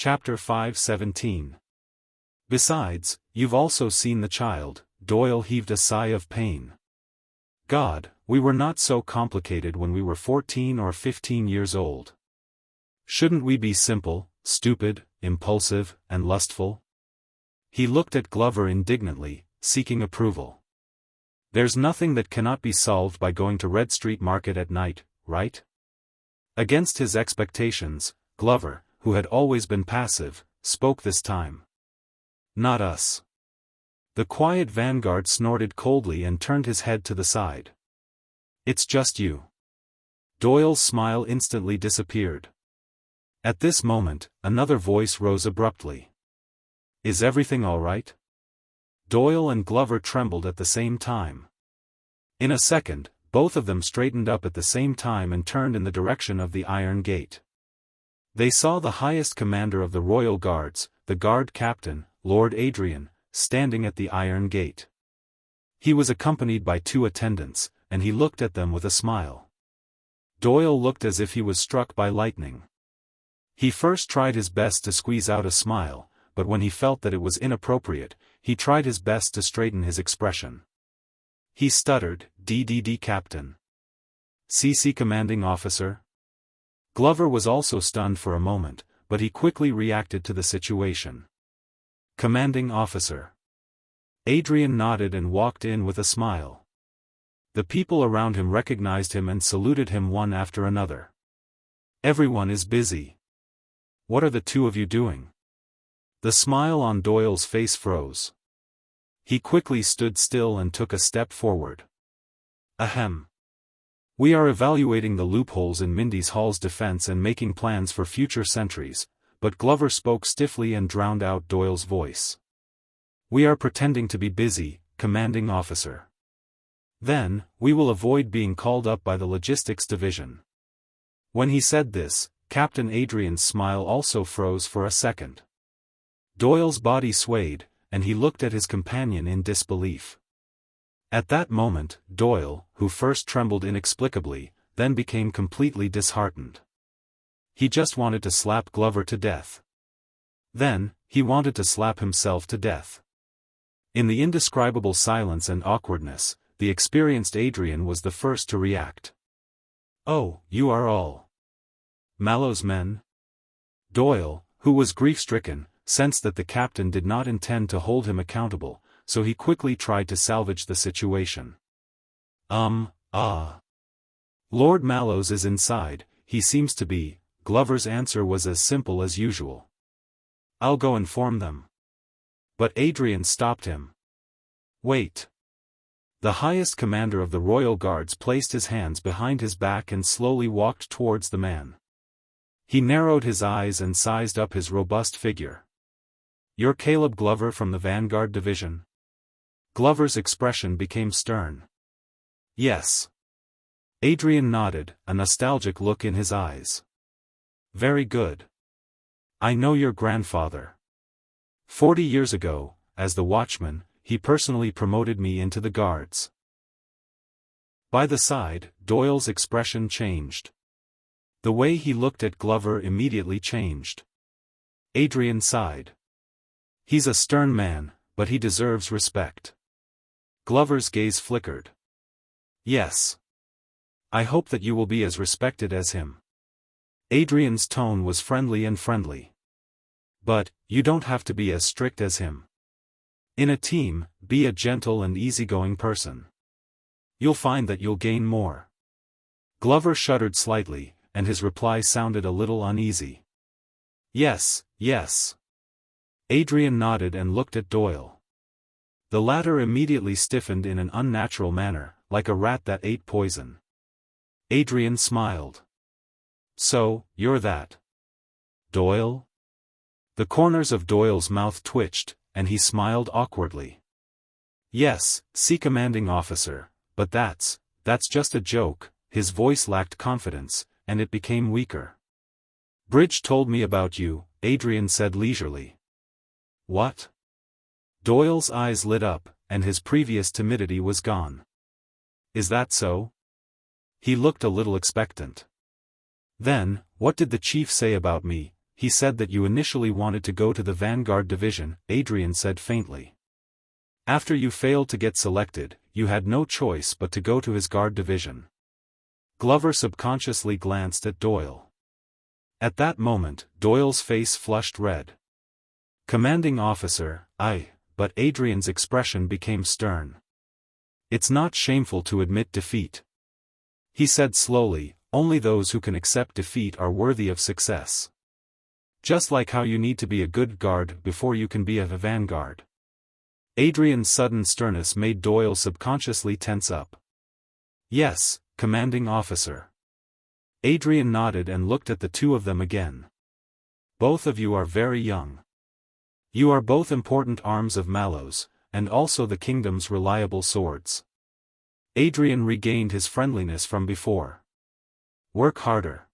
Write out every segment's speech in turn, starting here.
Chapter 5:17. Besides, you've also seen the child. Doyle heaved a sigh of pain. God, we were not so complicated when we were 14 or 15 years old. Shouldn't we be simple, stupid, impulsive, and lustful? He looked at Glover indignantly, seeking approval. There's nothing that cannot be solved by going to Red Street Market at night, right? Against his expectations, Glover, who had always been passive, spoke this time. Not us. The quiet vanguard snorted coldly and turned his head to the side. It's just you. Doyle's smile instantly disappeared. At this moment, another voice rose abruptly. Is everything all right? Doyle and Glover trembled at the same time. In a second, both of them straightened up at the same time and turned in the direction of the iron gate. They saw the highest commander of the Royal Guards, the guard captain, Lord Adrian, standing at the iron gate. He was accompanied by 2 attendants, and he looked at them with a smile. Doyle looked as if he was struck by lightning. He first tried his best to squeeze out a smile, but when he felt that it was inappropriate, he tried his best to straighten his expression. He stuttered, "DDD Captain. CC Commanding Officer?" Glover was also stunned for a moment, but he quickly reacted to the situation. "Commanding Officer." Adrian nodded and walked in with a smile. The people around him recognized him and saluted him one after another. Everyone is busy. What are the 2 of you doing? The smile on Doyle's face froze. He quickly stood still and took a step forward. Ahem. We are evaluating the loopholes in Mindy's Hall's defense and making plans for future sentries, but Glover spoke stiffly and drowned out Doyle's voice. We are pretending to be busy, Commanding Officer. Then, we will avoid being called up by the Logistics Division. When he said this, Captain Adrian's smile also froze for a second. Doyle's body swayed, and he looked at his companion in disbelief. At that moment, Doyle, who first trembled inexplicably, then became completely disheartened. He just wanted to slap Glover to death. Then, he wanted to slap himself to death. In the indescribable silence and awkwardness, the experienced Adrian was the first to react. Oh, you are all Mallow's men? Doyle, who was grief-stricken, sensed that the captain did not intend to hold him accountable, so he quickly tried to salvage the situation. Lord Mallows is inside, he seems to be. Glover's answer was as simple as usual. I'll go inform them. But Adrian stopped him. Wait. The highest commander of the Royal Guards placed his hands behind his back and slowly walked towards the man. He narrowed his eyes and sized up his robust figure. You're Caleb Glover from the Vanguard Division? Glover's expression became stern. Yes. Adrian nodded, a nostalgic look in his eyes. Very good. I know your grandfather. 40 years ago, as the watchman, he personally promoted me into the guards. By the side, Doyle's expression changed. The way he looked at Glover immediately changed. Adrian sighed. He's a stern man, but he deserves respect. Glover's gaze flickered. Yes. I hope that you will be as respected as him. Adrian's tone was friendly and friendly. But, you don't have to be as strict as him. In a team, be a gentle and easygoing person. You'll find that you'll gain more. Glover shuddered slightly, and his reply sounded a little uneasy. Yes, yes. Adrian nodded and looked at Doyle. The latter immediately stiffened in an unnatural manner, like a rat that ate poison. Adrian smiled. So, you're that Doyle? The corners of Doyle's mouth twitched, and he smiled awkwardly. Yes, Sea Commanding Officer, but that's just a joke. His voice lacked confidence, and it became weaker. Bridge told me about you, Adrian said leisurely. What? Doyle's eyes lit up, and his previous timidity was gone. Is that so? He looked a little expectant. Then, what did the chief say about me? he said that you initially wanted to go to the Vanguard Division, Adrian said faintly. After you failed to get selected, you had no choice but to go to his Guard Division. Glover subconsciously glanced at Doyle. At that moment, Doyle's face flushed red. Commanding officer, but Adrian's expression became stern. It's not shameful to admit defeat. He said slowly, only those who can accept defeat are worthy of success. Just like how you need to be a good guard before you can be a vanguard. Adrian's sudden sternness made Doyle subconsciously tense up. Yes, commanding officer. Adrian nodded and looked at the two of them again. Both of you are very young. You are both important arms of Mallows, and also the kingdom's reliable swords. Adrian regained his friendliness from before. Work harder.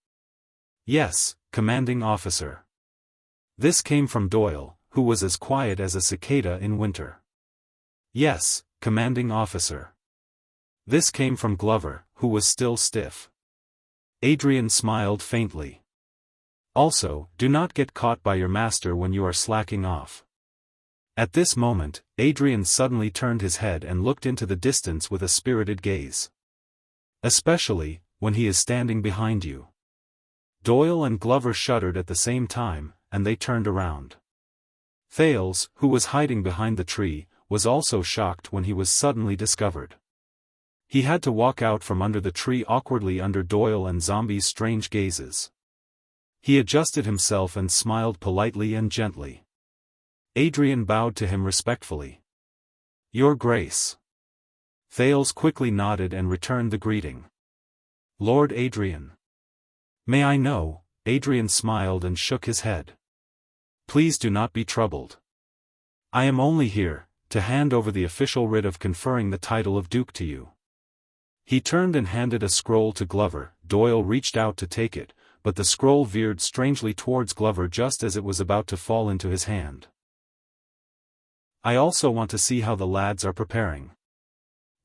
Yes, commanding officer. This came from Doyle, who was as quiet as a cicada in winter. Yes, commanding officer. This came from Glover, who was still stiff. Adrian smiled faintly. Also, do not get caught by your master when you are slacking off. At this moment, Adrian suddenly turned his head and looked into the distance with a spirited gaze. Especially, when he is standing behind you. Doyle and Glover shuddered at the same time, and they turned around. Thales, who was hiding behind the tree, was also shocked when he was suddenly discovered. He had to walk out from under the tree awkwardly under Doyle and Zombie's strange gazes. He adjusted himself and smiled politely and gently. Adrian bowed to him respectfully. Your Grace. Thales quickly nodded and returned the greeting. Lord Adrian. May I know? Adrian smiled and shook his head. Please do not be troubled. I am only here to hand over the official writ of conferring the title of Duke to you. He turned and handed a scroll to Glover. Doyle reached out to take it, but the scroll veered strangely towards Glover just as it was about to fall into his hand. I also want to see how the lads are preparing.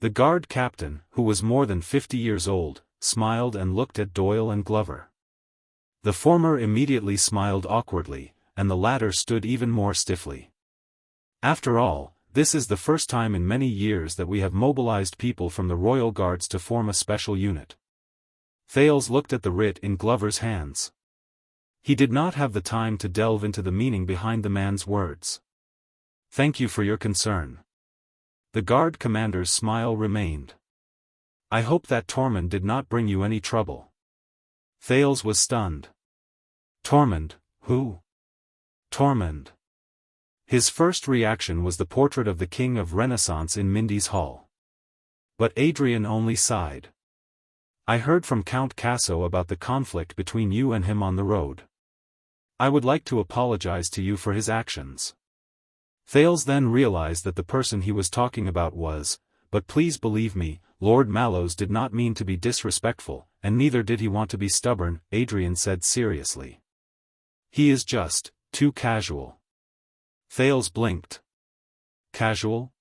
The guard captain, who was more than 50 years old, smiled and looked at Doyle and Glover. The former immediately smiled awkwardly, and the latter stood even more stiffly. After all, this is the first time in many years that we have mobilized people from the Royal Guards to form a special unit. Thales looked at the writ in Glover's hands. He did not have the time to delve into the meaning behind the man's words. Thank you for your concern. The guard commander's smile remained. I hope that Tormund did not bring you any trouble. Thales was stunned. Tormund, who? Tormund. His first reaction was the portrait of the King of Renaissance in Mindy's hall. But Adrian only sighed. I heard from Count Casso about the conflict between you and him on the road. I would like to apologize to you for his actions. Thales then realized that the person he was talking about was, but please believe me, Lord Mallows did not mean to be disrespectful, and neither did he want to be stubborn, Adrian said seriously. He is just too casual. Thales blinked. Casual?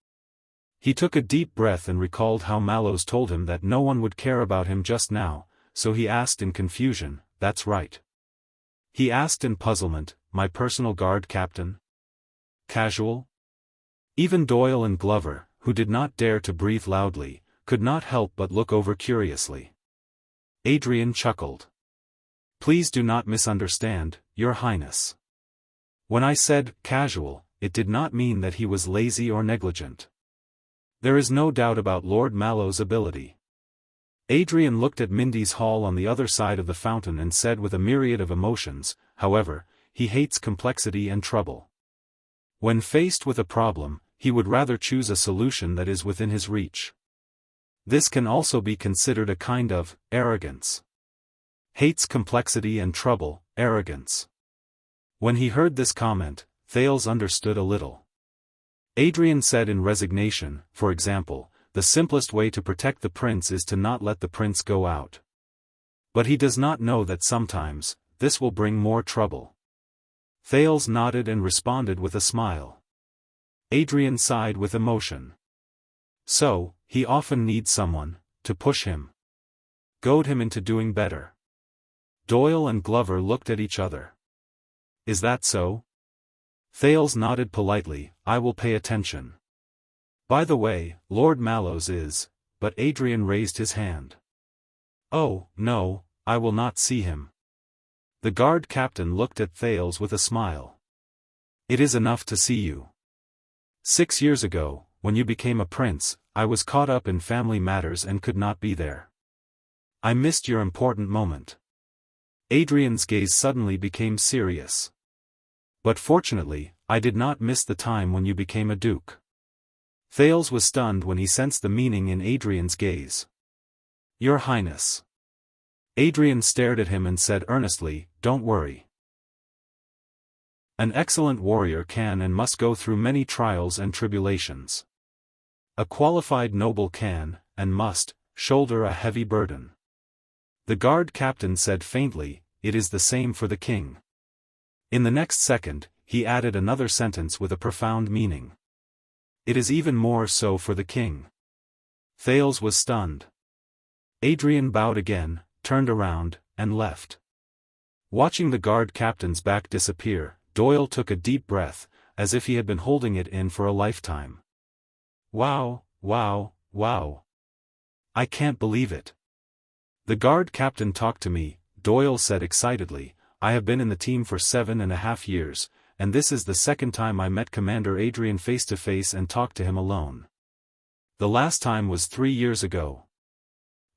He took a deep breath and recalled how Mallows told him that no one would care about him just now, so he asked in confusion, that's right. He asked in puzzlement, my personal guard captain? Casual? Even Doyle and Glover, who did not dare to breathe loudly, could not help but look over curiously. Adrian chuckled. Please do not misunderstand, Your Highness. When I said casual, it did not mean that he was lazy or negligent. There is no doubt about Lord Mallows' ability. Adrian looked at Mindy's hall on the other side of the fountain and said with a myriad of emotions, however, he hates complexity and trouble. When faced with a problem, he would rather choose a solution that is within his reach. This can also be considered a kind of arrogance. Hates complexity and trouble, arrogance. When he heard this comment, Thales understood a little. Adrian said in resignation, for example, the simplest way to protect the prince is to not let the prince go out. But he does not know that sometimes, this will bring more trouble. Thales nodded and responded with a smile. Adrian sighed with emotion. So, he often needs someone to push him. Goad him into doing better. Doyle and Glover looked at each other. Is that so? Thales nodded politely. I will pay attention. By the way, Lord Mallows is, but Adrian raised his hand. Oh, no, I will not see him. The guard captain looked at Thales with a smile. It is enough to see you. 6 years ago, when you became a prince, I was caught up in family matters and could not be there. I missed your important moment. Adrian's gaze suddenly became serious. But fortunately, I did not miss the time when you became a duke. Thales was stunned when he sensed the meaning in Adrian's gaze. Your Highness. Adrian stared at him and said earnestly, don't worry. An excellent warrior can and must go through many trials and tribulations. A qualified noble can, and must, shoulder a heavy burden. The guard captain said faintly, it is the same for the king. In the next second, he added another sentence with a profound meaning. It is even more so for the king. Thales was stunned. Adrian bowed again, turned around, and left. Watching the guard captain's back disappear, Doyle took a deep breath, as if he had been holding it in for a lifetime. Wow, wow, wow. I can't believe it. The guard captain talked to me, Doyle said excitedly. I have been in the team for 7.5 years, and this is the second time I met Commander Adrian face to face and talked to him alone. The last time was 3 years ago.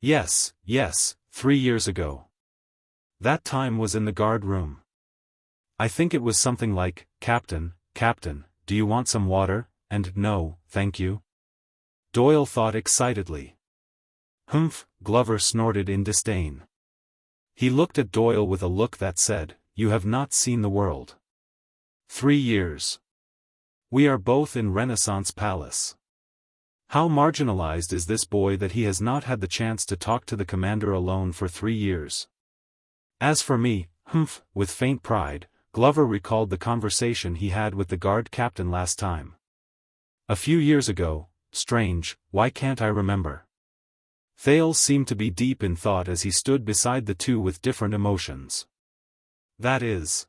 Yes, 3 years ago. That time was in the guard room. I think it was something like, Captain, do you want some water? And no, thank you. Doyle thought excitedly. Humph, Glover snorted in disdain. He looked at Doyle with a look that said, you have not seen the world. 3 years. We are both in Renaissance Palace. How marginalized is this boy that he has not had the chance to talk to the commander alone for 3 years? As for me, with faint pride, Glover recalled the conversation he had with the guard captain last time. A few years ago. Strange, why can't I remember? Thales seemed to be deep in thought as he stood beside the two with different emotions. That is,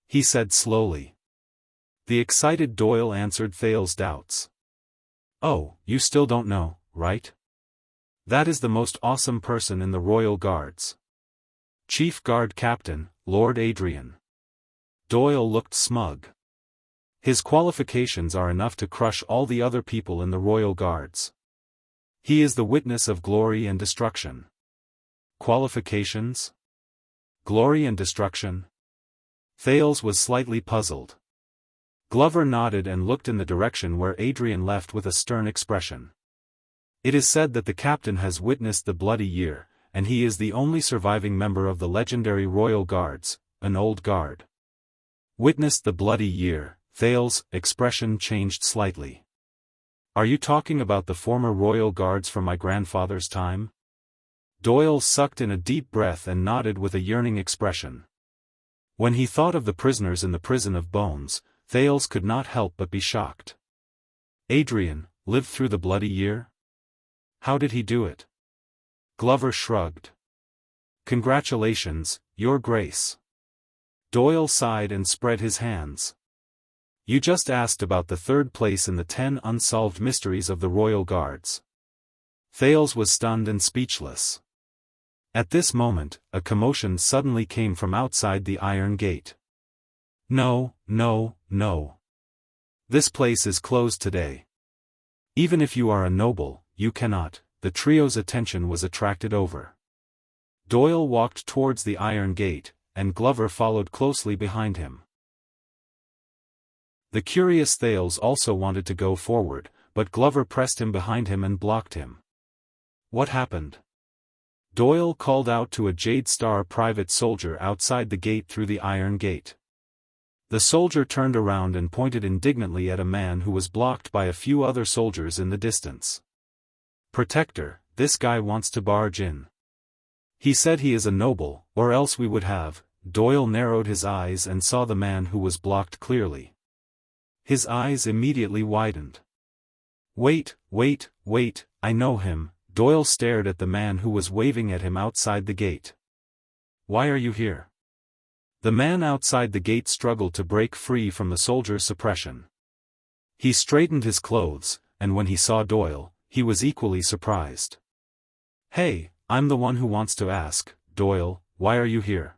he said slowly. The excited Doyle answered Thales' doubts. Oh, you still don't know, right? That is the most awesome person in the Royal Guards. Chief Guard Captain, Lord Adrian. Doyle looked smug. His qualifications are enough to crush all the other people in the Royal Guards. He is the witness of glory and destruction. Qualifications? Glory and destruction? Thales was slightly puzzled. Glover nodded and looked in the direction where Adrian left with a stern expression. It is said that the captain has witnessed the Bloody Year, and he is the only surviving member of the legendary Royal Guards, an old guard. Witnessed the Bloody Year. Thales' expression changed slightly. Are you talking about the former Royal Guards from my grandfather's time? Doyle sucked in a deep breath and nodded with a yearning expression. When he thought of the prisoners in the prison of bones, Thales could not help but be shocked. Adrian, lived through the Bloody Year? How did he do it? Glover shrugged. Congratulations, Your Grace. Doyle sighed and spread his hands. You just asked about the third place in the 10 unsolved mysteries of the Royal Guards. Thales was stunned and speechless. At this moment, a commotion suddenly came from outside the iron gate. No. This place is closed today. Even if you are a noble, you cannot. The trio's attention was attracted over. Doyle walked towards the iron gate, and Glover followed closely behind him. The curious Thales also wanted to go forward, but Glover pressed him behind him and blocked him. What happened? Doyle called out to a Jade Star private soldier outside the gate through the iron gate. The soldier turned around and pointed indignantly at a man who was blocked by a few other soldiers in the distance. Protector, this guy wants to barge in. He said he is a noble, or else we would have. Doyle narrowed his eyes and saw the man who was blocked clearly. His eyes immediately widened. Wait, I know him. Doyle stared at the man who was waving at him outside the gate. Why are you here? The man outside the gate struggled to break free from the soldier's suppression. He straightened his clothes, and when he saw Doyle, he was equally surprised. "Hey, I'm the one who wants to ask, Doyle, why are you here?"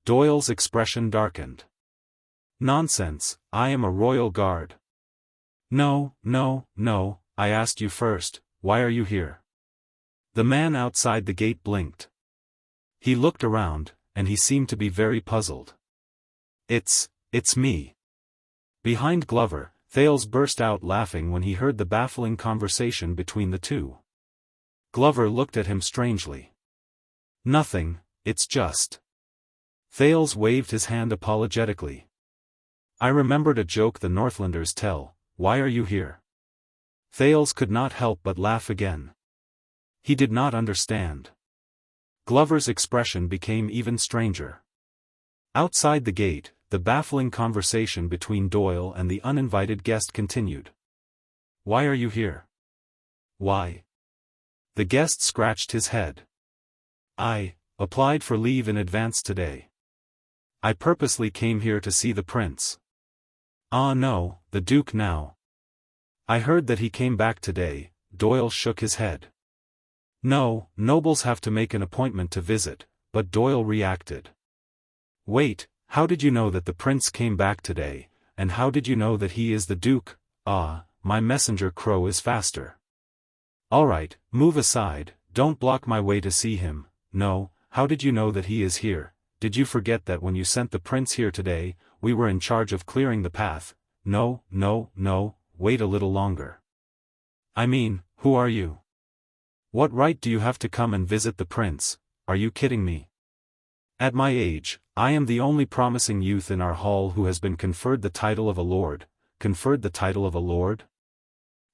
Doyle's expression darkened. "Nonsense, I am a royal guard." No, I asked you first, why are you here?" The man outside the gate blinked. He looked around, and he seemed to be very puzzled. It's me." Behind Glover, Thales burst out laughing when he heard the baffling conversation between the two. Glover looked at him strangely. "Nothing, it's just." Thales waved his hand apologetically. "I remembered a joke the Northlanders tell, why are you here?" Thales could not help but laugh again. He did not understand. Glover's expression became even stranger. Outside the gate, the baffling conversation between Doyle and the uninvited guest continued. "Why are you here?" "Why?" The guest scratched his head. "I applied for leave in advance today. I purposely came here to see the prince." "Ah no, the Duke now." "I heard that he came back today." Doyle shook his head. "No, nobles have to make an appointment to visit," but Doyle reacted. "Wait, how did you know that the prince came back today, and how did you know that he is the Duke?" "Ah, my messenger crow is faster." "Alright, move aside, don't block my way to see him." "No, how did you know that he is here? Did you forget that when you sent the prince here today, we were in charge of clearing the path?" No, wait a little longer." "I mean, who are you? What right do you have to come and visit the prince? Are you kidding me? At my age, I am the only promising youth in our hall who has been conferred the title of a lord." "Conferred the title of a lord?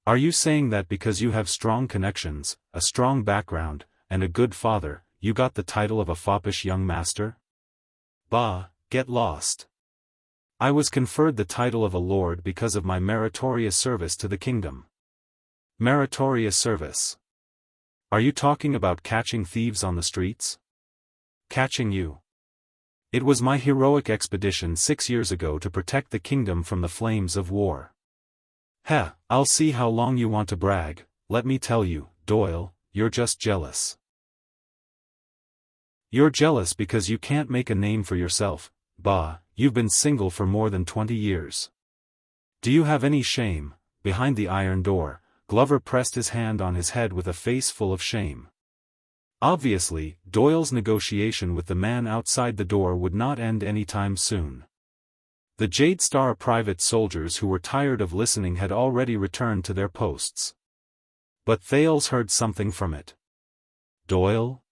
Are you saying that because you have strong connections, a strong background, and a good father, you got the title of a foppish young master?" "Bah, get lost. I was conferred the title of a lord because of my meritorious service to the kingdom." "Meritorious service? Are you talking about catching thieves on the streets?" "Catching you? It was my heroic expedition 6 years ago to protect the kingdom from the flames of war." "Heh, I'll see how long you want to brag. Let me tell you, Doyle, you're just jealous. You're jealous because you can't make a name for yourself. Bah, you've been single for more than 20 years. Do you have any shame?" Behind the iron door, Glover pressed his hand on his head with a face full of shame. Obviously, Doyle's negotiation with the man outside the door would not end anytime soon. The Jade Star private soldiers who were tired of listening had already returned to their posts. But Thales heard something from it. "Doyle?"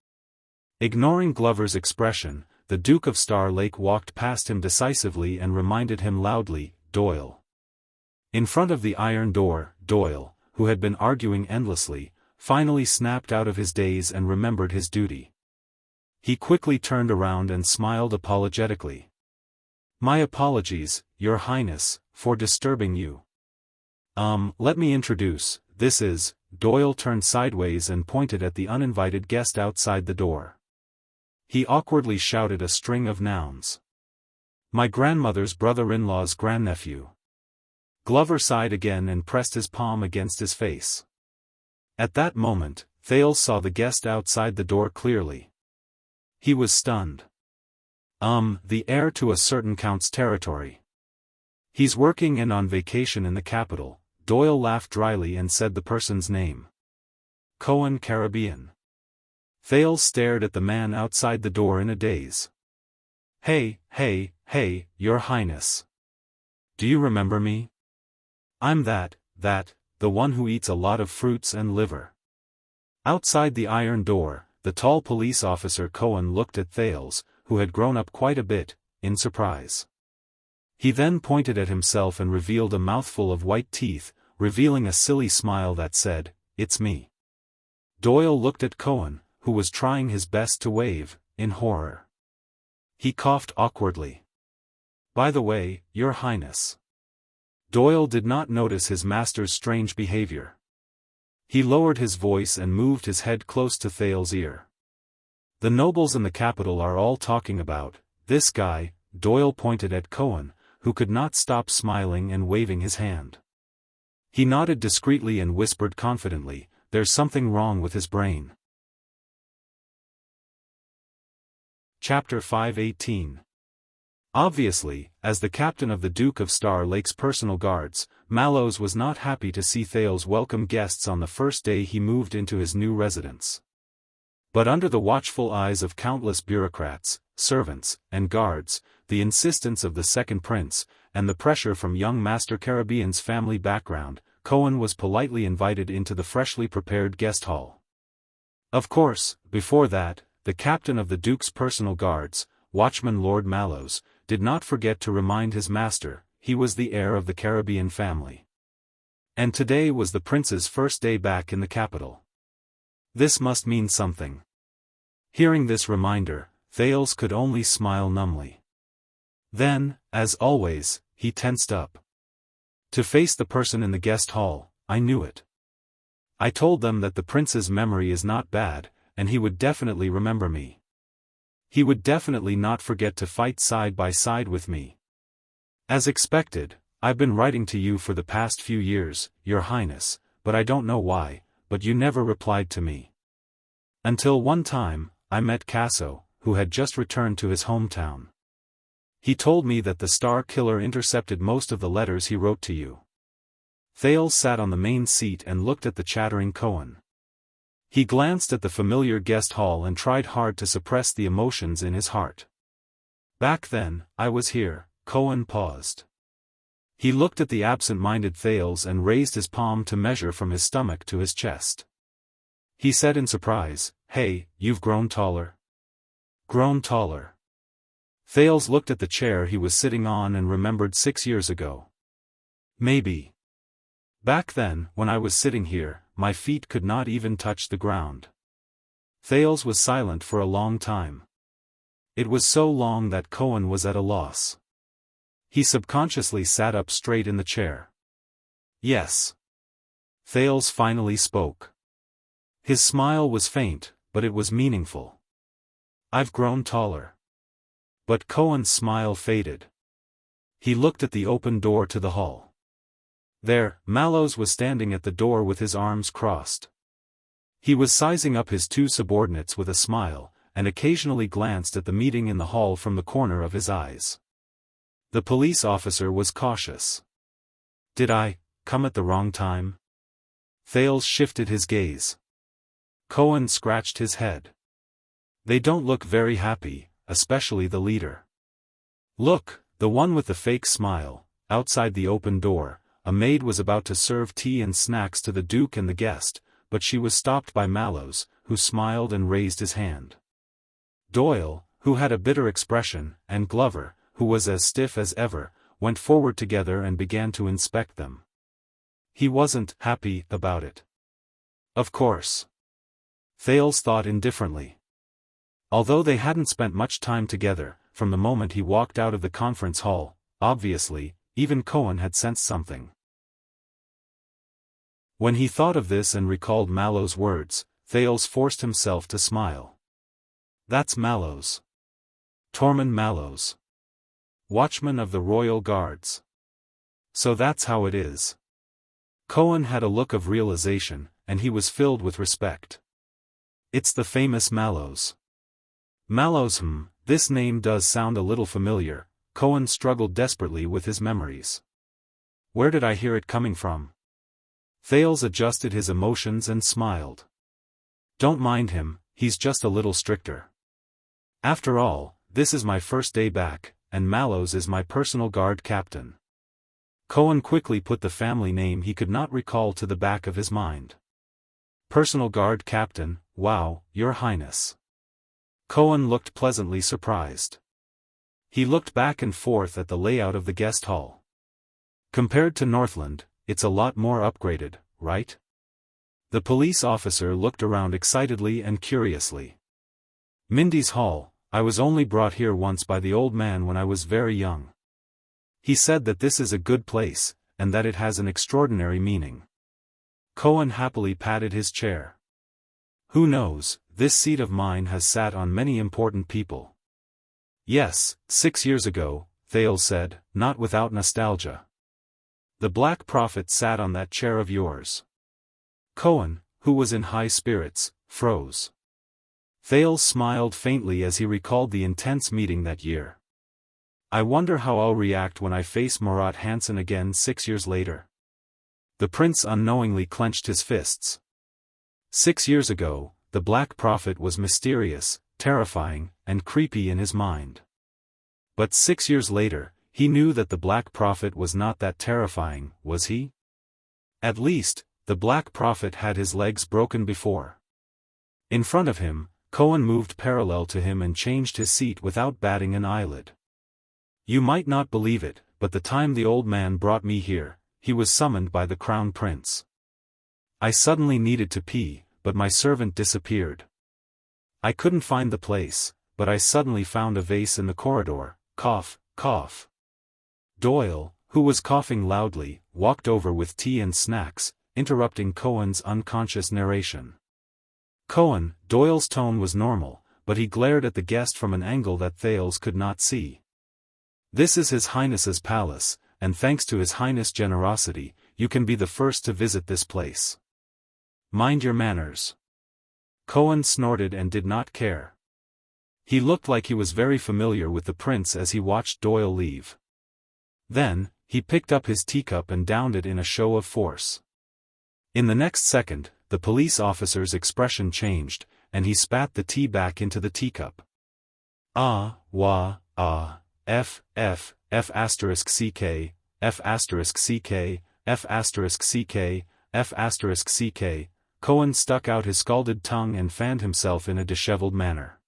Ignoring Glover's expression, the Duke of Star Lake walked past him decisively and reminded him loudly, "Doyle." In front of the iron door, Doyle, who had been arguing endlessly, finally snapped out of his daze and remembered his duty. He quickly turned around and smiled apologetically. "My apologies, Your Highness, for disturbing you. Let me introduce, this is..." Doyle turned sideways and pointed at the uninvited guest outside the door. He awkwardly shouted a string of nouns. "My grandmother's brother-in-law's grandnephew." Glover sighed again and pressed his palm against his face. At that moment, Thales saw the guest outside the door clearly. He was stunned. The heir to a certain count's territory. He's working and on vacation in the capital." Doyle laughed dryly and said the person's name. "Cohen Caribbean." Thales stared at the man outside the door in a daze. Hey, Your Highness. Do you remember me? I'm the one who eats a lot of fruits and liver." Outside the iron door, the tall police officer Cohen looked at Thales, who had grown up quite a bit, in surprise. He then pointed at himself and revealed a mouthful of white teeth, revealing a silly smile that said, "It's me." Doyle looked at Cohen, who was trying his best to wave, in horror. He coughed awkwardly. "By the way, Your Highness." Doyle did not notice his master's strange behavior. He lowered his voice and moved his head close to Thales' ear. "The nobles in the capital are all talking about This guy, Doyle pointed at Cohen, who could not stop smiling and waving his hand. He nodded discreetly and whispered confidently, "There's something wrong with his brain." Chapter 5:18. Obviously, as the captain of the Duke of Star Lake's personal guards, Mallows was not happy to see Thales welcome guests on the first day he moved into his new residence. But under the watchful eyes of countless bureaucrats, servants, and guards, the insistence of the second prince, and the pressure from young Master Caribbean's family background, Cohen was politely invited into the freshly prepared guest hall. Of course, before that, the captain of the Duke's personal guards, Watchman Lord Mallows, did not forget to remind his master, he was the heir of the Caribbean family. And today was the prince's first day back in the capital. This must mean something. Hearing this reminder, Thales could only smile numbly. Then, as always, he tensed up. To face the person in the guest hall, I knew it. I told them that the prince's memory is not bad, and he would definitely remember me. He would definitely not forget to fight side by side with me. As expected, I've been writing to you for the past few years, Your Highness, but I don't know why, but you never replied to me. Until one time, I met Casso, who had just returned to his hometown. He told me that the Star Killer intercepted most of the letters he wrote to you. Thales sat on the main seat and looked at the chattering Cohen. He glanced at the familiar guest hall and tried hard to suppress the emotions in his heart. Back then, I was here. Cohen paused. He looked at the absent-minded Thales and raised his palm to measure from his stomach to his chest. He said in surprise, "Hey, you've grown taller." Grown taller. Thales looked at the chair he was sitting on and remembered 6 years ago. Maybe. Back then, when I was sitting here, my feet could not even touch the ground. Thales was silent for a long time. It was so long that Cohen was at a loss. He subconsciously sat up straight in the chair. Yes. Thales finally spoke. His smile was faint, but it was meaningful. I've grown taller. But Cohen's smile faded. He looked at the open door to the hall. There, Mallows was standing at the door with his arms crossed. He was sizing up his two subordinates with a smile, and occasionally glanced at the meeting in the hall from the corner of his eyes. The police officer was cautious. Did I come at the wrong time? Thales shifted his gaze. Cohen scratched his head. They don't look very happy, especially the leader. Look, the one with the fake smile. Outside the open door, a maid was about to serve tea and snacks to the Duke and the guest, but she was stopped by Mallows, who smiled and raised his hand. Doyle, who had a bitter expression, and Glover, who was as stiff as ever, went forward together and began to inspect them. He wasn't happy about it. Of course. Thales thought indifferently. Although they hadn't spent much time together, from the moment he walked out of the conference hall, obviously, even Cohen had sensed something. When he thought of this and recalled Mallows' words, Thales forced himself to smile. That's Mallows. Tormund Mallows. Watchman of the Royal Guards. So that's how it is. Cohen had a look of realization, and he was filled with respect. It's the famous Mallows. Mallows, this name does sound a little familiar. Cohen struggled desperately with his memories. Where did I hear it coming from? Thales adjusted his emotions and smiled. Don't mind him, he's just a little stricter. After all, this is my first day back, and Mallows is my personal guard captain. Cohen quickly put the family name he could not recall to the back of his mind. Personal guard captain, wow, Your Highness. Cohen looked pleasantly surprised. He looked back and forth at the layout of the guest hall. Compared to Northland, it's a lot more upgraded, right? The police officer looked around excitedly and curiously. Mindy's Hall, I was only brought here once by the old man when I was very young. He said that this is a good place, and that it has an extraordinary meaning. Cohen happily patted his chair. Who knows, this seat of mine has sat on many important people. Yes, 6 years ago, Thales said, not without nostalgia. The Black Prophet sat on that chair of yours. Cohen, who was in high spirits, froze. Thales smiled faintly as he recalled the intense meeting that year. I wonder how I'll react when I face Murat Hansen again 6 years later. The prince unknowingly clenched his fists. 6 years ago, the Black Prophet was mysterious, terrifying, and creepy in his mind. But 6 years later, he knew that the Black Prophet was not that terrifying, was he? At least, the Black Prophet had his legs broken before. In front of him, Cohen moved parallel to him and changed his seat without batting an eyelid. You might not believe it, but the time the old man brought me here, he was summoned by the Crown Prince. I suddenly needed to pee, but my servant disappeared. I couldn't find the place, but I suddenly found a vase in the corridor, cough, cough. Doyle, who was coughing loudly, walked over with tea and snacks, interrupting Cohen's unconscious narration. Doyle's tone was normal, but he glared at the guest from an angle that Thales could not see. This is His Highness's palace, and thanks to His Highness' generosity, you can be the first to visit this place. Mind your manners. Cohen snorted and did not care. He looked like he was very familiar with the prince as he watched Doyle leave. Then, he picked up his teacup and downed it in a show of force. In the next second, the police officer's expression changed, and he spat the tea back into the teacup. F asterisk CK, F asterisk CK, F asterisk CK, F asterisk CK, Cohen stuck out his scalded tongue and fanned himself in a disheveled manner.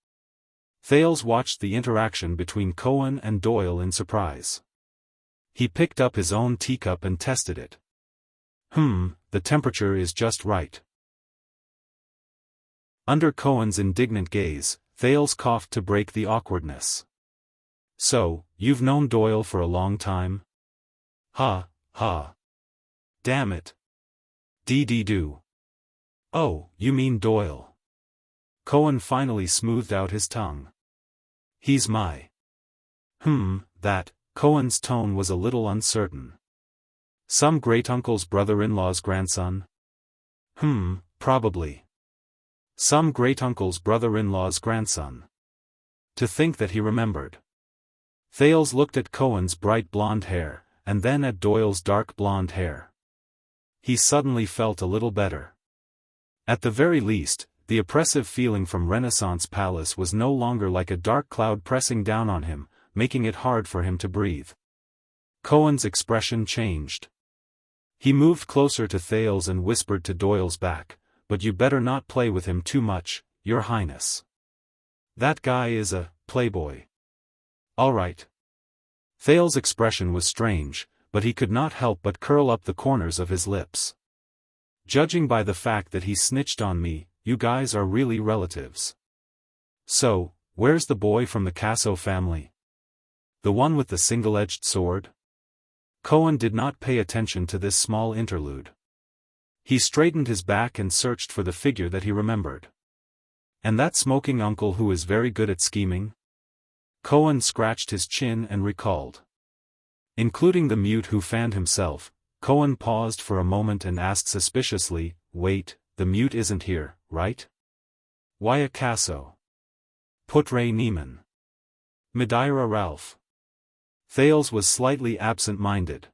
Thales watched the interaction between Cohen and Doyle in surprise. He picked up his own teacup and tested it. The temperature is just right. Under Cohen's indignant gaze, Thales coughed to break the awkwardness. So, you've known Doyle for a long time? Ha. Damn it. Do. Oh, you mean Doyle. Cohen finally smoothed out his tongue. He's my. That. Cohen's tone was a little uncertain. Some great-uncle's brother-in-law's grandson? Probably. Some great-uncle's brother-in-law's grandson. To think that he remembered. Thales looked at Cohen's bright blonde hair, and then at Doyle's dark blonde hair. He suddenly felt a little better. At the very least, the oppressive feeling from Renaissance Palace was no longer like a dark cloud pressing down on him, making it hard for him to breathe. Cohen's expression changed. He moved closer to Thales and whispered to Doyle's back, "But you better not play with him too much, Your Highness. That guy is a playboy." All right. Thales' expression was strange, but he could not help but curl up the corners of his lips. Judging by the fact that he snitched on me, you guys are really relatives. So, where's the boy from the Casso family? The one with the single-edged sword? Cohen did not pay attention to this small interlude. He straightened his back and searched for the figure that he remembered. And that smoking uncle who is very good at scheming? Cohen scratched his chin and recalled. Including the mute who fanned himself, Cohen paused for a moment and asked suspiciously, "Wait, the mute isn't here, right? Why a Casso? Putre Neiman. Madeira Ralph." Thales was slightly absent-minded.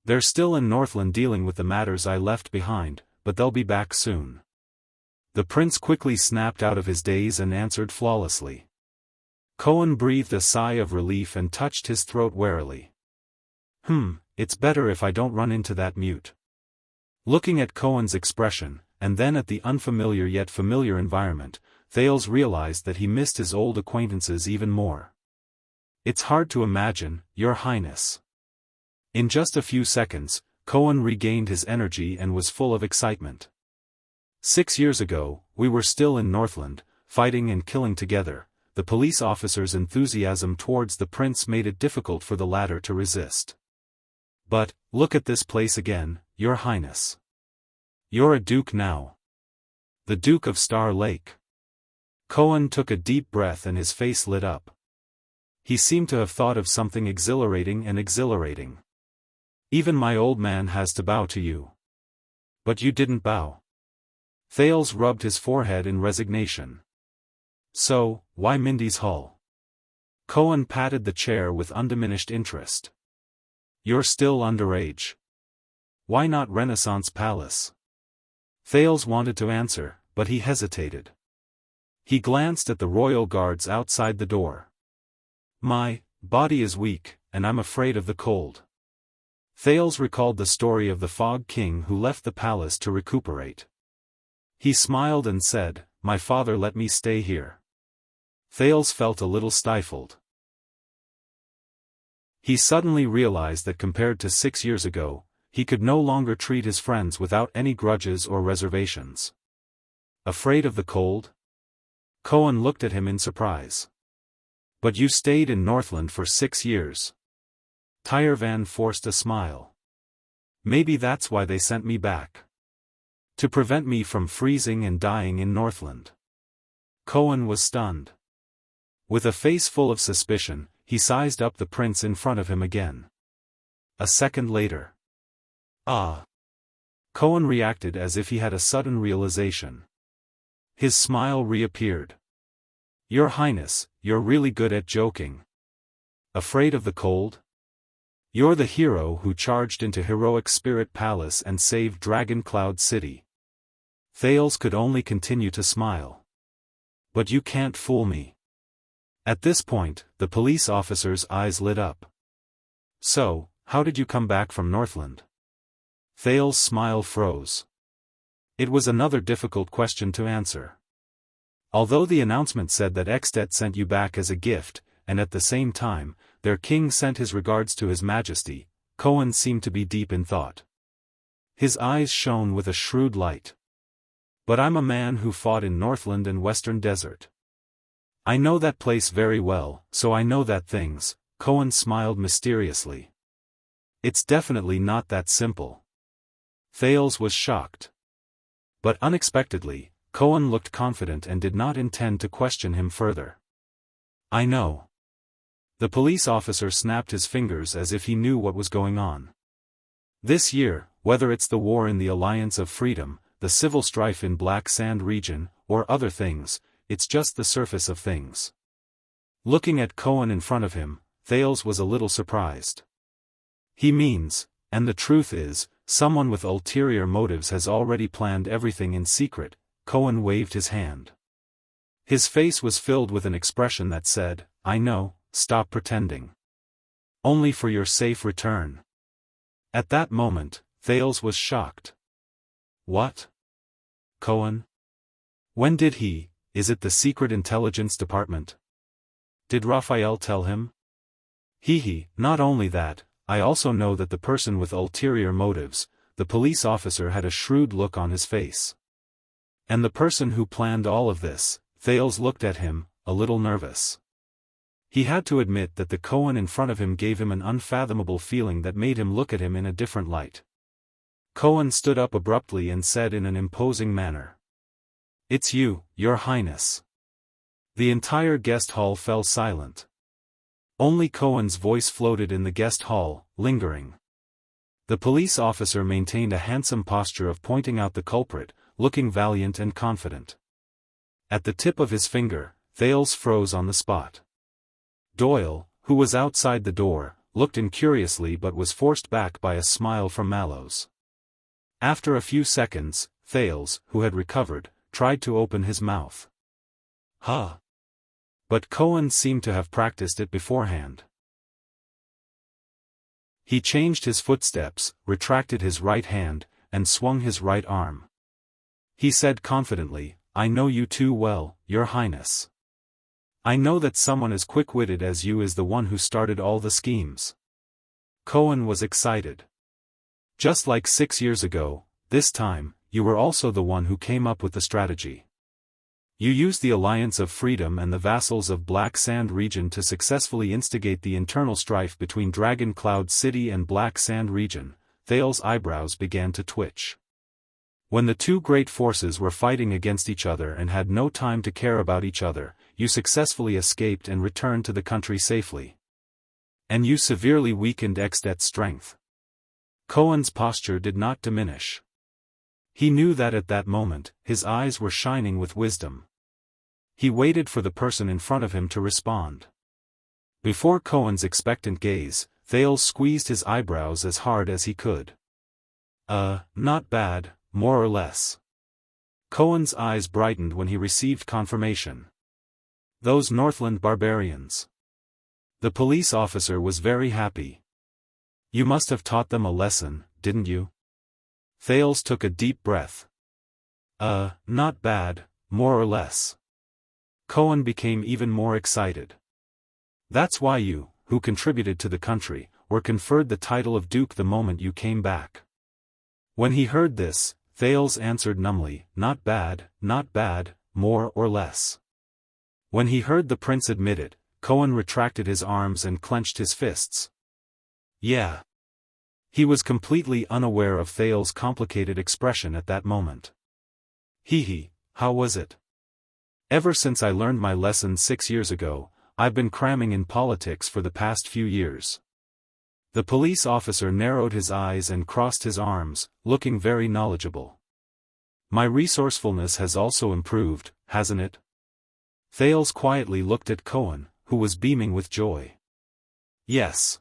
"They're still in Northland dealing with the matters I left behind, but they'll be back soon." The prince quickly snapped out of his daze and answered flawlessly. Cohen breathed a sigh of relief and touched his throat warily. It's better if I don't run into that mute." Looking at Cohen's expression, and then at the unfamiliar yet familiar environment, Thales realized that he missed his old acquaintances even more. "It's hard to imagine, Your Highness." In just a few seconds, Cohen regained his energy and was full of excitement. 6 years ago, we were still in Northland, fighting and killing together. The police officer's enthusiasm towards the prince made it difficult for the latter to resist. "But, look at this place again, Your Highness. You're a duke now. The Duke of Star Lake." Cohen took a deep breath and his face lit up. He seemed to have thought of something exhilarating and exhilarating. Even my old man has to bow to you. But you didn't bow. Thales rubbed his forehead in resignation. So, why Mindy's Hall? Cohen patted the chair with undiminished interest. You're still underage. Why not Renaissance Palace? Thales wanted to answer, but he hesitated. He glanced at the royal guards outside the door. My body is weak, and I'm afraid of the cold. Thales recalled the story of the Fog King who left the palace to recuperate. He smiled and said, my father let me stay here. Thales felt a little stifled. He suddenly realized that compared to 6 years ago, he could no longer treat his friends without any grudges or reservations. Afraid of the cold? Cohen looked at him in surprise. But you stayed in Northland for 6 years. Tyrevan forced a smile. Maybe that's why they sent me back. To prevent me from freezing and dying in Northland. Cohen was stunned. With a face full of suspicion, he sized up the prince in front of him again. A second later. Ah! Cohen reacted as if he had a sudden realization. His smile reappeared. Your Highness, you're really good at joking. Afraid of the cold? You're the hero who charged into Heroic Spirit Palace and saved Dragon Cloud City. Thales could only continue to smile. But you can't fool me. At this point, the police officer's eyes lit up. So, how did you come back from Northland? Thales' smile froze. It was another difficult question to answer. Although the announcement said that Extet sent you back as a gift, and at the same time, their king sent his regards to his majesty, Cohen seemed to be deep in thought. His eyes shone with a shrewd light. But I'm a man who fought in Northland and Western Desert. I know that place very well, so I know that things, Cohen smiled mysteriously. It's definitely not that simple. Thales was shocked. But unexpectedly, Cohen looked confident and did not intend to question him further. I know. The police officer snapped his fingers as if he knew what was going on. This year, whether it's the war in the Alliance of Freedom, the civil strife in Black Sand region, or other things, it's just the surface of things. Looking at Cohen in front of him, Thales was a little surprised. He means, and the truth is, someone with ulterior motives has already planned everything in secret. Cohen waved his hand. His face was filled with an expression that said, I know, stop pretending. Only for your safe return. At that moment, Thales was shocked. What? Cohen? When did he? Is it the Secret Intelligence Department? Did Raphael tell him? Not only that, I also know that the person with ulterior motives, the police officer had a shrewd look on his face. And the person who planned all of this, Thales looked at him, a little nervous. He had to admit that the Cohen in front of him gave him an unfathomable feeling that made him look at him in a different light. Cohen stood up abruptly and said in an imposing manner. It's you, Your Highness. The entire guest hall fell silent. Only Cohen's voice floated in the guest hall, lingering. The police officer maintained a handsome posture of pointing out the culprit, looking valiant and confident. At the tip of his finger, Thales froze on the spot. Doyle, who was outside the door, looked in curiously but was forced back by a smile from Mallows. After a few seconds, Thales, who had recovered, tried to open his mouth. Huh. But Cohen seemed to have practiced it beforehand. He changed his footsteps, retracted his right hand, and swung his right arm. He said confidently, I know you too well, Your Highness. I know that someone as quick-witted as you is the one who started all the schemes. Cohen was excited. Just like 6 years ago, this time, you were also the one who came up with the strategy. You used the Alliance of Freedom and the vassals of Black Sand region to successfully instigate the internal strife between Dragon Cloud City and Black Sand region. Thales' eyebrows began to twitch. When the two great forces were fighting against each other and had no time to care about each other, you successfully escaped and returned to the country safely. And you severely weakened Xdet's strength. Cohen's posture did not diminish. He knew that at that moment, his eyes were shining with wisdom. He waited for the person in front of him to respond. Before Cohen's expectant gaze, Thales squeezed his eyebrows as hard as he could. Not bad, more or less. Cohen's eyes brightened when he received confirmation. Those Northland barbarians. The police officer was very happy. You must have taught them a lesson, didn't you? Thales took a deep breath. Not bad, more or less. Cohen became even more excited. That's why you, who contributed to the country, were conferred the title of Duke the moment you came back. When he heard this, Thales answered numbly, not bad, more or less. When he heard the prince admit it, Cohen retracted his arms and clenched his fists. Yeah. He was completely unaware of Thales' complicated expression at that moment. How was it? Ever since I learned my lesson 6 years ago, I've been cramming in politics for the past few years. The police officer narrowed his eyes and crossed his arms, looking very knowledgeable. My resourcefulness has also improved, hasn't it? Thales quietly looked at Cohen, who was beaming with joy. Yes.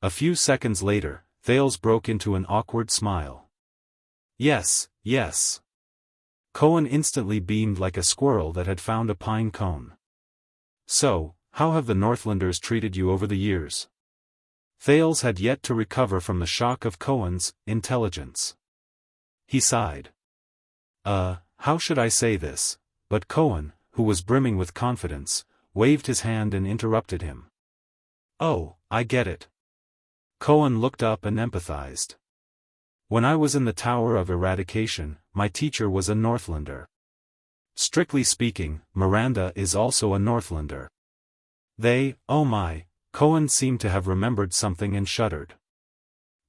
A few seconds later, Thales broke into an awkward smile. Yes. Cohen instantly beamed like a squirrel that had found a pine cone. So, how have the Northlanders treated you over the years? Thales had yet to recover from the shock of Cohen's intelligence. He sighed. How should I say this? But Cohen, who was brimming with confidence, waved his hand and interrupted him. Oh, I get it. Cohen looked up and empathized. When I was in the Tower of Eradication, my teacher was a Northlander. Strictly speaking, Miranda is also a Northlander. Oh my, Cohen seemed to have remembered something and shuddered.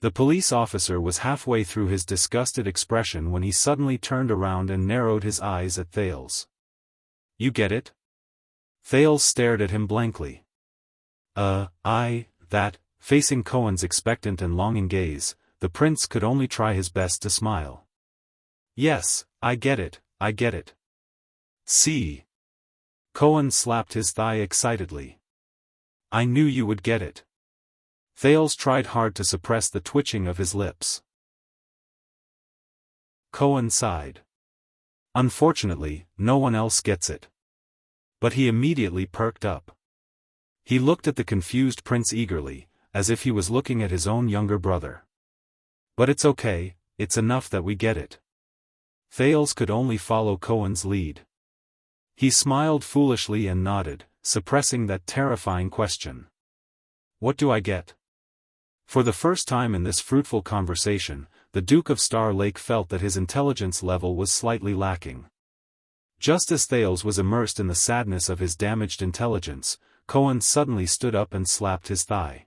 The police officer was halfway through his disgusted expression when he suddenly turned around and narrowed his eyes at Thales. You get it? Thales stared at him blankly. Facing Cohen's expectant and longing gaze, the prince could only try his best to smile. Yes, I get it. See? Cohen slapped his thigh excitedly. I knew you would get it. Thales tried hard to suppress the twitching of his lips. Cohen sighed. Unfortunately, no one else gets it. But he immediately perked up. He looked at the confused prince eagerly, as if he was looking at his own younger brother. But it's okay, it's enough that we get it. Thales could only follow Cohen's lead. He smiled foolishly and nodded, suppressing that terrifying question. What do I get? For the first time in this fruitful conversation, the Duke of Star Lake felt that his intelligence level was slightly lacking. Just as Thales was immersed in the sadness of his damaged intelligence, Cohen suddenly stood up and slapped his thigh.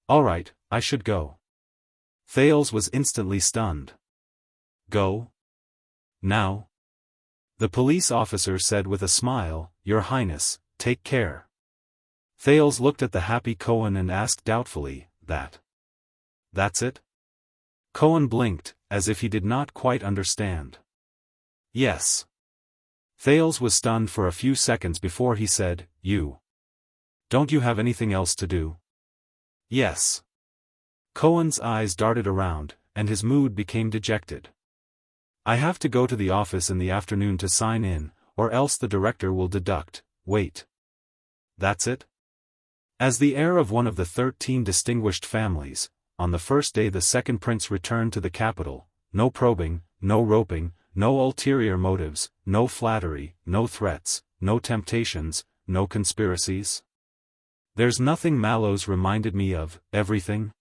All right, I should go. Thales was instantly stunned. Go? Now? The police officer said with a smile, Your Highness, take care. Thales looked at the happy Cohen and asked doubtfully, That's it? Cohen blinked, as if he did not quite understand. Yes. Thales was stunned for a few seconds before he said, Don't you have anything else to do? Yes. Cohen's eyes darted around, and his mood became dejected. I have to go to the office in the afternoon to sign in, or else the director will deduct. Wait. That's it? As the heir of one of the 13 distinguished families, on the first day the second prince returned to the capital, no probing, no roping, no ulterior motives, no flattery, no threats, no temptations, no conspiracies. There's nothing Mallows reminded me of, everything.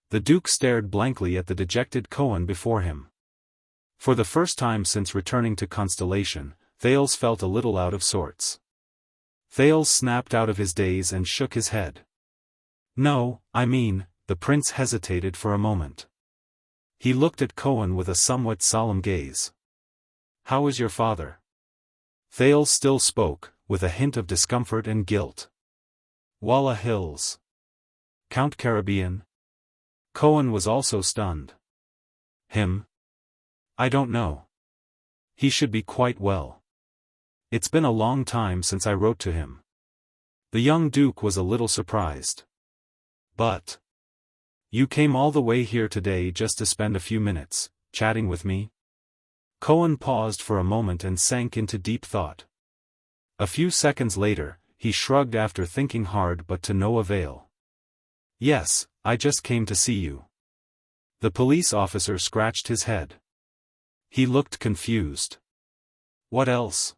The Duke stared blankly at the dejected Cohen before him. For the first time since returning to Constellation, Thales felt a little out of sorts. Thales snapped out of his daze and shook his head. No, the prince hesitated for a moment. He looked at Cohen with a somewhat solemn gaze. How is your father? Thales still spoke, with a hint of discomfort and guilt. Walla Hills. Count Caribbean? Cohen was also stunned. Him? I don't know. He should be quite well. It's been a long time since I wrote to him. The young Duke was a little surprised. But you came all the way here today just to spend a few minutes, chatting with me? Cohen paused for a moment and sank into deep thought. A few seconds later, he shrugged after thinking hard but to no avail. Yes, I just came to see you. The police officer scratched his head. He looked confused. What else?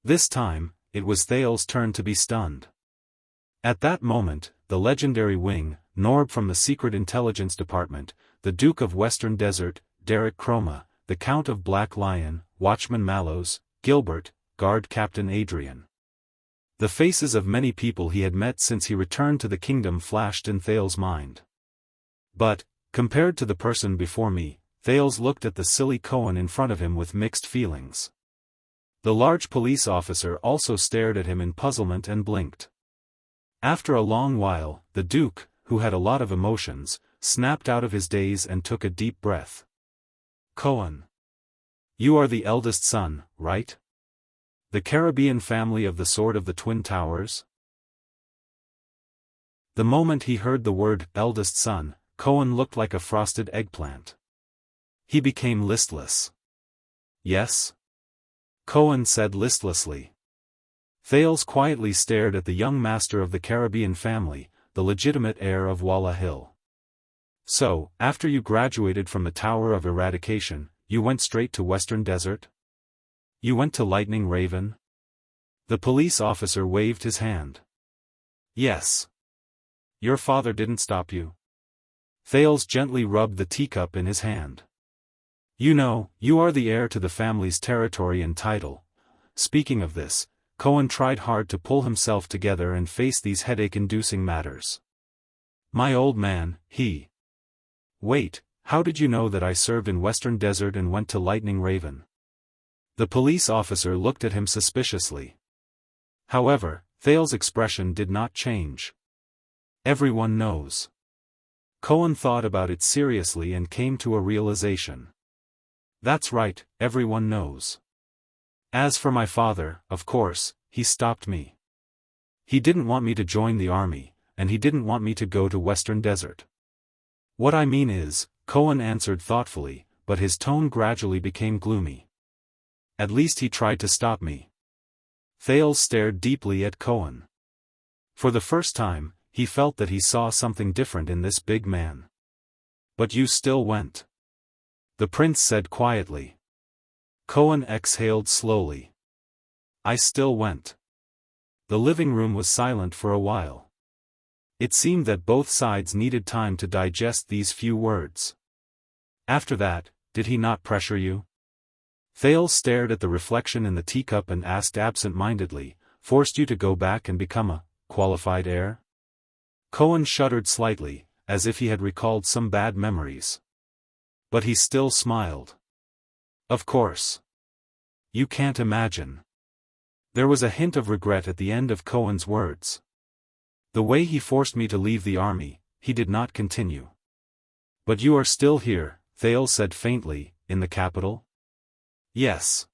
This time, it was Thales' turn to be stunned. At that moment, the legendary wing, Norb from the Secret Intelligence Department, the Duke of Western Desert, Derek Chroma, the Count of Black Lion, Watchman Mallows, Gilbert, Guard Captain Adrian. The faces of many people he had met since he returned to the kingdom flashed in Thales' mind. But, compared to the person before me, Thales looked at the silly Cohen in front of him with mixed feelings. The large police officer also stared at him in puzzlement and blinked. After a long while, the Duke, who had a lot of emotions, snapped out of his daze and took a deep breath. Cohen. You are the eldest son, right? The Caribbean family of the Sword of the Twin Towers? The moment he heard the word, eldest son, Cohen looked like a frosted eggplant. He became listless. Yes? Cohen said listlessly. Thales quietly stared at the young master of the Caribbean family, the legitimate heir of Walla Hill. So, after you graduated from the Tower of Eradication, you went straight to Western Desert? You went to Lightning Raven? The police officer waved his hand. Yes. Your father didn't stop you? Thales gently rubbed the teacup in his hand. You know, you are the heir to the family's territory and title. Speaking of this, Cohen tried hard to pull himself together and face these headache-inducing matters. My old man, he. Wait, how did you know that I served in Western Desert and went to Lightning Raven? The police officer looked at him suspiciously. However, Thales' expression did not change. Everyone knows. Cohen thought about it seriously and came to a realization. That's right, everyone knows. As for my father, of course, he stopped me. He didn't want me to join the army, and he didn't want me to go to Western Desert. What I mean is, Cohen answered thoughtfully, but his tone gradually became gloomy. At least he tried to stop me. Thales stared deeply at Cohen. For the first time, he felt that he saw something different in this big man. But you still went. The prince said quietly. Cohen exhaled slowly. I still went. The living room was silent for a while. It seemed that both sides needed time to digest these few words. After that, did he not pressure you? Thales stared at the reflection in the teacup and asked absent-mindedly, forced you to go back and become a qualified heir? Cohen shuddered slightly, as if he had recalled some bad memories. But he still smiled. Of course. You can't imagine. There was a hint of regret at the end of Cohen's words. The way he forced me to leave the army, he did not continue. But you are still here, Thales said faintly, in the capital? Yes.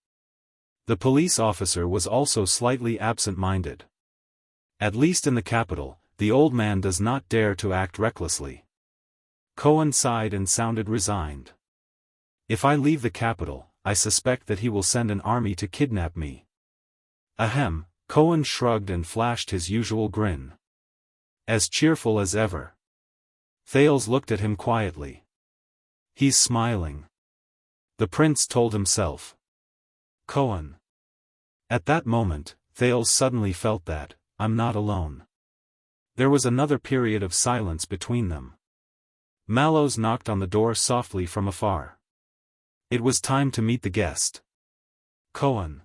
The police officer was also slightly absent-minded. At least in the capital, the old man does not dare to act recklessly. Cohen sighed and sounded resigned. If I leave the capital, I suspect that he will send an army to kidnap me. Ahem, Cohen shrugged and flashed his usual grin. As cheerful as ever. Thales looked at him quietly. He's smiling. The prince told himself. Cohen. At that moment, Thales suddenly felt that, I'm not alone. There was another period of silence between them. Mallows knocked on the door softly from afar. It was time to meet the guest. Cohen.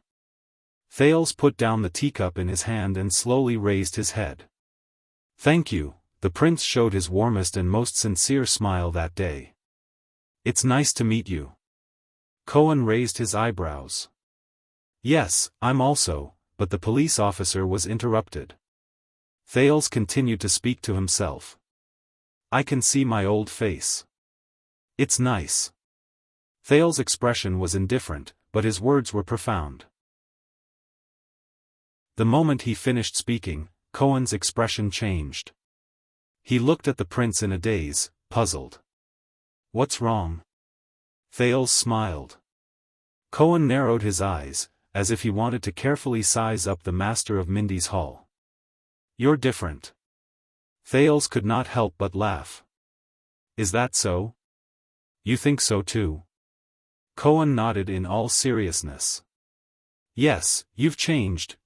Thales put down the teacup in his hand and slowly raised his head. Thank you, the prince showed his warmest and most sincere smile that day. It's nice to meet you. Cohen raised his eyebrows. Yes, I'm also, but the police officer was interrupted. Thales continued to speak to himself. I can see my old face. It's nice. Thales' expression was indifferent, but his words were profound. The moment he finished speaking, Cohen's expression changed. He looked at the prince in a daze, puzzled. What's wrong? Thales smiled. Cohen narrowed his eyes, as if he wanted to carefully size up the master of Mindy's Hall. You're different. Thales could not help but laugh. Is that so? You think so too? Cohen nodded in all seriousness. Yes, you've changed.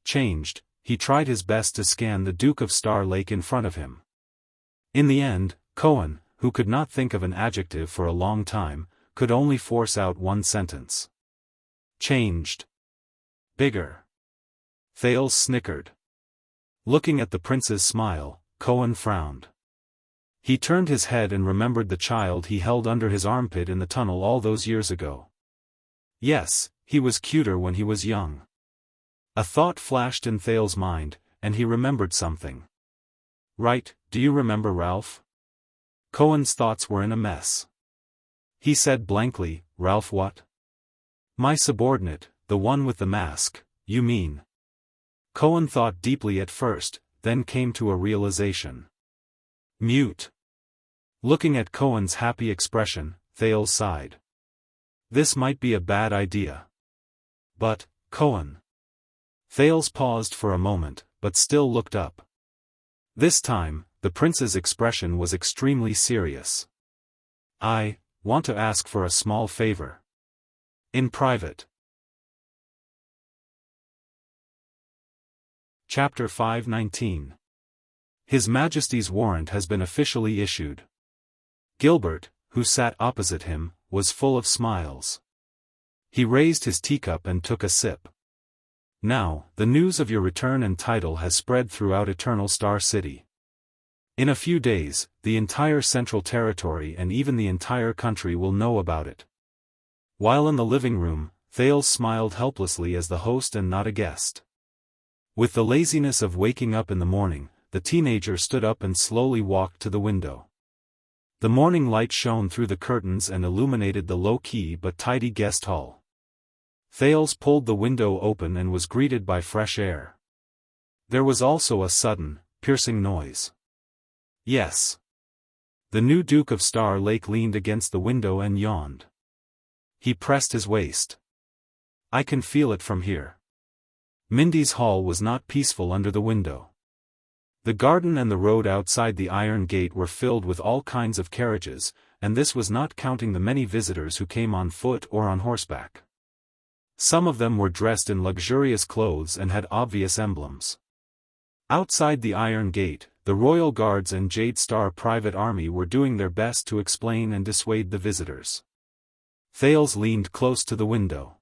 He tried his best to scan the Duke of Star Lake in front of him. In the end, Cohen, who could not think of an adjective for a long time, could only force out one sentence. Changed. Bigger. Thales snickered. Looking at the prince's smile, Cohen frowned. He turned his head and remembered the child he held under his armpit in the tunnel all those years ago. Yes, he was cuter when he was young. A thought flashed in Thales' mind, and he remembered something. Right, do you remember Ralph? Cohen's thoughts were in a mess. He said blankly, Ralph what? My subordinate, the one with the mask, you mean? Cohen thought deeply at first, then came to a realization. Mute. Looking at Cohen's happy expression, Thales sighed. This might be a bad idea. But, Cohen. Thales paused for a moment, but still looked up. This time, the prince's expression was extremely serious. I want to ask for a small favor. In private. Chapter 519. His Majesty's warrant has been officially issued. Gilbert, who sat opposite him, was full of smiles. He raised his teacup and took a sip. Now, the news of your return and title has spread throughout Eternal Star City. In a few days, the entire Central Territory and even the entire country will know about it. While in the living room, Thales smiled helplessly as the host and not a guest. With the laziness of waking up in the morning, the teenager stood up and slowly walked to the window. The morning light shone through the curtains and illuminated the low-key but tidy guest hall. Thales pulled the window open and was greeted by fresh air. There was also a sudden, piercing noise. Yes. The new Duke of Star Lake leaned against the window and yawned. He pressed his waist. I can feel it from here. Mindy's Hall was not peaceful under the window. The garden and the road outside the iron gate were filled with all kinds of carriages, and this was not counting the many visitors who came on foot or on horseback. Some of them were dressed in luxurious clothes and had obvious emblems. Outside the iron gate, the Royal Guards and Jade Star Private Army were doing their best to explain and dissuade the visitors. Thales leaned close to the window.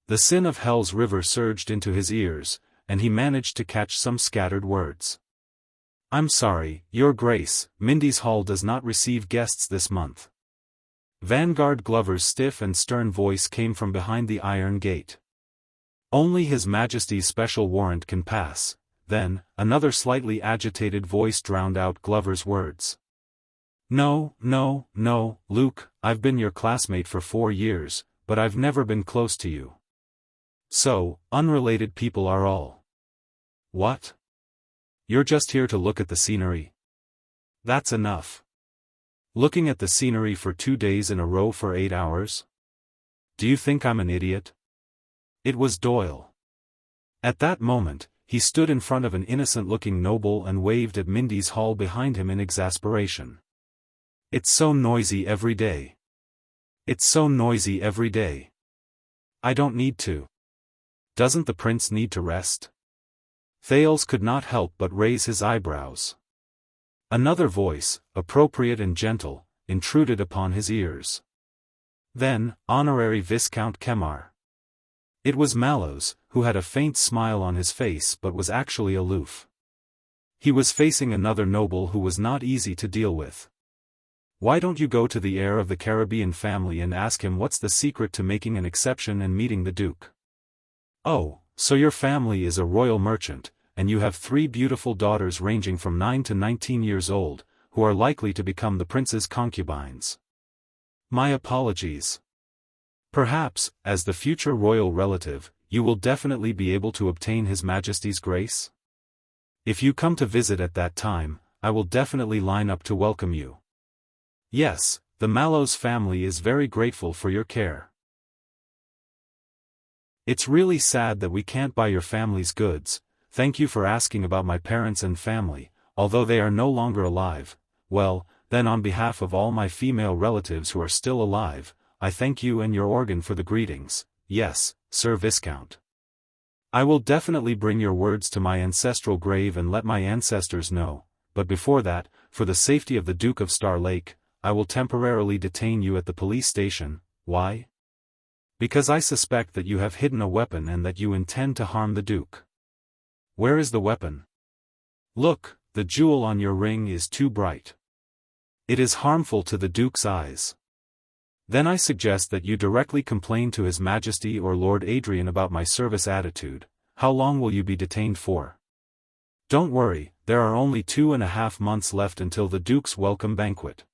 The sin of Hell's River surged into his ears, and he managed to catch some scattered words. I'm sorry, Your Grace, Mindy's Hall does not receive guests this month. Vanguard Glover's stiff and stern voice came from behind the iron gate. Only His Majesty's special warrant can pass. Then, another slightly agitated voice drowned out Glover's words. No, Luke, I've been your classmate for 4 years, but I've never been close to you. So, unrelated people are all. What? You're just here to look at the scenery? That's enough. Looking at the scenery for 2 days in a row for 8 hours? Do you think I'm an idiot? It was Doyle. At that moment, he stood in front of an innocent-looking noble and waved at Mindy's Hall behind him in exasperation. It's so noisy every day. It's so noisy every day. I don't need to. Doesn't the prince need to rest? Thales could not help but raise his eyebrows. Another voice, appropriate and gentle, intruded upon his ears. Then, Honorary Viscount Kemar. It was Mallows, who had a faint smile on his face but was actually aloof. He was facing another noble who was not easy to deal with. Why don't you go to the heir of the Caribbean family and ask him what's the secret to making an exception and meeting the Duke? Oh, So your family is a royal merchant, and you have 3 beautiful daughters ranging from 9 to 19 years old, who are likely to become the prince's concubines. My apologies. Perhaps, as the future royal relative, you will definitely be able to obtain His Majesty's grace? If you come to visit at that time, I will definitely line up to welcome you. Yes, the Mallows family is very grateful for your care. It's really sad that we can't buy your family's goods. Thank you for asking about my parents and family, although they are no longer alive. Well, then on behalf of all my female relatives who are still alive, I thank you and your organ for the greetings. Yes, Sir Viscount. I will definitely bring your words to my ancestral grave and let my ancestors know, but before that, for the safety of the Duke of Star Lake, I will temporarily detain you at the police station. Why? Because I suspect that you have hidden a weapon and that you intend to harm the Duke. Where is the weapon? Look, the jewel on your ring is too bright. It is harmful to the Duke's eyes. Then I suggest that you directly complain to His Majesty or Lord Adrian about my service attitude. How long will you be detained for? Don't worry, there are only 2.5 months left until the Duke's welcome banquet.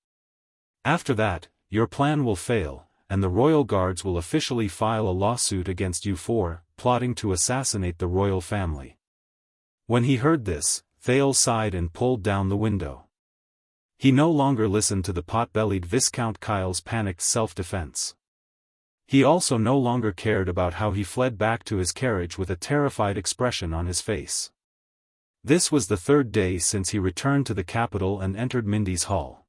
After that, your plan will fail, and the royal guards will officially file a lawsuit against you for plotting to assassinate the royal family. When he heard this, Thales sighed and pulled down the window. He no longer listened to the pot-bellied Viscount Kyle's panicked self-defense. He also no longer cared about how he fled back to his carriage with a terrified expression on his face. This was the 3rd day since he returned to the capital and entered Mindy's Hall.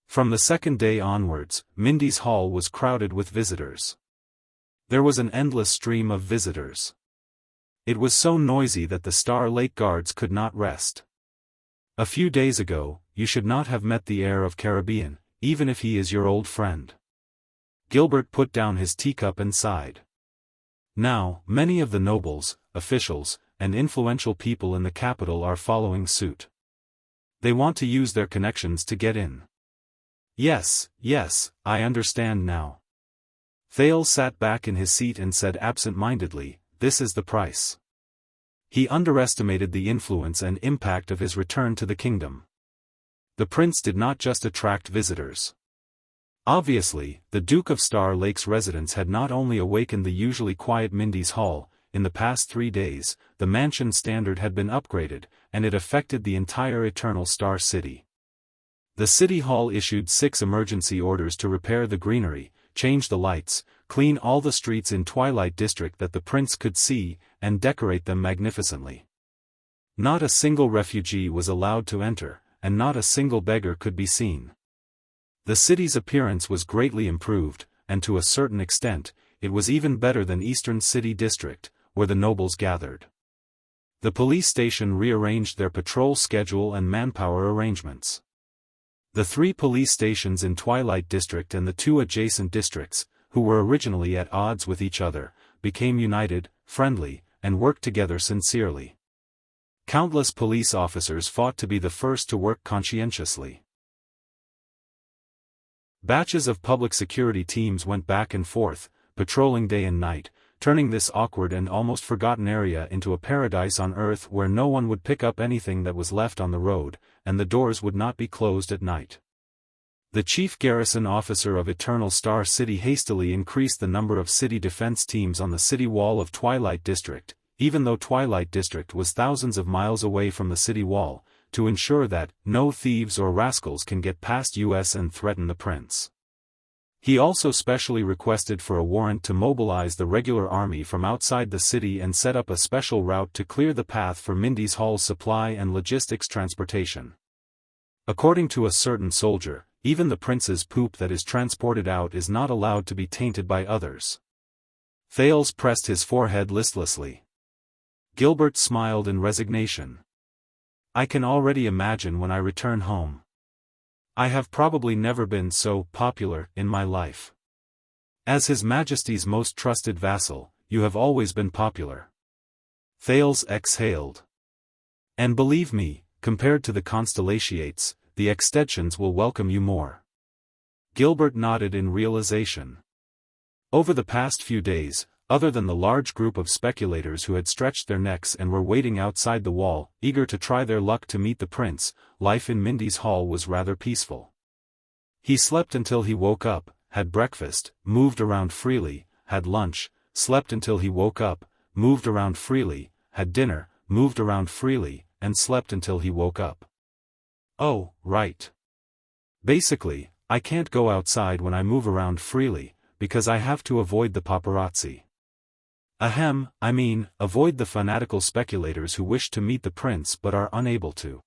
From the 2nd day onwards, Mindy's Hall was crowded with visitors. There was an endless stream of visitors. It was so noisy that the Star Lake guards could not rest. A few days ago, you should not have met the heir of Caribbean, even if he is your old friend. Gilbert put down his teacup and sighed. Now, many of the nobles, officials, and influential people in the capital are following suit. They want to use their connections to get in. Yes, I understand now. Thales sat back in his seat and said absent-mindedly, "This is the price." He underestimated the influence and impact of his return to the kingdom. The prince did not just attract visitors. Obviously, the Duke of Star Lake's residence had not only awakened the usually quiet Mindy's Hall. In the past 3 days, the mansion standard had been upgraded, and it affected the entire Eternal Star City. The City Hall issued 6 emergency orders to repair the greenery, change the lights, clean all the streets in Twilight District that the prince could see, and decorate them magnificently. Not a single refugee was allowed to enter, and not a single beggar could be seen. The city's appearance was greatly improved, and to a certain extent, it was even better than Eastern City District, where the nobles gathered. The police station rearranged their patrol schedule and manpower arrangements. The 3 police stations in Twilight District and the 2 adjacent districts, who were originally at odds with each other, became united, friendly, and worked together sincerely. Countless police officers fought to be the first to work conscientiously. Batches of public security teams went back and forth, patrolling day and night, turning this awkward and almost forgotten area into a paradise on earth where no one would pick up anything that was left on the road, and the doors would not be closed at night. The chief garrison officer of Eternal Star City hastily increased the number of city defense teams on the city wall of Twilight District, even though Twilight District was thousands of miles away from the city wall, to ensure that no thieves or rascals can get past us and threaten the prince. He also specially requested for a warrant to mobilize the regular army from outside the city and set up a special route to clear the path for Mindy's Hall's supply and logistics transportation. According to a certain soldier, even the prince's poop that is transported out is not allowed to be tainted by others. Thales pressed his forehead listlessly. Gilbert smiled in resignation. I can already imagine when I return home. I have probably never been so popular in my life. As His Majesty's most trusted vassal, you have always been popular. Thales exhaled. And believe me, compared to the Constellatiates, the Extensions will welcome you more. Gilbert nodded in realization. Over the past few days, other than the large group of speculators who had stretched their necks and were waiting outside the wall, eager to try their luck to meet the prince. Life in Mindy's hall was rather peaceful. He slept until he woke up, had breakfast, moved around freely, had lunch, slept until he woke up, moved around freely, had dinner, moved around freely, and slept until he woke up. Oh, right. Basically, I can't go outside when I move around freely, because I have to avoid the paparazzi. Ahem, I mean, avoid the fanatical speculators who wish to meet the prince but are unable to.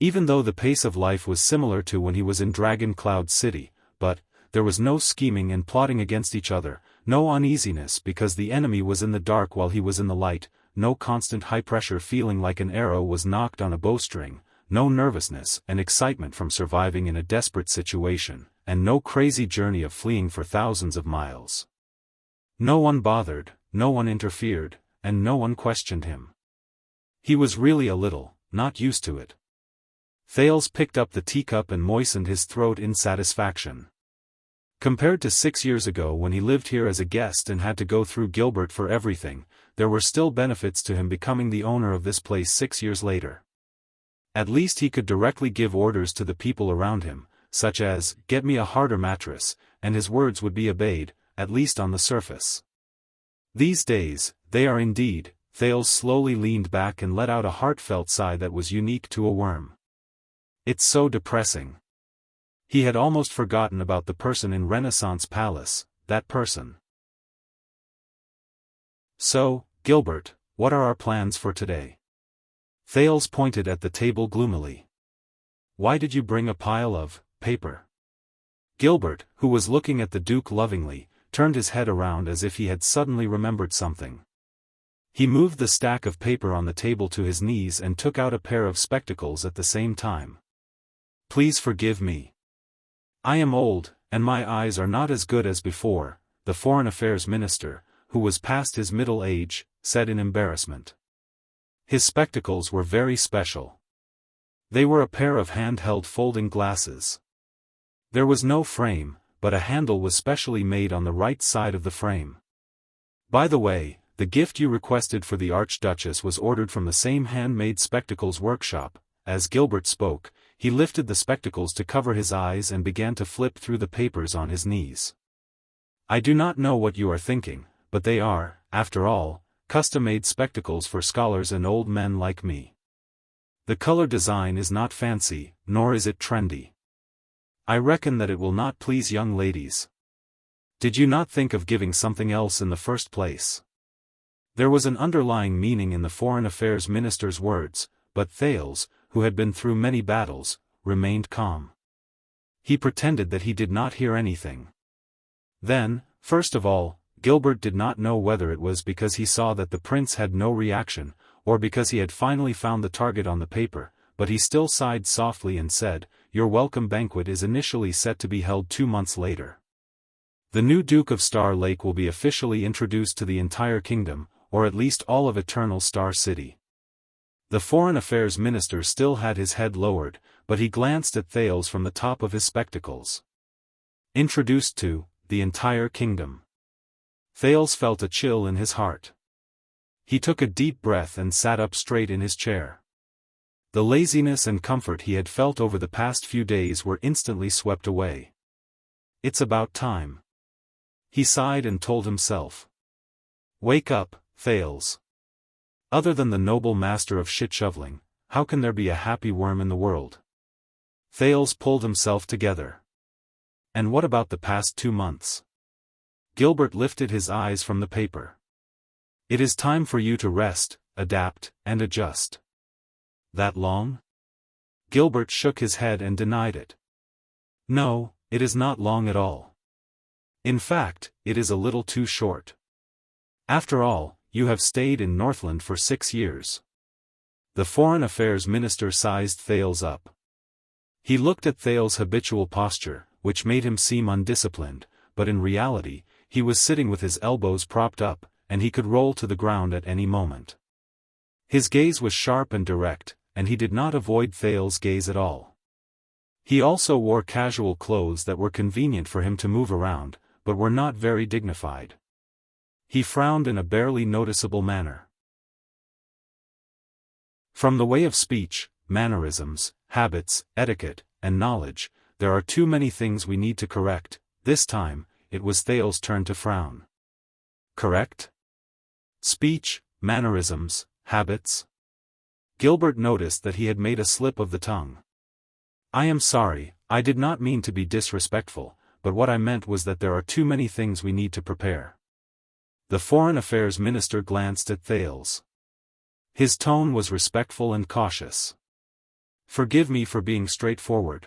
Even though the pace of life was similar to when he was in Dragon Cloud City, but there was no scheming and plotting against each other, no uneasiness because the enemy was in the dark while he was in the light, no constant high-pressure feeling like an arrow was knocked on a bowstring, no nervousness and excitement from surviving in a desperate situation, and no crazy journey of fleeing for thousands of miles. No one bothered, no one interfered, and no one questioned him. He was really a little, not used to it. Thales picked up the teacup and moistened his throat in satisfaction. Compared to 6 years ago when he lived here as a guest and had to go through Gilbert for everything, there were still benefits to him becoming the owner of this place 6 years later. At least he could directly give orders to the people around him, such as, "Get me a harder mattress," and his words would be obeyed, at least on the surface. These days, they are indeed. Thales slowly leaned back and let out a heartfelt sigh that was unique to a worm. It's so depressing. He had almost forgotten about the person in Renaissance Palace, that person. So, Gilbert, what are our plans for today? Thales pointed at the table gloomily. Why did you bring a pile of paper? Gilbert, who was looking at the Duke lovingly, turned his head around as if he had suddenly remembered something. He moved the stack of paper on the table to his knees and took out a pair of spectacles at the same time. Please forgive me. I am old, and my eyes are not as good as before, the Foreign Affairs Minister, who was past his middle age, said in embarrassment. His spectacles were very special. They were a pair of hand-held folding glasses. There was no frame, but a handle was specially made on the right side of the frame. By the way, the gift you requested for the Archduchess was ordered from the same handmade spectacles workshop. As Gilbert spoke, he lifted the spectacles to cover his eyes and began to flip through the papers on his knees. I do not know what you are thinking, but they are, after all, custom-made spectacles for scholars and old men like me. The color design is not fancy, nor is it trendy. I reckon that it will not please young ladies. Did you not think of giving something else in the first place? There was an underlying meaning in the Foreign Affairs Minister's words, but Thales, who had been through many battles, remained calm. He pretended that he did not hear anything. Then, first of all, Gilbert did not know whether it was because he saw that the prince had no reaction, or because he had finally found the target on the paper, but he still sighed softly and said, "Your welcome banquet is initially set to be held 2 months later. The new Duke of Star Lake will be officially introduced to the entire kingdom, or at least all of Eternal Star City." The Foreign Affairs Minister still had his head lowered, but he glanced at Thales from the top of his spectacles. Introduced to the entire kingdom. Thales felt a chill in his heart. He took a deep breath and sat up straight in his chair. The laziness and comfort he had felt over the past few days were instantly swept away. It's about time. He sighed and told himself. Wake up, Thales. Other than the noble master of shit-shoveling, how can there be a happy worm in the world? Thales pulled himself together. And what about the past 2 months? Gilbert lifted his eyes from the paper. It is time for you to rest, adapt, and adjust. That long? Gilbert shook his head and denied it. No, it is not long at all. In fact, it is a little too short. After all, you have stayed in Northland for 6 years. The Foreign Affairs Minister sized Thales up. He looked at Thales' habitual posture, which made him seem undisciplined, but in reality, he was sitting with his elbows propped up, and he could roll to the ground at any moment. His gaze was sharp and direct, and he did not avoid Thales' gaze at all. He also wore casual clothes that were convenient for him to move around, but were not very dignified. He frowned in a barely noticeable manner. From the way of speech, mannerisms, habits, etiquette, and knowledge, there are too many things we need to correct. This time, it was Thales's turn to frown. Correct? Speech, mannerisms, habits? Gilbert noticed that he had made a slip of the tongue. I am sorry, I did not mean to be disrespectful, but what I meant was that there are too many things we need to prepare. The Foreign Affairs Minister glanced at Thales. His tone was respectful and cautious. Forgive me for being straightforward.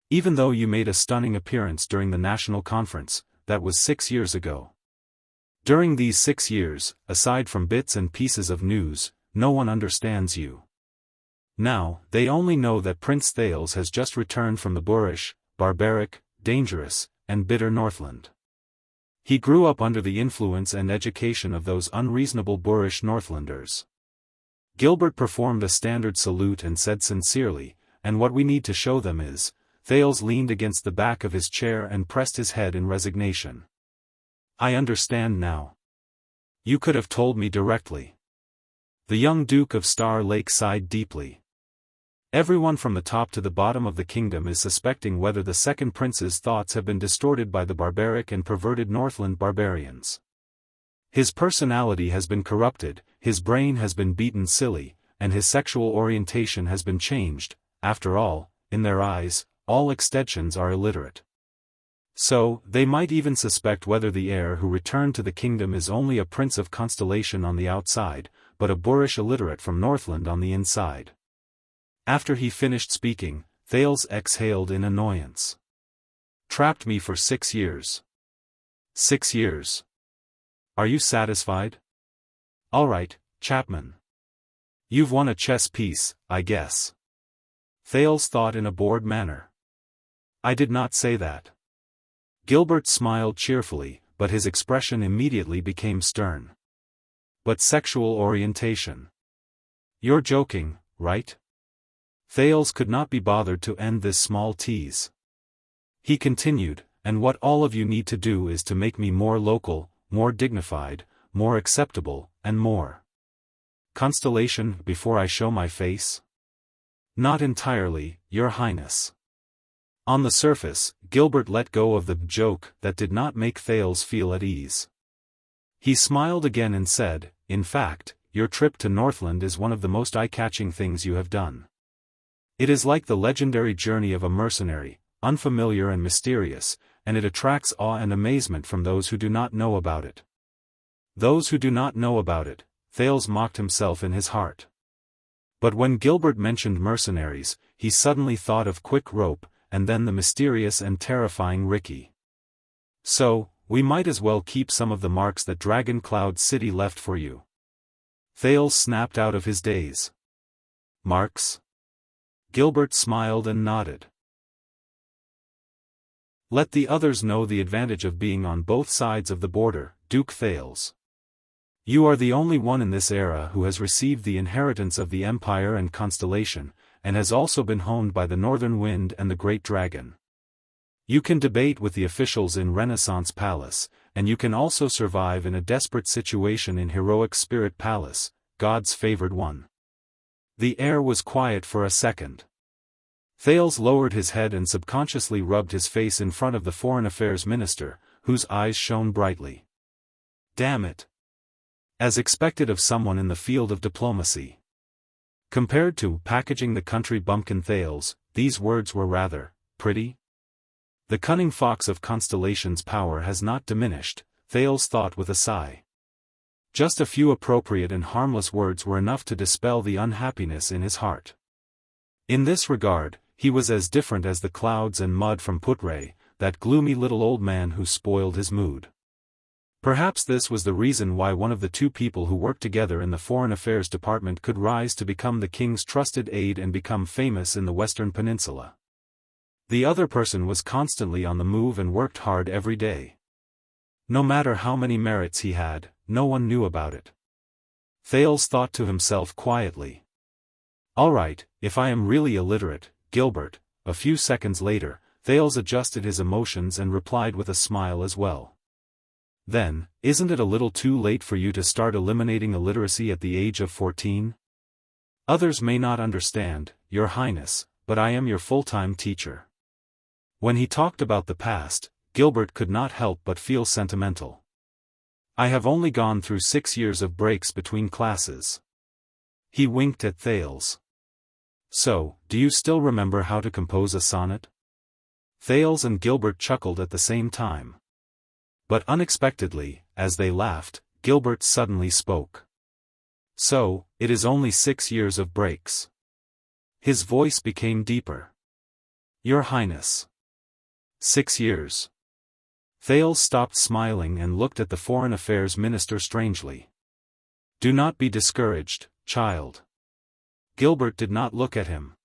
Even though you made a stunning appearance during the national conference, that was 6 years ago. During these 6 years, aside from bits and pieces of news, no one understands you. Now, they only know that Prince Thales has just returned from the boorish, barbaric, dangerous, and bitter Northland. He grew up under the influence and education of those unreasonable boorish Northlanders. Gilbert performed a standard salute and said sincerely, and what we need to show them is, Thales leaned against the back of his chair and pressed his head in resignation. I understand now. You could have told me directly. The young Duke of Star Lake sighed deeply. Everyone from the top to the bottom of the kingdom is suspecting whether the second prince's thoughts have been distorted by the barbaric and perverted Northland barbarians. His personality has been corrupted, his brain has been beaten silly, and his sexual orientation has been changed. After all, in their eyes, all extensions are illiterate. So, they might even suspect whether the heir who returned to the kingdom is only a prince of constellation on the outside, but a boorish illiterate from Northland on the inside. After he finished speaking, Thales exhaled in annoyance. Trapped me for 6 years. 6 years. Are you satisfied? All right, Chapman. You've won a chess piece, I guess. Thales thought in a bored manner. I did not say that. Gilbert smiled cheerfully, but his expression immediately became stern. But sexual orientation. You're joking, right? Thales could not be bothered to end this small tease. He continued, and what all of you need to do is to make me more local, more dignified, more acceptable, and more constellation before I show my face? Not entirely, Your Highness. On the surface, Gilbert let go of the joke that did not make Thales feel at ease. He smiled again and said, in fact, your trip to Northland is one of the most eye-catching things you have done. It is like the legendary journey of a mercenary, unfamiliar and mysterious, and it attracts awe and amazement from those who do not know about it. Those who do not know about it, Thales mocked himself in his heart. But when Gilbert mentioned mercenaries, he suddenly thought of Quick Rope, and then the mysterious and terrifying Ricky. So, we might as well keep some of the marks that Dragon Cloud City left for you. Thales snapped out of his daze. Marks? Gilbert smiled and nodded. Let the others know the advantage of being on both sides of the border, Duke Thales. You are the only one in this era who has received the inheritance of the Empire and Constellation, and has also been honed by the Northern Wind and the Great Dragon. You can debate with the officials in Renaissance Palace, and you can also survive in a desperate situation in Heroic Spirit Palace, God's favored one. The air was quiet for a second. Thales lowered his head and subconsciously rubbed his face in front of the Foreign Affairs Minister, whose eyes shone brightly. Damn it! As expected of someone in the field of diplomacy. Compared to packaging the country bumpkin Thales, these words were rather pretty. The cunning fox of Constellation's power has not diminished, Thales thought with a sigh. Just a few appropriate and harmless words were enough to dispel the unhappiness in his heart. In this regard, he was as different as the clouds and mud from Putray, that gloomy little old man who spoiled his mood. Perhaps this was the reason why one of the two people who worked together in the Foreign Affairs Department could rise to become the king's trusted aide and become famous in the Western Peninsula. The other person was constantly on the move and worked hard every day. No matter how many merits he had, no one knew about it. Thales thought to himself quietly. All right, if I am really illiterate, Gilbert. A few seconds later, Thales adjusted his emotions and replied with a smile as well. Then, isn't it a little too late for you to start eliminating illiteracy at the age of 14? Others may not understand, Your Highness, but I am your full-time teacher. When he talked about the past, Gilbert could not help but feel sentimental. I have only gone through 6 years of breaks between classes. He winked at Thales. So, do you still remember how to compose a sonnet? Thales and Gilbert chuckled at the same time. But unexpectedly, as they laughed, Gilbert suddenly spoke. So, it is only 6 years of breaks. His voice became deeper. Your Highness. 6 years. Thales stopped smiling and looked at the Foreign Affairs Minister strangely. Do not be discouraged, child. Gilbert did not look at him.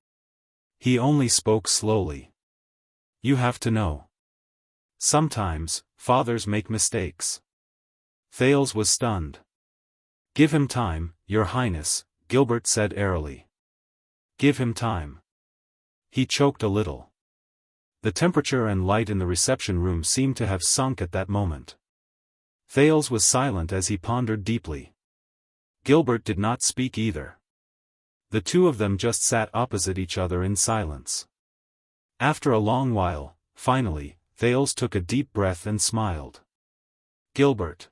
He only spoke slowly. You have to know. Sometimes, fathers make mistakes. Thales was stunned. Give him time, Your Highness, Gilbert said airily. Give him time. He choked a little. The temperature and light in the reception room seemed to have sunk at that moment. Thales was silent as he pondered deeply. Gilbert did not speak either. The two of them just sat opposite each other in silence. After a long while, finally, Thales took a deep breath and smiled. Gilbert.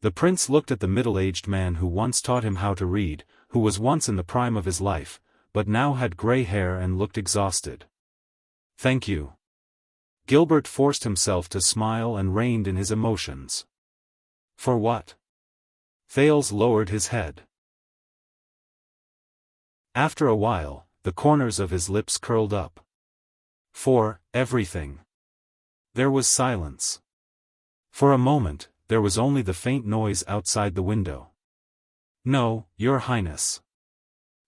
The prince looked at the middle-aged man who once taught him how to read, who was once in the prime of his life, but now had gray hair and looked exhausted. Thank you. Gilbert forced himself to smile and reined in his emotions. For what? Thales lowered his head. After a while, the corners of his lips curled up. For everything. There was silence. For a moment, there was only the faint noise outside the window. No, Your Highness.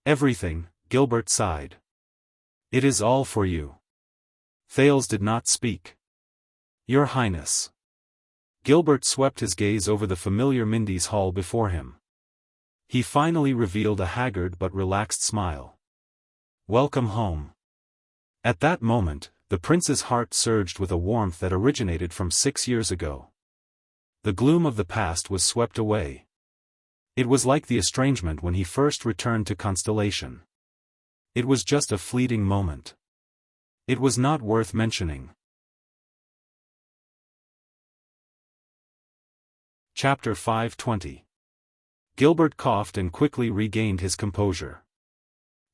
Everything, Gilbert sighed. It is all for you. Thales did not speak. Your Highness. Gilbert swept his gaze over the familiar Mindy's hall before him. He finally revealed a haggard but relaxed smile. Welcome home. At that moment, the prince's heart surged with a warmth that originated from 6 years ago. The gloom of the past was swept away. It was like the estrangement when he first returned to Constellation. It was just a fleeting moment. It was not worth mentioning. Chapter 520. Gilbert coughed and quickly regained his composure.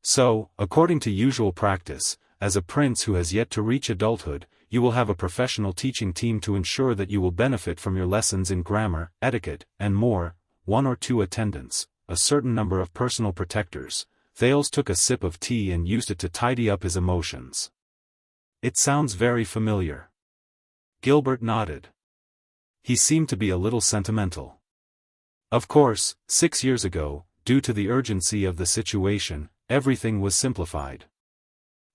So, according to usual practice, as a prince who has yet to reach adulthood, you will have a professional teaching team to ensure that you will benefit from your lessons in grammar, etiquette, and more, 1 or 2 attendants, a certain number of personal protectors. Thales took a sip of tea and used it to tidy up his emotions. It sounds very familiar. Gilbert nodded. He seemed to be a little sentimental. Of course, 6 years ago, due to the urgency of the situation, everything was simplified.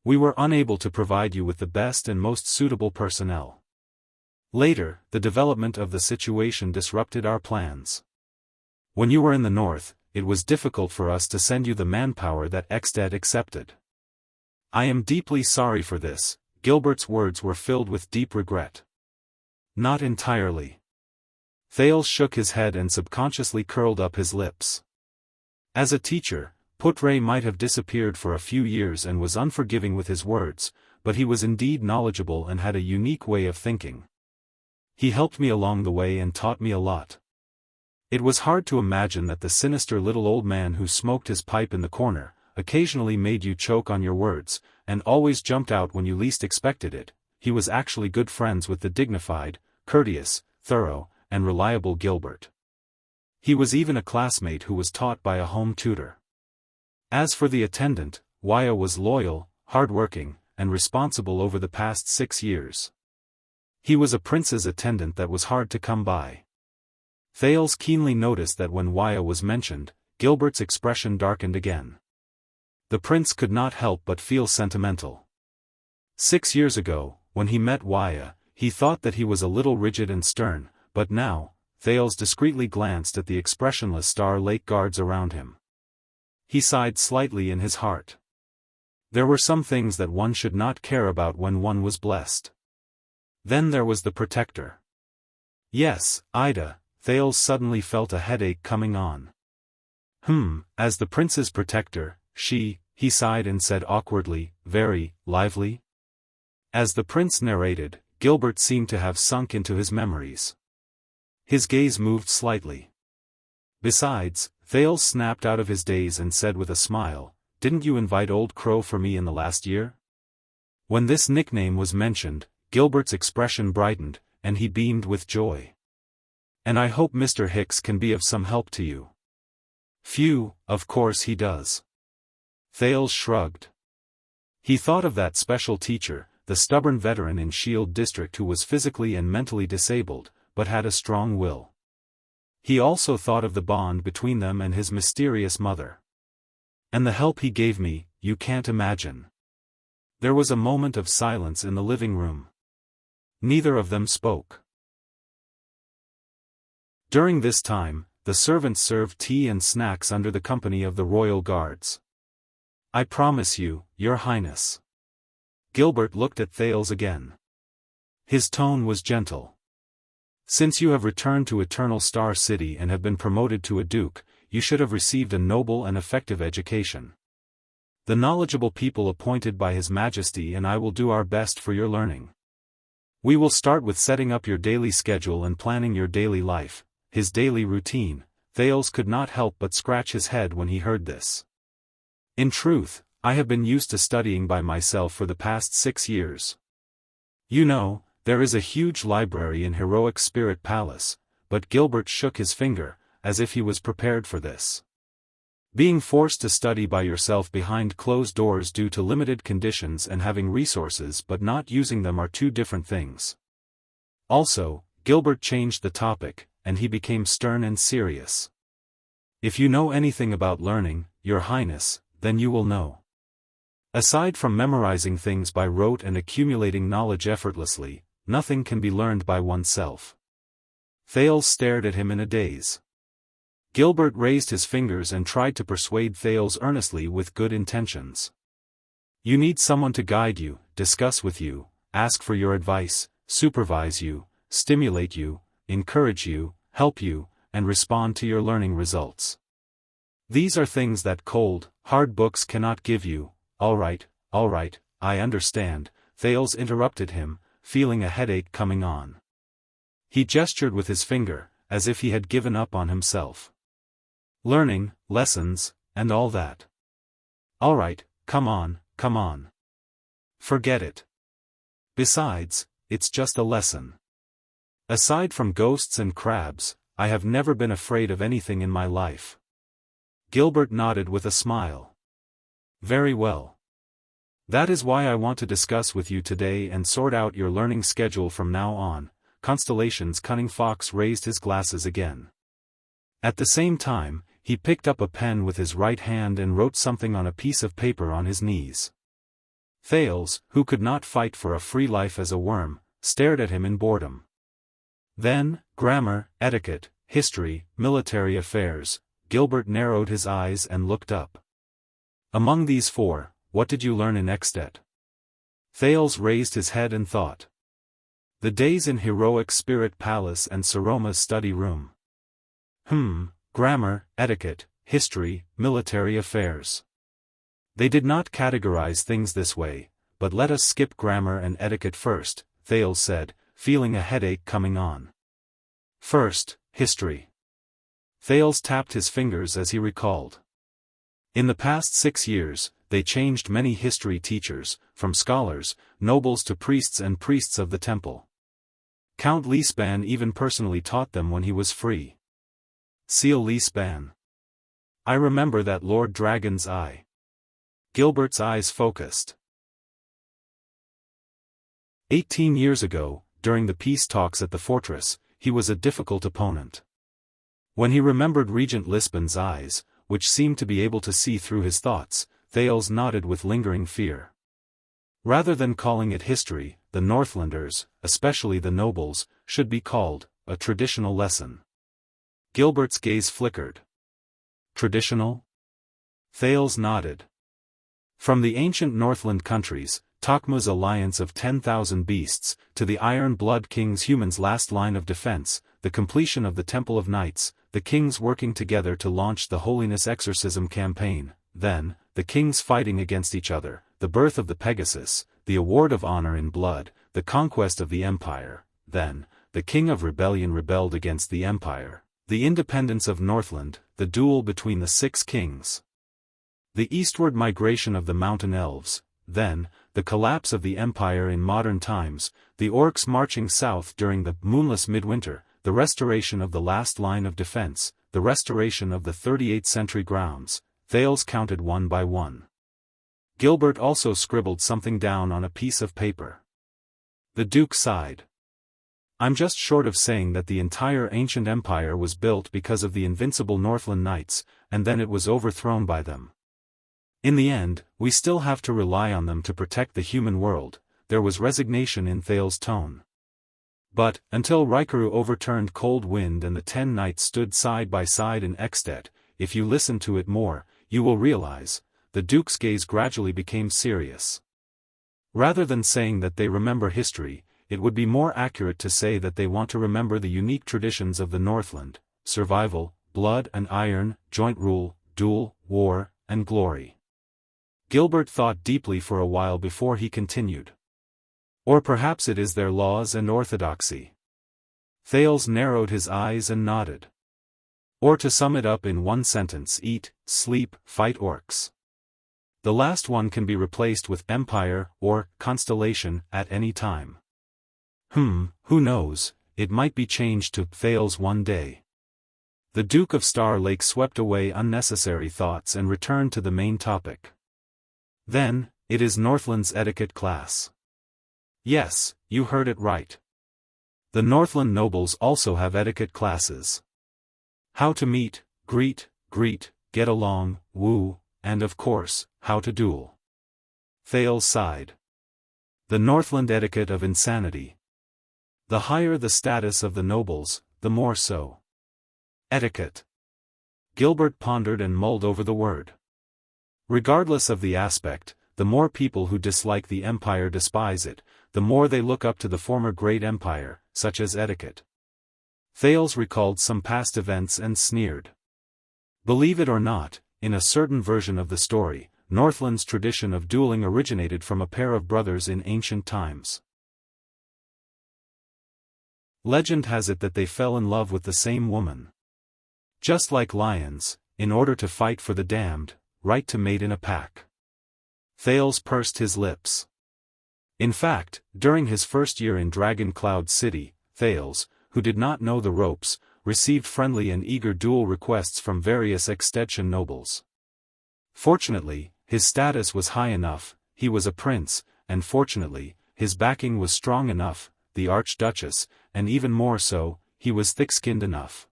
We were unable to provide you with the best and most suitable personnel. Later, the development of the situation disrupted our plans. When you were in the north, it was difficult for us to send you the manpower that Exted accepted. I am deeply sorry for this. Gilbert's words were filled with deep regret. Not entirely. Thales shook his head and subconsciously curled up his lips. As a teacher, Putre might have disappeared for a few years and was unforgiving with his words, but he was indeed knowledgeable and had a unique way of thinking. He helped me along the way and taught me a lot. It was hard to imagine that the sinister little old man who smoked his pipe in the corner, occasionally made you choke on your words, and always jumped out when you least expected it. He was actually good friends with the dignified, courteous, thorough, and reliable Gilbert. He was even a classmate who was taught by a home tutor. As for the attendant, Wuxia was loyal, hard-working, and responsible over the past 6 years. He was a prince's attendant that was hard to come by. Thales keenly noticed that when Wuxia was mentioned, Gilbert's expression darkened again. The prince could not help but feel sentimental. 6 years ago, when he met Wuxia, he thought that he was a little rigid and stern, but now, Thales discreetly glanced at the expressionless Star Lake guards around him. He sighed slightly in his heart. There were some things that one should not care about when one was blessed. Then there was the protector. Yes, Ida, Thales suddenly felt a headache coming on. As the prince's protector, he sighed and said awkwardly, very lively. As the prince narrated, Gilbert seemed to have sunk into his memories. His gaze moved slightly. Besides, Thales snapped out of his daze and said with a smile, didn't you invite Old Crow for me in the last year? When this nickname was mentioned, Gilbert's expression brightened, and he beamed with joy. And I hope Mr. Hicks can be of some help to you. Phew, of course he does. Thales shrugged. He thought of that special teacher, the stubborn veteran in Shield District who was physically and mentally disabled, but had a strong will. He also thought of the bond between them and his mysterious mother. And the help he gave me, you can't imagine. There was a moment of silence in the living room. Neither of them spoke. During this time, the servants served tea and snacks under the company of the royal guards. I promise you, Your Highness. Gilbert looked at Thales again. His tone was gentle. Since you have returned to Eternal Star City and have been promoted to a duke, you should have received a noble and effective education. The knowledgeable people appointed by His Majesty and I will do our best for your learning. We will start with setting up your daily schedule and planning your daily life, his daily routine. Thales could not help but scratch his head when he heard this. In truth, I have been used to studying by myself for the past 6 years. You know, there is a huge library in Heroic Spirit Palace, but Gilbert shook his finger, as if he was prepared for this. Being forced to study by yourself behind closed doors due to limited conditions and having resources but not using them are two different things. Also, Gilbert changed the topic, and he became stern and serious. If you know anything about learning, Your Highness, then you will know. Aside from memorizing things by rote and accumulating knowledge effortlessly, nothing can be learned by oneself. Thales stared at him in a daze. Gilbert raised his fingers and tried to persuade Thales earnestly with good intentions. You need someone to guide you, discuss with you, ask for your advice, supervise you, stimulate you, encourage you, help you, and respond to your learning results. These are things that cold, hard books cannot give you. All right, I understand, Thales interrupted him, feeling a headache coming on. He gestured with his finger, as if he had given up on himself. Learning, lessons, and all that. All right, come on. Forget it. Besides, it's just a lesson. Aside from ghosts and crabs, I have never been afraid of anything in my life. Gilbert nodded with a smile. Very well. That is why I want to discuss with you today and sort out your learning schedule from now on. Constellation's cunning fox raised his glasses again. At the same time, he picked up a pen with his right hand and wrote something on a piece of paper on his knees. Thales, who could not fight for a free life as a worm, stared at him in boredom. Then, grammar, etiquette, history, military affairs. Gilbert narrowed his eyes and looked up. Among these 4, what did you learn in Extet? Thales raised his head and thought. The days in Heroic Spirit Palace and Saroma's study room. Grammar, etiquette, history, military affairs. They did not categorize things this way, but let us skip grammar and etiquette first, Thales said, feeling a headache coming on. First, history. Thales tapped his fingers as he recalled. In the past 6 years, they changed many history teachers, from scholars, nobles to priests and priests of the temple. Count Leespan even personally taught them when he was free. Seal Leespan. I remember that Lord Dragon's eye. Gilbert's eyes focused. 18 years ago, during the peace talks at the fortress, he was a difficult opponent. When he remembered Regent Lispan's eyes, which seemed to be able to see through his thoughts, Thales nodded with lingering fear. Rather than calling it history, the Northlanders, especially the nobles, should be called a traditional lesson. Gilbert's gaze flickered. Traditional? Thales nodded. From the ancient Northland countries, Tokma's alliance of 10,000 beasts, to the Iron Blood King's humans' last line of defense, the completion of the Temple of Knights, the kings working together to launch the Holiness Exorcism campaign, then, the kings fighting against each other, the birth of the Pegasus, the award of honor in blood, the conquest of the empire, then, the king of rebellion rebelled against the empire, the independence of Northland, the duel between the 6 kings, the eastward migration of the mountain elves, then, the collapse of the empire in modern times, the orcs marching south during the moonless midwinter, the restoration of the last line of defense, the restoration of the 38th century grounds. Thales counted one by one. Gilbert also scribbled something down on a piece of paper. The Duke sighed. I'm just short of saying that the entire ancient empire was built because of the invincible Northland Knights, and then it was overthrown by them. In the end, we still have to rely on them to protect the human world. There was resignation in Thales' tone. But, until Rikaru overturned Cold Wind and the 10 knights stood side by side in Extet, if you listen to it more, you will realize, the Duke's gaze gradually became serious. Rather than saying that they remember history, it would be more accurate to say that they want to remember the unique traditions of the Northland: survival, blood and iron, joint rule, duel, war, and glory. Gilbert thought deeply for a while before he continued. Or perhaps it is their laws and orthodoxy. Thales narrowed his eyes and nodded. Or to sum it up in one sentence: eat, sleep, fight orcs. The last one can be replaced with empire or constellation at any time. Who knows, it might be changed to Thales one day. The Duke of Star Lake swept away unnecessary thoughts and returned to the main topic. Then, it is Northland's etiquette class. Yes, you heard it right. The Northland nobles also have etiquette classes. How to meet, greet, get along, woo, and of course, how to duel. Thales sighed. The Northland etiquette of insanity. The higher the status of the nobles, the more so. Etiquette. Gilbert pondered and mulled over the word. Regardless of the aspect, the more people who dislike the empire despise it, the more they look up to the former great empire, such as etiquette. Thales recalled some past events and sneered. Believe it or not, in a certain version of the story, Northland's tradition of dueling originated from a pair of brothers in ancient times. Legend has it that they fell in love with the same woman. Just like lions, in order to fight for the damned, right to mate in a pack. Thales pursed his lips. In fact, during his first year in Dragon Cloud City, Thales, who did not know the ropes, received friendly and eager duel requests from various Extension nobles. Fortunately, his status was high enough, he was a prince, and fortunately, his backing was strong enough, the Archduchess, and even more so, he was thick-skinned enough.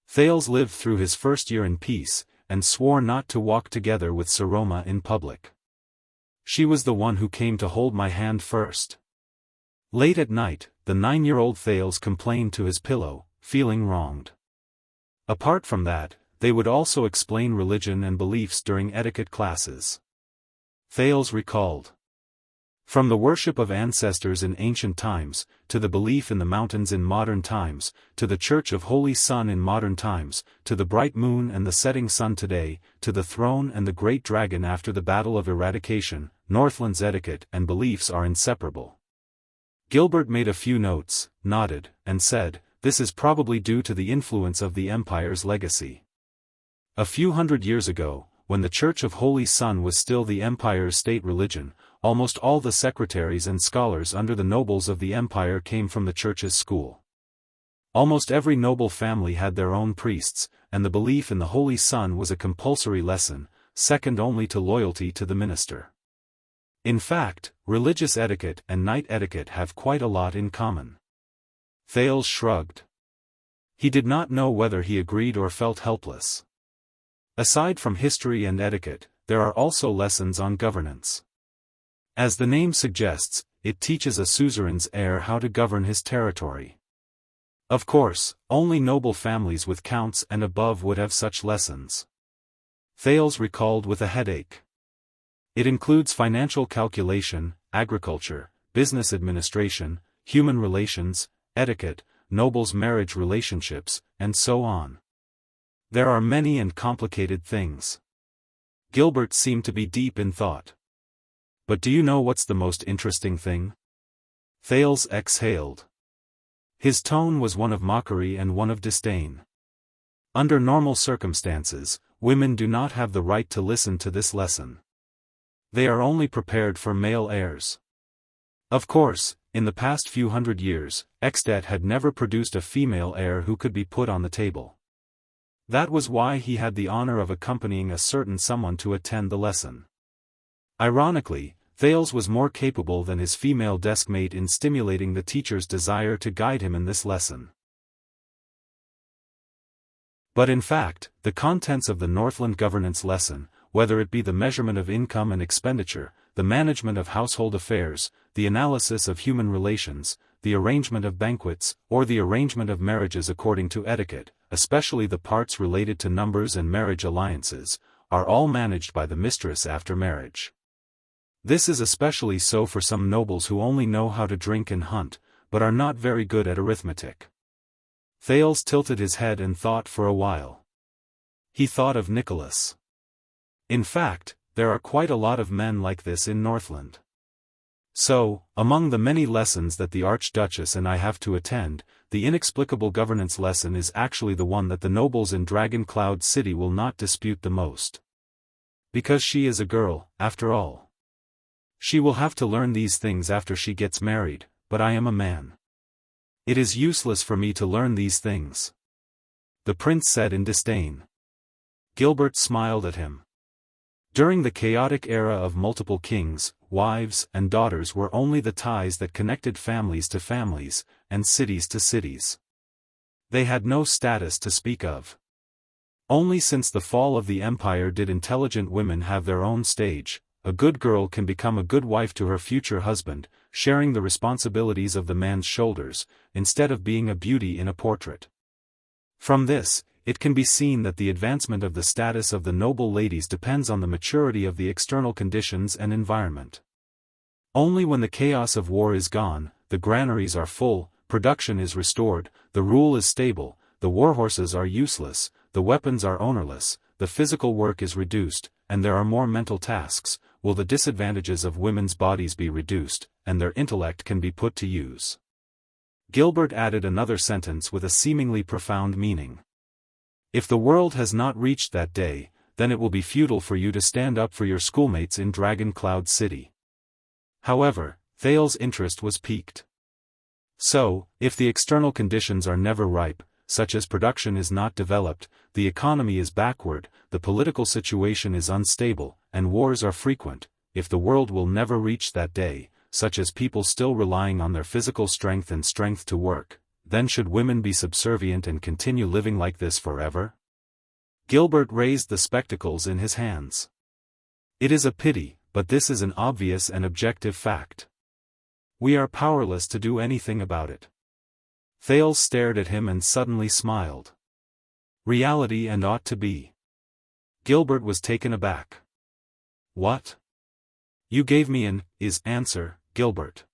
Thales lived through his first year in peace, and swore not to walk together with Saroma in public. She was the one who came to hold my hand first. Late at night, the 9-year-old Thales complained to his pillow, feeling wronged. Apart from that, they would also explain religion and beliefs during etiquette classes. Thales recalled. From the worship of ancestors in ancient times, to the belief in the mountains in modern times, to the Church of Holy Sun in modern times, to the bright moon and the setting sun today, to the throne and the great dragon after the Battle of Eradication, Northland's etiquette and beliefs are inseparable. Gilbert made a few notes, nodded, and said, this is probably due to the influence of the Empire's legacy. A few hundred years ago, when the Church of Holy Sun was still the Empire's state religion, almost all the secretaries and scholars under the nobles of the Empire came from the Church's school. Almost every noble family had their own priests, and the belief in the Holy Sun was a compulsory lesson, second only to loyalty to the minister. In fact, religious etiquette and knight etiquette have quite a lot in common. Thales shrugged. He did not know whether he agreed or felt helpless. Aside from history and etiquette, there are also lessons on governance. As the name suggests, it teaches a suzerain's heir how to govern his territory. Of course, only noble families with counts and above would have such lessons. Thales recalled with a headache. It includes financial calculation, agriculture, business administration, human relations, etiquette, nobles' marriage relationships, and so on. There are many and complicated things. Gilbert seemed to be deep in thought. But do you know what's the most interesting thing? Thales exhaled. His tone was one of mockery and one of disdain. Under normal circumstances, women do not have the right to listen to this lesson. They are only prepared for male heirs. Of course, in the past few hundred years, Exdat had never produced a female heir who could be put on the table. That was why he had the honor of accompanying a certain someone to attend the lesson. Ironically, Thales was more capable than his female deskmate in stimulating the teacher's desire to guide him in this lesson. But in fact, the contents of the Northland governance lesson, whether it be the measurement of income and expenditure, the management of household affairs, the analysis of human relations, the arrangement of banquets, or the arrangement of marriages according to etiquette, especially the parts related to numbers and marriage alliances, are all managed by the mistress after marriage. This is especially so for some nobles who only know how to drink and hunt, but are not very good at arithmetic. Thales tilted his head and thought for a while. He thought of Nicholas. In fact, there are quite a lot of men like this in Northland. So, among the many lessons that the Archduchess and I have to attend, the inexplicable governance lesson is actually the one that the nobles in Dragon Cloud City will not dispute the most. Because she is a girl, after all. She will have to learn these things after she gets married, but I am a man. It is useless for me to learn these things. The prince said in disdain. Gilbert smiled at him. During the chaotic era of multiple kings, wives and daughters were only the ties that connected families to families, and cities to cities. They had no status to speak of. Only since the fall of the empire did intelligent women have their own stage. A good girl can become a good wife to her future husband, sharing the responsibilities of the man's shoulders, instead of being a beauty in a portrait. From this, it can be seen that the advancement of the status of the noble ladies depends on the maturity of the external conditions and environment. Only when the chaos of war is gone, the granaries are full, production is restored, the rule is stable, the warhorses are useless, the weapons are ownerless, the physical work is reduced, and there are more mental tasks, will the disadvantages of women's bodies be reduced, and their intellect can be put to use. Gilbert added another sentence with a seemingly profound meaning. If the world has not reached that day, then it will be futile for you to stand up for your schoolmates in Dragon Cloud City. However, Thales' interest was piqued. So, if the external conditions are never ripe, such as production is not developed, the economy is backward, the political situation is unstable, and wars are frequent, if the world will never reach that day, such as people still relying on their physical strength and strength to work, then should women be subservient and continue living like this forever? Gilbert raised the spectacles in his hands. It is a pity, but this is an obvious and objective fact. We are powerless to do anything about it. Thales stared at him and suddenly smiled. Reality and ought to be. Gilbert was taken aback. What? You gave me an answer, Gilbert.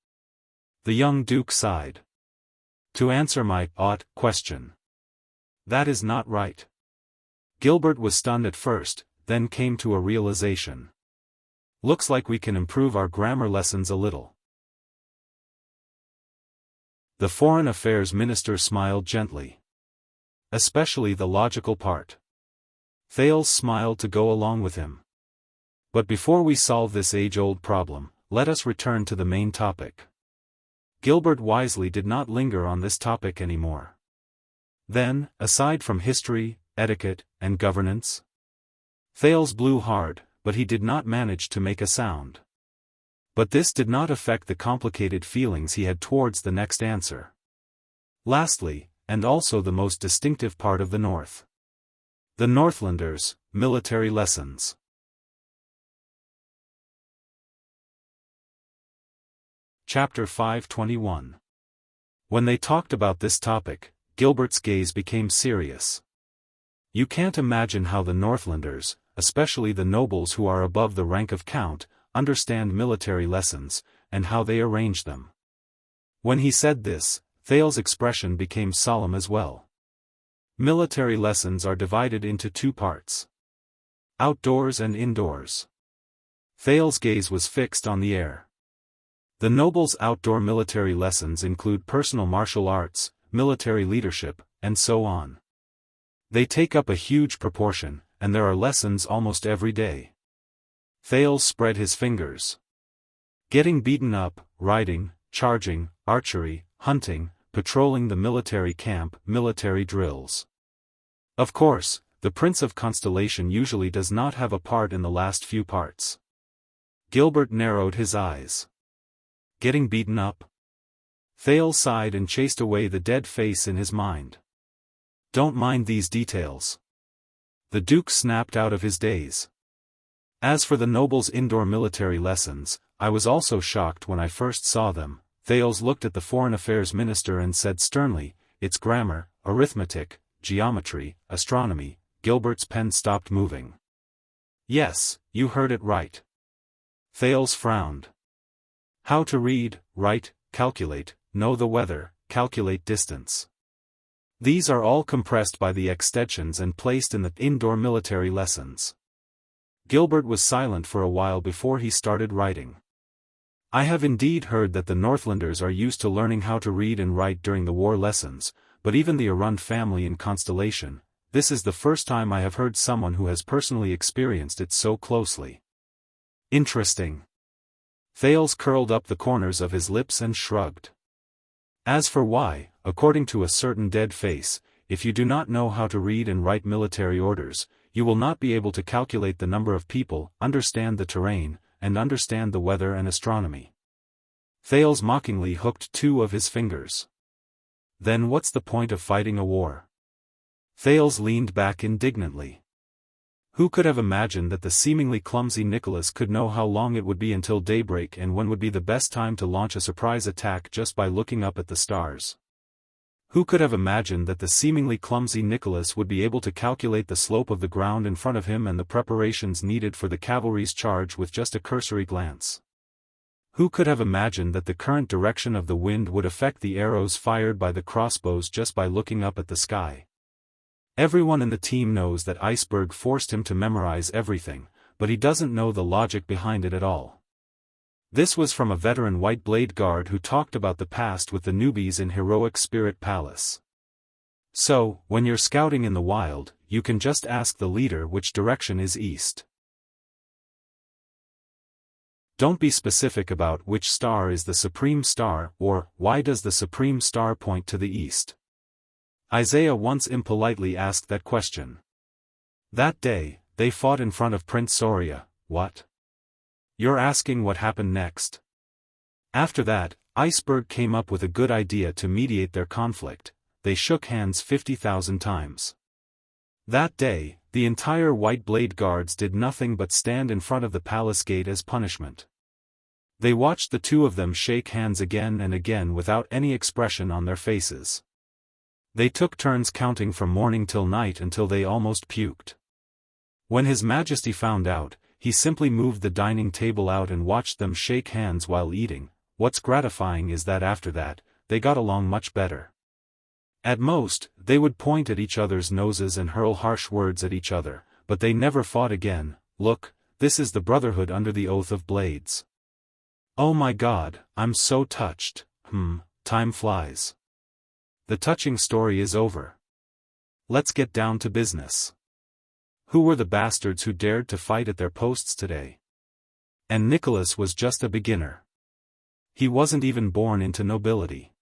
The young duke sighed. To answer my ought question. That is not right. Gilbert was stunned at first, then came to a realization. Looks like we can improve our grammar lessons a little. The Foreign Affairs Minister smiled gently. Especially the logical part. Thales smiled to go along with him. But before we solve this age-old problem, let us return to the main topic. Gilbert wisely did not linger on this topic anymore. Then, aside from history, etiquette, and governance? Thales blew hard, but he did not manage to make a sound. But this did not affect the complicated feelings he had towards the next answer. Lastly, and also the most distinctive part of the North. The Northlanders, military lessons. Chapter 521. When they talked about this topic, Gilbert's gaze became serious. You can't imagine how the Northlanders, especially the nobles who are above the rank of count, understand military lessons, and how they arrange them. When he said this, Thales's expression became solemn as well. Military lessons are divided into two parts: outdoors and indoors. Thales's gaze was fixed on the air. The nobles' outdoor military lessons include personal martial arts, military leadership, and so on. They take up a huge proportion, and there are lessons almost every day. Thales spread his fingers. Getting beaten up, riding, charging, archery, hunting, patrolling the military camp, military drills. Of course, the Prince of Constellation usually does not have a part in the last few parts. Gilbert narrowed his eyes. Getting beaten up? Thales sighed and chased away the dead face in his mind. Don't mind these details. The Duke snapped out of his daze. As for the nobles' indoor military lessons, I was also shocked when I first saw them. Thales looked at the Foreign Affairs Minister and said sternly, "It's grammar, arithmetic, geometry, astronomy." Gilbert's pen stopped moving. "Yes, you heard it right." Thales frowned. "How to read, write, calculate, know the weather, calculate distance. These are all compressed by the extensions and placed in the indoor military lessons." Gilbert was silent for a while before he started writing. "I have indeed heard that the Northlanders are used to learning how to read and write during the war lessons, but even the Arund family in Constellation, this is the first time I have heard someone who has personally experienced it so closely." "Interesting." Thales curled up the corners of his lips and shrugged. "As for why, according to a certain dead face, if you do not know how to read and write military orders, you will not be able to calculate the number of people, understand the terrain, and understand the weather and astronomy." Thales mockingly hooked two of his fingers. "Then what's the point of fighting a war?" Thales leaned back indignantly. Who could have imagined that the seemingly clumsy Nicholas could know how long it would be until daybreak and when would be the best time to launch a surprise attack just by looking up at the stars? Who could have imagined that the seemingly clumsy Nicholas would be able to calculate the slope of the ground in front of him and the preparations needed for the cavalry's charge with just a cursory glance? Who could have imagined that the current direction of the wind would affect the arrows fired by the crossbows just by looking up at the sky? Everyone in the team knows that Iceberg forced him to memorize everything, but he doesn't know the logic behind it at all. This was from a veteran White Blade Guard who talked about the past with the newbies in Heroic Spirit Palace. So, when you're scouting in the wild, you can just ask the leader which direction is east. Don't be specific about which star is the supreme star or why does the supreme star point to the east. Isaiah once impolitely asked that question. That day, they fought in front of Prince Soria. What? You're asking what happened next? After that, Iceberg came up with a good idea to mediate their conflict. They shook hands 50,000 times. That day, the entire White Blade Guards did nothing but stand in front of the palace gate as punishment. They watched the two of them shake hands again and again without any expression on their faces. They took turns counting from morning till night until they almost puked. When His Majesty found out, he simply moved the dining table out and watched them shake hands while eating. What's gratifying is that after that, they got along much better. At most, they would point at each other's noses and hurl harsh words at each other, but they never fought again. Look, this is the Brotherhood under the Oath of Blades. Oh my God, I'm so touched. Time flies. The touching story is over. Let's get down to business. Who were the bastards who dared to fight at their posts today? And Nicholas was just a beginner. He wasn't even born into nobility.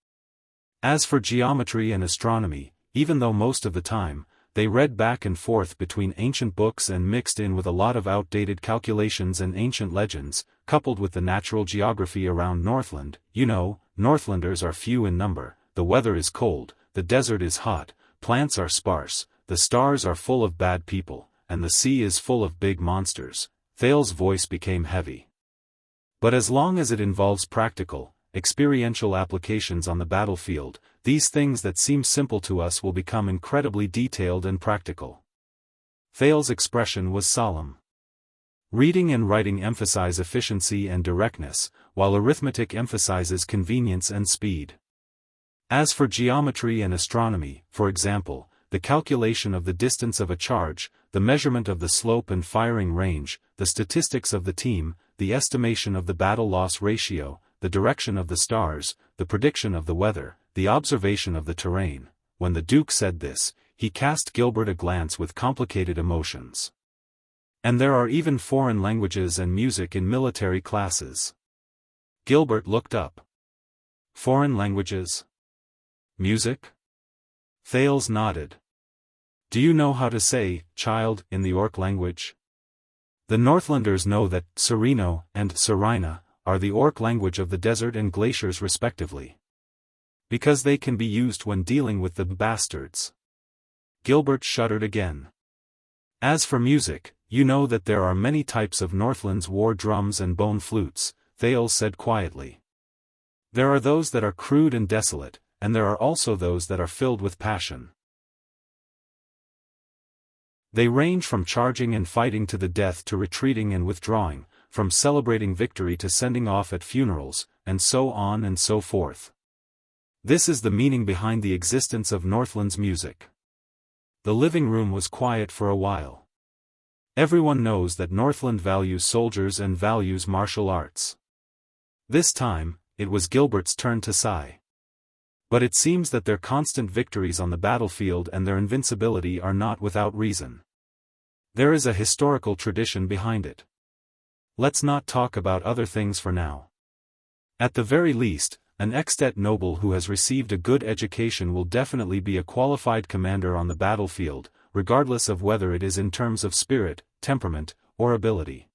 As for geometry and astronomy, even though most of the time, they read back and forth between ancient books and mixed in with a lot of outdated calculations and ancient legends, coupled with the natural geography around Northland, Northlanders are few in number, the weather is cold, the desert is hot, plants are sparse, the stars are full of bad people, and the sea is full of big monsters. Thales's voice became heavy. But as long as it involves practical, experiential applications on the battlefield, these things that seem simple to us will become incredibly detailed and practical. Thales' expression was solemn. Reading and writing emphasize efficiency and directness, while arithmetic emphasizes convenience and speed. As for geometry and astronomy, for example, the calculation of the distance of a charge, the measurement of the slope and firing range, the statistics of the team, the estimation of the battle-loss ratio, the direction of the stars, the prediction of the weather, the observation of the terrain. When the Duke said this, he cast Gilbert a glance with complicated emotions. And there are even foreign languages and music in military classes. Gilbert looked up. Foreign languages? Music? Thales nodded. Do you know how to say, child, in the Orc language? The Northlanders know that Sereno and Serina are the Orc language of the desert and glaciers respectively. Because they can be used when dealing with the bastards. Gilbert shuddered again. As for music, you know that there are many types of Northland's war drums and bone flutes, Thales said quietly. There are those that are crude and desolate, and there are also those that are filled with passion. They range from charging and fighting to the death to retreating and withdrawing, from celebrating victory to sending off at funerals, and so on and so forth. This is the meaning behind the existence of Northland's music. The living room was quiet for a while. Everyone knows that Northland values soldiers and values martial arts. This time, it was Gilbert's turn to sigh. But it seems that their constant victories on the battlefield and their invincibility are not without reason. There is a historical tradition behind it. Let's not talk about other things for now. At the very least, an extant noble who has received a good education will definitely be a qualified commander on the battlefield, regardless of whether it is in terms of spirit, temperament, or ability.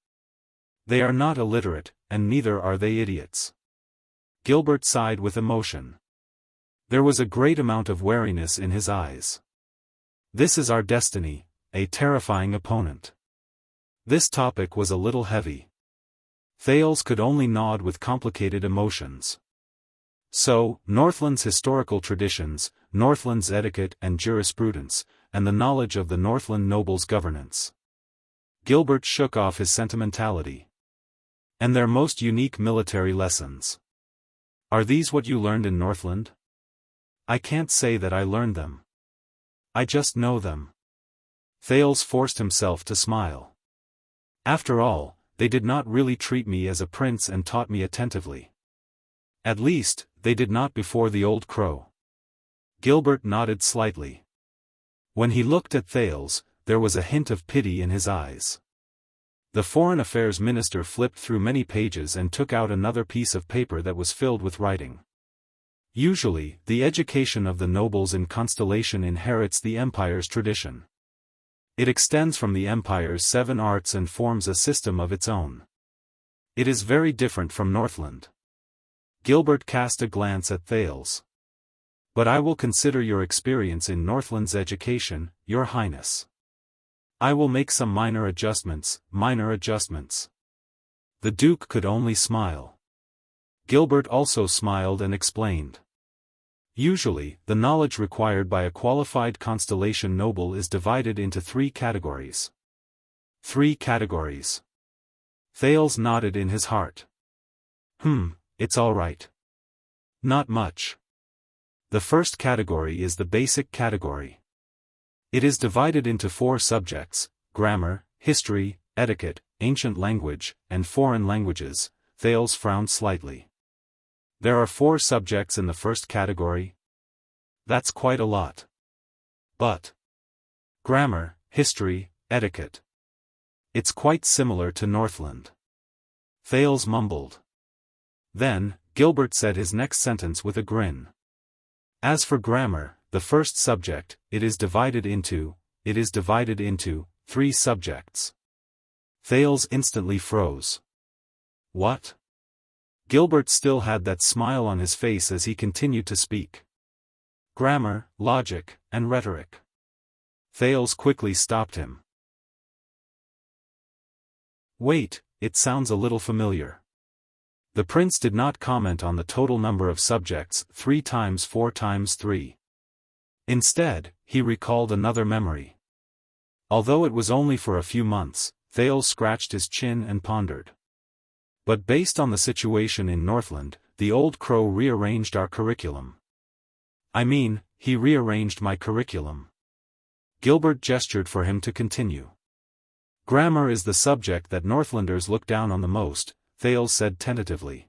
They are not illiterate, and neither are they idiots. Gilbert sighed with emotion. There was a great amount of wariness in his eyes. This is our destiny, a terrifying opponent. This topic was a little heavy. Thales could only nod with complicated emotions. So, Northland's historical traditions, Northland's etiquette and jurisprudence, and the knowledge of the Northland nobles' governance. Gilbert shook off his sentimentality. And their most unique military lessons. Are these what you learned in Northland? I can't say that I learned them. I just know them. Thales forced himself to smile. After all, they did not really treat me as a prince and taught me attentively. At least, they did not before the old crow. Gilbert nodded slightly. When he looked at Thales, there was a hint of pity in his eyes. The Foreign Affairs Minister flipped through many pages and took out another piece of paper that was filled with writing. Usually, the education of the nobles in Constellation inherits the Empire's tradition. It extends from the Empire's 7 arts and forms a system of its own. It is very different from Northland. Gilbert cast a glance at Thales. But I will consider your experience in Northland's education, Your Highness. I will make some minor adjustments. The Duke could only smile. Gilbert also smiled and explained. Usually, the knowledge required by a qualified Constellation noble is divided into 3 categories. 3 categories. Thales nodded in his heart. It's all right. Not much. The first category is the basic category. It is divided into 4 subjects: grammar, history, etiquette, ancient language, and foreign languages. Thales frowned slightly. There are 4 subjects in the first category? That's quite a lot. But grammar, history, etiquette. It's quite similar to Northland. Thales mumbled. Then, Gilbert said his next sentence with a grin. As for grammar, the first subject, it is divided into 3 subjects. Thales instantly froze. What? Gilbert still had that smile on his face as he continued to speak. Grammar, logic, and rhetoric. Thales quickly stopped him. Wait, it sounds a little familiar. The prince did not comment on the total number of subjects, 3 times 4 times 3. Instead, he recalled another memory. Although it was only for a few months, Thales scratched his chin and pondered. But based on the situation in Northland, the old crow rearranged our curriculum. I mean, he rearranged my curriculum. Gilbert gestured for him to continue. Grammar is the subject that Northlanders look down on the most, Thales said tentatively.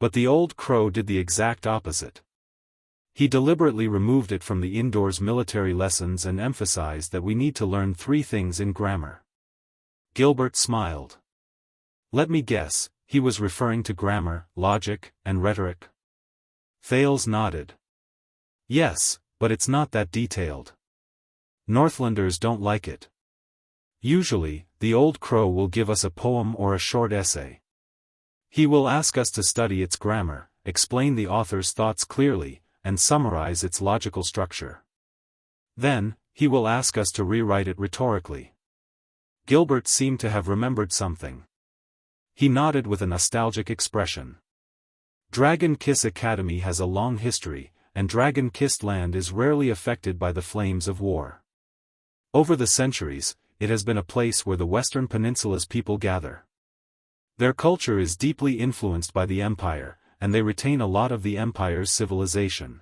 But the old crow did the exact opposite. He deliberately removed it from the indoors military lessons and emphasized that we need to learn 3 things in grammar. Gilbert smiled. Let me guess, he was referring to grammar, logic, and rhetoric. Thales nodded. Yes, but it's not that detailed. Northlanders don't like it. Usually, the old crow will give us a poem or a short essay. He will ask us to study its grammar, explain the author's thoughts clearly, and summarize its logical structure. Then, he will ask us to rewrite it rhetorically. Gilbert seemed to have remembered something. He nodded with a nostalgic expression. Dragon Kiss Academy has a long history, and dragon-kissed land is rarely affected by the flames of war. Over the centuries, it has been a place where the Western Peninsula's people gather. Their culture is deeply influenced by the Empire, and they retain a lot of the Empire's civilization.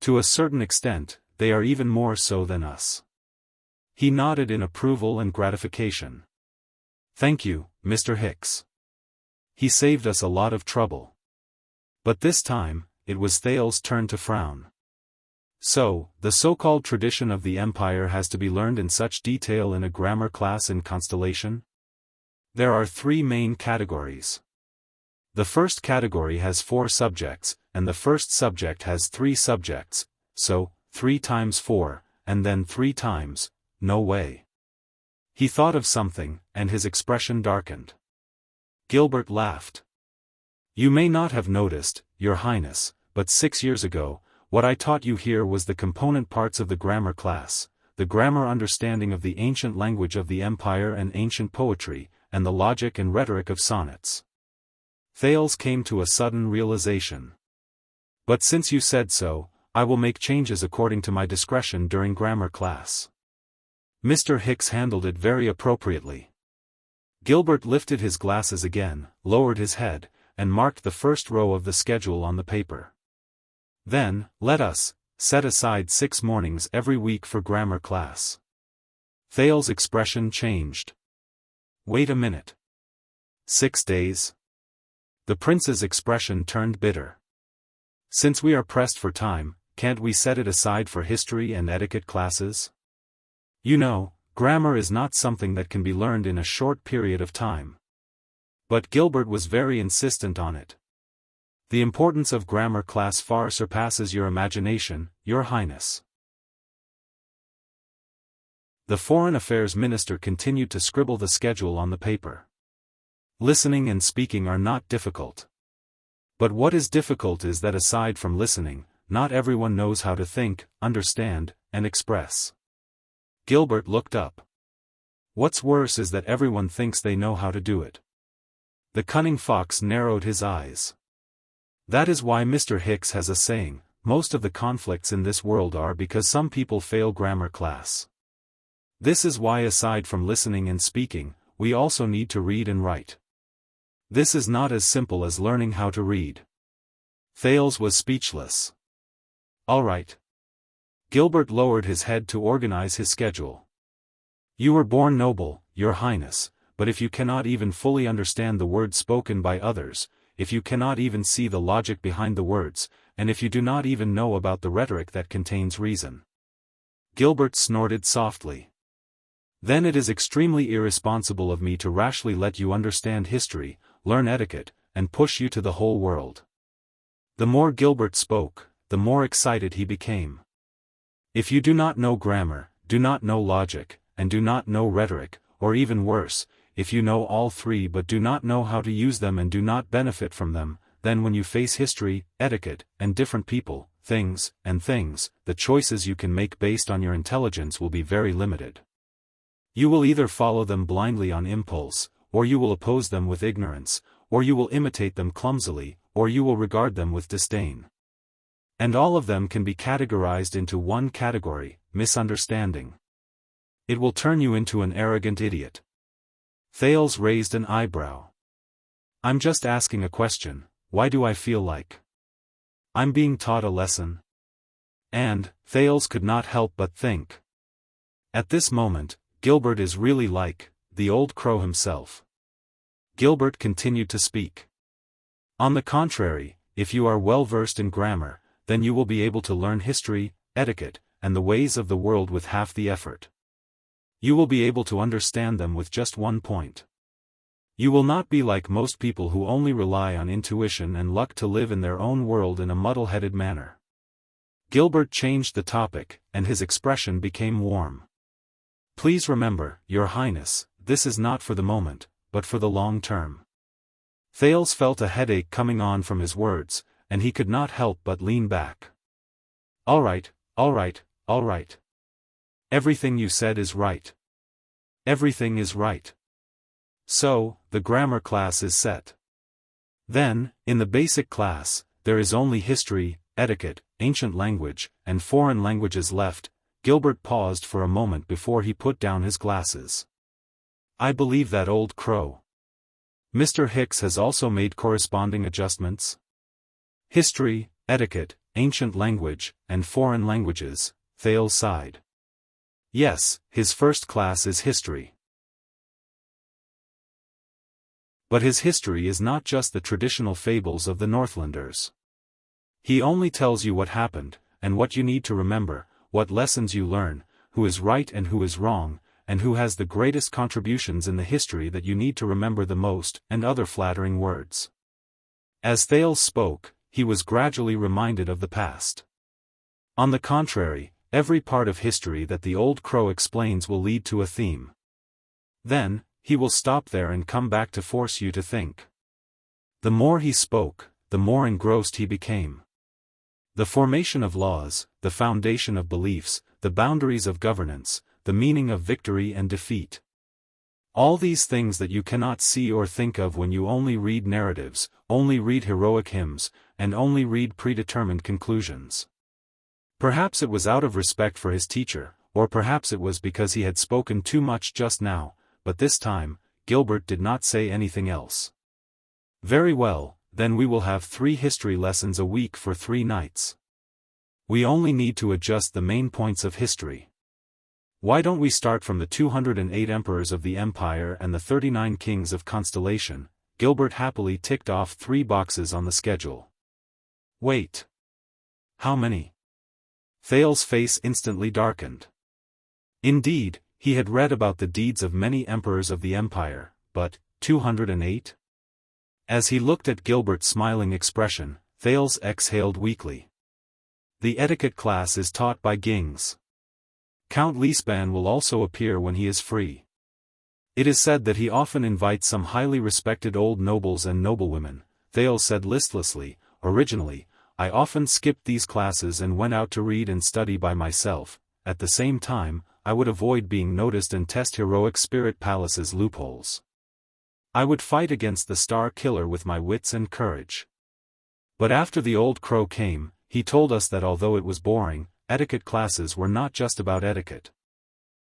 To a certain extent, they are even more so than us. He nodded in approval and gratification. Thank you, Mr. Hicks. He saved us a lot of trouble. But this time, it was Thales' turn to frown. So, the so-called tradition of the Empire has to be learned in such detail in a grammar class in Constellation? There are 3 main categories. The first category has 4 subjects, and the first subject has 3 subjects, so, 3 times 4, and then 3 times, no way. He thought of something, and his expression darkened. Gilbert laughed. You may not have noticed, Your Highness, but 6 years ago, what I taught you here was the component parts of the grammar class, the grammar understanding of the ancient language of the Empire and ancient poetry, and the logic and rhetoric of sonnets. Thales came to a sudden realization. But since you said so, I will make changes according to my discretion during grammar class. Mr. Hicks handled it very appropriately. Gilbert lifted his glasses again, lowered his head, and marked the first row of the schedule on the paper. Then, let us set aside 6 mornings every week for grammar class. Thales' expression changed. Wait a minute. 6 days? The prince's expression turned bitter. Since we are pressed for time, can't we set it aside for history and etiquette classes? You know, grammar is not something that can be learned in a short period of time. But Gilbert was very insistent on it. The importance of grammar class far surpasses your imagination, Your Highness. The Foreign Affairs Minister continued to scribble the schedule on the paper. Listening and speaking are not difficult. But what is difficult is that aside from listening, not everyone knows how to think, understand, and express. Gilbert looked up. What's worse is that everyone thinks they know how to do it. The cunning fox narrowed his eyes. That is why Mr. Hicks has a saying, most of the conflicts in this world are because some people fail grammar class. This is why aside from listening and speaking, we also need to read and write. This is not as simple as learning how to read. Thales was speechless. All right. Gilbert lowered his head to organize his schedule. You were born noble, Your Highness, but if you cannot even fully understand the words spoken by others, if you cannot even see the logic behind the words, and if you do not even know about the rhetoric that contains reason. Gilbert snorted softly. Then it is extremely irresponsible of me to rashly let you understand history, learn etiquette, and push you to the whole world. The more Gilbert spoke, the more excited he became. If you do not know grammar, do not know logic, and do not know rhetoric, or even worse, if you know all 3 but do not know how to use them and do not benefit from them, then when you face history, etiquette, and different people, things, the choices you can make based on your intelligence will be very limited. You will either follow them blindly on impulse, or you will oppose them with ignorance, or you will imitate them clumsily, or you will regard them with disdain. And all of them can be categorized into one category, misunderstanding. It will turn you into an arrogant idiot. Thales raised an eyebrow. I'm just asking a question, why do I feel like I'm being taught a lesson? And, Thales could not help but think. At this moment, Gilbert is really like the old crow himself. Gilbert continued to speak. On the contrary, if you are well versed in grammar, then you will be able to learn history, etiquette, and the ways of the world with half the effort. You will be able to understand them with just one point. You will not be like most people who only rely on intuition and luck to live in their own world in a muddle-headed manner. Gilbert changed the topic, and his expression became warm. Please remember, Your Highness, this is not for the moment, but for the long term. Thales felt a headache coming on from his words, and he could not help but lean back. All right, all right, all right. Everything you said is right. Everything is right. So, the grammar class is set. Then, in the basic class, there is only history, etiquette, ancient language, and foreign languages left. Gilbert paused for a moment before he put down his glasses. I believe that old crow. Mr. Hicks has also made corresponding adjustments. History, etiquette, ancient language, and foreign languages, Thales sighed. Yes, his first class is history. But his history is not just the traditional fables of the Northlanders. He only tells you what happened, and what you need to remember, what lessons you learn, who is right and who is wrong, and who has the greatest contributions in the history that you need to remember the most, and other flattering words. As Thales spoke, he was gradually reminded of the past. On the contrary, every part of history that the old crow explains will lead to a theme. Then, he will stop there and come back to force you to think. The more he spoke, the more engrossed he became. The formation of laws, the foundation of beliefs, the boundaries of governance, the meaning of victory and defeat. All these things that you cannot see or think of when you only read narratives, only read heroic hymns, and only read predetermined conclusions. Perhaps it was out of respect for his teacher, or perhaps it was because he had spoken too much just now, but this time, Gilbert did not say anything else. Very well, then we will have 3 history lessons a week for 3 nights. We only need to adjust the main points of history. Why don't we start from the 208 emperors of the empire and the 39 kings of constellation? Gilbert happily ticked off 3 boxes on the schedule. Wait. How many? Thales' face instantly darkened. Indeed, he had read about the deeds of many emperors of the empire, but 208? As he looked at Gilbert's smiling expression, Thales exhaled weakly. The etiquette class is taught by Gings. Count Leespan will also appear when he is free. It is said that he often invites some highly respected old nobles and noblewomen. Thales said listlessly, originally, I often skipped these classes and went out to read and study by myself. At the same time, I would avoid being noticed and test heroic spirit palaces' loopholes. I would fight against the Star Killer with my wits and courage. But after the old crow came, he told us that although it was boring, etiquette classes were not just about etiquette.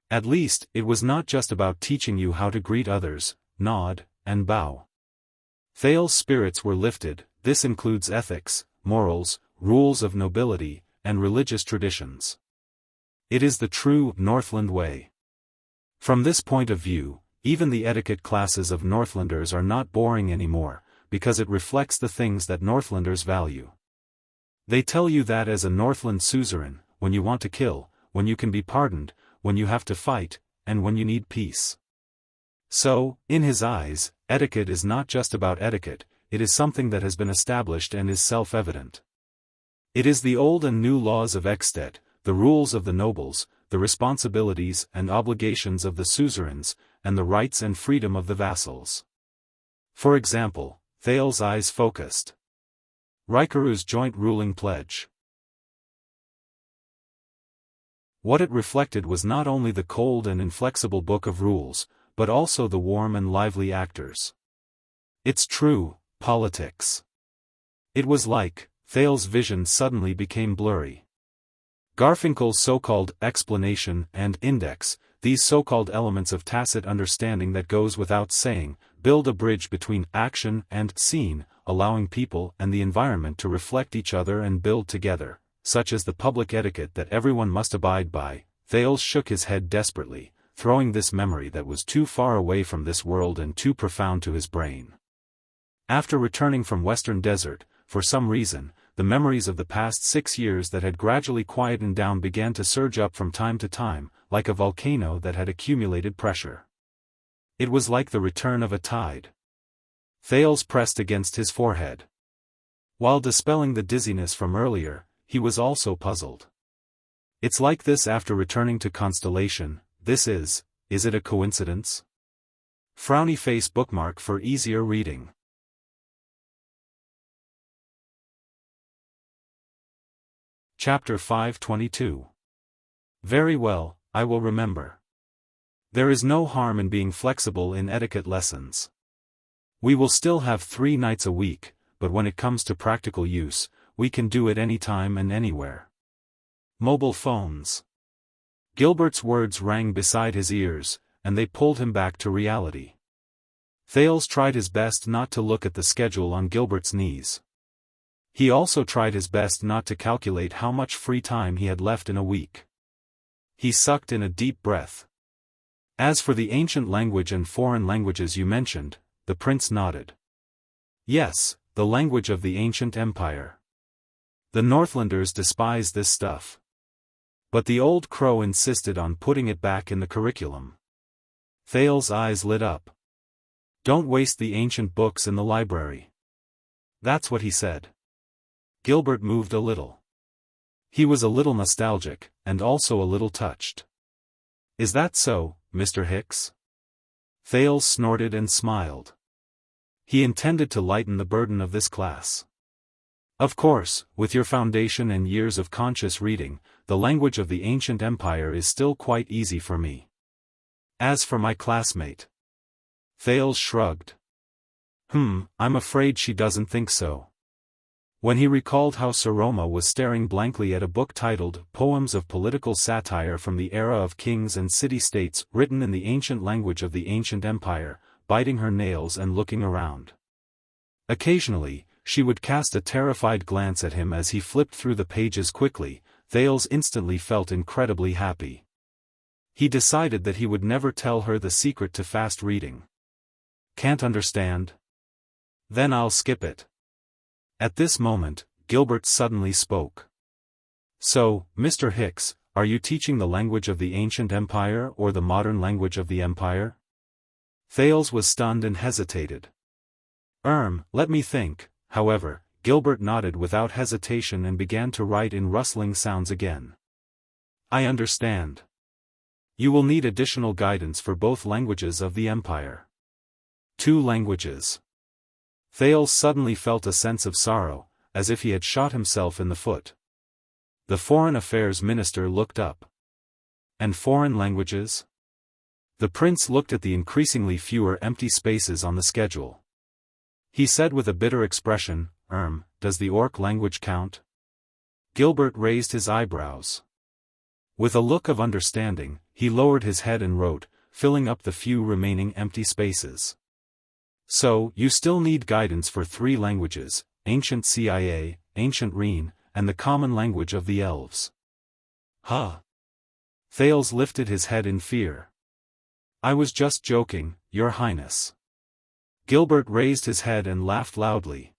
At least, it was not just about teaching you how to greet others, nod, and bow. Thales' spirits were lifted. This includes ethics, morals, rules of nobility, and religious traditions. It is the true Northland way. From this point of view, even the etiquette classes of Northlanders are not boring anymore, because it reflects the things that Northlanders value. They tell you that as a Northland suzerain, when you want to kill, when you can be pardoned, when you have to fight, and when you need peace. So, in his eyes, etiquette is not just about etiquette, it is something that has been established and is self-evident. It is the old and new laws of Ekstedt, the rules of the nobles, the responsibilities and obligations of the suzerains, and the rights and freedom of the vassals. For example, Thales' eyes focused. Raikaru's joint ruling pledge. What it reflected was not only the cold and inflexible book of rules, but also the warm and lively actors. It's true, politics. It was like, Thales' vision suddenly became blurry. Garfinkel's so-called explanation and index, these so-called elements of tacit understanding that goes without saying, build a bridge between action and scene, allowing people and the environment to reflect each other and build together, such as the public etiquette that everyone must abide by. Thales shook his head desperately, throwing this memory that was too far away from this world and too profound to his brain. After returning from Western Desert, for some reason, the memories of the past 6 years that had gradually quietened down began to surge up from time to time, like a volcano that had accumulated pressure. It was like the return of a tide. Thales pressed against his forehead. While dispelling the dizziness from earlier, he was also puzzled. It's like this after returning to Constellation. This is it a coincidence? Frowny face bookmark for easier reading. Chapter 522. Very well, I will remember. There is no harm in being flexible in etiquette lessons. We will still have 3 nights a week, but when it comes to practical use, we can do it anytime and anywhere. Mobile phones. Gilbert's words rang beside his ears, and they pulled him back to reality. Thales tried his best not to look at the schedule on Gilbert's knees. He also tried his best not to calculate how much free time he had left in a week. He sucked in a deep breath. As for the ancient language and foreign languages you mentioned, the prince nodded. Yes, the language of the ancient empire. The Northlanders despise this stuff. But the old crow insisted on putting it back in the curriculum. Thales' eyes lit up. Don't waste the ancient books in the library. That's what he said. Gilbert moved a little. He was a little nostalgic, and also a little touched. Is that so, Mr. Hicks? Thales snorted and smiled. He intended to lighten the burden of this class. Of course, with your foundation and years of conscious reading, the language of the ancient empire is still quite easy for me. As for my classmate. Thales shrugged. I'm afraid she doesn't think so. When he recalled how Saroma was staring blankly at a book titled Poems of Political Satire from the Era of Kings and City-States, written in the ancient language of the ancient empire, biting her nails and looking around. Occasionally, she would cast a terrified glance at him as he flipped through the pages quickly. Thales instantly felt incredibly happy. He decided that he would never tell her the secret to fast reading. Can't understand? Then I'll skip it. At this moment, Gilbert suddenly spoke. So, Mr. Hicks, are you teaching the language of the ancient empire or the modern language of the empire? Thales was stunned and hesitated. Let me think. However, Gilbert nodded without hesitation and began to write in rustling sounds again. I understand. You will need additional guidance for both languages of the empire. 2 languages. Thales suddenly felt a sense of sorrow, as if he had shot himself in the foot. The Foreign Affairs Minister looked up. And foreign languages? The prince looked at the increasingly fewer empty spaces on the schedule. He said with a bitter expression, does the Orc language count? Gilbert raised his eyebrows. With a look of understanding, he lowered his head and wrote, filling up the few remaining empty spaces. So, you still need guidance for 3 languages, Ancient Cia, Ancient Reen, and the common language of the elves. Huh? Thales lifted his head in fear. I was just joking, Your Highness. Gilbert raised his head and laughed loudly.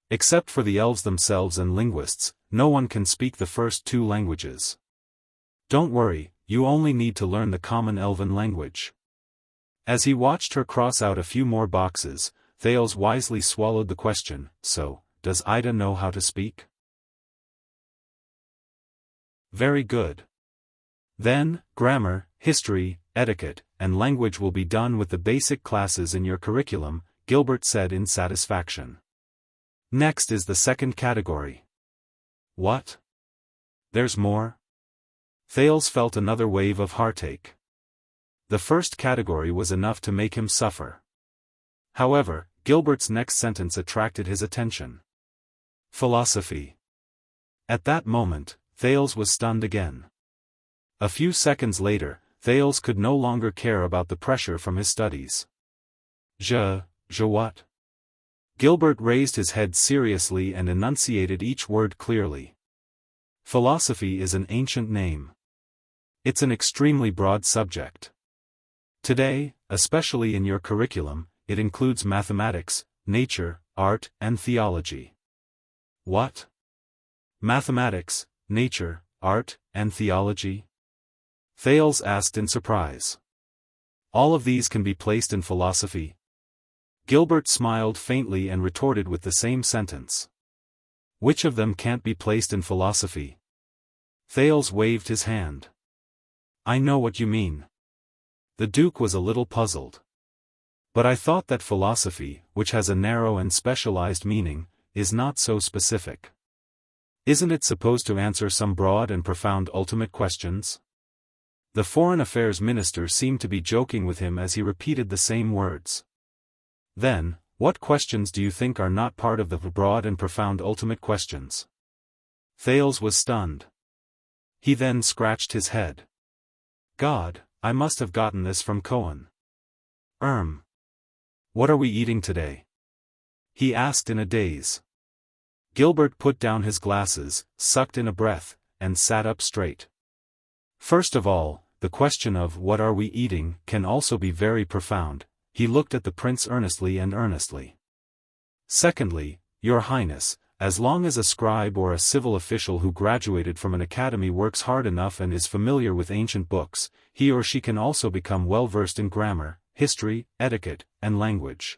Except for the elves themselves and linguists, no one can speak the first 2 languages. Don't worry, you only need to learn the common elven language. As he watched her cross out a few more boxes, Thales wisely swallowed the question, so, does Ida know how to speak? Very good. Then, grammar, history, etiquette, and language will be done with the basic classes in your curriculum, Gilbert said in satisfaction. Next is the second category. What? There's more? Thales felt another wave of heartache. The first category was enough to make him suffer. However, Gilbert's next sentence attracted his attention. Philosophy. At that moment, Thales was stunned again. A few seconds later, Thales could no longer care about the pressure from his studies. Je what? Gilbert raised his head seriously and enunciated each word clearly. Philosophy is an ancient name. It's an extremely broad subject. Today, especially in your curriculum, it includes mathematics, nature, art, and theology. What? Mathematics, nature, art, and theology? Thales asked in surprise. All of these can be placed in philosophy? Gilbert smiled faintly and retorted with the same sentence. Which of them can't be placed in philosophy? Thales waved his hand. I know what you mean. The Duke was a little puzzled. But I thought that philosophy, which has a narrow and specialized meaning, is not so specific. Isn't it supposed to answer some broad and profound ultimate questions? The Foreign Affairs Minister seemed to be joking with him as he repeated the same words. Then, what questions do you think are not part of the broad and profound ultimate questions? Thales was stunned. He then scratched his head. God, I must have gotten this from Cohen. What are we eating today? He asked in a daze. Gilbert put down his glasses, sucked in a breath, and sat up straight. First of all, the question of what are we eating can also be very profound. He looked at the prince earnestly. Secondly, Your Highness, as long as a scribe or a civil official who graduated from an academy works hard enough and is familiar with ancient books, he or she can also become well versed in grammar, history, etiquette, and language.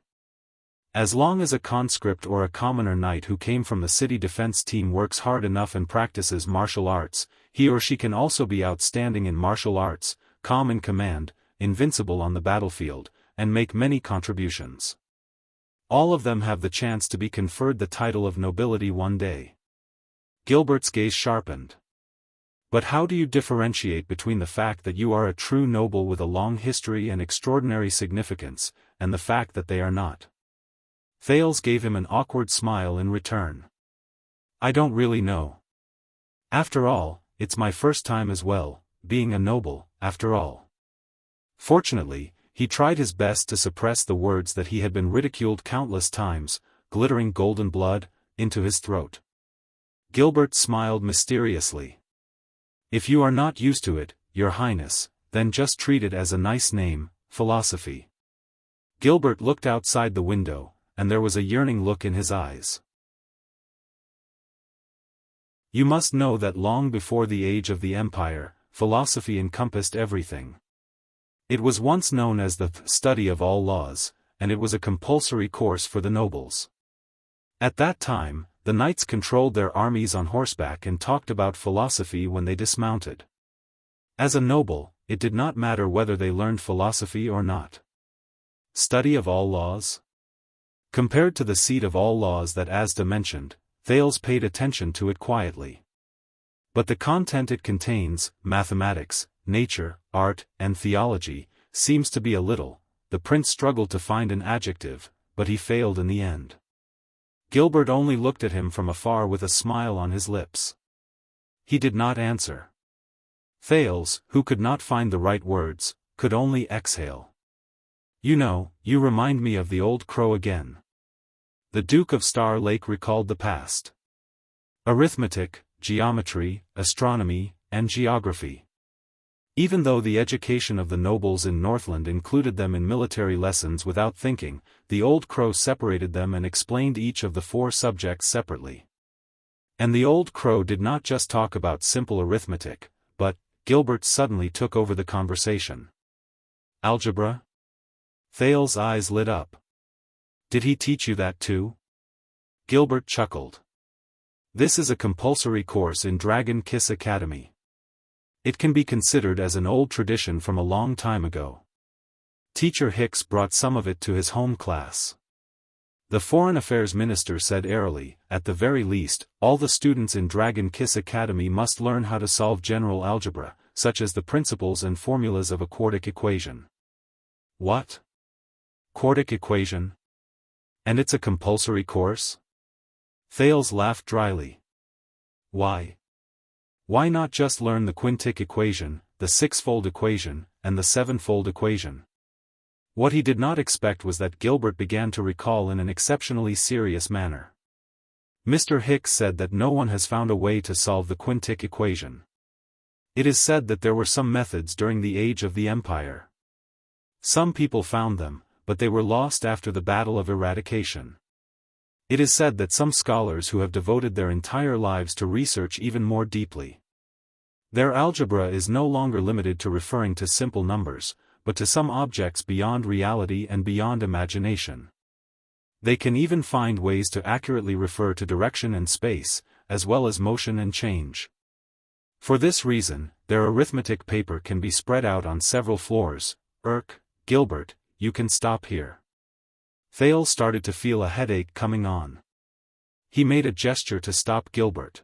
As long as a conscript or a commoner knight who came from the city defense team works hard enough and practices martial arts, he or she can also be outstanding in martial arts, calm in command, invincible on the battlefield, and make many contributions. All of them have the chance to be conferred the title of nobility one day. Gilbert's gaze sharpened. But how do you differentiate between the fact that you are a true noble with a long history and extraordinary significance, and the fact that they are not? Thales gave him an awkward smile in return. I don't really know. After all, it's my first time as well, being a noble, after all. Fortunately, he tried his best to suppress the words that he had been ridiculed countless times, glittering golden blood, into his throat. Gilbert smiled mysteriously. If you are not used to it, Your Highness, then just treat it as a nice name, philosophy. Gilbert looked outside the window, and there was a yearning look in his eyes. You must know that long before the age of the Empire, philosophy encompassed everything. It was once known as the study of all laws, and it was a compulsory course for the nobles. At that time, the knights controlled their armies on horseback and talked about philosophy when they dismounted. As a noble, it did not matter whether they learned philosophy or not. Study of all laws? Compared to the seat of all laws that Asda mentioned, Thales paid attention to it quietly. But the content it contains, mathematics, nature, art, and theology, seems to be a little. The prince struggled to find an adjective, but he failed in the end. Gilbert only looked at him from afar with a smile on his lips. He did not answer. Thales, who could not find the right words, could only exhale. You know, you remind me of the old crow again. The Duke of Star Lake recalled the past. Arithmetic, geometry, astronomy, and geography. Even though the education of the nobles in Northland included them in military lessons without thinking, the old crow separated them and explained each of the 4 subjects separately. And the old crow did not just talk about simple arithmetic, but, Gilbert suddenly took over the conversation. Algebra? Thales' eyes lit up. Did he teach you that too? Gilbert chuckled. This is a compulsory course in Dragon Kiss Academy. It can be considered as an old tradition from a long time ago. Teacher Hicks brought some of it to his home class. The Foreign Affairs Minister said airily, at the very least, all the students in Dragon Kiss Academy must learn how to solve general algebra, such as the principles and formulas of a quartic equation. What? Quartic equation? And it's a compulsory course? Thales laughed dryly. Why? Why not just learn the quintic equation, the sixfold equation, and the sevenfold equation. What he did not expect was that Gilbert began to recall in an exceptionally serious manner. Mr. Hicks said that no one has found a way to solve the quintic equation. It is said that there were some methods during the age of the Empire. Some people found them, but they were lost after the Battle of Eradication. It is said that some scholars who have devoted their entire lives to research even more deeply. Their algebra is no longer limited to referring to simple numbers, but to some objects beyond reality and beyond imagination. They can even find ways to accurately refer to direction and space, as well as motion and change. For this reason, their arithmetic paper can be spread out on several floors. Gilbert, you can stop here. Thales started to feel a headache coming on. He made a gesture to stop Gilbert.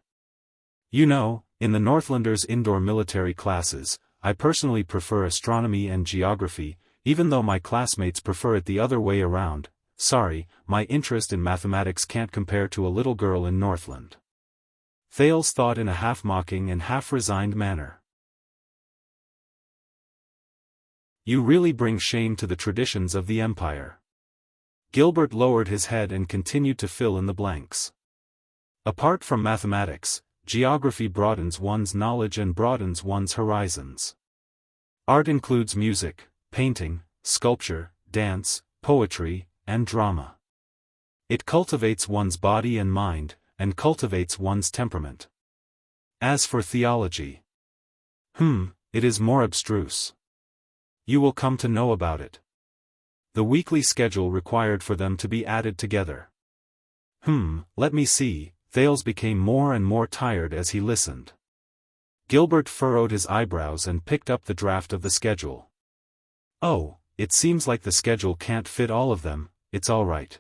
You know, in the Northlanders' indoor military classes, I personally prefer astronomy and geography, even though my classmates prefer it the other way around. Sorry, my interest in mathematics can't compare to a little girl in Northland. Thales thought in a half-mocking and half-resigned manner. You really bring shame to the traditions of the Empire. Gilbert lowered his head and continued to fill in the blanks. Apart from mathematics, geography broadens one's knowledge and broadens one's horizons. Art includes music, painting, sculpture, dance, poetry, and drama. It cultivates one's body and mind, and cultivates one's temperament. As for theology, it is more abstruse. You will come to know about it. The weekly schedule required for them to be added together. Let me see. Thales became more and more tired as he listened. Gilbert furrowed his eyebrows and picked up the draft of the schedule. Oh, it seems like the schedule can't fit all of them. It's all right.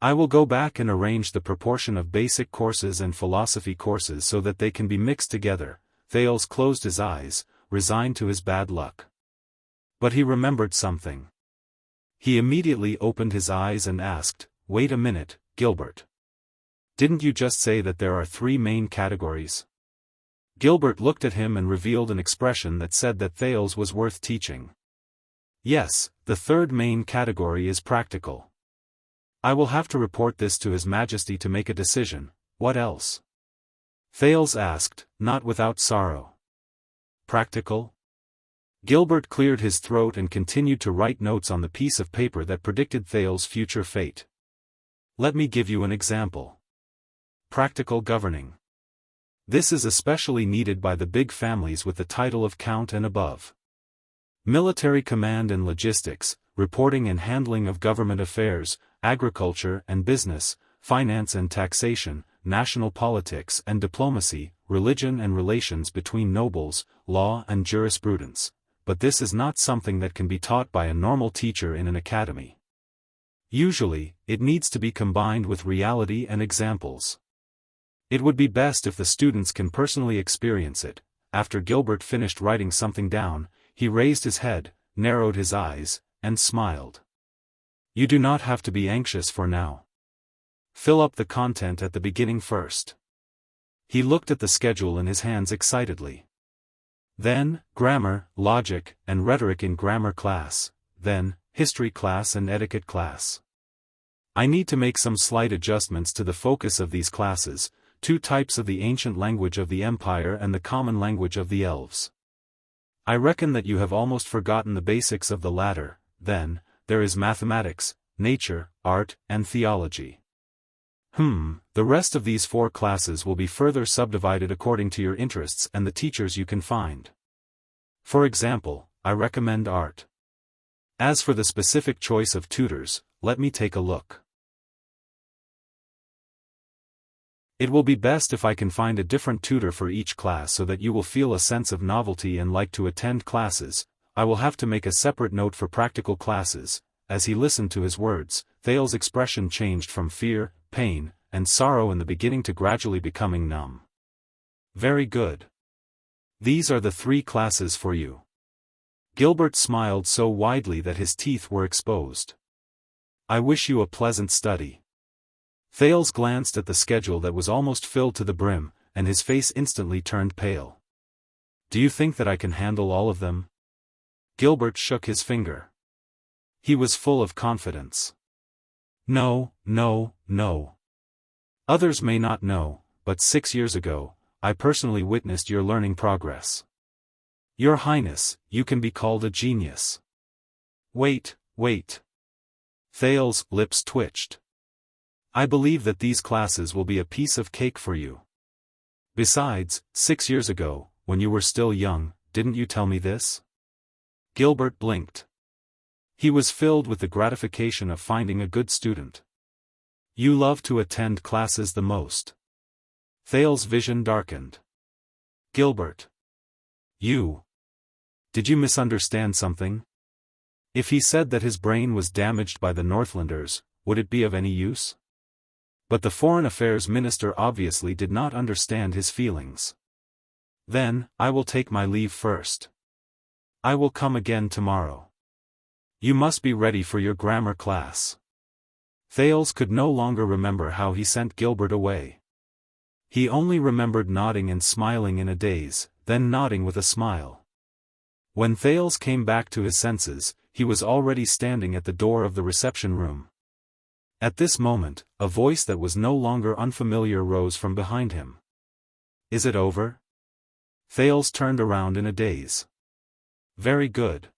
I will go back and arrange the proportion of basic courses and philosophy courses so that they can be mixed together. Thales closed his eyes, resigned to his bad luck. But he remembered something. He immediately opened his eyes and asked, "Wait a minute, Gilbert. Didn't you just say that there are 3 main categories?" Gilbert looked at him and revealed an expression that said that Thales was worth teaching. Yes, the third main category is practical. I will have to report this to His Majesty to make a decision. What else? Thales asked, not without sorrow. Practical? Gilbert cleared his throat and continued to write notes on the piece of paper that predicted Thales' future fate. Let me give you an example. Practical governing. This is especially needed by the big families with the title of Count and above. Military command and logistics, reporting and handling of government affairs, agriculture and business, finance and taxation, national politics and diplomacy, religion and relations between nobles, law and jurisprudence. But this is not something that can be taught by a normal teacher in an academy. Usually, it needs to be combined with reality and examples. It would be best if the students can personally experience it. After Gilbert finished writing something down, he raised his head, narrowed his eyes, and smiled. You do not have to be anxious for now. Fill up the content at the beginning first. He looked at the schedule in his hands excitedly. Then, grammar, logic, and rhetoric in grammar class, then, history class and etiquette class. I need to make some slight adjustments to the focus of these classes, 2 types of the ancient language of the Empire and the common language of the elves. I reckon that you have almost forgotten the basics of the latter. Then, there is mathematics, nature, art, and theology. The rest of these 4 classes will be further subdivided according to your interests and the teachers you can find. For example, I recommend art. As for the specific choice of tutors, let me take a look. It will be best if I can find a different tutor for each class so that you will feel a sense of novelty and like to attend classes. I will have to make a separate note for practical classes. As he listened to his words, Thales' expression changed from fear, pain, and sorrow in the beginning to gradually becoming numb. Very good. These are the 3 classes for you. Gilbert smiled so widely that his teeth were exposed. I wish you a pleasant study. Thales glanced at the schedule that was almost filled to the brim, and his face instantly turned pale. Do you think that I can handle all of them? Gilbert shook his finger. He was full of confidence. No, no, no. Others may not know, but 6 years ago, I personally witnessed your learning progress. Your Highness, you can be called a genius. Wait, wait. Thales's lips twitched. I believe that these classes will be a piece of cake for you. Besides, 6 years ago, when you were still young, didn't you tell me this? Gilbert blinked. He was filled with the gratification of finding a good student. You love to attend classes the most. Thales's vision darkened. Gilbert. You. Did you misunderstand something? If he said that his brain was damaged by the Northlanders, would it be of any use? But the Foreign Affairs Minister obviously did not understand his feelings. Then, I will take my leave first. I will come again tomorrow. You must be ready for your grammar class. Thales could no longer remember how he sent Gilbert away. He only remembered nodding and smiling in a daze, then nodding with a smile. When Thales came back to his senses, he was already standing at the door of the reception room. At this moment, a voice that was no longer unfamiliar rose from behind him. Is it over? Thales turned around in a daze. Very good.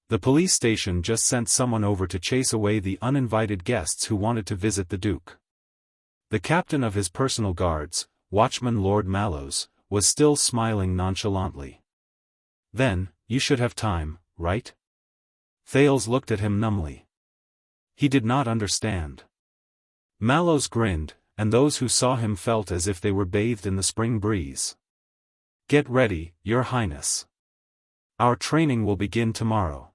The police station just sent someone over to chase away the uninvited guests who wanted to visit the Duke. The captain of his personal guards, Watchman Lord Mallows, was still smiling nonchalantly. Then, you should have time, right? Thales looked at him numbly. He did not understand. Mallows grinned, and those who saw him felt as if they were bathed in the spring breeze. Get ready, Your Highness. Our training will begin tomorrow.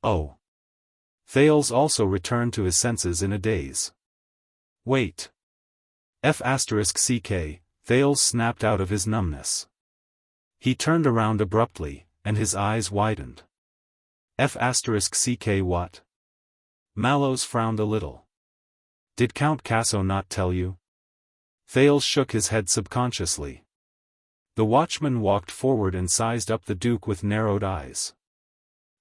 Oh. Thales also returned to his senses in a daze. Wait. F***ck, Thales snapped out of his numbness. He turned around abruptly, and his eyes widened. F***ck what? Mallows frowned a little. Did Count Casso not tell you? Thales shook his head subconsciously. The watchman walked forward and sized up the Duke with narrowed eyes.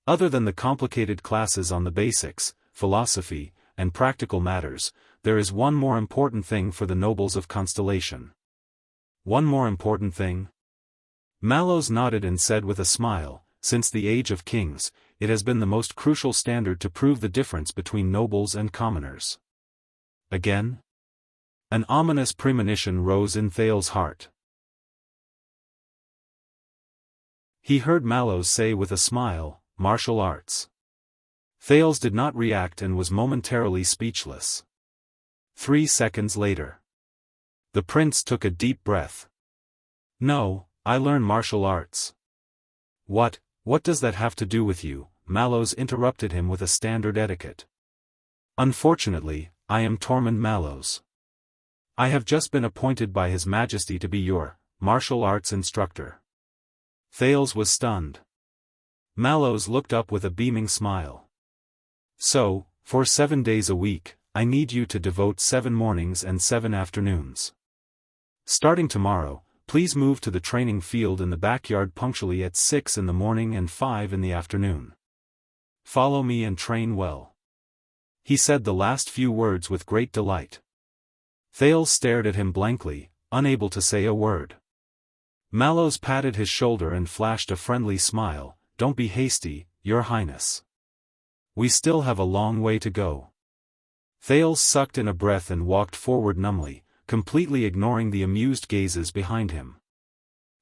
Other than the complicated classes on the basics, philosophy, and practical matters, there is one more important thing for the nobles of Constellation. One more important thing? Mallows nodded and said with a smile, since the age of kings, it has been the most crucial standard to prove the difference between nobles and commoners. Again? An ominous premonition rose in Thales's heart. He heard Mallows say with a smile, martial arts. Thales did not react and was momentarily speechless. 3 seconds later. The prince took a deep breath. No, I learn martial arts. What does that have to do with you? Mallows interrupted him with a standard etiquette. Unfortunately, I am Tormund Mallows. I have just been appointed by His Majesty to be your martial arts instructor. Thales was stunned. Mallows looked up with a beaming smile. So, for 7 days a week, I need you to devote 7 mornings and 7 afternoons. Starting tomorrow, please move to the training field in the backyard punctually at 6 in the morning and 5 in the afternoon. Follow me and train well. He said the last few words with great delight. Thales stared at him blankly, unable to say a word. Mallows patted his shoulder and flashed a friendly smile. Don't be hasty, Your Highness. We still have a long way to go. Thales sucked in a breath and walked forward numbly, completely ignoring the amused gazes behind him.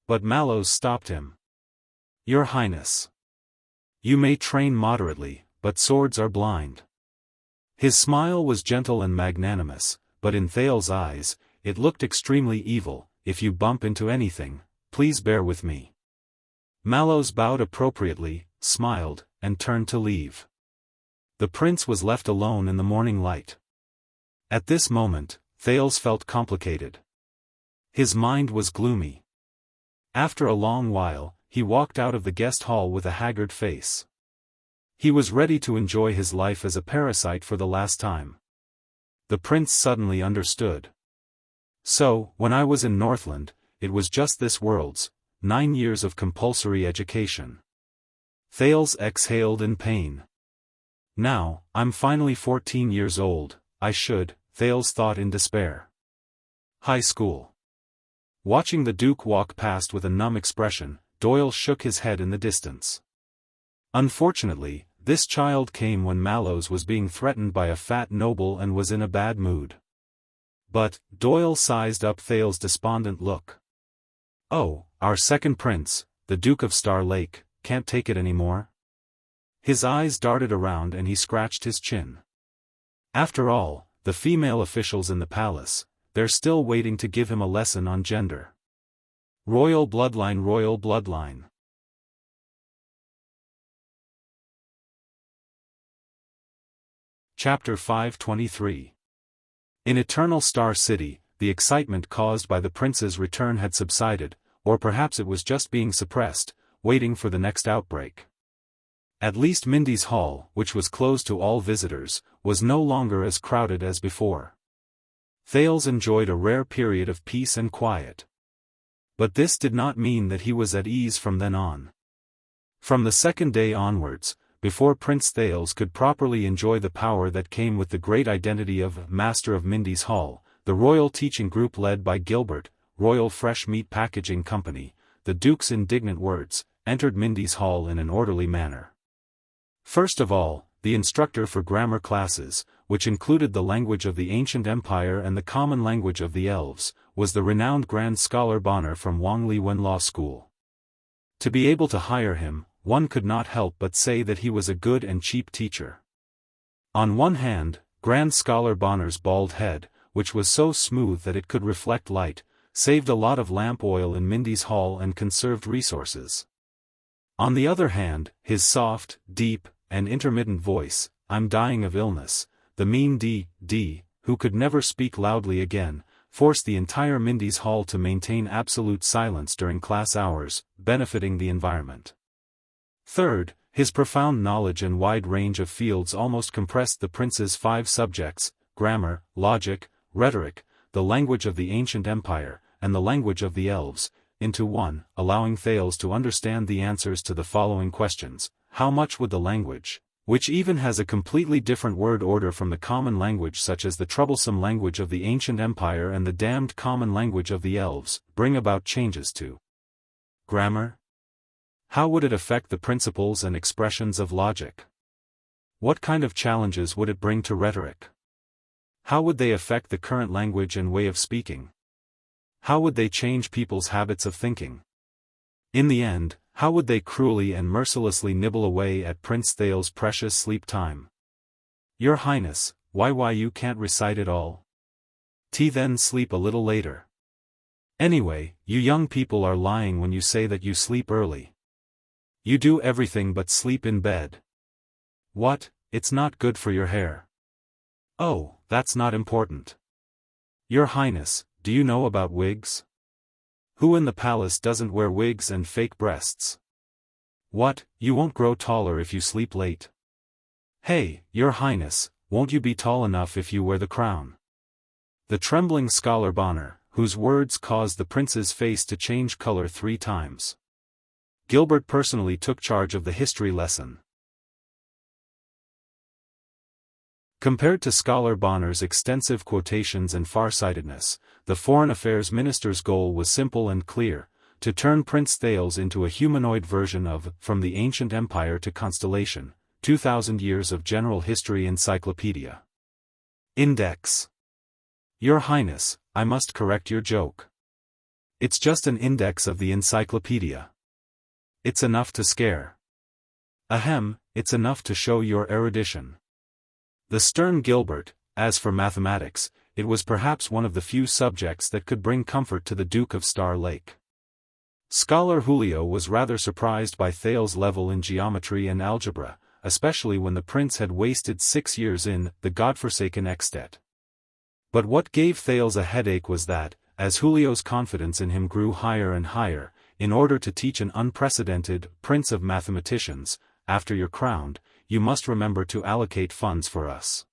But Mallows stopped him. Your Highness. You may train moderately, but swords are blind. His smile was gentle and magnanimous, but in Thales's eyes, it looked extremely evil. If you bump into anything, please bear with me. Mallows bowed appropriately, smiled, and turned to leave. The prince was left alone in the morning light. At this moment, Thales felt complicated. His mind was gloomy. After a long while, he walked out of the guest hall with a haggard face. He was ready to enjoy his life as a parasite for the last time. The prince suddenly understood. So, when I was in Northland, it was just this world's 9 years of compulsory education. Thales exhaled in pain. Now, I'm finally 14 years old, Thales thought in despair. High school. Watching the Duke walk past with a numb expression, Doyle shook his head in the distance. Unfortunately, this child came when Mallows was being threatened by a fat noble and was in a bad mood. But, Doyle sized up Thales' despondent look. Oh, our second prince, the Duke of Star Lake, can't take it anymore? His eyes darted around and he scratched his chin. After all, the female officials in the palace, they're still waiting to give him a lesson on gender. Royal bloodline, royal bloodline. Chapter 523. In Eternal Star City, the excitement caused by the prince's return had subsided, or perhaps it was just being suppressed, waiting for the next outbreak. At least Mindy's Hall, which was closed to all visitors, was no longer as crowded as before. Thales enjoyed a rare period of peace and quiet. But this did not mean that he was at ease from then on. From the second day onwards, before Prince Thales could properly enjoy the power that came with the great identity of Master of Mindy's Hall, the Royal Teaching Group led by Gilbert, Royal Fresh Meat Packaging Company, the Duke's indignant words, entered Mindy's Hall in an orderly manner. First of all, the instructor for grammar classes, which included the language of the ancient empire and the common language of the elves, was the renowned Grand Scholar Bonner from Wangli Wen Law School. To be able to hire him, one could not help but say that he was a good and cheap teacher. On one hand, Grand Scholar Bonner's bald head, which was so smooth that it could reflect light, saved a lot of lamp oil in Mindy's Hall and conserved resources. On the other hand, his soft, deep, and intermittent voice, "I'm dying of illness," the mean D, who could never speak loudly again, forced the entire Mindy's Hall to maintain absolute silence during class hours, benefiting the environment. Third, his profound knowledge and wide range of fields almost compressed the prince's 5 subjects, grammar, logic, rhetoric, the language of the ancient empire, and the language of the elves, into one, allowing Thales to understand the answers to the following questions. How much would the language, which even has a completely different word order from the common language such as the troublesome language of the ancient empire and the damned common language of the elves, bring about changes to grammar? How would it affect the principles and expressions of logic? What kind of challenges would it bring to rhetoric? How would they affect the current language and way of speaking? How would they change people's habits of thinking? In the end, how would they cruelly and mercilessly nibble away at Prince Thales' precious sleep time? Your Highness, why you can't recite it all? Then sleep a little later. Anyway, you young people are lying when you say that you sleep early. You do everything but sleep in bed. What, it's not good for your hair. Oh, that's not important. Your Highness, do you know about wigs? Who in the palace doesn't wear wigs and fake breasts? What, you won't grow taller if you sleep late? Hey, Your Highness, won't you be tall enough if you wear the crown? The trembling Scholar Bonner, whose words caused the prince's face to change color 3 times. Gilbert personally took charge of the history lesson. Compared to Scholar Bonner's extensive quotations and farsightedness, the Foreign Affairs Minister's goal was simple and clear, to turn Prince Thales into a humanoid version of From the Ancient Empire to Constellation, 2000 Years of General History Encyclopedia. Index. Your Highness, I must correct your joke. It's just an index of the encyclopedia. It's enough to scare. Ahem, it's enough to show your erudition. The stern Gilbert, as for mathematics, it was perhaps one of the few subjects that could bring comfort to the Duke of Star Lake. Scholar Julio was rather surprised by Thales' level in geometry and algebra, especially when the prince had wasted 6 years in the godforsaken Extet. But what gave Thales a headache was that, as Julio's confidence in him grew higher and higher, in order to teach an unprecedented prince of mathematicians, after you're crowned, you must remember to allocate funds for us.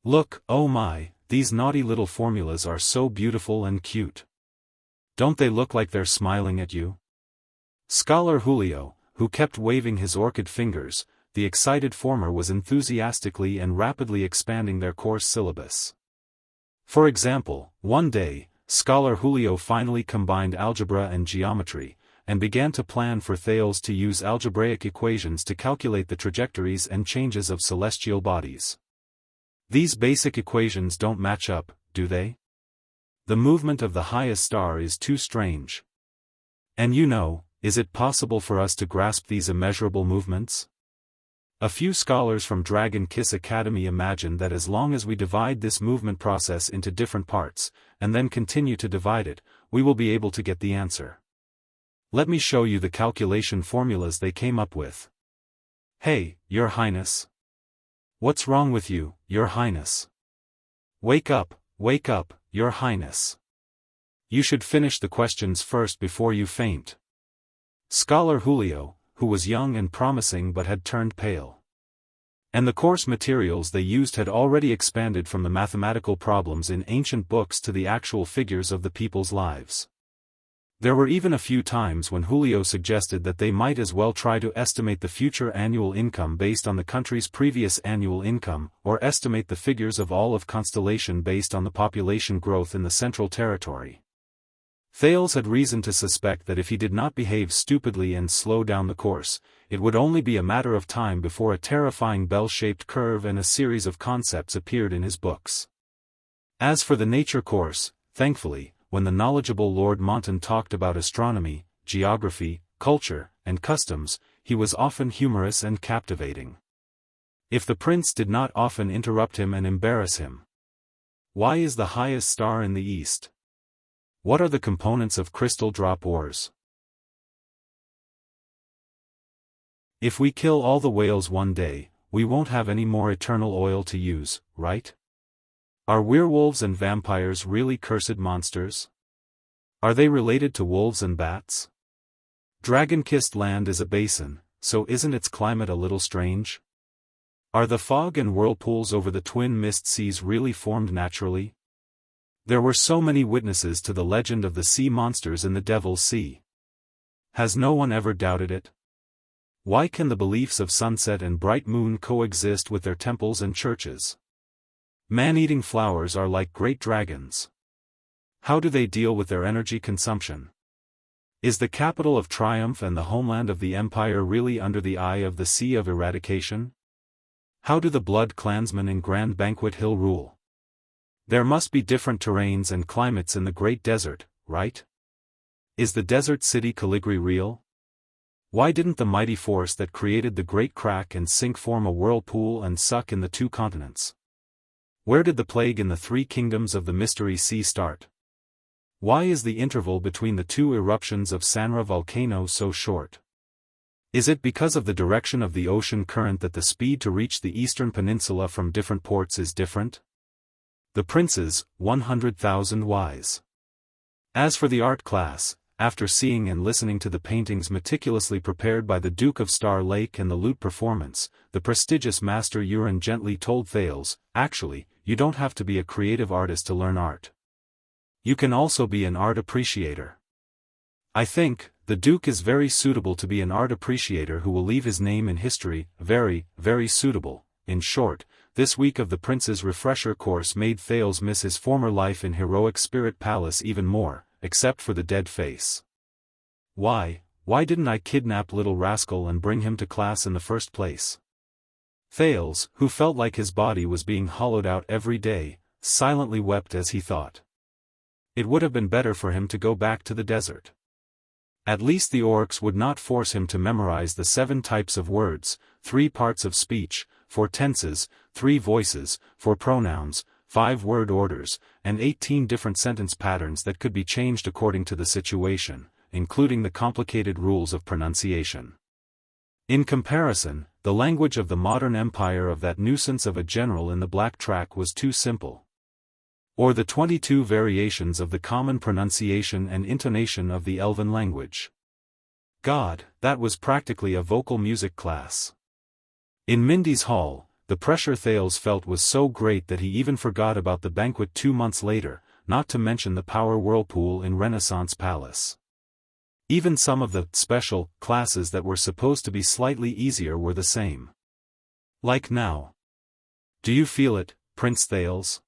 Look, oh my, these naughty little formulas are so beautiful and cute. Don't they look like they're smiling at you? Scholar Julio, who kept waving his orchid fingers. The excited former was enthusiastically and rapidly expanding their course syllabus. For example, one day, scholar Julio finally combined algebra and geometry, and began to plan for Thales to use algebraic equations to calculate the trajectories and changes of celestial bodies. These basic equations don't match up, do they? The movement of the highest star is too strange. And is it possible for us to grasp these immeasurable movements? A few scholars from Dragon Kiss Academy imagine that as long as we divide this movement process into different parts, and then continue to divide it, we will be able to get the answer. Let me show you the calculation formulas they came up with. Hey, Your Highness. What's wrong with you, Your Highness? Wake up, Your Highness. You should finish the questions first before you faint. Scholar Julio, who was young and promising but had turned pale. And the course materials they used had already expanded from the mathematical problems in ancient books to the actual figures of the people's lives. There were even a few times when Julio suggested that they might as well try to estimate the future annual income based on the country's previous annual income, or estimate the figures of all of Constellation based on the population growth in the Central Territory. Thales had reason to suspect that if he did not behave stupidly and slow down the course, it would only be a matter of time before a terrifying bell-shaped curve and a series of concepts appeared in his books. As for the nature course, thankfully, when the knowledgeable Lord Monton talked about astronomy, geography, culture, and customs, he was often humorous and captivating. If the prince did not often interrupt him and embarrass him. Why is the highest star in the east? What are the components of crystal drop ores? If we kill all the whales one day, we won't have any more eternal oil to use, right? Are werewolves and vampires really cursed monsters? Are they related to wolves and bats? Dragon-kissed land is a basin, so isn't its climate a little strange? Are the fog and whirlpools over the twin mist seas really formed naturally? There were so many witnesses to the legend of the sea monsters in the Devil's Sea. Has no one ever doubted it? Why can the beliefs of sunset and bright moon coexist with their temples and churches? Man-eating flowers are like great dragons. How do they deal with their energy consumption? Is the capital of triumph and the homeland of the empire really under the eye of the Sea of Eradication? How do the blood clansmen in Grand Banquet Hill rule? There must be different terrains and climates in the Great Desert, right? Is the desert city Caligri real? Why didn't the mighty force that created the Great Crack and Sink form a whirlpool and suck in the two continents? Where did the plague in the three kingdoms of the Mystery Sea start? Why is the interval between the two eruptions of Sanra volcano so short? Is it because of the direction of the ocean current that the speed to reach the eastern peninsula from different ports is different? The Prince's 100,000 Whys. As for the art class, after seeing and listening to the paintings meticulously prepared by the Duke of Star Lake and the lute performance, the prestigious Master Urin gently told Thales, actually, you don't have to be a creative artist to learn art. You can also be an art appreciator. I think, the Duke is very suitable to be an art appreciator who will leave his name in history, very, very suitable. In short, this week of the Prince's refresher course made Thales miss his former life in Heroic Spirit Palace even more, except for the dead face. Why didn't I kidnap little rascal and bring him to class in the first place? Thales, who felt like his body was being hollowed out every day, silently wept as he thought. It would have been better for him to go back to the desert. At least the orcs would not force him to memorize the 7 types of words, 3 parts of speech, 4 tenses, 3 voices, 4 pronouns, 5 word orders, and 18 different sentence patterns that could be changed according to the situation, including the complicated rules of pronunciation. In comparison, the language of the modern empire of that nuisance of a general in the black track was too simple. Or the 22 variations of the common pronunciation and intonation of the Elven language. God, that was practically a vocal music class. In Mindy's hall, the pressure Thales felt was so great that he even forgot about the banquet 2 months later, not to mention the power whirlpool in Renaissance Palace. Even some of the special classes that were supposed to be slightly easier were the same. Like now. Do you feel it, Prince Thales?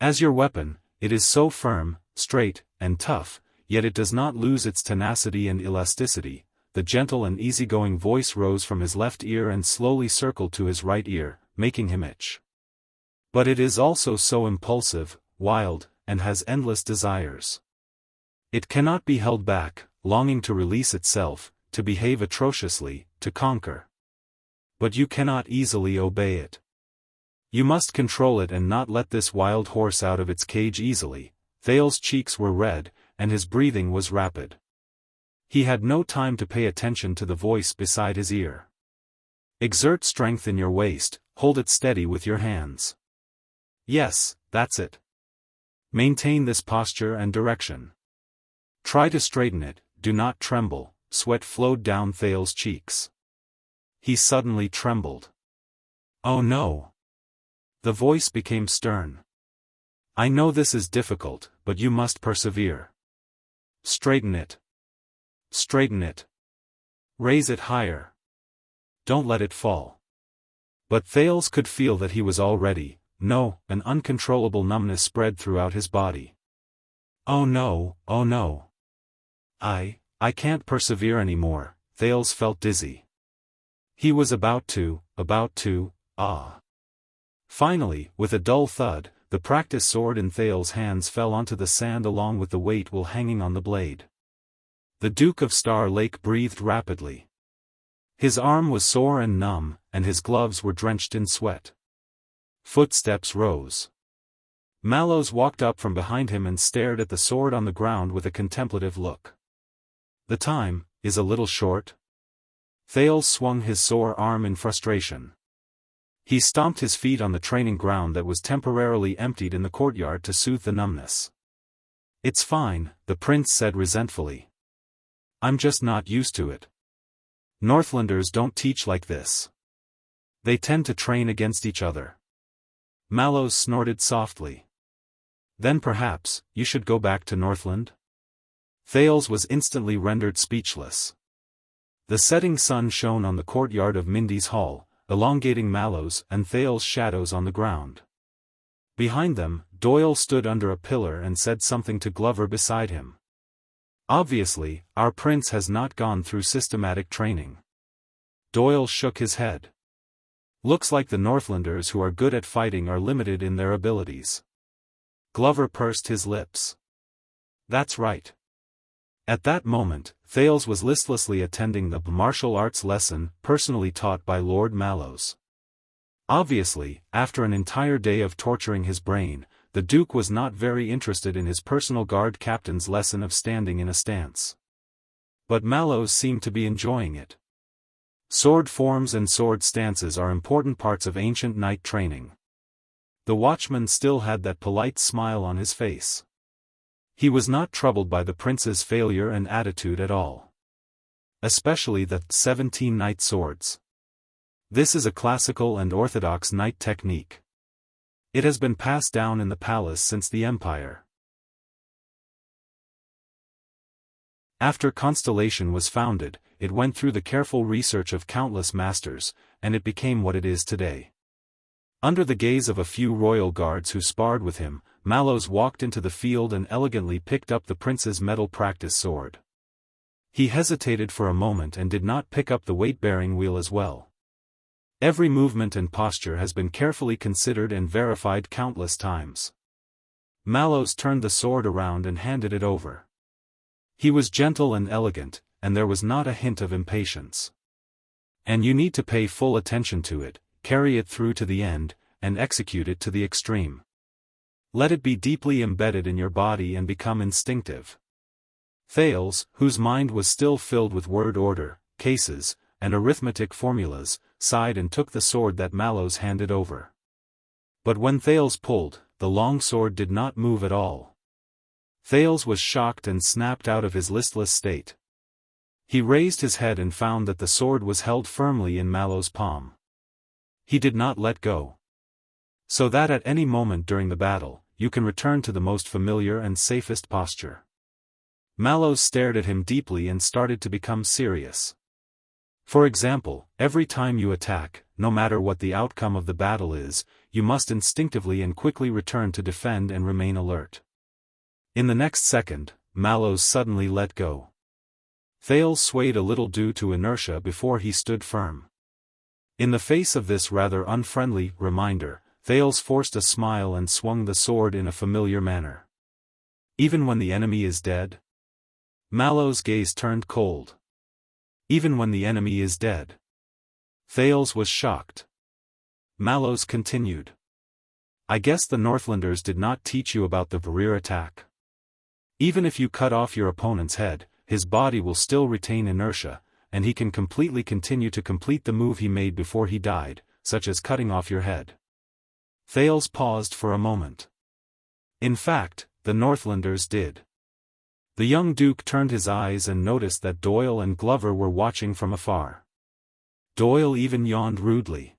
As your weapon, it is so firm, straight, and tough, yet it does not lose its tenacity and elasticity. The gentle and easygoing voice rose from his left ear and slowly circled to his right ear, making him itch. But it is also so impulsive, wild, and has endless desires. It cannot be held back, longing to release itself, to behave atrociously, to conquer. But you cannot easily obey it. You must control it and not let this wild horse out of its cage easily. Thales' cheeks were red, and his breathing was rapid. He had no time to pay attention to the voice beside his ear. Exert strength in your waist, hold it steady with your hands. Yes, that's it. Maintain this posture and direction. Try to straighten it, do not tremble. Sweat flowed down Thales' cheeks. He suddenly trembled. Oh no. The voice became stern. I know this is difficult, but you must persevere. Straighten it. Straighten it. Raise it higher. Don't let it fall. But Thales could feel that he was already, an uncontrollable numbness spread throughout his body. Oh no, oh no. I can't persevere anymore. Thales felt dizzy. He was about to, Finally, with a dull thud, the practice sword in Thales' hands fell onto the sand along with the weight while hanging on the blade. The Duke of Star Lake breathed rapidly. His arm was sore and numb, and his gloves were drenched in sweat. Footsteps rose. Mallows walked up from behind him and stared at the sword on the ground with a contemplative look. The time is a little short. Thales swung his sore arm in frustration. He stomped his feet on the training ground that was temporarily emptied in the courtyard to soothe the numbness. It's fine, the prince said resentfully. I'm just not used to it. Northlanders don't teach like this. They tend to train against each other. Mallows snorted softly. Then perhaps, you should go back to Northland? Thales was instantly rendered speechless. The setting sun shone on the courtyard of Mindy's hall, elongating Mallows and Thales' shadows on the ground. Behind them, Doyle stood under a pillar and said something to Glover beside him. Obviously, our prince has not gone through systematic training. Doyle shook his head. Looks like the Northlanders who are good at fighting are limited in their abilities. Glover pursed his lips. That's right. At that moment, Thales was listlessly attending the martial arts lesson personally taught by Lord Mallows. Obviously, after an entire day of torturing his brain, the Duke was not very interested in his personal guard captain's lesson of standing in a stance. But Mallows seemed to be enjoying it. Sword forms and sword stances are important parts of ancient knight training. The watchman still had that polite smile on his face. He was not troubled by the prince's failure and attitude at all. Especially the 17 knight swords. This is a classical and orthodox knight technique. It has been passed down in the palace since the Empire. After Constellation was founded, it went through the careful research of countless masters, and it became what it is today. Under the gaze of a few royal guards who sparred with him, Mallows walked into the field and elegantly picked up the prince's metal practice sword. He hesitated for a moment and did not pick up the weight-bearing wheel as well. Every movement and posture has been carefully considered and verified countless times. Mallows turned the sword around and handed it over. He was gentle and elegant, and there was not a hint of impatience. And you need to pay full attention to it, carry it through to the end, and execute it to the extreme. Let it be deeply embedded in your body and become instinctive. Thales, whose mind was still filled with word order, cases, and arithmetic formulas, sighed and took the sword that Mallows handed over. But when Thales pulled, the long sword did not move at all. Thales was shocked and snapped out of his listless state. He raised his head and found that the sword was held firmly in Mallows' palm. He did not let go. So that at any moment during the battle, you can return to the most familiar and safest posture. Mallows stared at him deeply and started to become serious. For example, every time you attack, no matter what the outcome of the battle is, you must instinctively and quickly return to defend and remain alert. In the next second, Mallows suddenly let go. Thales swayed a little due to inertia before he stood firm. In the face of this rather unfriendly reminder, Thales forced a smile and swung the sword in a familiar manner. Even when the enemy is dead? Mallows' gaze turned cold. Even when the enemy is dead? Thales was shocked. Mallows continued. I guess the Northlanders did not teach you about the rear attack. Even if you cut off your opponent's head, his body will still retain inertia, and he can completely continue to complete the move he made before he died, such as cutting off your head. Thales paused for a moment. In fact, the Northlanders did. The young Duke turned his eyes and noticed that Doyle and Glover were watching from afar. Doyle even yawned rudely.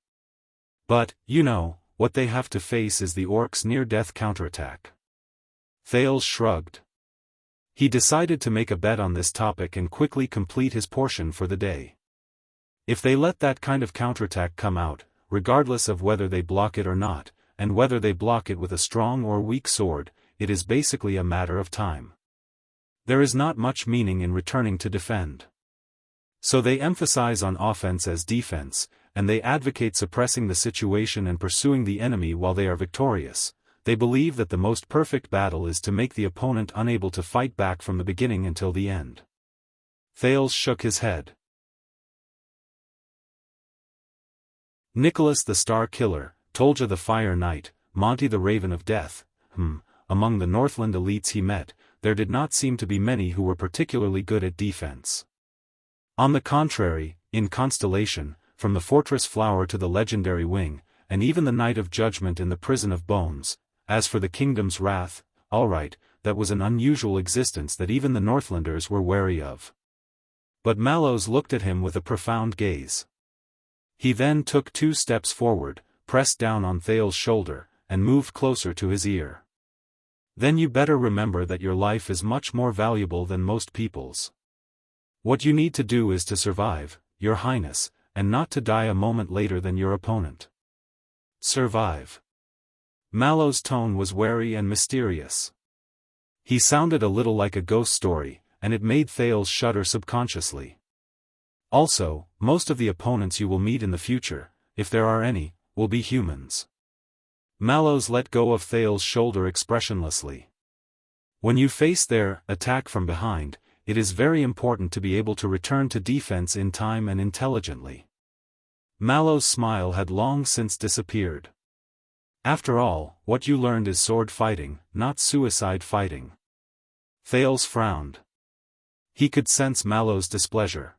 But, you know, what they have to face is the orcs' near-death counterattack. Thales shrugged. He decided to make a bet on this topic and quickly complete his portion for the day. If they let that kind of counterattack come out, regardless of whether they block it or not, and whether they block it with a strong or weak sword, it is basically a matter of time. There is not much meaning in returning to defend. So they emphasize on offense as defense, and they advocate suppressing the situation and pursuing the enemy while they are victorious. They believe that the most perfect battle is to make the opponent unable to fight back from the beginning until the end. Thales shook his head. Nicholas the Star Killer, Tolja the Fire Knight, Monty the Raven of Death, among the Northland elites he met, there did not seem to be many who were particularly good at defense. On the contrary, in Constellation, from the Fortress Flower to the Legendary Wing, and even the Night of Judgment in the Prison of Bones, as for the Kingdom's Wrath, alright, that was an unusual existence that even the Northlanders were wary of. But Mallows looked at him with a profound gaze. He then took 2 steps forward, pressed down on Thales' shoulder, and moved closer to his ear. Then you better remember that your life is much more valuable than most people's. What you need to do is to survive, Your Highness, and not to die a moment later than your opponent. Survive. Mallows' tone was wary and mysterious. He sounded a little like a ghost story, and it made Thales shudder subconsciously. Also, most of the opponents you will meet in the future, if there are any, will be humans. Mallows let go of Thales' shoulder expressionlessly. When you face their attack from behind, it is very important to be able to return to defense in time and intelligently. Mallows' smile had long since disappeared. After all, what you learned is sword fighting, not suicide fighting. Thales frowned. He could sense Mallows' displeasure.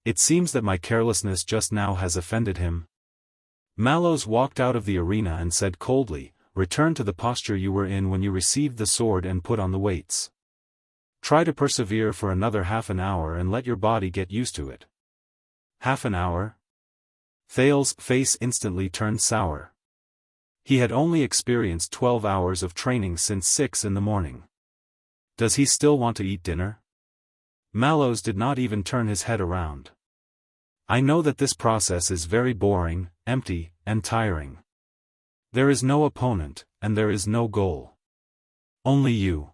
It seems that my carelessness just now has offended him. Mallows walked out of the arena and said coldly, "Return to the posture you were in when you received the sword and put on the weights. Try to persevere for another half an hour and let your body get used to it." Half an hour? Thales' face instantly turned sour. He had only experienced 12 hours of training since 6 in the morning. Does he still want to eat dinner? Mallows did not even turn his head around. I know that this process is very boring, empty, and tiring. There is no opponent, and there is no goal. Only you.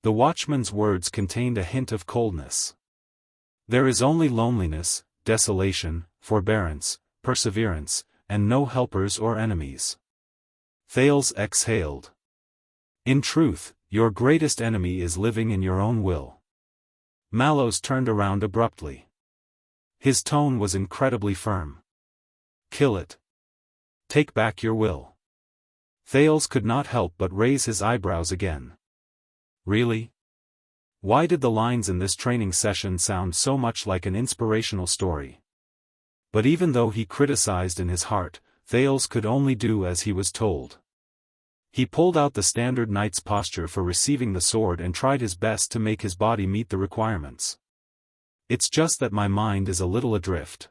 The watchman's words contained a hint of coldness. There is only loneliness, desolation, forbearance, perseverance, and no helpers or enemies. Thales exhaled. In truth, your greatest enemy is living in your own will. Mallows turned around abruptly. His tone was incredibly firm. Kill it. Take back your will. Thales could not help but raise his eyebrows again. Really? Why did the lines in this training session sound so much like an inspirational story? But even though he criticized in his heart, Thales could only do as he was told. He pulled out the standard knight's posture for receiving the sword and tried his best to make his body meet the requirements. It's just that my mind is a little adrift.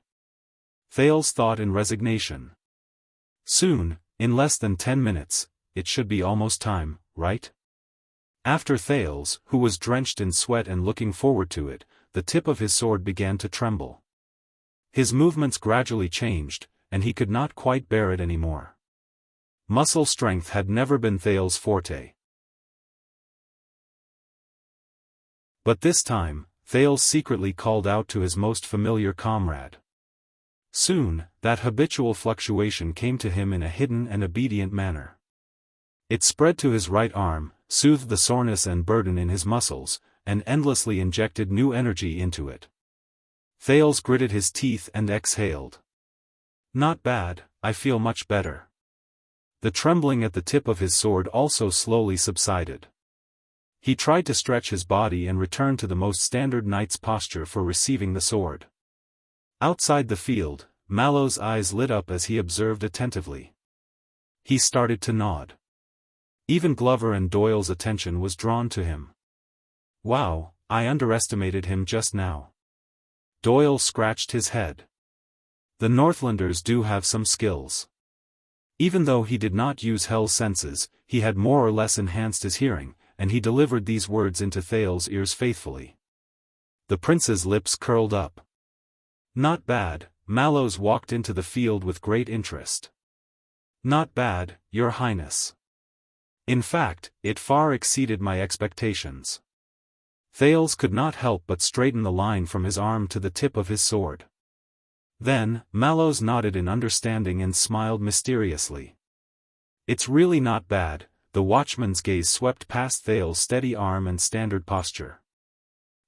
Thales thought in resignation. Soon, in less than 10 minutes, it should be almost time, right? After Thales, who was drenched in sweat and looking forward to it, the tip of his sword began to tremble. His movements gradually changed, and he could not quite bear it anymore. Muscle strength had never been Thales' forte. But this time, Thales secretly called out to his most familiar comrade. Soon, that habitual fluctuation came to him in a hidden and obedient manner. It spread to his right arm, soothed the soreness and burden in his muscles, and endlessly injected new energy into it. Thales gritted his teeth and exhaled. Not bad, I feel much better. The trembling at the tip of his sword also slowly subsided. He tried to stretch his body and return to the most standard knight's posture for receiving the sword. Outside the field, Mallow's eyes lit up as he observed attentively. He started to nod. Even Glover and Doyle's attention was drawn to him. Wow, I underestimated him just now. Doyle scratched his head. The Northlanders do have some skills. Even though he did not use Hell's senses, he had more or less enhanced his hearing, and he delivered these words into Thales' ears faithfully. The prince's lips curled up. Not bad, Mallows walked into the field with great interest. Not bad, Your Highness. In fact, it far exceeded my expectations. Thales could not help but straighten the line from his arm to the tip of his sword. Then, Mallows nodded in understanding and smiled mysteriously. It's really not bad. The watchman's gaze swept past Thales' steady arm and standard posture.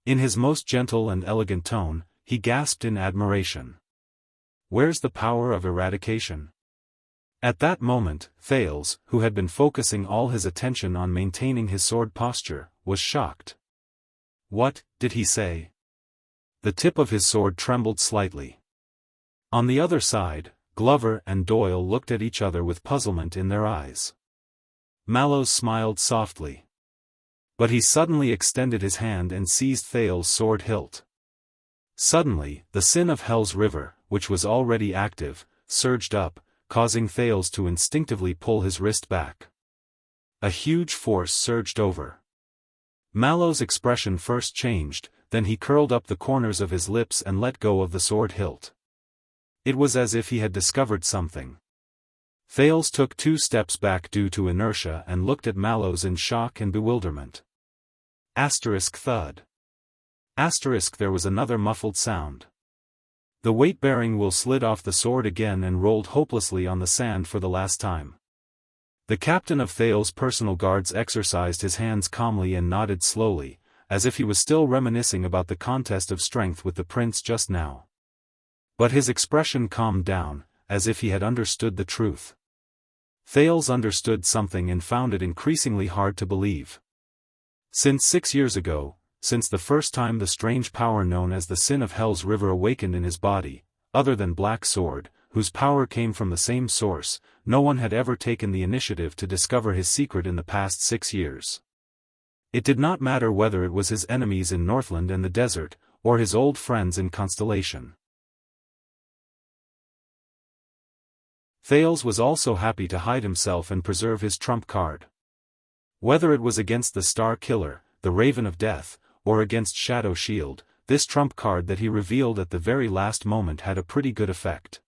In his most gentle and elegant tone, he gasped in admiration. Where's the power of eradication? At that moment, Thales, who had been focusing all his attention on maintaining his sword posture, was shocked. What did he say? The tip of his sword trembled slightly. On the other side, Glover and Doyle looked at each other with puzzlement in their eyes. Mallows smiled softly. But he suddenly extended his hand and seized Thales' sword hilt. Suddenly, the sin of Hell's River, which was already active, surged up, causing Thales to instinctively pull his wrist back. A huge force surged over. Mallows' expression first changed, then he curled up the corners of his lips and let go of the sword hilt. It was as if he had discovered something. Thales took 2 steps back due to inertia and looked at Mallows in shock and bewilderment. Thud. There was another muffled sound. The weight-bearing will slid off the sword again and rolled hopelessly on the sand for the last time. The captain of Thales' personal guards exercised his hands calmly and nodded slowly, as if he was still reminiscing about the contest of strength with the prince just now. But his expression calmed down, as if he had understood the truth. Thales understood something and found it increasingly hard to believe. Since 6 years ago, since the first time the strange power known as the Sin of Hell's River awakened in his body, other than Black Sword, whose power came from the same source, no one had ever taken the initiative to discover his secret in the past 6 years. It did not matter whether it was his enemies in Northland and the desert, or his old friends in Constellation. Thales was also happy to hide himself and preserve his trump card. Whether it was against the Star Killer, the Raven of Death, or against Shadow Shield, this trump card that he revealed at the very last moment had a pretty good effect.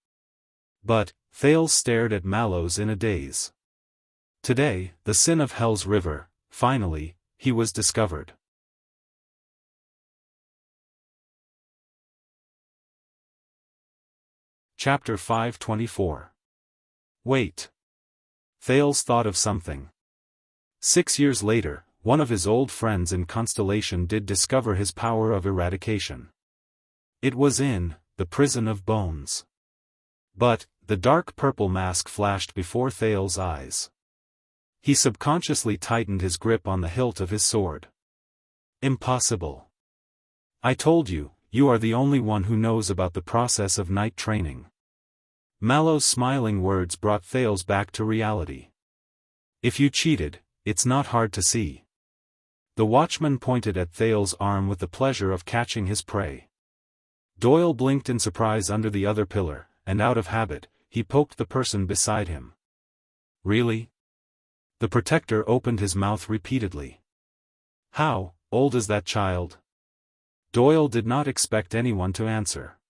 But, Thales stared at Mallows in a daze. Today, the Sin of Hell's River, finally, he was discovered. Chapter 524. Wait. Thales thought of something. 6 years later, one of his old friends in Constellation did discover his power of eradication. It was in the Prison of Bones. But, the dark purple mask flashed before Thales' eyes. He subconsciously tightened his grip on the hilt of his sword. Impossible. I told you, you are the only one who knows about the process of night training. Mallow's smiling words brought Thales back to reality. If you cheated, it's not hard to see. The watchman pointed at Thales' arm with the pleasure of catching his prey. Doyle blinked in surprise under the other pillar, and out of habit, he poked the person beside him. Really? The protector opened his mouth repeatedly. How old is that child? Doyle did not expect anyone to answer.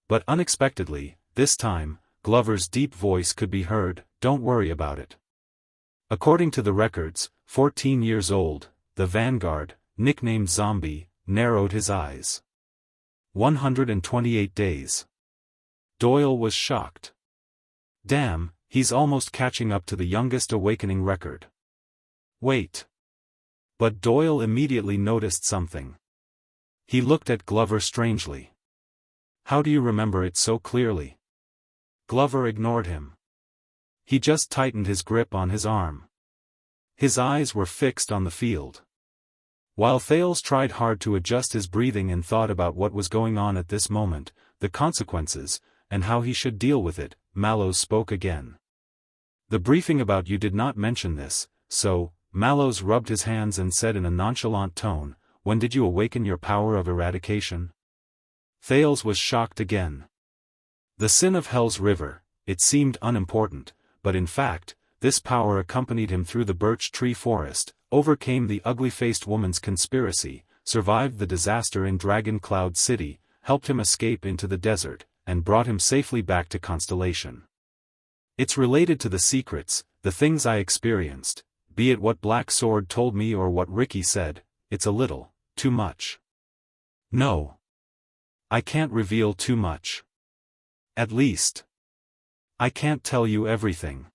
But unexpectedly, this time, Glover's deep voice could be heard, "Don't worry about it." According to the records, 14 years old, the Vanguard, nicknamed Zombie, narrowed his eyes. 128 days. Doyle was shocked. Damn, he's almost catching up to the youngest awakening record. Wait. But Doyle immediately noticed something. He looked at Glover strangely. How do you remember it so clearly? Glover ignored him. He just tightened his grip on his arm. His eyes were fixed on the field. While Thales tried hard to adjust his breathing and thought about what was going on at this moment, the consequences, and how he should deal with it, Mallows spoke again. The briefing about you did not mention this, so, Mallows rubbed his hands and said in a nonchalant tone, when did you awaken your power of eradication? Thales was shocked again. The sin of Hell's River, it seemed unimportant, but in fact, this power accompanied him through the birch tree forest, overcame the ugly-faced woman's conspiracy, survived the disaster in Dragon Cloud City, helped him escape into the desert, and brought him safely back to Constellation. It's related to the secrets, the things I experienced, be it what Black Sword told me or what Ricky said, it's a little, too much. No. I can't reveal too much. At least. I can't tell you everything.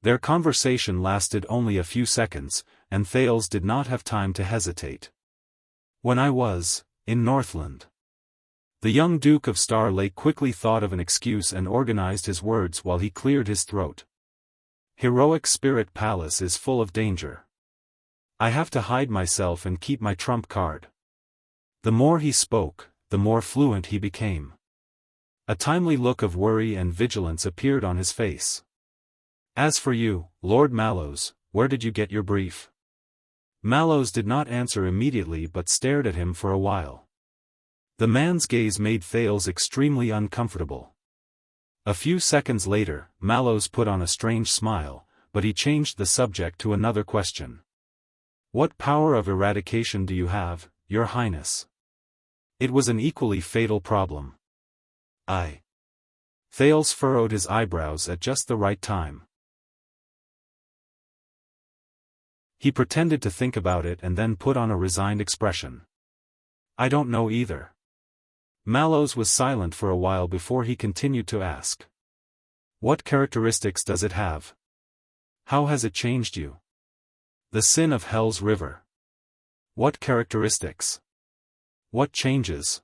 Their conversation lasted only a few seconds, and Thales did not have time to hesitate. When I was in Northland. The young Duke of Star Lake quickly thought of an excuse and organized his words while he cleared his throat. Heroic Spirit Palace is full of danger. I have to hide myself and keep my trump card. The more he spoke, the more fluent he became. A timely look of worry and vigilance appeared on his face. As for you, Lord Mallows, where did you get your brief? Mallows did not answer immediately but stared at him for a while. The man's gaze made Thales extremely uncomfortable. A few seconds later, Mallows put on a strange smile, but he changed the subject to another question. What power of eradication do you have, Your Highness? It was an equally fatal problem. Thales furrowed his eyebrows at just the right time. He pretended to think about it and then put on a resigned expression. I don't know either. Mallows was silent for a while before he continued to ask. What characteristics does it have? How has it changed you? The sin of Hell's River. What characteristics? What changes?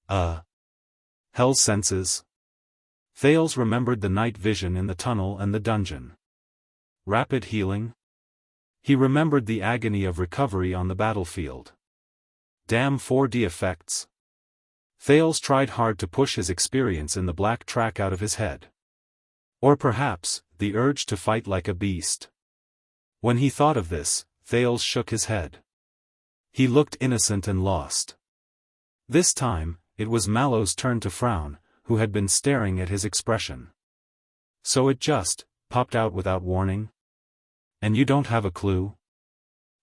Hell's senses. Thales remembered the night vision in the tunnel and the dungeon. Rapid healing? He remembered the agony of recovery on the battlefield. Damn 4D effects. Thales tried hard to push his experience in the black track out of his head. Or perhaps, the urge to fight like a beast. When he thought of this, Thales shook his head. He looked innocent and lost. This time, it was Mallows' turn to frown, who had been staring at his expression. So it just popped out without warning? And you don't have a clue?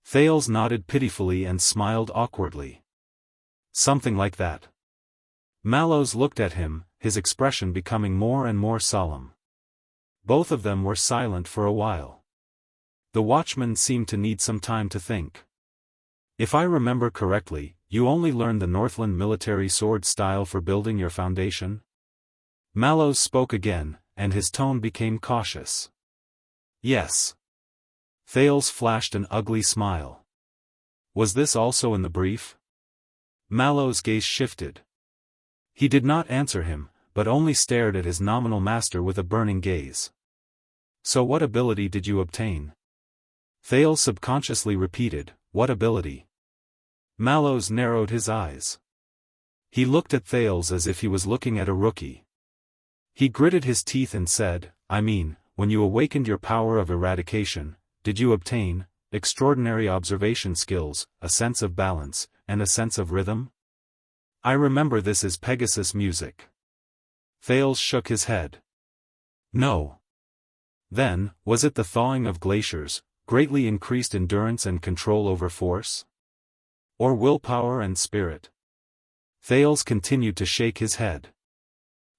Thales nodded pitifully and smiled awkwardly. Something like that. Mallows looked at him, his expression becoming more and more solemn. Both of them were silent for a while. The watchman seemed to need some time to think. If I remember correctly, you only learned the Northland military sword style for building your foundation? Mallows spoke again, and his tone became cautious. Yes. Thales flashed an ugly smile. Was this also in the brief? Mallows' gaze shifted. He did not answer him, but only stared at his nominal master with a burning gaze. So what ability did you obtain? Thales subconsciously repeated, what ability? Mallows narrowed his eyes. He looked at Thales as if he was looking at a rookie. He gritted his teeth and said, I mean, when you awakened your power of eradication, did you obtain extraordinary observation skills, a sense of balance, and a sense of rhythm? I remember this as Pegasus music. Thales shook his head. No. Then, was it the thawing of glaciers, greatly increased endurance and control over force? Or willpower and spirit? Thales continued to shake his head.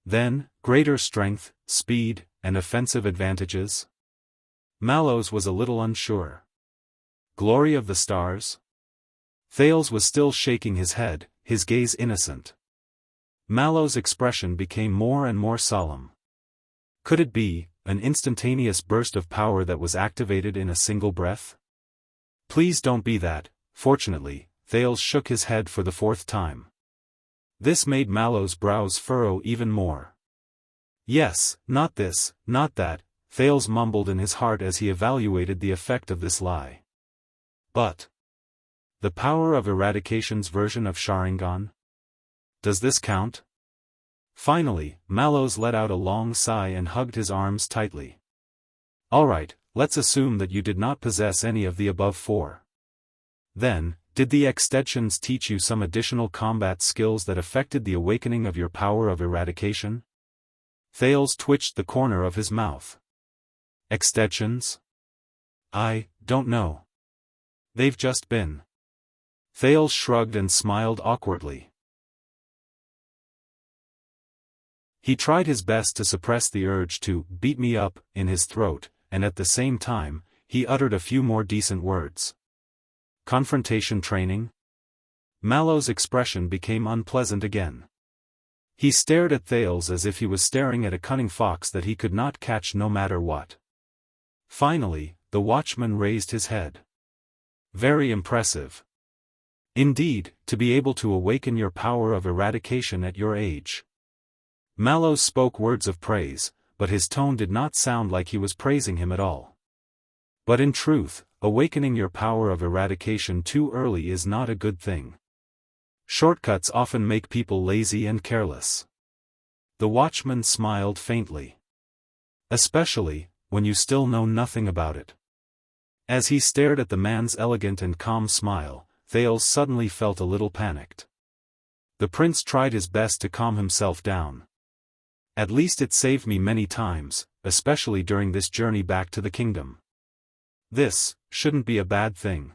Then, greater strength, speed, and offensive advantages? Mallows was a little unsure. Glory of the stars? Thales was still shaking his head, his gaze innocent. Mallows' expression became more and more solemn. Could it be an instantaneous burst of power that was activated in a single breath? Please don't be that. Fortunately, Thales shook his head for the fourth time. This made Mallows' brows furrow even more. Yes, not this, not that, Thales mumbled in his heart as he evaluated the effect of this lie. But the power of Eradication's version of Sharingan? Does this count? Finally, Mallows let out a long sigh and hugged his arms tightly. Alright, let's assume that you did not possess any of the above four. Then, did the extensions teach you some additional combat skills that affected the awakening of your power of eradication? Thales twitched the corner of his mouth. Extensions? I don't know. They've just been. Thales shrugged and smiled awkwardly. He tried his best to suppress the urge to beat me up in his throat, and at the same time, he uttered a few more decent words. Confrontation training? Mallows' expression became unpleasant again. He stared at Thales as if he was staring at a cunning fox that he could not catch no matter what. Finally, the watchman raised his head. Very impressive. Indeed, to be able to awaken your power of eradication at your age. Mallows spoke words of praise, but his tone did not sound like he was praising him at all. But in truth, awakening your power of eradication too early is not a good thing. Shortcuts often make people lazy and careless. The watchman smiled faintly. Especially, when you still know nothing about it. As he stared at the man's elegant and calm smile, Thales suddenly felt a little panicked. The prince tried his best to calm himself down. At least it saved me many times, especially during this journey back to the kingdom. This shouldn't be a bad thing.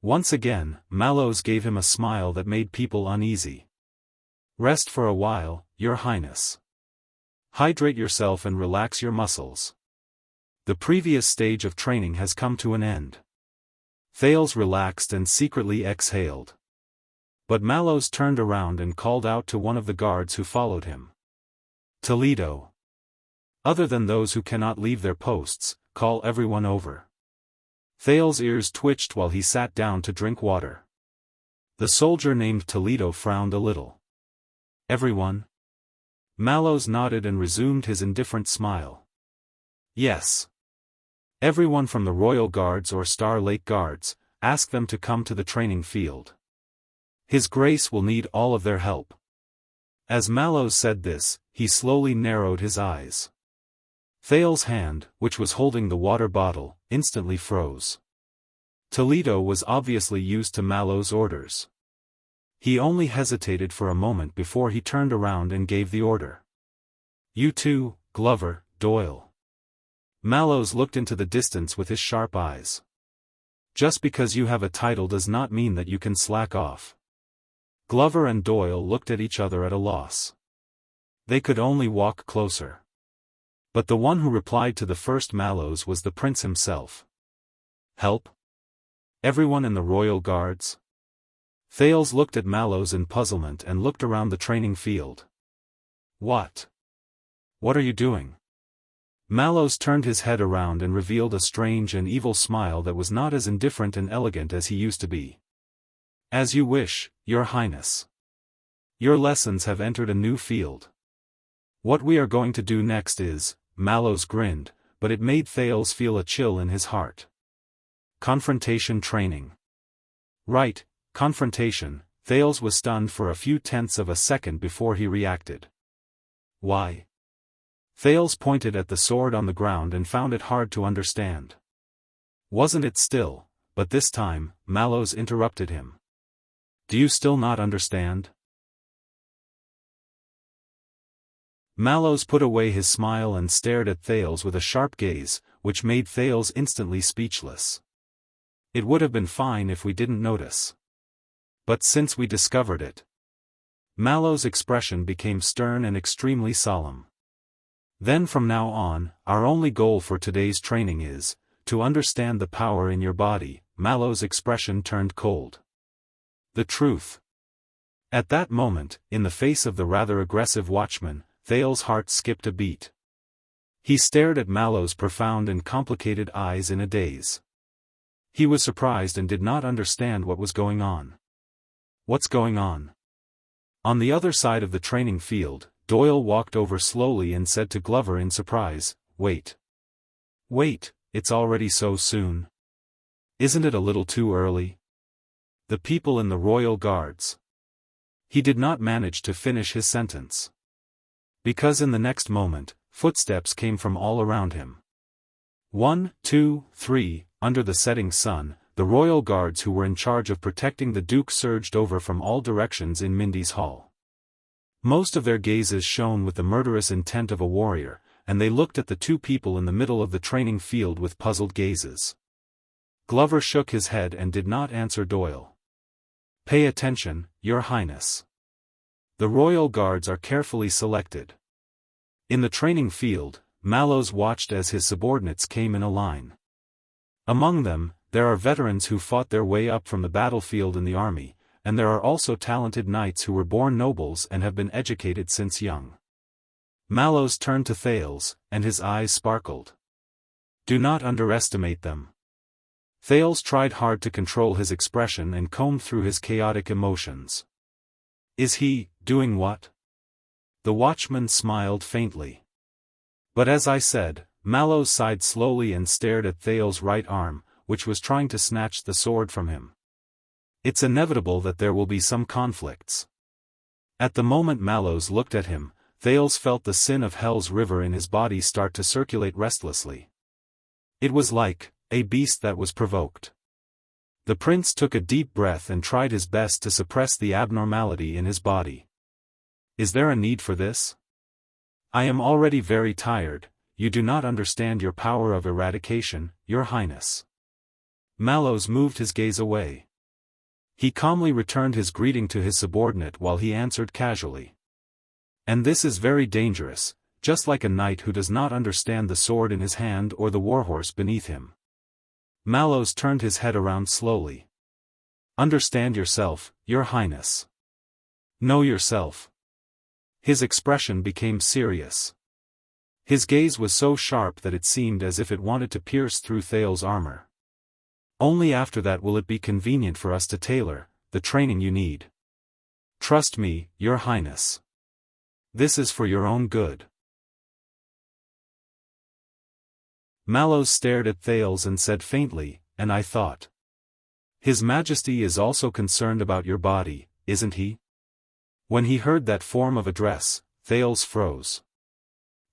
Once again, Mallows gave him a smile that made people uneasy. Rest for a while, Your Highness. Hydrate yourself and relax your muscles. The previous stage of training has come to an end. Thales relaxed and secretly exhaled. But Mallows turned around and called out to one of the guards who followed him. Toledo. Other than those who cannot leave their posts, call everyone over. Thales' ears twitched while he sat down to drink water. The soldier named Toledo frowned a little. Everyone? Mallows nodded and resumed his indifferent smile. Yes. Everyone from the Royal Guards or Star Lake Guards, ask them to come to the training field. His Grace will need all of their help. As Mallows said this, he slowly narrowed his eyes. Thales' hand, which was holding the water bottle, instantly froze. Toledo was obviously used to Mallows' orders. He only hesitated for a moment before he turned around and gave the order. You too, Glover, Doyle. Mallows looked into the distance with his sharp eyes. Just because you have a title does not mean that you can slack off. Glover and Doyle looked at each other at a loss. They could only walk closer. But the one who replied to the first Mallows was the prince himself. Help? Everyone in the Royal Guards? Thales looked at Mallows in puzzlement and looked around the training field. What? What are you doing? Mallows turned his head around and revealed a strange and evil smile that was not as indifferent and elegant as he used to be. As you wish, Your Highness. Your lessons have entered a new field. What we are going to do next is, Mallows grinned, but it made Thales feel a chill in his heart. Confrontation training. Right, confrontation. Thales was stunned for a few tenths of a second before he reacted. Why? Thales pointed at the sword on the ground and found it hard to understand. Wasn't it still? But this time, Mallows interrupted him. Do you still not understand? Mallows put away his smile and stared at Thales with a sharp gaze, which made Thales instantly speechless. It would have been fine if we didn't notice. But since we discovered it. Mallows' expression became stern and extremely solemn. Then from now on, our only goal for today's training is to understand the power in your body. Mallows' expression turned cold. The truth. At that moment, in the face of the rather aggressive watchman, Thales' heart skipped a beat. He stared at Mallows' profound and complicated eyes in a daze. He was surprised and did not understand what was going on. What's going on? On the other side of the training field, Doyle walked over slowly and said to Glover in surprise, "Wait. Wait, it's already so soon. Isn't it a little too early? The people in the Royal Guards." He did not manage to finish his sentence. Because in the next moment, footsteps came from all around him. 1, 2, 3, under the setting sun, the Royal Guards who were in charge of protecting the Duke surged over from all directions in Mindy's hall. Most of their gazes shone with the murderous intent of a warrior, and they looked at the two people in the middle of the training field with puzzled gazes. Glover shook his head and did not answer Doyle. "Pay attention, Your Highness. The Royal Guards are carefully selected." In the training field, Mallows watched as his subordinates came in a line. Among them, there are veterans who fought their way up from the battlefield in the army, and there are also talented knights who were born nobles and have been educated since young. Mallows turned to Thales, and his eyes sparkled. "Do not underestimate them." Thales tried hard to control his expression and combed through his chaotic emotions. "Is he, doing what?" The watchman smiled faintly. "But as I said," Mallows sighed slowly and stared at Thales' right arm, which was trying to snatch the sword from him. "It's inevitable that there will be some conflicts." At the moment Mallows looked at him, Thales felt the sin of Hell's river in his body start to circulate restlessly. It was like a beast that was provoked. The prince took a deep breath and tried his best to suppress the abnormality in his body. "Is there a need for this? I am already very tired. You do not understand your power of eradication, Your Highness." Mallows moved his gaze away. He calmly returned his greeting to his subordinate while he answered casually. "And this is very dangerous, just like a knight who does not understand the sword in his hand or the warhorse beneath him." Mallows turned his head around slowly. "Understand yourself, Your Highness. Know yourself." His expression became serious. His gaze was so sharp that it seemed as if it wanted to pierce through Thales' armor. "Only after that will it be convenient for us to tailor the training you need. Trust me, Your Highness. This is for your own good." Mallows stared at Thales and said faintly, "And I thought. His Majesty is also concerned about your body, isn't he?" When he heard that form of address, Thales froze.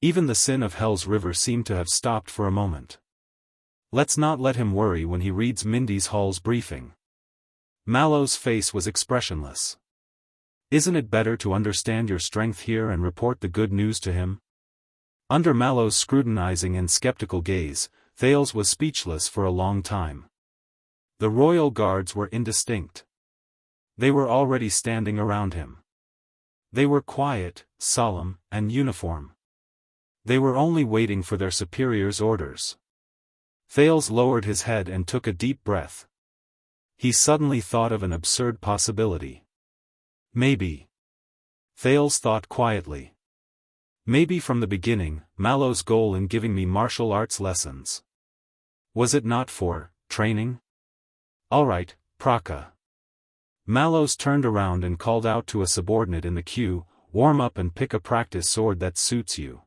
Even the sin of Hell's river seemed to have stopped for a moment. Let's not let him worry when he reads Mindy's hall's briefing. Mallows' face was expressionless. "Isn't it better to understand your strength here and report the good news to him?" Under Mallows' scrutinizing and skeptical gaze, Thales was speechless for a long time. The Royal Guards were indistinct. They were already standing around him. They were quiet, solemn, and uniform. They were only waiting for their superior's orders. Thales lowered his head and took a deep breath. He suddenly thought of an absurd possibility. Maybe. Thales thought quietly. Maybe from the beginning, Mallows' goal in giving me martial arts lessons. Was it not for training? All right, Praka. Mallows turned around and called out to a subordinate in the queue, "Warm up and pick a practice sword that suits you."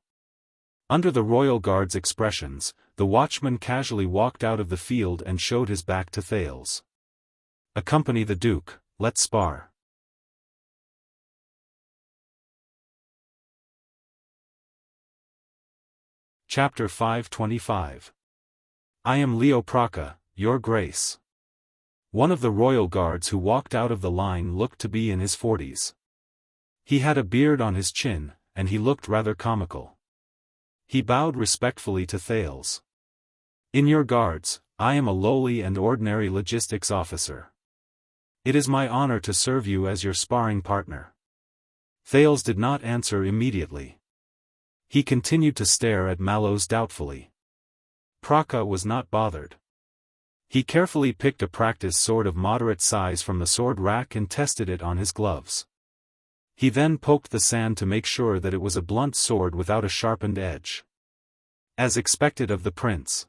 Under the Royal Guard's expressions, the watchman casually walked out of the field and showed his back to Thales. "Accompany the Duke, let's spar." Chapter 525. I am Leo Praka, Your Grace. One of the Royal Guards who walked out of the line looked to be in his 40s. He had a beard on his chin, and he looked rather comical. He bowed respectfully to Thales. "In your guards, I am a lowly and ordinary logistics officer. It is my honor to serve you as your sparring partner." Thales did not answer immediately. He continued to stare at Mallows doubtfully. Praka was not bothered. He carefully picked a practice sword of moderate size from the sword rack and tested it on his gloves. He then poked the sand to make sure that it was a blunt sword without a sharpened edge. As expected of the prince.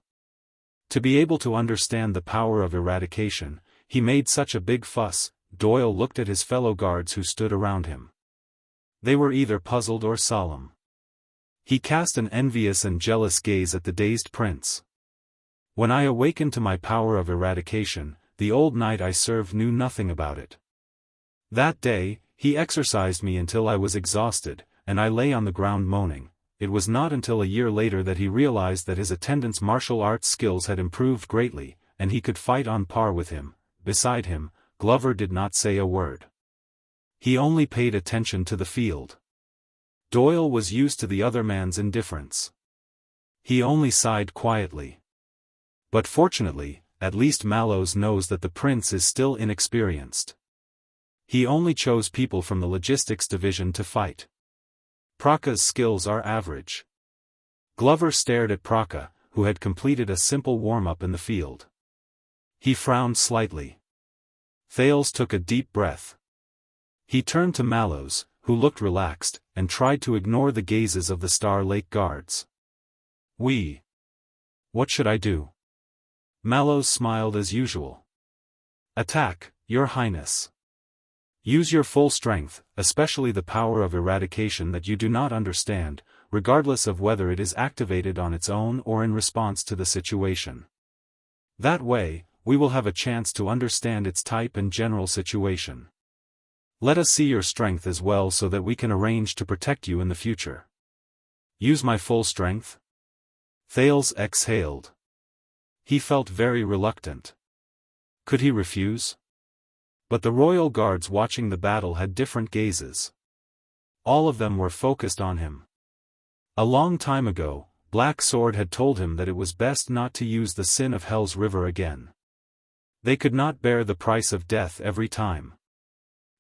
To be able to understand the power of eradication, he made such a big fuss. Doyle looked at his fellow guards who stood around him. They were either puzzled or solemn. He cast an envious and jealous gaze at the dazed prince. "When I awakened to my power of eradication, the old knight I served knew nothing about it. That day, he exercised me until I was exhausted, and I lay on the ground moaning. It was not until a year later that he realized that his attendant's martial arts skills had improved greatly, and he could fight on par with him." Beside him, Glover did not say a word. He only paid attention to the field. Doyle was used to the other man's indifference. He only sighed quietly. But fortunately, at least Mallows knows that the prince is still inexperienced. He only chose people from the logistics division to fight. Praka's skills are average. Glover stared at Praka, who had completed a simple warm-up in the field. He frowned slightly. Thales took a deep breath. He turned to Mallows, who looked relaxed, and tried to ignore the gazes of the Star Lake guards. What should I do?" Mallows smiled as usual. "Attack, Your Highness. Use your full strength, especially the power of eradication that you do not understand, regardless of whether it is activated on its own or in response to the situation. That way, we will have a chance to understand its type and general situation. Let us see your strength as well so that we can arrange to protect you in the future." "Use my full strength?" Thales exhaled. He felt very reluctant. Could he refuse? But the royal guards watching the battle had different gazes. All of them were focused on him. A long time ago, Black Sword had told him that it was best not to use the sin of Hell's River again. They could not bear the price of death every time.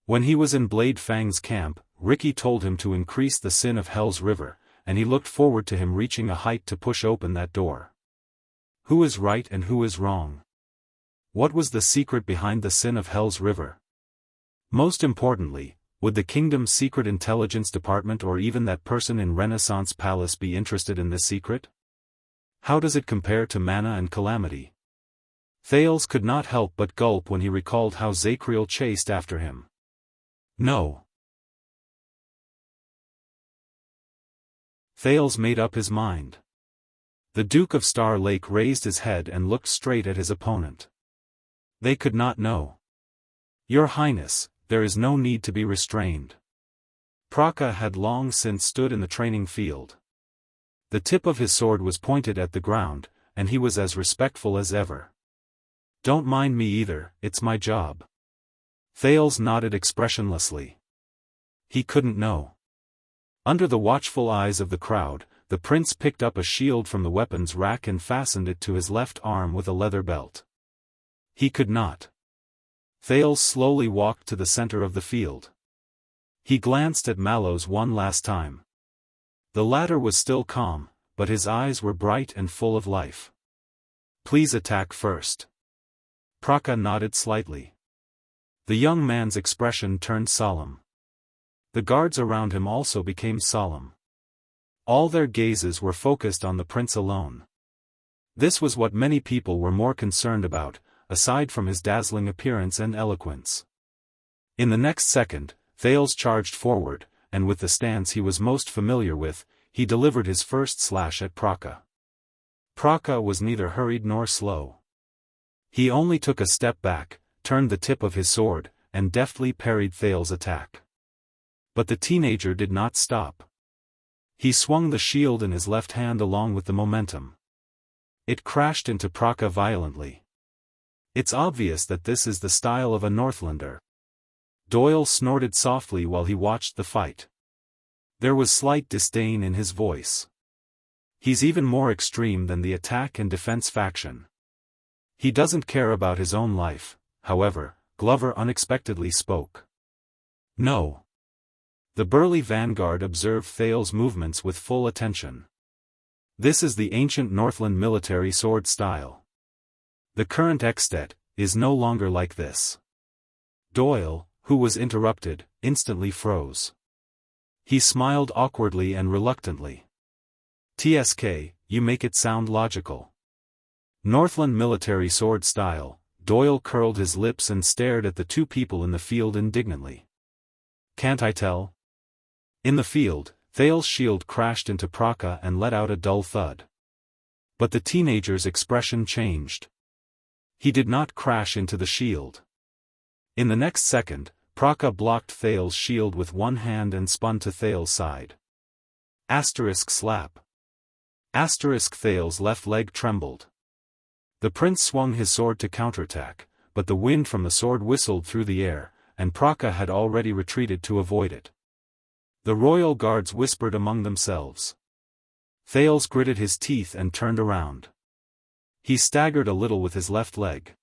When he was in Blade Fang's camp, Ricky told him to increase the sin of Hell's River, and he looked forward to him reaching a height to push open that door. Who is right and who is wrong? What was the secret behind the sin of Hell's River? Most importantly, would the kingdom's secret intelligence department or even that person in Renaissance Palace be interested in this secret? How does it compare to Mana and Calamity? Thales could not help but gulp when he recalled how Zacriel chased after him. No. Thales made up his mind. The Duke of Star Lake raised his head and looked straight at his opponent. They could not know. "Your Highness, there is no need to be restrained." Praka had long since stood in the training field. The tip of his sword was pointed at the ground, and he was as respectful as ever. "Don't mind me either, it's my job." Thales nodded expressionlessly. He couldn't know. Under the watchful eyes of the crowd, the prince picked up a shield from the weapons rack and fastened it to his left arm with a leather belt. He could not. Thales slowly walked to the center of the field. He glanced at Mallows one last time. The latter was still calm, but his eyes were bright and full of life. "Please attack first." Praka nodded slightly. The young man's expression turned solemn. The guards around him also became solemn. All their gazes were focused on the prince alone. This was what many people were more concerned about, aside from his dazzling appearance and eloquence. In the next second, Thales charged forward, and with the stance he was most familiar with, he delivered his first slash at Praka. Praka was neither hurried nor slow. He only took a step back, turned the tip of his sword, and deftly parried Thales' attack. But the teenager did not stop. He swung the shield in his left hand along with the momentum. It crashed into Praka violently. It's obvious that this is the style of a Northlander. Doyle snorted softly while he watched the fight. There was slight disdain in his voice. He's even more extreme than the attack and defense faction. He doesn't care about his own life, however, Glover unexpectedly spoke. No. The burly vanguard observed Thale's movements with full attention. This is the ancient Northland military sword style. The current extet is no longer like this. Doyle, who was interrupted, instantly froze. He smiled awkwardly and reluctantly. TSK, you make it sound logical. Northland military sword style. Doyle curled his lips and stared at the two people in the field indignantly. Can't I tell? In the field, Thale's shield crashed into Praka and let out a dull thud. But the teenager's expression changed. He did not crash into the shield. In the next second, Praka blocked Thale's shield with one hand and spun to Thale's side. Asterisk slap. Asterisk Thale's left leg trembled. The prince swung his sword to counterattack, but the wind from the sword whistled through the air, and Praka had already retreated to avoid it. The royal guards whispered among themselves. Thales gritted his teeth and turned around. He staggered a little with his left leg.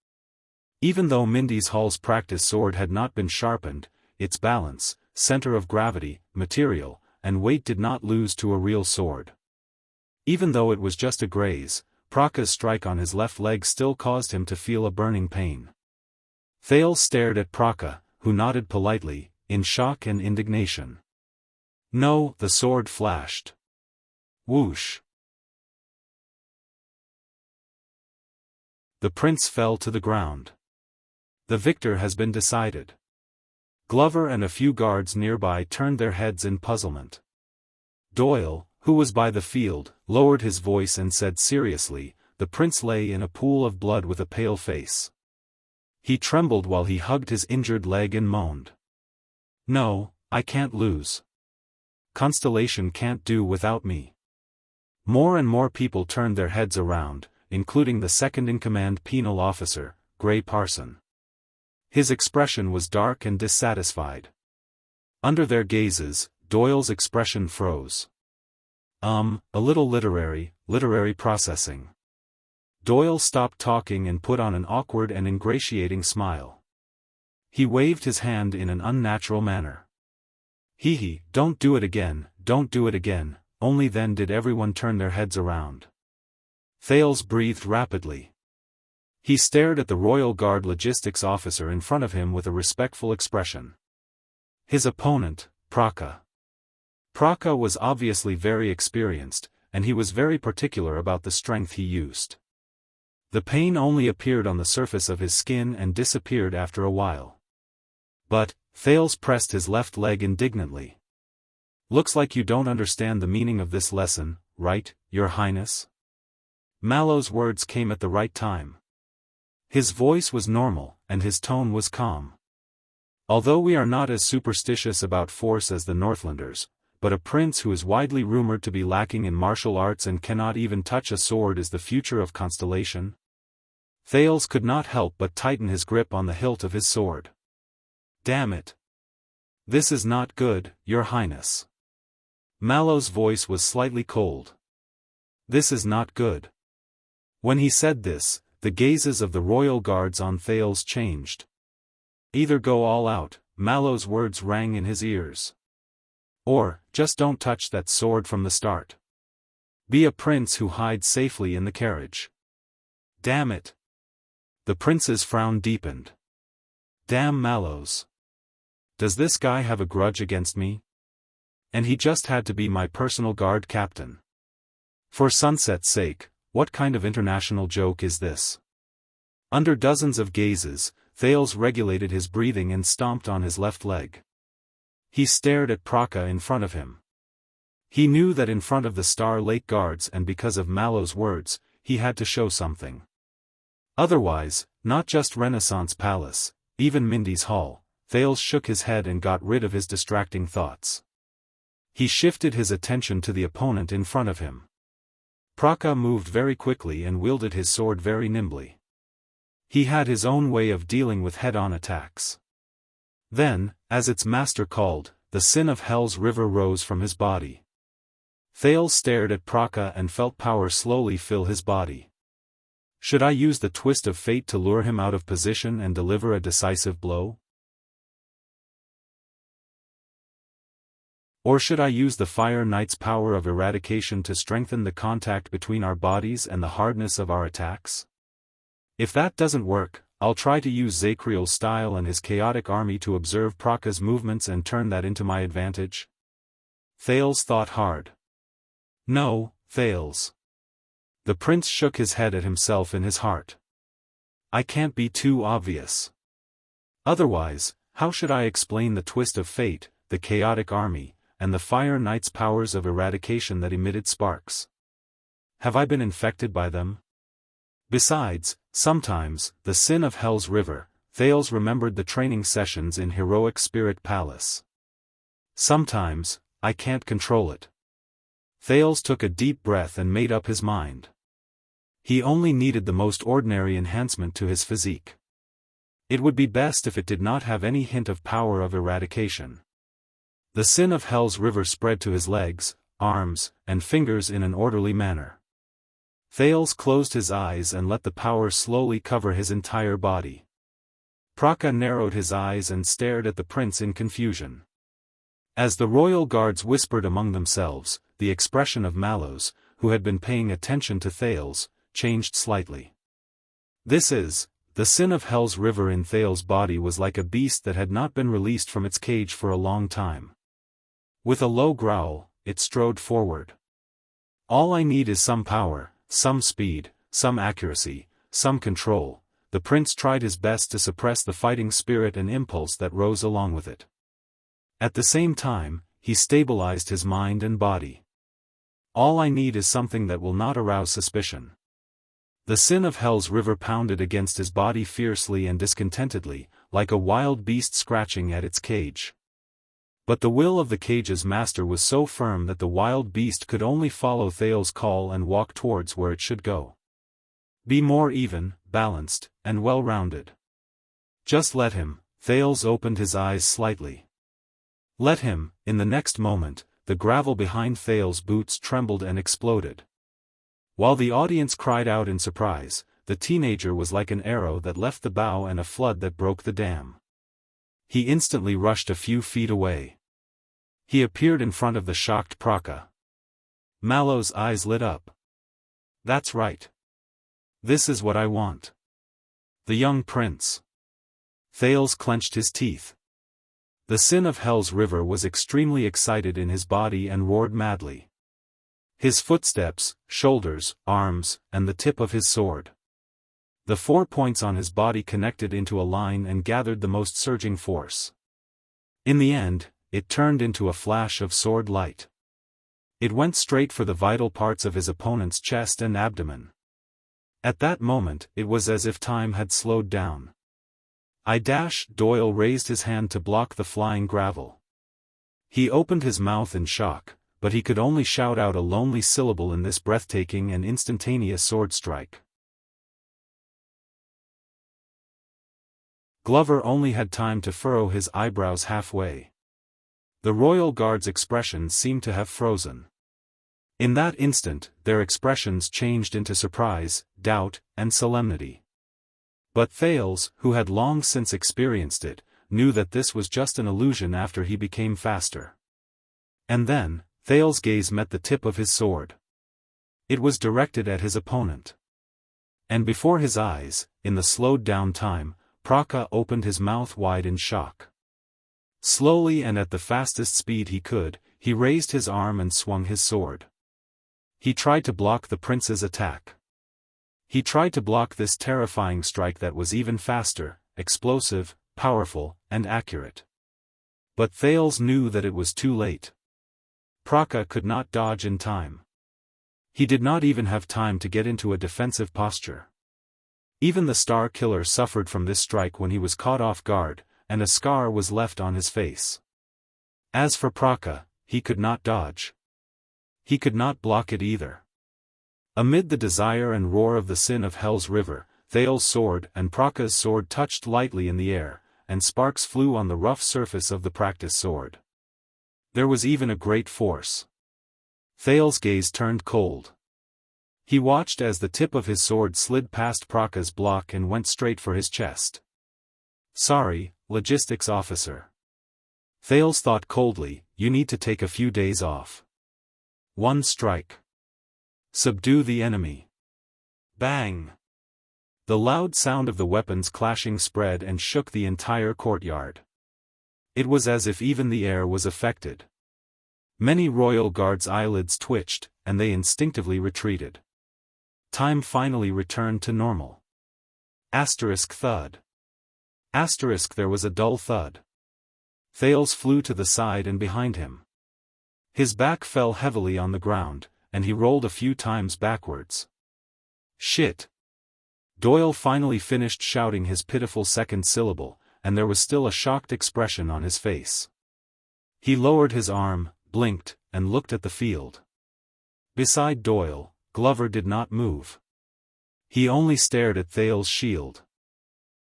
Even though Mindy's Hall's practice sword had not been sharpened, its balance, center of gravity, material, and weight did not lose to a real sword. Even though it was just a graze, Praka's strike on his left leg still caused him to feel a burning pain. Thales stared at Praka, who nodded politely, in shock and indignation. No, the sword flashed. Whoosh. The prince fell to the ground. The victor has been decided. Glover and a few guards nearby turned their heads in puzzlement. Doyle, who was by the field, lowered his voice and said seriously, "The prince lay in a pool of blood with a pale face. He trembled while he hugged his injured leg and moaned. No, I can't lose. Constellation can't do without me." More and more people turned their heads around, including the second-in-command penal officer, Gray Parson. His expression was dark and dissatisfied. Under their gazes, Doyle's expression froze. A little literary processing. Doyle stopped talking and put on an awkward and ingratiating smile. He waved his hand in an unnatural manner. Hee, don't do it again, don't do it again. Only then did everyone turn their heads around. Thales breathed rapidly. He stared at the Royal Guard logistics officer in front of him with a respectful expression. His opponent, Praka. Praka was obviously very experienced, and he was very particular about the strength he used. The pain only appeared on the surface of his skin and disappeared after a while. But, Thales pressed his left leg indignantly. Looks like you don't understand the meaning of this lesson, right, Your Highness? Mallow's words came at the right time. His voice was normal, and his tone was calm. Although we are not as superstitious about force as the Northlanders, but a prince who is widely rumored to be lacking in martial arts and cannot even touch a sword is the future of Constellation. Thales could not help but tighten his grip on the hilt of his sword. Damn it. This is not good, Your Highness. Mallow's voice was slightly cold. This is not good. When he said this, the gazes of the royal guards on Thales changed. Either go all out, Mallow's words rang in his ears. Or, just don't touch that sword from the start. Be a prince who hides safely in the carriage. Damn it. The prince's frown deepened. Damn Mallows. Does this guy have a grudge against me? And he just had to be my personal guard captain. For Sunset's sake, what kind of international joke is this? Under dozens of gazes, Thales regulated his breathing and stomped on his left leg. He stared at Praka in front of him. He knew that in front of the Star Lake guards and because of Mallow's words, he had to show something. Otherwise, not just Renaissance Palace, even Mindy's Hall, Thales shook his head and got rid of his distracting thoughts. He shifted his attention to the opponent in front of him. Praka moved very quickly and wielded his sword very nimbly. He had his own way of dealing with head-on attacks. Then, as its master called, the sin of Hell's river rose from his body. Thales stared at Praka and felt power slowly fill his body. Should I use the twist of fate to lure him out of position and deliver a decisive blow? Or should I use the Fire Knight's power of eradication to strengthen the contact between our bodies and the hardness of our attacks? If that doesn't work, I'll try to use Zakriel's style and his chaotic army to observe Praka's movements and turn that into my advantage. Thales thought hard. No, Thales. The prince shook his head at himself in his heart. I can't be too obvious. Otherwise, how should I explain the twist of fate, the chaotic army, and the Fire Knight's powers of eradication that emitted sparks? Have I been infected by them? Besides, sometimes, the sin of Hell's river, Thales remembered the training sessions in Heroic Spirit Palace. Sometimes, I can't control it. Thales took a deep breath and made up his mind. He only needed the most ordinary enhancement to his physique. It would be best if it did not have any hint of power of eradication. The sin of Hell's river spread to his legs, arms, and fingers in an orderly manner. Thales closed his eyes and let the power slowly cover his entire body. Praka narrowed his eyes and stared at the prince in confusion. As the royal guards whispered among themselves, the expression of Mallows, who had been paying attention to Thales, changed slightly. The sin of Hell's river in Thales' body was like a beast that had not been released from its cage for a long time. With a low growl, it strode forward. All I need is some power, some speed, some accuracy, some control. The prince tried his best to suppress the fighting spirit and impulse that rose along with it. At the same time, he stabilized his mind and body. All I need is something that will not arouse suspicion. The sin of Hell's river pounded against his body fiercely and discontentedly, like a wild beast scratching at its cage. But the will of the cage's master was so firm that the wild beast could only follow Thales' call and walk towards where it should go. Be more even, balanced, and well-rounded. Just let him. Thales opened his eyes slightly. Let him. In the next moment, the gravel behind Thales' boots trembled and exploded. While the audience cried out in surprise, the teenager was like an arrow that left the bow and a flood that broke the dam. He instantly rushed a few feet away. He appeared in front of the shocked Praka. Mallow's eyes lit up. That's right. This is what I want. The young prince. Thales clenched his teeth. The sin of Hell's river was extremely excited in his body and roared madly. His footsteps, shoulders, arms, and the tip of his sword. The 4 points on his body connected into a line and gathered the most surging force. In the end, it turned into a flash of sword light. It went straight for the vital parts of his opponent's chest and abdomen. At that moment, it was as if time had slowed down. Doyle raised his hand to block the flying gravel. He opened his mouth in shock, but he could only shout out a lonely syllable in this breathtaking and instantaneous sword strike. Glover only had time to furrow his eyebrows halfway. The royal guard's expressions seemed to have frozen. In that instant, their expressions changed into surprise, doubt, and solemnity. But Thales, who had long since experienced it, knew that this was just an illusion after he became faster. And then, Thales' gaze met the tip of his sword. It was directed at his opponent. And before his eyes, in the slowed-down time, Praka opened his mouth wide in shock. Slowly and at the fastest speed he could, he raised his arm and swung his sword. He tried to block the prince's attack. He tried to block this terrifying strike that was even faster, explosive, powerful, and accurate. But Thales knew that it was too late. Praka could not dodge in time. He did not even have time to get into a defensive posture. Even the Star Killer suffered from this strike when he was caught off guard, and a scar was left on his face. As for Praka, he could not dodge. He could not block it either. Amid the desire and roar of the sin of Hell's river, Thales' sword and Praka's sword touched lightly in the air, and sparks flew on the rough surface of the practice sword. There was even a great force. Thales's gaze turned cold. He watched as the tip of his sword slid past Praka's block and went straight for his chest. Sorry, logistics officer. Thales thought coldly, you need to take a few days off. One strike. Subdue the enemy. Bang! The loud sound of the weapons clashing spread and shook the entire courtyard. It was as if even the air was affected. Many royal guards' eyelids twitched, and they instinctively retreated. Time finally returned to normal. Asterisk thud. Asterisk there was a dull thud. Thales flew to the side and behind him. His back fell heavily on the ground, and he rolled a few times backwards. Shit. Doyle finally finished shouting his pitiful second syllable, and there was still a shocked expression on his face. He lowered his arm, blinked, and looked at the field. Beside Doyle, Glover did not move. He only stared at Thales's shield.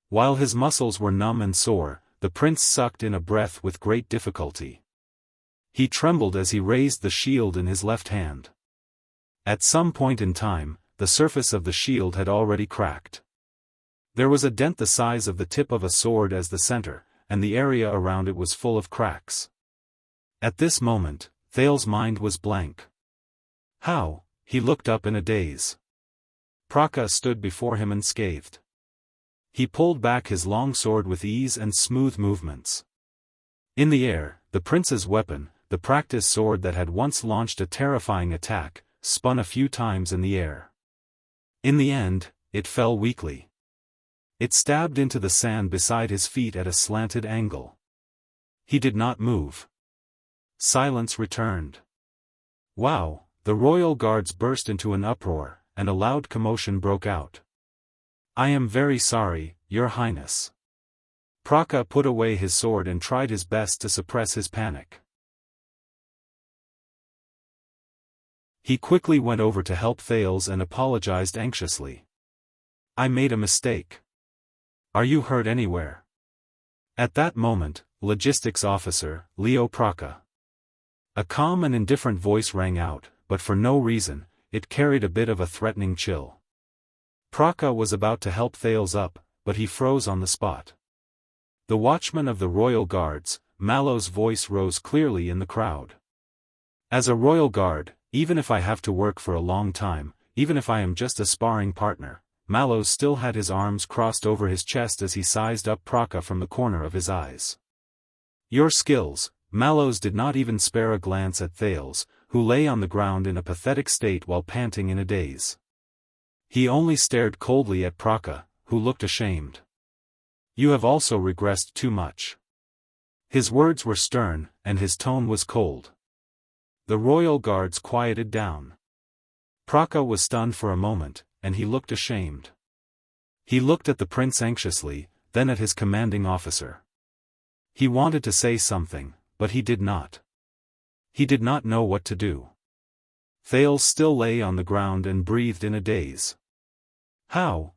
While his muscles were numb and sore, the prince sucked in a breath with great difficulty. He trembled as he raised the shield in his left hand. At some point in time, the surface of the shield had already cracked. There was a dent the size of the tip of a sword as the center, and the area around it was full of cracks. At this moment, Thales's mind was blank. How? He looked up in a daze. Praka stood before him unscathed. He pulled back his long sword with ease and smooth movements. In the air, the prince's weapon, the practice sword that had once launched a terrifying attack, spun a few times in the air. In the end, it fell weakly. It stabbed into the sand beside his feet at a slanted angle. He did not move. Silence returned. Wow! The royal guards burst into an uproar, and a loud commotion broke out. I am very sorry, Your Highness. Praka put away his sword and tried his best to suppress his panic. He quickly went over to help Thales and apologized anxiously. I made a mistake. Are you hurt anywhere? At that moment, logistics officer, Leo Praka. A calm and indifferent voice rang out, but for no reason, it carried a bit of a threatening chill. Praka was about to help Thales up, but he froze on the spot. The watchman of the royal guards, Mallow's voice rose clearly in the crowd. As a royal guard, even if I have to work for a long time, even if I am just a sparring partner, Mallows still had his arms crossed over his chest as he sized up Praka from the corner of his eyes. Your skills. Mallows did not even spare a glance at Thales, who lay on the ground in a pathetic state while panting in a daze. He only stared coldly at Praka, who looked ashamed. You have also regressed too much. His words were stern, and his tone was cold. The royal guards quieted down. Praka was stunned for a moment, and he looked ashamed. He looked at the prince anxiously, then at his commanding officer. He wanted to say something, but he did not. He did not know what to do. Thales still lay on the ground and breathed in a daze. How,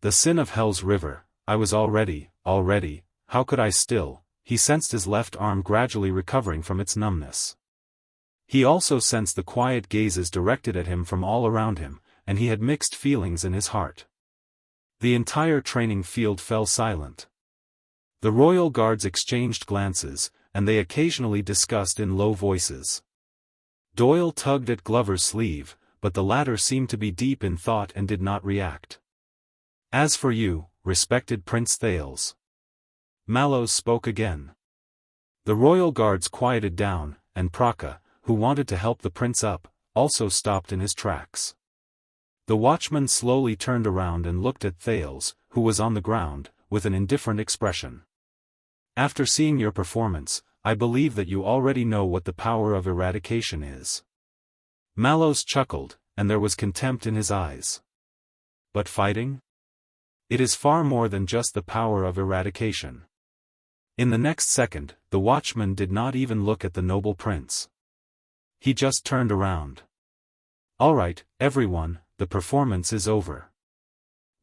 the sin of hell's river, I was already, how could I still? He sensed his left arm gradually recovering from its numbness. He also sensed the quiet gazes directed at him from all around him, and he had mixed feelings in his heart. The entire training field fell silent. The royal guards exchanged glances, and they occasionally discussed in low voices. Doyle tugged at Glover's sleeve, but the latter seemed to be deep in thought and did not react. As for you, respected Prince Thales. Mallows spoke again. The royal guards quieted down, and Praka, who wanted to help the prince up, also stopped in his tracks. The watchman slowly turned around and looked at Thales, who was on the ground, with an indifferent expression. After seeing your performance, I believe that you already know what the power of eradication is. Mallows chuckled, and there was contempt in his eyes. But fighting? It is far more than just the power of eradication. In the next second, the watchman did not even look at the noble prince. He just turned around. All right, everyone, the performance is over.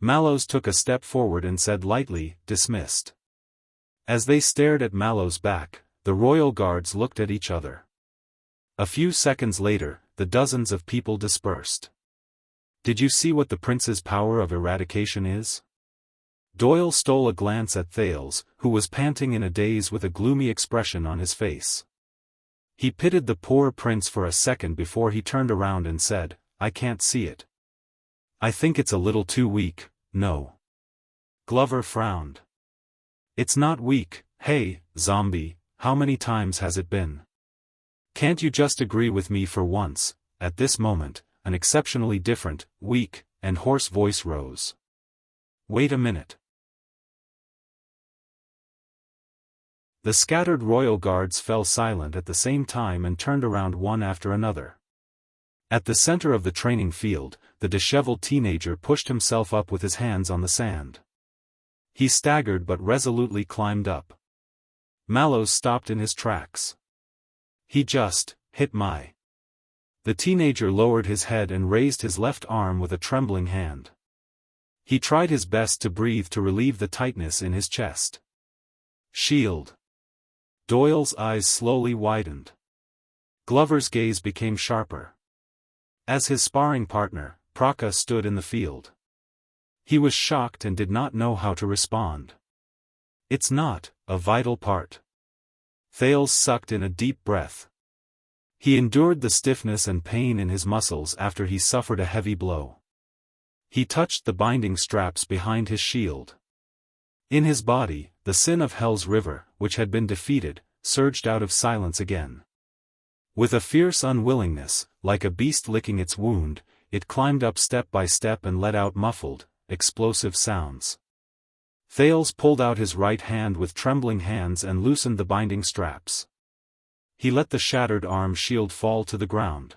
Mallows took a step forward and said lightly, dismissed. As they stared at Mallow's back, the royal guards looked at each other. A few seconds later, the dozens of people dispersed. Did you see what the prince's power of eradication is? Doyle stole a glance at Thales, who was panting in a daze with a gloomy expression on his face. He pitied the poor prince for a second before he turned around and said, "I can't see it. I think it's a little too weak, no." Glover frowned. "It's not weak, hey, zombie, how many times has it been? Can't you just agree with me for once?" At this moment, an exceptionally different, weak, and hoarse voice rose. "Wait a minute." The scattered royal guards fell silent at the same time and turned around one after another. At the center of the training field, the disheveled teenager pushed himself up with his hands on the sand. He staggered but resolutely climbed up. Mallows stopped in his tracks. "He just hit my..." The teenager lowered his head and raised his left arm with a trembling hand. He tried his best to breathe to relieve the tightness in his chest. "Shield." Doyle's eyes slowly widened. Glover's gaze became sharper. As his sparring partner, Praka stood in the field. He was shocked and did not know how to respond. "It's not a vital part." Thales sucked in a deep breath. He endured the stiffness and pain in his muscles after he suffered a heavy blow. He touched the binding straps behind his shield. In his body, the sin of Hell's River, which had been defeated, surged out of silence again. With a fierce unwillingness, like a beast licking its wound, it climbed up step by step and let out muffled, explosive sounds. Thales pulled out his right hand with trembling hands and loosened the binding straps. He let the shattered arm shield fall to the ground.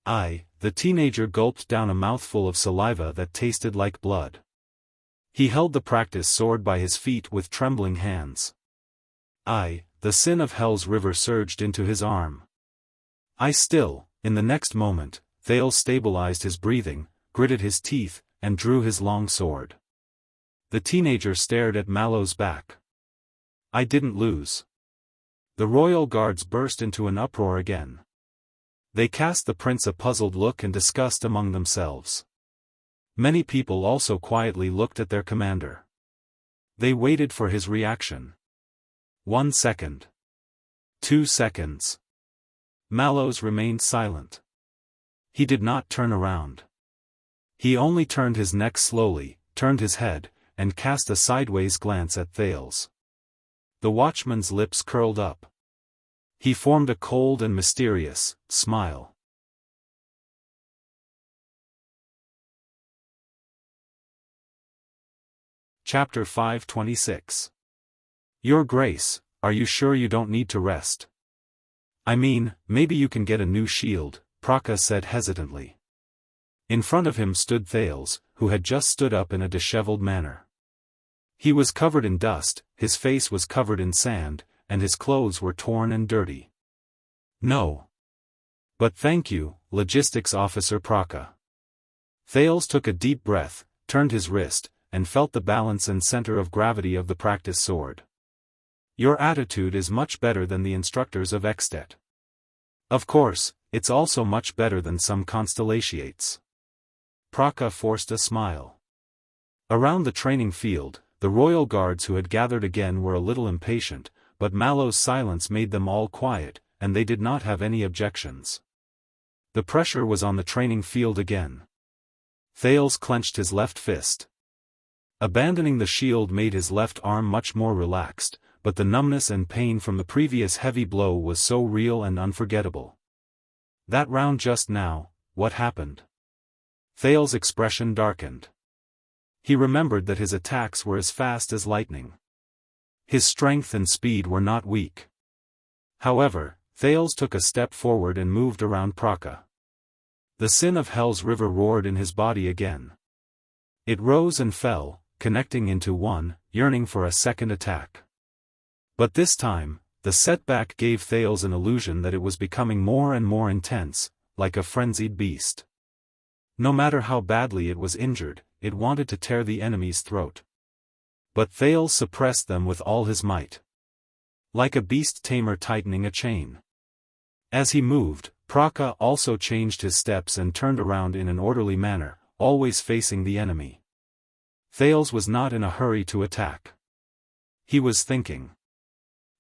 The teenager gulped down a mouthful of saliva that tasted like blood. He held the practice sword by his feet with trembling hands. The sin of Hell's River surged into his arm. In the next moment, Thales stabilized his breathing, gritted his teeth, and drew his long sword. The teenager stared at Mallow's back. "I didn't lose." The royal guards burst into an uproar again. They cast the prince a puzzled look and discussed among themselves. Many people also quietly looked at their commander. They waited for his reaction. 1 second. 2 seconds. Mallows remained silent. He did not turn around. He only turned his neck slowly, turned his head, and cast a sideways glance at Thales. The watchman's lips curled up. He formed a cold and mysterious smile. Chapter 526. Your Grace, are you sure you don't need to rest? I mean, maybe you can get a new shield, Praka said hesitantly. In front of him stood Thales, who had just stood up in a disheveled manner. He was covered in dust, his face was covered in sand, and his clothes were torn and dirty. No. But thank you, Logistics Officer Praka. Thales took a deep breath, turned his wrist, and felt the balance and center of gravity of the practice sword. Your attitude is much better than the instructors of Extet. Of course, it's also much better than some constellations. Praka forced a smile. Around the training field, the royal guards who had gathered again were a little impatient, but Mallow's silence made them all quiet, and they did not have any objections. The pressure was on the training field again. Thales clenched his left fist. Abandoning the shield made his left arm much more relaxed, but the numbness and pain from the previous heavy blow was so real and unforgettable. That round just now, what happened? Thales' expression darkened. He remembered that his attacks were as fast as lightning. His strength and speed were not weak. However, Thales took a step forward and moved around Praka. The sin of Hell's River roared in his body again. It rose and fell, connecting into one, yearning for a second attack. But this time, the setback gave Thales an illusion that it was becoming more and more intense, like a frenzied beast. No matter how badly it was injured, it wanted to tear the enemy's throat. But Thales suppressed them with all his might. like a beast tamer tightening a chain. As he moved, Praka also changed his steps and turned around in an orderly manner, always facing the enemy. Thales was not in a hurry to attack. He was thinking.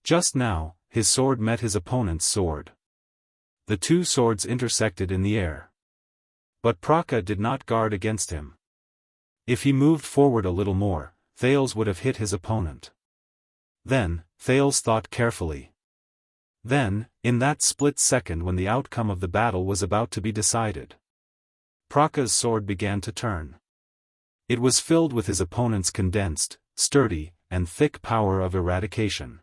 Just now, his sword met his opponent's sword. The two swords intersected in the air. But Praka did not guard against him. If he moved forward a little more, Thales would have hit his opponent. Then, Thales thought carefully. Then, in that split second when the outcome of the battle was about to be decided, Praka's sword began to turn. It was filled with his opponent's condensed, sturdy, and thick power of eradication.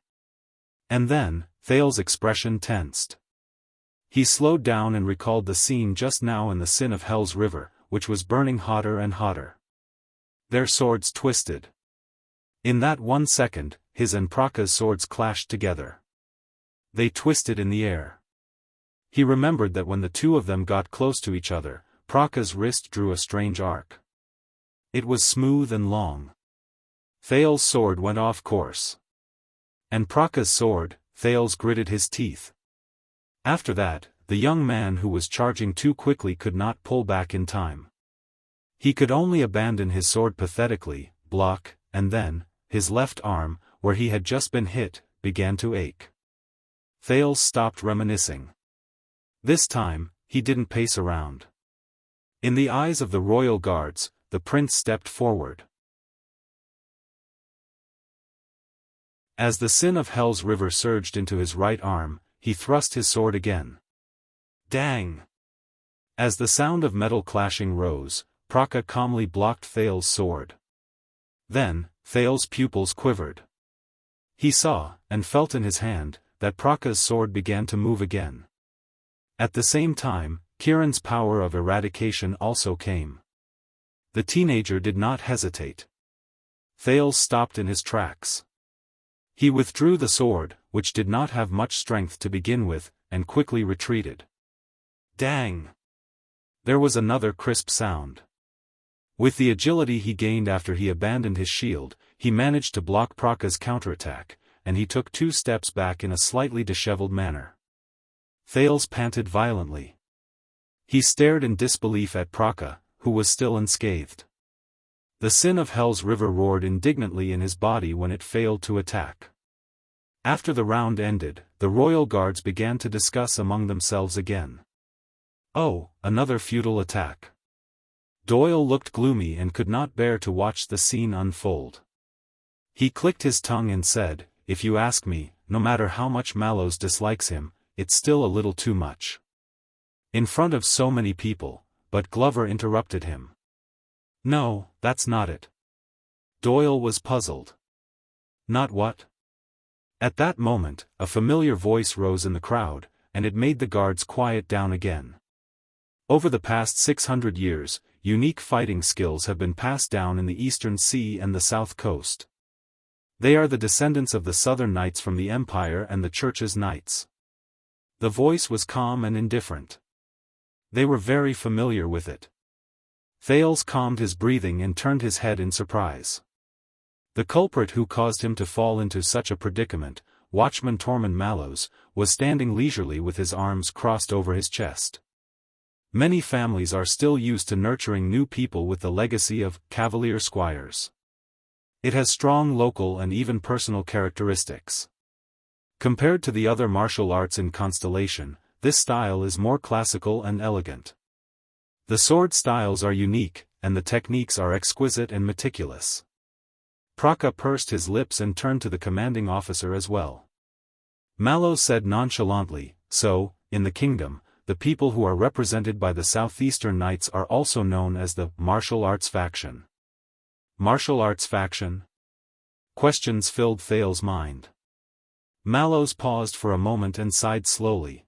And then, Thales' expression tensed. He slowed down and recalled the scene just now in the Sin of Hell's river, which was burning hotter and hotter. Their swords twisted. In that 1 second, his and Praka's swords clashed together. They twisted in the air. He remembered that when the two of them got close to each other, Praka's wrist drew a strange arc. It was smooth and long. Thales' sword went off course. And Praka's sword, Thales gritted his teeth. After that, the young man who was charging too quickly could not pull back in time. He could only abandon his sword pathetically, block, and then, his left arm, where he had just been hit, began to ache. Thales stopped reminiscing. This time, he didn't pace around. In the eyes of the royal guards, the prince stepped forward. As the Sin of Hell's river surged into his right arm, he thrust his sword again. Dang! As the sound of metal clashing rose, Praka calmly blocked Thales' sword. Then, Thales' pupils quivered. He saw, and felt in his hand, that Praka's sword began to move again. At the same time, Kiran's power of eradication also came. The teenager did not hesitate. Thales stopped in his tracks. He withdrew the sword, which did not have much strength to begin with, and quickly retreated. Dang! There was another crisp sound. With the agility he gained after he abandoned his shield, he managed to block Praka's counterattack, and he took 2 steps back in a slightly disheveled manner. Thales panted violently. He stared in disbelief at Praka, who was still unscathed. The Sin of Hell's river roared indignantly in his body when it failed to attack. After the round ended, the royal guards began to discuss among themselves again. Oh, another futile attack. Doyle looked gloomy and could not bear to watch the scene unfold. He clicked his tongue and said, "If you ask me, no matter how much Mallows dislikes him, it's still a little too much." In front of so many people, but Glover interrupted him. "No, that's not it." Doyle was puzzled. "Not what?" At that moment, a familiar voice rose in the crowd, and it made the guards quiet down again. Over the past 600 years, unique fighting skills have been passed down in the Eastern Sea and the South Coast. They are the descendants of the Southern Knights from the Empire and the Church's Knights. The voice was calm and indifferent. They were very familiar with it. Thales calmed his breathing and turned his head in surprise. The culprit who caused him to fall into such a predicament, Watchman Tormund Mallows, was standing leisurely with his arms crossed over his chest. Many families are still used to nurturing new people with the legacy of Cavalier Squires. It has strong local and even personal characteristics. Compared to the other martial arts in Constellation, this style is more classical and elegant. The sword styles are unique, and the techniques are exquisite and meticulous. Praka pursed his lips and turned to the commanding officer as well. Mallows said nonchalantly, "So, in the kingdom, the people who are represented by the Southeastern Knights are also known as the Martial Arts Faction." Martial Arts Faction? Questions filled Thales' mind. Mallows paused for a moment and sighed slowly.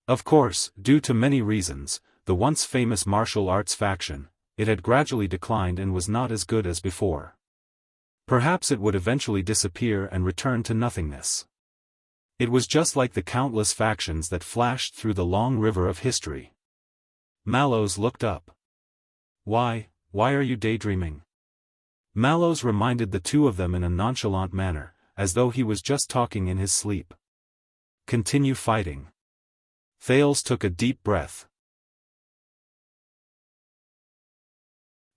Of course, due to many reasons, the once famous Martial Arts Faction, it had gradually declined and was not as good as before. Perhaps it would eventually disappear and return to nothingness. It was just like the countless factions that flashed through the long river of history. Mallows looked up. Why are you daydreaming?" Mallows reminded the two of them in a nonchalant manner, as though he was just talking in his sleep. Continue fighting. Thales took a deep breath.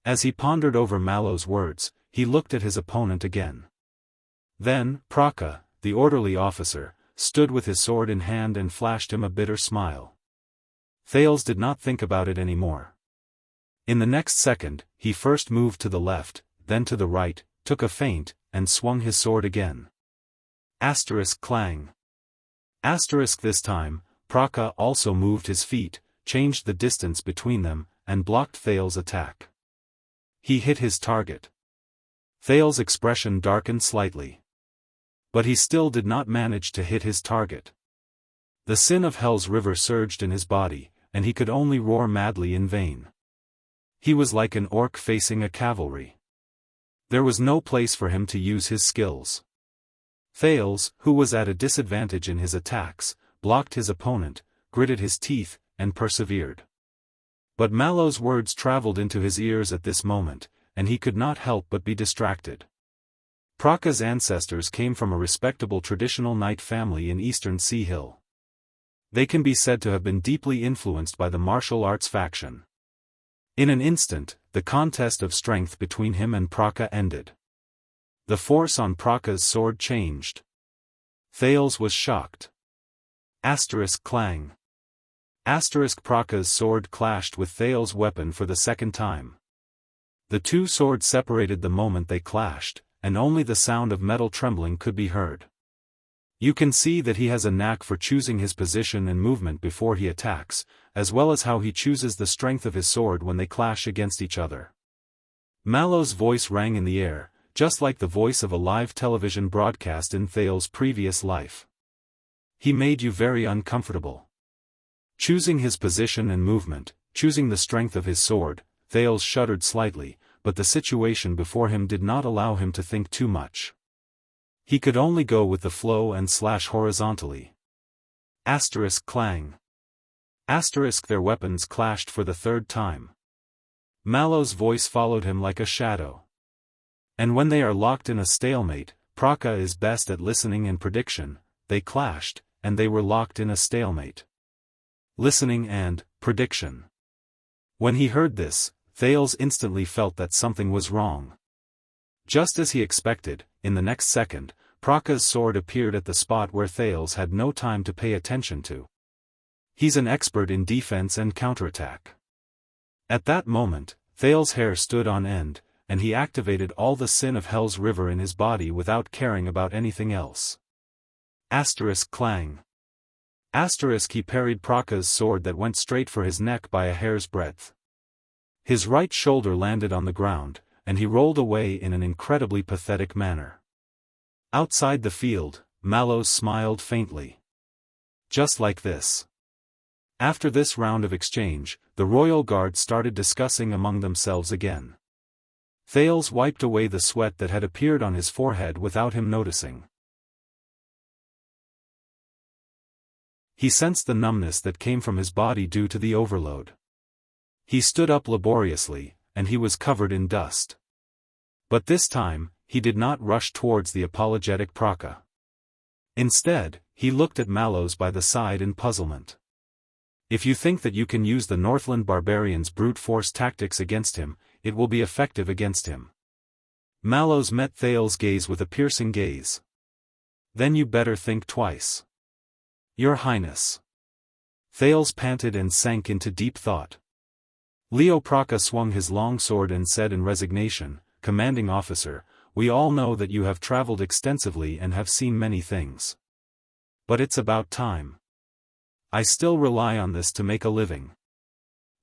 As he pondered over Mallow's words, he looked at his opponent again. Then, Praka, the orderly officer, stood with his sword in hand and flashed him a bitter smile. Thales did not think about it anymore. In the next second, he first moved to the left, then to the right, took a feint, and swung his sword again. Asterisk clang. Asterisk this time, Praka also moved his feet, changed the distance between them, and blocked Thales' attack. He hit his target. Thales' expression darkened slightly. But he still did not manage to hit his target. The sin of Hell's river surged in his body, and he could only roar madly in vain. He was like an orc facing a cavalry. There was no place for him to use his skills. Thales, who was at a disadvantage in his attacks, blocked his opponent, gritted his teeth, and persevered. But Mallow's words traveled into his ears at this moment, and he could not help but be distracted. Praka's ancestors came from a respectable traditional knight family in eastern Sea Hill. They can be said to have been deeply influenced by the martial arts faction. In an instant, the contest of strength between him and Praka ended. The force on Praka's sword changed. Thales was shocked. Asterisk clang. Asterisk Praka's sword clashed with Thales' weapon for the second time. The two swords separated the moment they clashed, and only the sound of metal trembling could be heard. You can see that he has a knack for choosing his position and movement before he attacks, as well as how he chooses the strength of his sword when they clash against each other. Mallow's voice rang in the air, just like the voice of a live television broadcast in Thales' previous life. He made you very uncomfortable. Choosing his position and movement, choosing the strength of his sword, Thales shuddered slightly, but the situation before him did not allow him to think too much. He could only go with the flow and slash horizontally. Asterisk clang. Asterisk their weapons clashed for the third time. Mallow's voice followed him like a shadow. And when they are locked in a stalemate, Praka is best at listening and prediction. They clashed, and they were locked in a stalemate. Listening and prediction. When he heard this, Thales instantly felt that something was wrong. Just as he expected, in the next second, Praka's sword appeared at the spot where Thales had no time to pay attention to. He's an expert in defense and counterattack. At that moment, Thales' hair stood on end, and he activated all the sin of Hell's river in his body without caring about anything else. Asterisk clang. Asterisk he parried Praka's sword that went straight for his neck by a hair's breadth. His right shoulder landed on the ground, and he rolled away in an incredibly pathetic manner. Outside the field, Mallows smiled faintly. Just like this. After this round of exchange, the royal guard started discussing among themselves again. Thales wiped away the sweat that had appeared on his forehead without him noticing. He sensed the numbness that came from his body due to the overload. He stood up laboriously, and he was covered in dust. But this time, he did not rush towards the apologetic Praka. Instead, he looked at Mallows by the side in puzzlement. If you think that you can use the Northland barbarians' brute force tactics against him, it will be effective against him. Mallows met Thales' gaze with a piercing gaze. Then you better think twice. Your Highness. Thales panted and sank into deep thought. Leo Praka swung his long sword and said in resignation, "Commanding officer, we all know that you have traveled extensively and have seen many things. But it's about time. I still rely on this to make a living."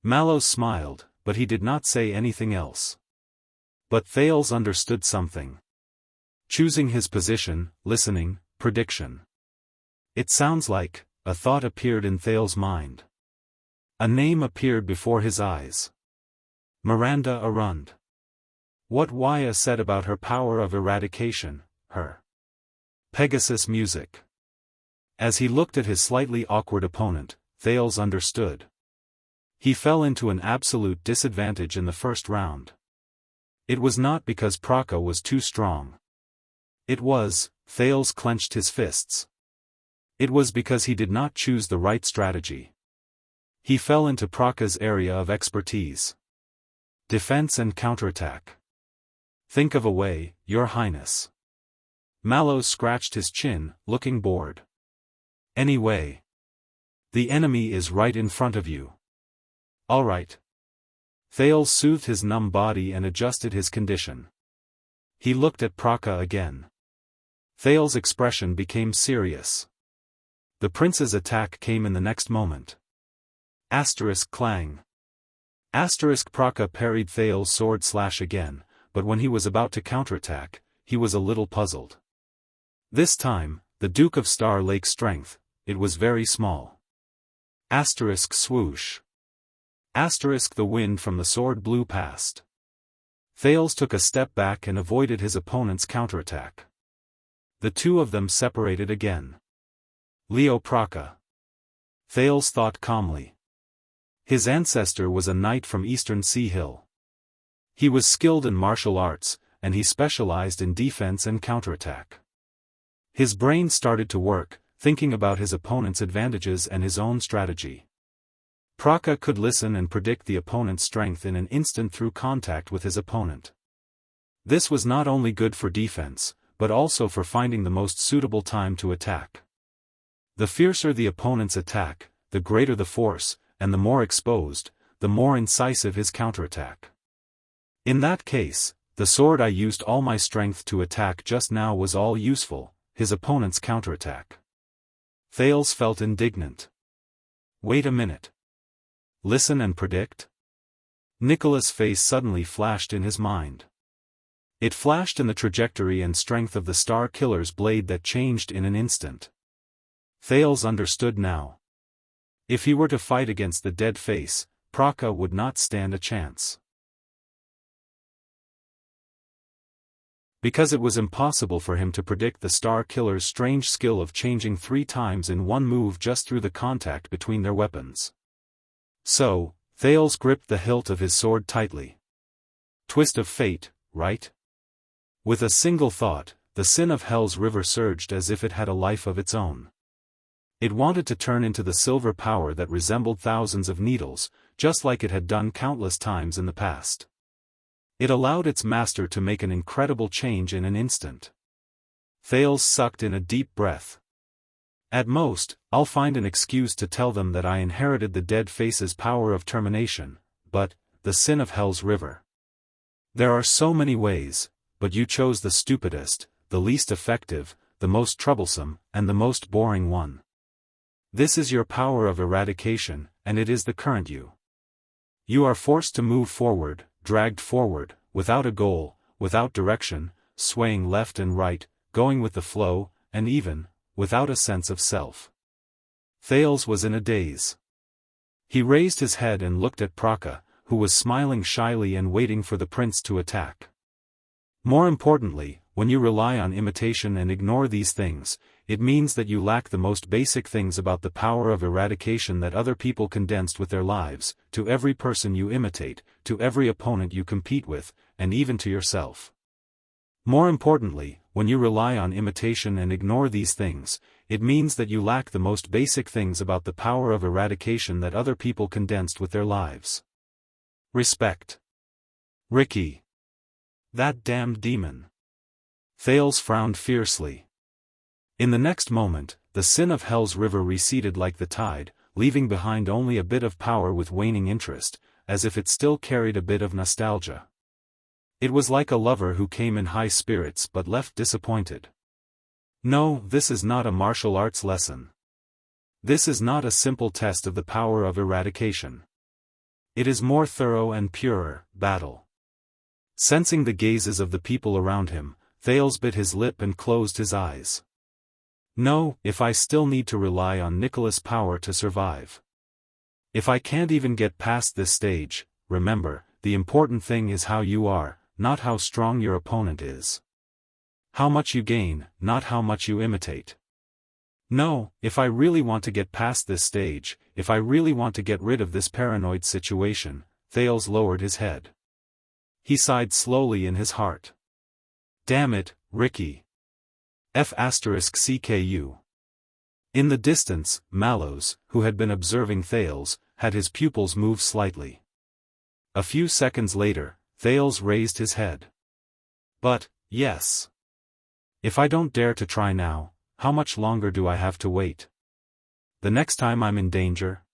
Mallows smiled, but he did not say anything else. But Thales understood something. Choosing his position, listening, prediction. It sounds like, a thought appeared in Thales' mind. A name appeared before his eyes. Miranda Arund. What Waya said about her power of eradication, her Pegasus music. As he looked at his slightly awkward opponent, Thales understood. He fell into an absolute disadvantage in the first round. It was not because Praka was too strong. Thales clenched his fists. It was because he did not choose the right strategy. He fell into Praka's area of expertise. Defense and counterattack. Think of a way, Your Highness. Mallows scratched his chin, looking bored. Anyway. The enemy is right in front of you. All right. Thales soothed his numb body and adjusted his condition. He looked at Praka again. Thales' expression became serious. The prince's attack came in the next moment. Clang. Praka parried Thales' sword slash again, but when he was about to counterattack, he was a little puzzled. This time, the Duke of Star Lake's strength, it was very small. Swoosh. The wind from the sword blew past. Thales took a step back and avoided his opponent's counterattack. The two of them separated again. Leo Praka. Thales thought calmly. His ancestor was a knight from Eastern Sea Hill. He was skilled in martial arts, and he specialized in defense and counterattack. His brain started to work, thinking about his opponent's advantages and his own strategy. Praka could listen and predict the opponent's strength in an instant through contact with his opponent. This was not only good for defense, but also for finding the most suitable time to attack. The fiercer the opponent's attack, the greater the force, and the more exposed, the more incisive his counterattack. In that case, the sword I used all my strength to attack just now was all useful, his opponent's counterattack. Thales felt indignant. Wait a minute. Listen and predict? Nicholas' face suddenly flashed in his mind. It flashed in the trajectory and strength of the Star Killer's blade that changed in an instant. Thales understood now. If he were to fight against the dead face, Praka would not stand a chance. Because it was impossible for him to predict the Star Killer's strange skill of changing 3 times in one move just through the contact between their weapons. So, Thales gripped the hilt of his sword tightly. Twist of fate, right? With a single thought, the sin of Hell's river surged as if it had a life of its own. It wanted to turn into the silver power that resembled thousands of needles, just like it had done countless times in the past. It allowed its master to make an incredible change in an instant. Thales sucked in a deep breath. At most, I'll find an excuse to tell them that I inherited the dead face's power of termination, but, the sin of Hell's river. There are so many ways, but you chose the stupidest, the least effective, the most troublesome, and the most boring one. This is your power of eradication, and it is the current you. You are forced to move forward, dragged forward, without a goal, without direction, swaying left and right, going with the flow, and even, without a sense of self. Thales was in a daze. He raised his head and looked at Praka, who was smiling shyly and waiting for the prince to attack. More importantly, when you rely on imitation and ignore these things, it means that you lack the most basic things about the power of eradication that other people condensed with their lives, to every person you imitate, to every opponent you compete with, and even to yourself. More importantly, when you rely on imitation and ignore these things, it means that you lack the most basic things about the power of eradication that other people condensed with their lives. Respect. Ricky. That damned demon. Thales frowned fiercely. In the next moment, the sin of Hell's river receded like the tide, leaving behind only a bit of power with waning interest, as if it still carried a bit of nostalgia. It was like a lover who came in high spirits but left disappointed. No, this is not a martial arts lesson. This is not a simple test of the power of eradication. It is more thorough and purer, battle. Sensing the gazes of the people around him, Thales bit his lip and closed his eyes. No, if I still need to rely on Nicholas' power to survive. If I can't even get past this stage, remember, the important thing is how you are, not how strong your opponent is. How much you gain, not how much you imitate. No, if I really want to get past this stage, if I really want to get rid of this paranoid situation, Thales lowered his head. He sighed slowly in his heart. Damn it, Ricky. F***CKU. In the distance, Mallows, who had been observing Thales, had his pupils move slightly. A few seconds later, Thales raised his head. But, yes. If I don't dare to try now, how much longer do I have to wait? The next time I'm in danger?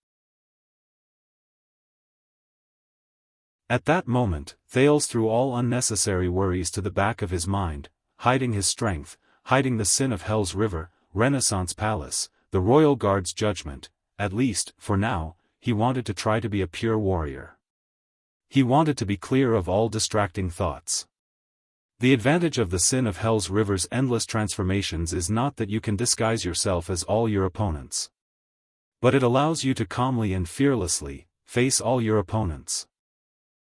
At that moment, Thales threw all unnecessary worries to the back of his mind, hiding his strength, hiding the sin of Hell's River, Renaissance Palace, the Royal Guard's judgment. At least, for now, he wanted to try to be a pure warrior. He wanted to be clear of all distracting thoughts. The advantage of the sin of Hell's River's endless transformations is not that you can disguise yourself as all your opponents. But it allows you to calmly and fearlessly face all your opponents.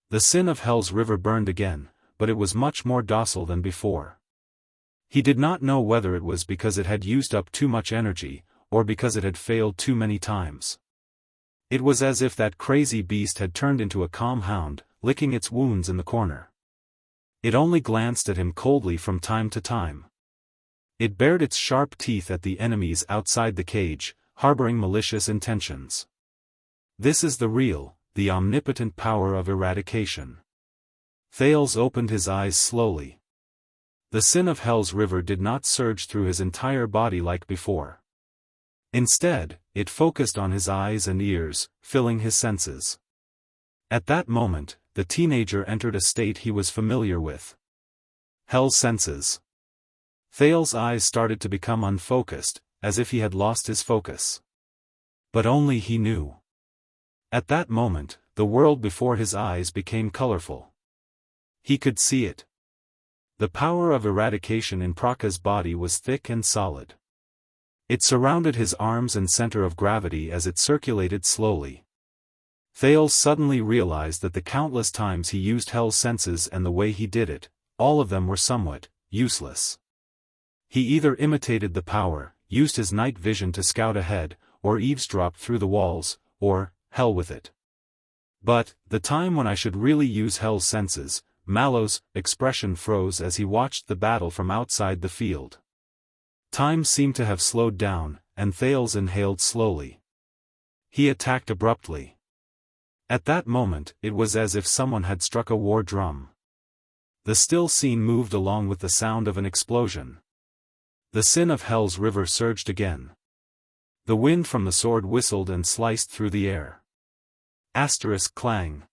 The sin of Hell's River burned again, but it was much more docile than before. He did not know whether it was because it had used up too much energy, or because it had failed too many times. It was as if that crazy beast had turned into a calm hound, licking its wounds in the corner. It only glanced at him coldly from time to time. It bared its sharp teeth at the enemies outside the cage, harboring malicious intentions. This is the real, the omnipotent power of eradication. Thales opened his eyes slowly. The sin of Hell's River did not surge through his entire body like before. Instead, it focused on his eyes and ears, filling his senses. At that moment, the teenager entered a state he was familiar with. Hell's senses. Thales' eyes started to become unfocused, as if he had lost his focus. But only he knew. At that moment, the world before his eyes became colorful. He could see it. The power of eradication in Praka's body was thick and solid. It surrounded his arms and center of gravity as it circulated slowly. Thales suddenly realized that the countless times he used Hell's senses and the way he did it, all of them were somewhat useless. He either imitated the power, used his night vision to scout ahead, or eavesdropped through the walls, or, hell with it. But, the time when I should really use Hell's senses, Mallows' expression froze as he watched the battle from outside the field. Time seemed to have slowed down, and Thales inhaled slowly. He attacked abruptly. At that moment, it was as if someone had struck a war drum. The still scene moved along with the sound of an explosion. The sin of Hell's River surged again. The wind from the sword whistled and sliced through the air. Clang.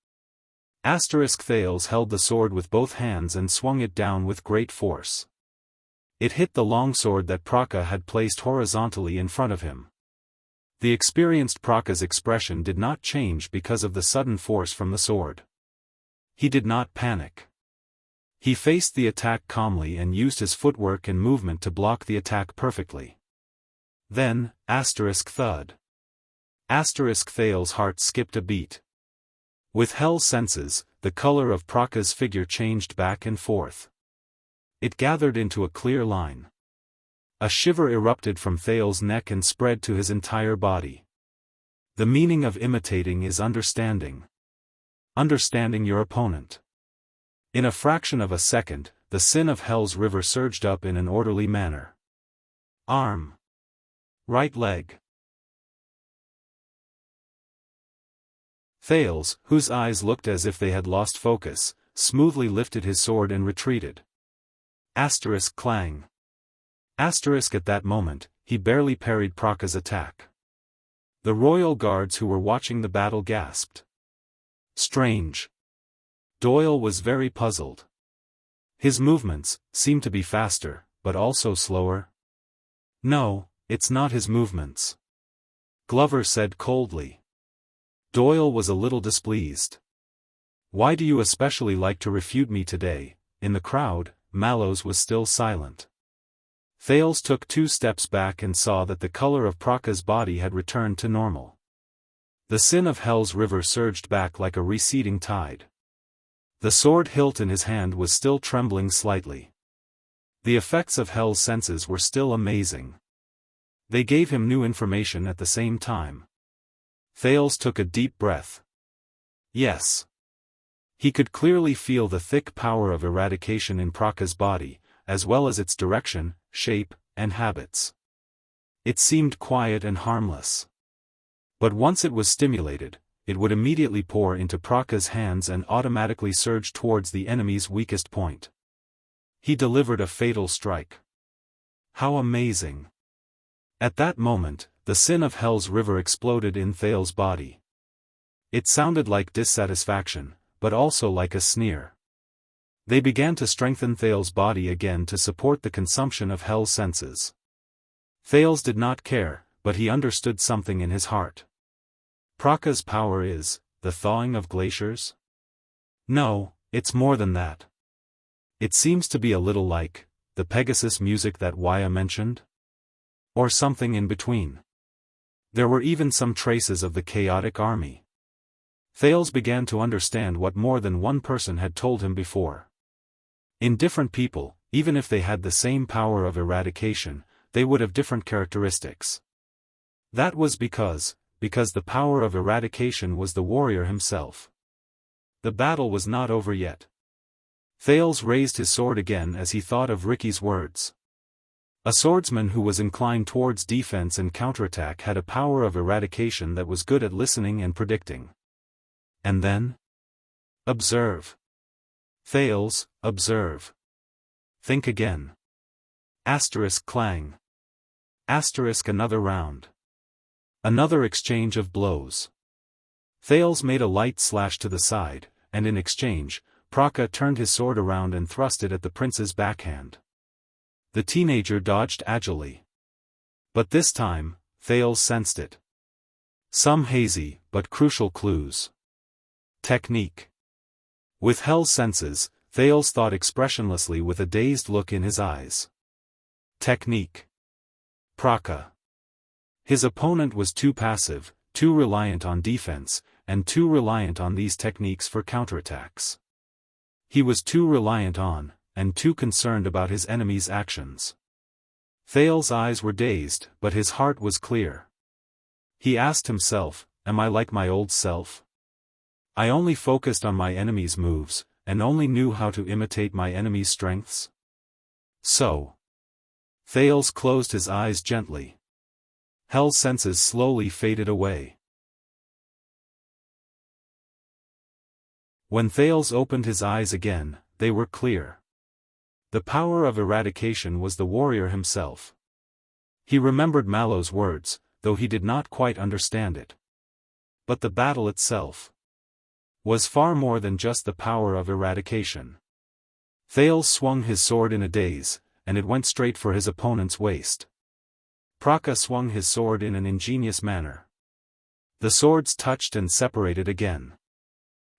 Thales held the sword with both hands and swung it down with great force. It hit the longsword that Praka had placed horizontally in front of him. The experienced Praka's expression did not change because of the sudden force from the sword. He did not panic. He faced the attack calmly and used his footwork and movement to block the attack perfectly. Then, thud. Thales' heart skipped a beat. With Hell's senses, the color of Praka's figure changed back and forth. It gathered into a clear line. A shiver erupted from Thales' neck and spread to his entire body. The meaning of imitating is understanding. Understanding your opponent. In a fraction of a second, the sin of Hell's River surged up in an orderly manner. Arm. Right leg. Thales, whose eyes looked as if they had lost focus, smoothly lifted his sword and retreated. Clang. At that moment, he barely parried Praka's attack. The royal guards who were watching the battle gasped. Strange. Doyle was very puzzled. His movements seemed to be faster, but also slower. No, it's not his movements. Glover said coldly. Doyle was a little displeased. Why do you especially like to refute me today? In the crowd, Mallows was still silent. Thales took 2 steps back and saw that the color of Praka's body had returned to normal. The sin of Hell's River surged back like a receding tide. The sword hilt in his hand was still trembling slightly. The effects of Hell's senses were still amazing. They gave him new information at the same time. Thales took a deep breath. Yes. He could clearly feel the thick power of eradication in Praka's body, as well as its direction, shape, and habits. It seemed quiet and harmless. But once it was stimulated, it would immediately pour into Praka's hands and automatically surge towards the enemy's weakest point. He delivered a fatal strike. How amazing! At that moment, the sin of Hell's river exploded in Thales's body. It sounded like dissatisfaction, but also like a sneer. They began to strengthen Thales's body again to support the consumption of Hell's senses. Thales did not care, but he understood something in his heart. Praka's power is the thawing of glaciers? No, it's more than that. It seems to be a little like the Pegasus music that Waya mentioned? Or something in between. There were even some traces of the chaotic army. Thales began to understand what more than one person had told him before. In different people, even if they had the same power of eradication, they would have different characteristics. That was because the power of eradication was the warrior himself. The battle was not over yet. Thales raised his sword again as he thought of Ricky's words. A swordsman who was inclined towards defense and counterattack had a power of eradication that was good at listening and predicting. And then? Observe. Thales, observe. Think again. Asterisk clang. Asterisk another round. Another exchange of blows. Thales made a light slash to the side, and in exchange, Praka turned his sword around and thrust it at the prince's backhand. The teenager dodged agilely. But this time, Thales sensed it. Some hazy, but crucial clues. Technique. With Hell's senses, Thales thought expressionlessly with a dazed look in his eyes. Technique. Praka. His opponent was too passive, too reliant on defense, and too reliant on these techniques for counterattacks. He was too reliant on, and too concerned about his enemy's actions. Thales' eyes were dazed, but his heart was clear. He asked himself, am I like my old self? I only focused on my enemy's moves, and only knew how to imitate my enemy's strengths? So. Thales closed his eyes gently. Hell's senses slowly faded away. When Thales opened his eyes again, they were clear. The power of eradication was the warrior himself. He remembered Mallow's words, though he did not quite understand it. But the battle itself was far more than just the power of eradication. Thales swung his sword in a daze, and it went straight for his opponent's waist. Praka swung his sword in an ingenious manner. The swords touched and separated again.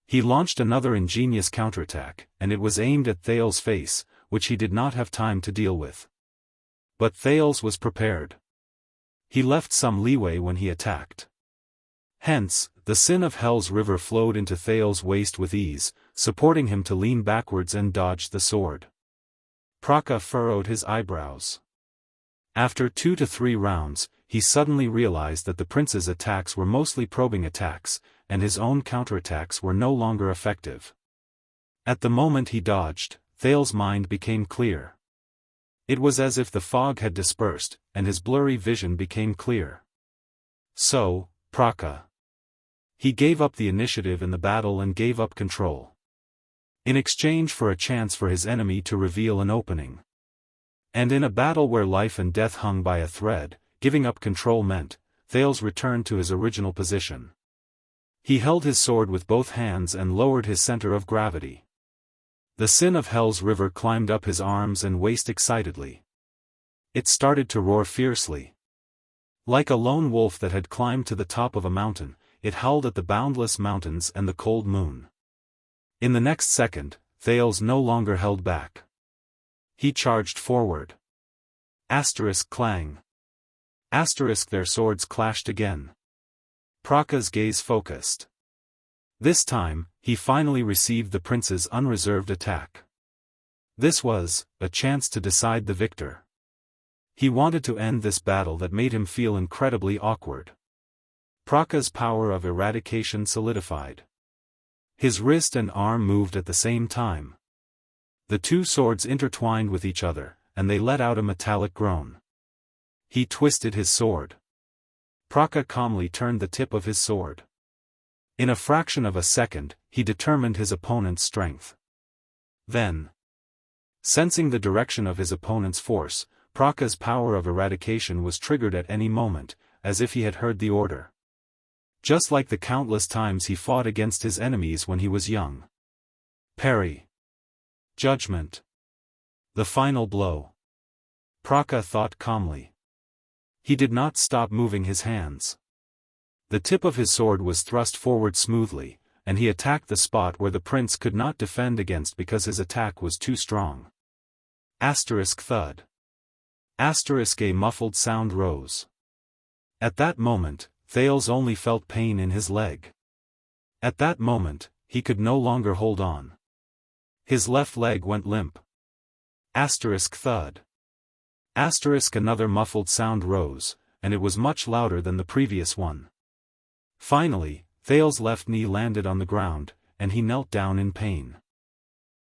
He launched another ingenious counterattack, and it was aimed at Thales' face, which he did not have time to deal with. But Thales was prepared. He left some leeway when he attacked. Hence, the sin of Hell's river flowed into Thales' waist with ease, supporting him to lean backwards and dodge the sword. Praka furrowed his eyebrows. After 2 to 3 rounds, he suddenly realized that the prince's attacks were mostly probing attacks, and his own counterattacks were no longer effective. At the moment he dodged, Thales' mind became clear. It was as if the fog had dispersed, and his blurry vision became clear. So, Praka. He gave up the initiative in the battle and gave up control. In exchange for a chance for his enemy to reveal an opening. And in a battle where life and death hung by a thread, giving up control meant, Thales returned to his original position. He held his sword with both hands and lowered his center of gravity. The sin of Hell's river climbed up his arms and waist excitedly. It started to roar fiercely. Like a lone wolf that had climbed to the top of a mountain, it howled at the boundless mountains and the cold moon. In the next second, Thales no longer held back. He charged forward. Asterisk clang. Asterisk their swords clashed again. Praka's gaze focused. This time, he finally received the prince's unreserved attack. This was a chance to decide the victor. He wanted to end this battle that made him feel incredibly awkward. Praka's power of eradication solidified. His wrist and arm moved at the same time. The two swords intertwined with each other, and they let out a metallic groan. He twisted his sword. Praka calmly turned the tip of his sword. In a fraction of a second, he determined his opponent's strength. Then, sensing the direction of his opponent's force, Praka's power of eradication was triggered at any moment, as if he had heard the order. Just like the countless times he fought against his enemies when he was young. Parry. Judgment. The final blow. Praka thought calmly. He did not stop moving his hands. The tip of his sword was thrust forward smoothly, and he attacked the spot where the prince could not defend against because his attack was too strong. Thud. A muffled sound rose. At that moment, Thales only felt pain in his leg. At that moment, he could no longer hold on. His left leg went limp. Thud. Another muffled sound rose, and it was much louder than the previous one. Finally, Thales' left knee landed on the ground, and he knelt down in pain.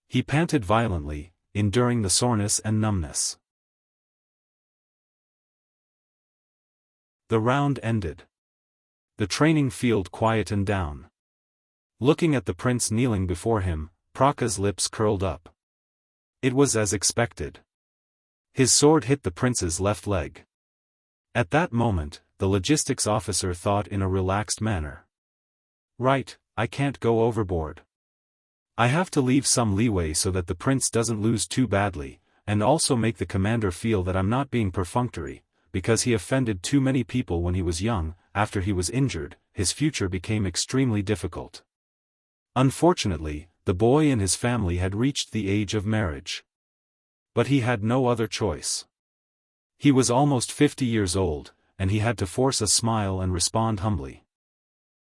He panted violently, enduring the soreness and numbness. The round ended. The training field quietened down. Looking at the prince kneeling before him, Praka's lips curled up. It was as expected. His sword hit the prince's left leg. At that moment, the logistics officer thought in a relaxed manner. Right, I can't go overboard. I have to leave some leeway so that the prince doesn't lose too badly, and also make the commander feel that I'm not being perfunctory, because he offended too many people when he was young. After he was injured, his future became extremely difficult. Unfortunately, the boy and his family had reached the age of marriage. But he had no other choice. He was almost 50 years old, and he had to force a smile and respond humbly.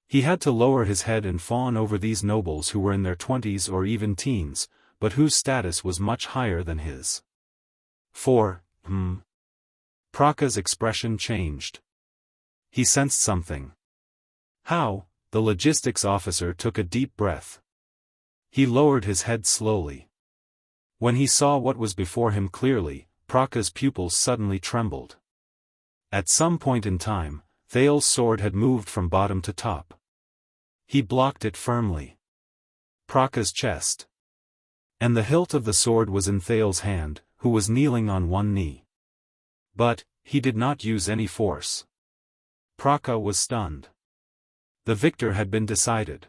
He had to lower his head and fawn over these nobles who were in their 20s or even teens, but whose status was much higher than his. Praka's expression changed. He sensed something. How? The logistics officer took a deep breath. He lowered his head slowly. When he saw what was before him clearly, Praka's pupils suddenly trembled. At some point in time, Thales' sword had moved from bottom to top. He blocked it firmly. Praka's chest. And the hilt of the sword was in Thales' hand, who was kneeling on one knee. But, he did not use any force. Praka was stunned. The victor had been decided.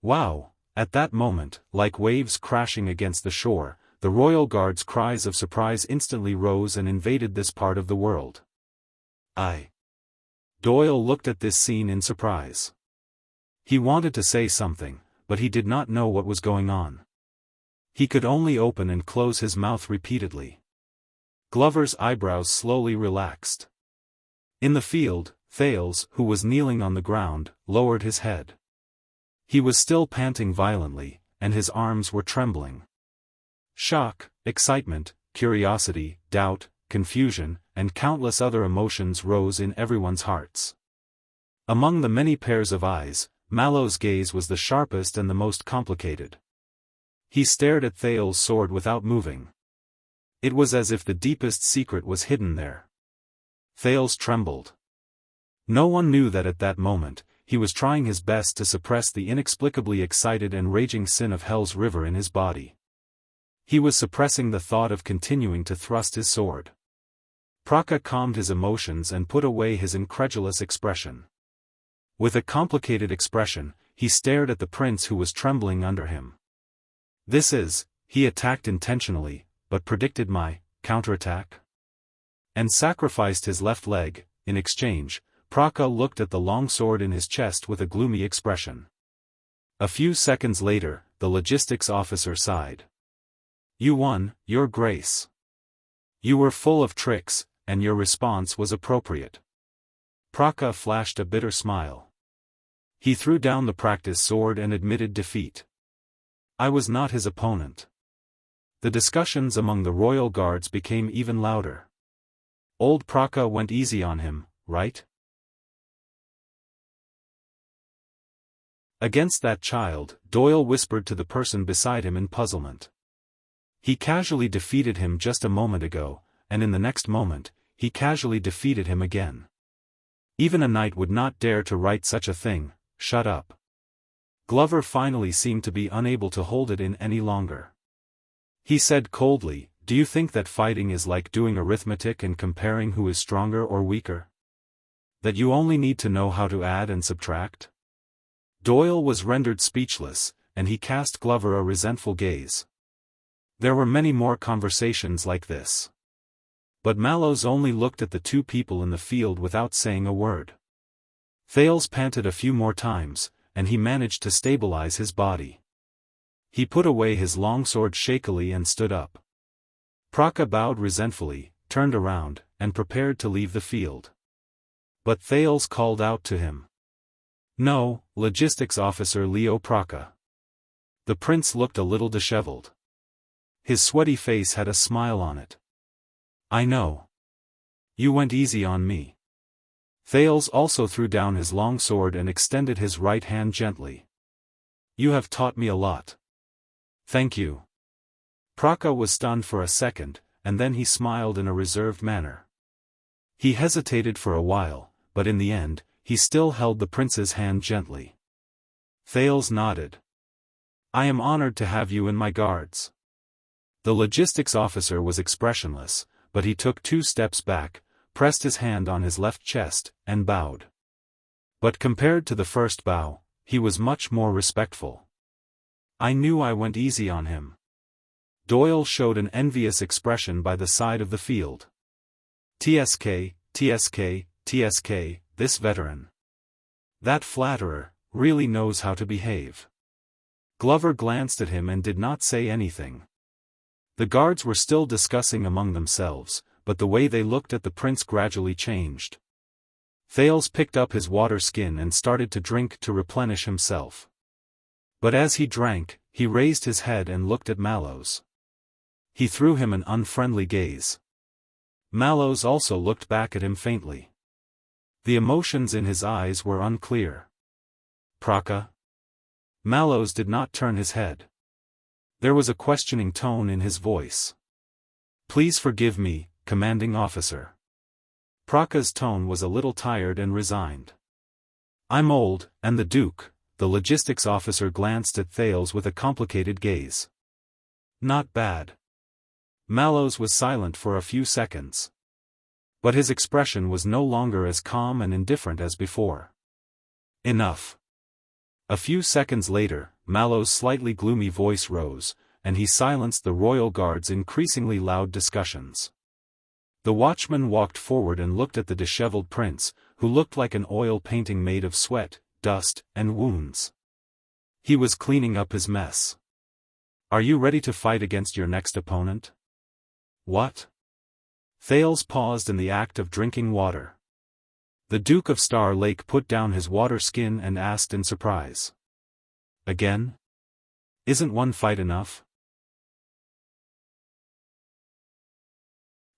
Wow! At that moment, like waves crashing against the shore, the royal guard's cries of surprise instantly rose and invaded this part of the world. Doyle looked at this scene in surprise. He wanted to say something, but he did not know what was going on. He could only open and close his mouth repeatedly. Glover's eyebrows slowly relaxed. In the field, Thales, who was kneeling on the ground, lowered his head. He was still panting violently, and his arms were trembling. Shock, excitement, curiosity, doubt, confusion, and countless other emotions rose in everyone's hearts. Among the many pairs of eyes, Mallow's gaze was the sharpest and the most complicated. He stared at Thales' sword without moving. It was as if the deepest secret was hidden there. Thales trembled. No one knew that at that moment, he was trying his best to suppress the inexplicably excited and raging sin of Hell's River in his body. He was suppressing the thought of continuing to thrust his sword. Praka calmed his emotions and put away his incredulous expression. With a complicated expression, he stared at the prince who was trembling under him. He attacked intentionally, but predicted my counterattack? And sacrificed his left leg. In exchange, Praka looked at the long sword in his chest with a gloomy expression. A few seconds later, the logistics officer sighed. You won, Your Grace. You were full of tricks, and your response was appropriate. Praka flashed a bitter smile. He threw down the practice sword and admitted defeat. I was not his opponent. The discussions among the royal guards became even louder. Old Praka went easy on him, right? Against that child, Doyle whispered to the person beside him in puzzlement. He casually defeated him just a moment ago, and in the next moment, he casually defeated him again. Even a knight would not dare to write such a thing. Shut up. Glover finally seemed to be unable to hold it in any longer. He said coldly, "Do you think that fighting is like doing arithmetic and comparing who is stronger or weaker? That you only need to know how to add and subtract?" Doyle was rendered speechless, and he cast Glover a resentful gaze. There were many more conversations like this. But Mallows only looked at the two people in the field without saying a word. Thales panted a few more times, and he managed to stabilize his body. He put away his longsword shakily and stood up. Praka bowed resentfully, turned around, and prepared to leave the field. But Thales called out to him. "No, Logistics Officer Leo Praka." The prince looked a little disheveled. His sweaty face had a smile on it. "I know. You went easy on me." Thales also threw down his long sword and extended his right hand gently. "You have taught me a lot. Thank you." Praka was stunned for a second, and then he smiled in a reserved manner. He hesitated for a while, but in the end, he still held the prince's hand gently. Thales nodded. "I am honored to have you in my guards." The logistics officer was expressionless, but he took 2 steps back, pressed his hand on his left chest, and bowed. But compared to the first bow, he was much more respectful. "I knew I went easy on him." Doyle showed an envious expression by the side of the field. "TSK, TSK, TSK, this veteran. That flatterer really knows how to behave." Glover glanced at him and did not say anything. The guards were still discussing among themselves, but the way they looked at the prince gradually changed. Thales picked up his water skin and started to drink to replenish himself. But as he drank, he raised his head and looked at Mallows. He threw him an unfriendly gaze. Mallows also looked back at him faintly. The emotions in his eyes were unclear. "Praka?" Mallows did not turn his head. There was a questioning tone in his voice. "Please forgive me, commanding officer." Praka's tone was a little tired and resigned. "I'm old, and the Duke," the logistics officer glanced at Thales with a complicated gaze. "Not bad." Mallows was silent for a few seconds. But his expression was no longer as calm and indifferent as before. "Enough." A few seconds later, Mallows' slightly gloomy voice rose, and he silenced the royal guard's increasingly loud discussions. The watchman walked forward and looked at the disheveled prince, who looked like an oil painting made of sweat, dust, and wounds. He was cleaning up his mess. "Are you ready to fight against your next opponent?" "What?" Thales paused in the act of drinking water. The Duke of Star Lake put down his water skin and asked in surprise. "Again? Isn't one fight enough?"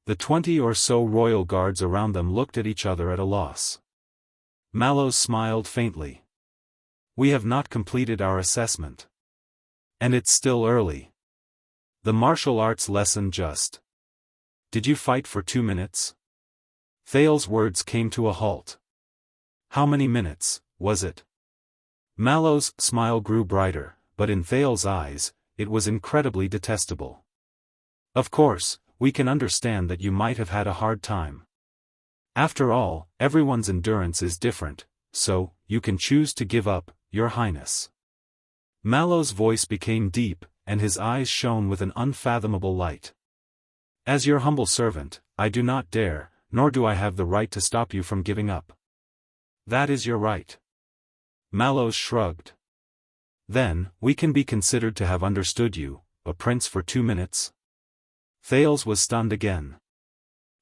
The 20 or so royal guards around them looked at each other at a loss. Mallows smiled faintly. "We have not completed our assessment. And it's still early. The martial arts lesson just. Did you fight for 2 minutes?" Thales' words came to a halt. "How many minutes, was it?" Mallows' smile grew brighter, but in Thales' eyes, it was incredibly detestable. "Of course, we can understand that you might have had a hard time. After all, everyone's endurance is different, so, you can choose to give up, Your Highness." Mallows' voice became deep, and his eyes shone with an unfathomable light. "As your humble servant, I do not dare, nor do I have the right to stop you from giving up." "That is your right." Mallows shrugged. "Then, we can be considered to have understood you, a prince for 2 minutes?" Thales was stunned again.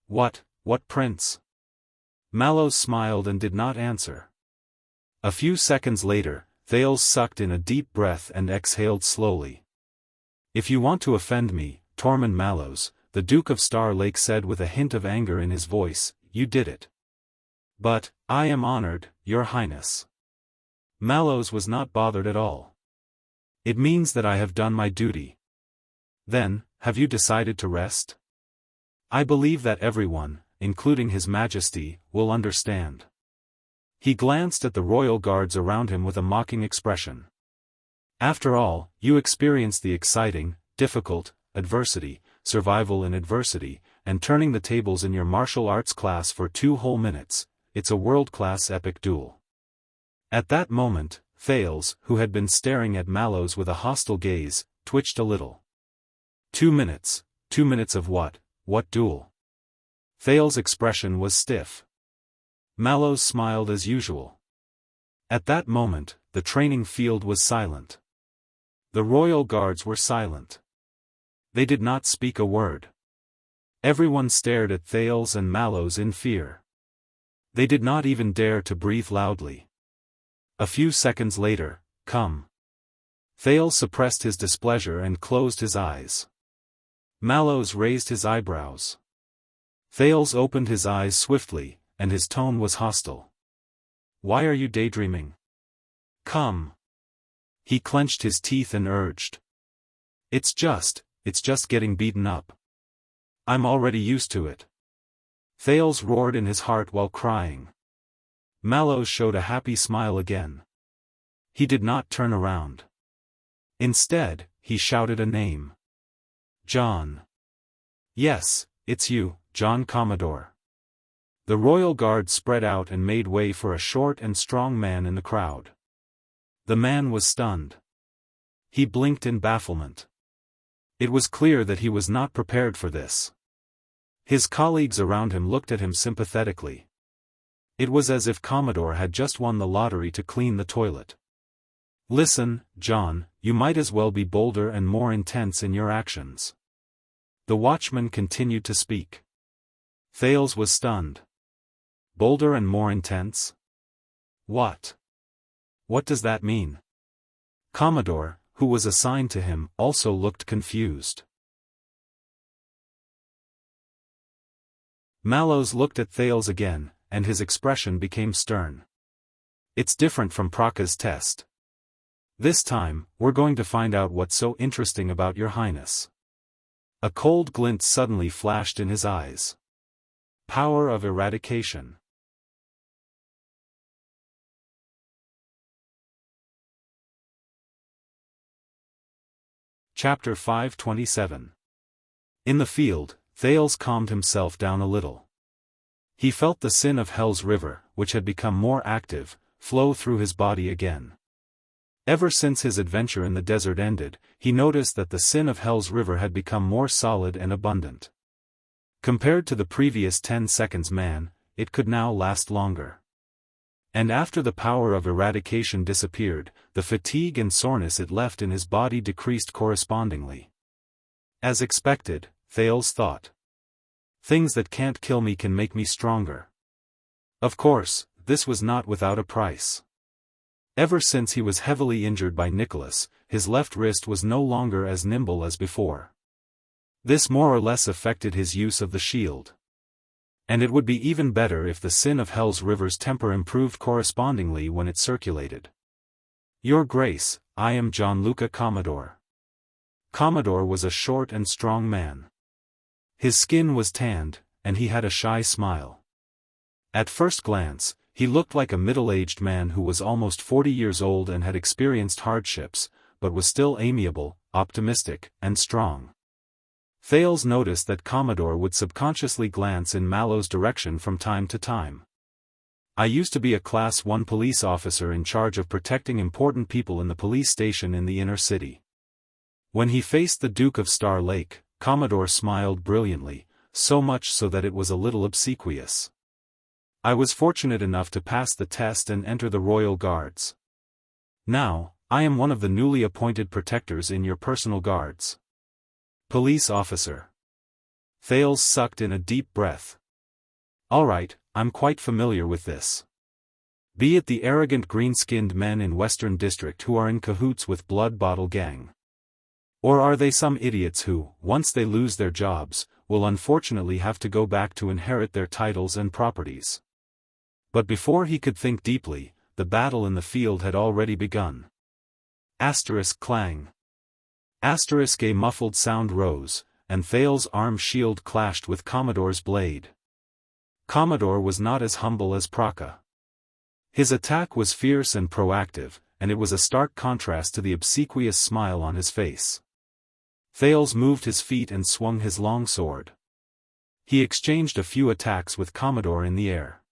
What prince?" Mallows smiled and did not answer. A few seconds later, Thales sucked in a deep breath and exhaled slowly. "If you want to offend me, Tormund Mallows," the Duke of Star Lake said with a hint of anger in his voice, "you did it. But, I am honored, Your Highness." Mallows was not bothered at all. "It means that I have done my duty." "Then, have you decided to rest?" "I believe that everyone, including His Majesty, will understand. He glanced at the royal guards around him with a mocking expression. After all, you experienced the exciting, difficult, adversity, survival in adversity, and turning the tables in your martial arts class for 2 whole minutes. It's a world-class epic duel. At that moment, Thales, who had been staring at Mallows with a hostile gaze, twitched a little. 2 minutes. 2 minutes of what? What duel? Thales' expression was stiff. Mallows smiled as usual. At that moment, the training field was silent. The royal guards were silent. They did not speak a word. Everyone stared at Thales and Mallows in fear. They did not even dare to breathe loudly. A few seconds later, come. Thales suppressed his displeasure and closed his eyes. Mallows raised his eyebrows. Thales opened his eyes swiftly, and his tone was hostile. Why are you daydreaming? Come. He clenched his teeth and urged. It's just getting beaten up. I'm already used to it. Thales roared in his heart while crying. Mallows showed a happy smile again. He did not turn around. Instead, he shouted a name. John. Yes, it's you, John Commodore. The royal guard spread out and made way for a short and strong man in the crowd. The man was stunned. He blinked in bafflement. It was clear that he was not prepared for this. His colleagues around him looked at him sympathetically. It was as if Commodore had just won the lottery to clean the toilet. Listen, John, you might as well be bolder and more intense in your actions. The watchman continued to speak. Thales was stunned. Bolder and more intense? What? What does that mean? Commodore, who was assigned to him, also looked confused. Mallows looked at Thales again, and his expression became stern. It's different from Praka's test. This time, we're going to find out what's so interesting about your highness. A cold glint suddenly flashed in his eyes. Power of eradication. Chapter 527. In the field, Thales calmed himself down a little. He felt the sin of Hell's river, which had become more active, flow through his body again. Ever since his adventure in the desert ended, he noticed that the sin of Hell's river had become more solid and abundant. Compared to the previous 10 seconds man, it could now last longer. And after the power of eradication disappeared, the fatigue and soreness it left in his body decreased correspondingly. As expected, Thales thought. Things that can't kill me can make me stronger. Of course, this was not without a price. Ever since he was heavily injured by Nicholas, his left wrist was no longer as nimble as before. This more or less affected his use of the shield. And it would be even better if the sin of Hell's river's temper improved correspondingly when it circulated. Your Grace, I am Gianluca Commodore. Commodore was a short and strong man. His skin was tanned, and he had a shy smile. At first glance, he looked like a middle-aged man who was almost 40 years old and had experienced hardships, but was still amiable, optimistic, and strong. Thales noticed that Commodore would subconsciously glance in Mallows' direction from time to time. I used to be a Class 1 police officer in charge of protecting important people in the police station in the inner city. When he faced the Duke of Star Lake, Commodore smiled brilliantly, so much so that it was a little obsequious. I was fortunate enough to pass the test and enter the Royal Guards. Now, I am one of the newly appointed protectors in your personal guards. Police officer. Thales sucked in a deep breath. All right, I'm quite familiar with this. Be it the arrogant green-skinned men in Western District who are in cahoots with Blood Bottle Gang. Or are they some idiots who, once they lose their jobs, will unfortunately have to go back to inherit their titles and properties? But before he could think deeply, the battle in the field had already begun. Asterisk clang. Asterisk a muffled sound rose, and Thales' arm shield clashed with Commodore's blade. Commodore was not as humble as Praka. His attack was fierce and proactive, and it was a stark contrast to the obsequious smile on his face. Thales moved his feet and swung his long sword. He exchanged a few attacks with Commodore in the air.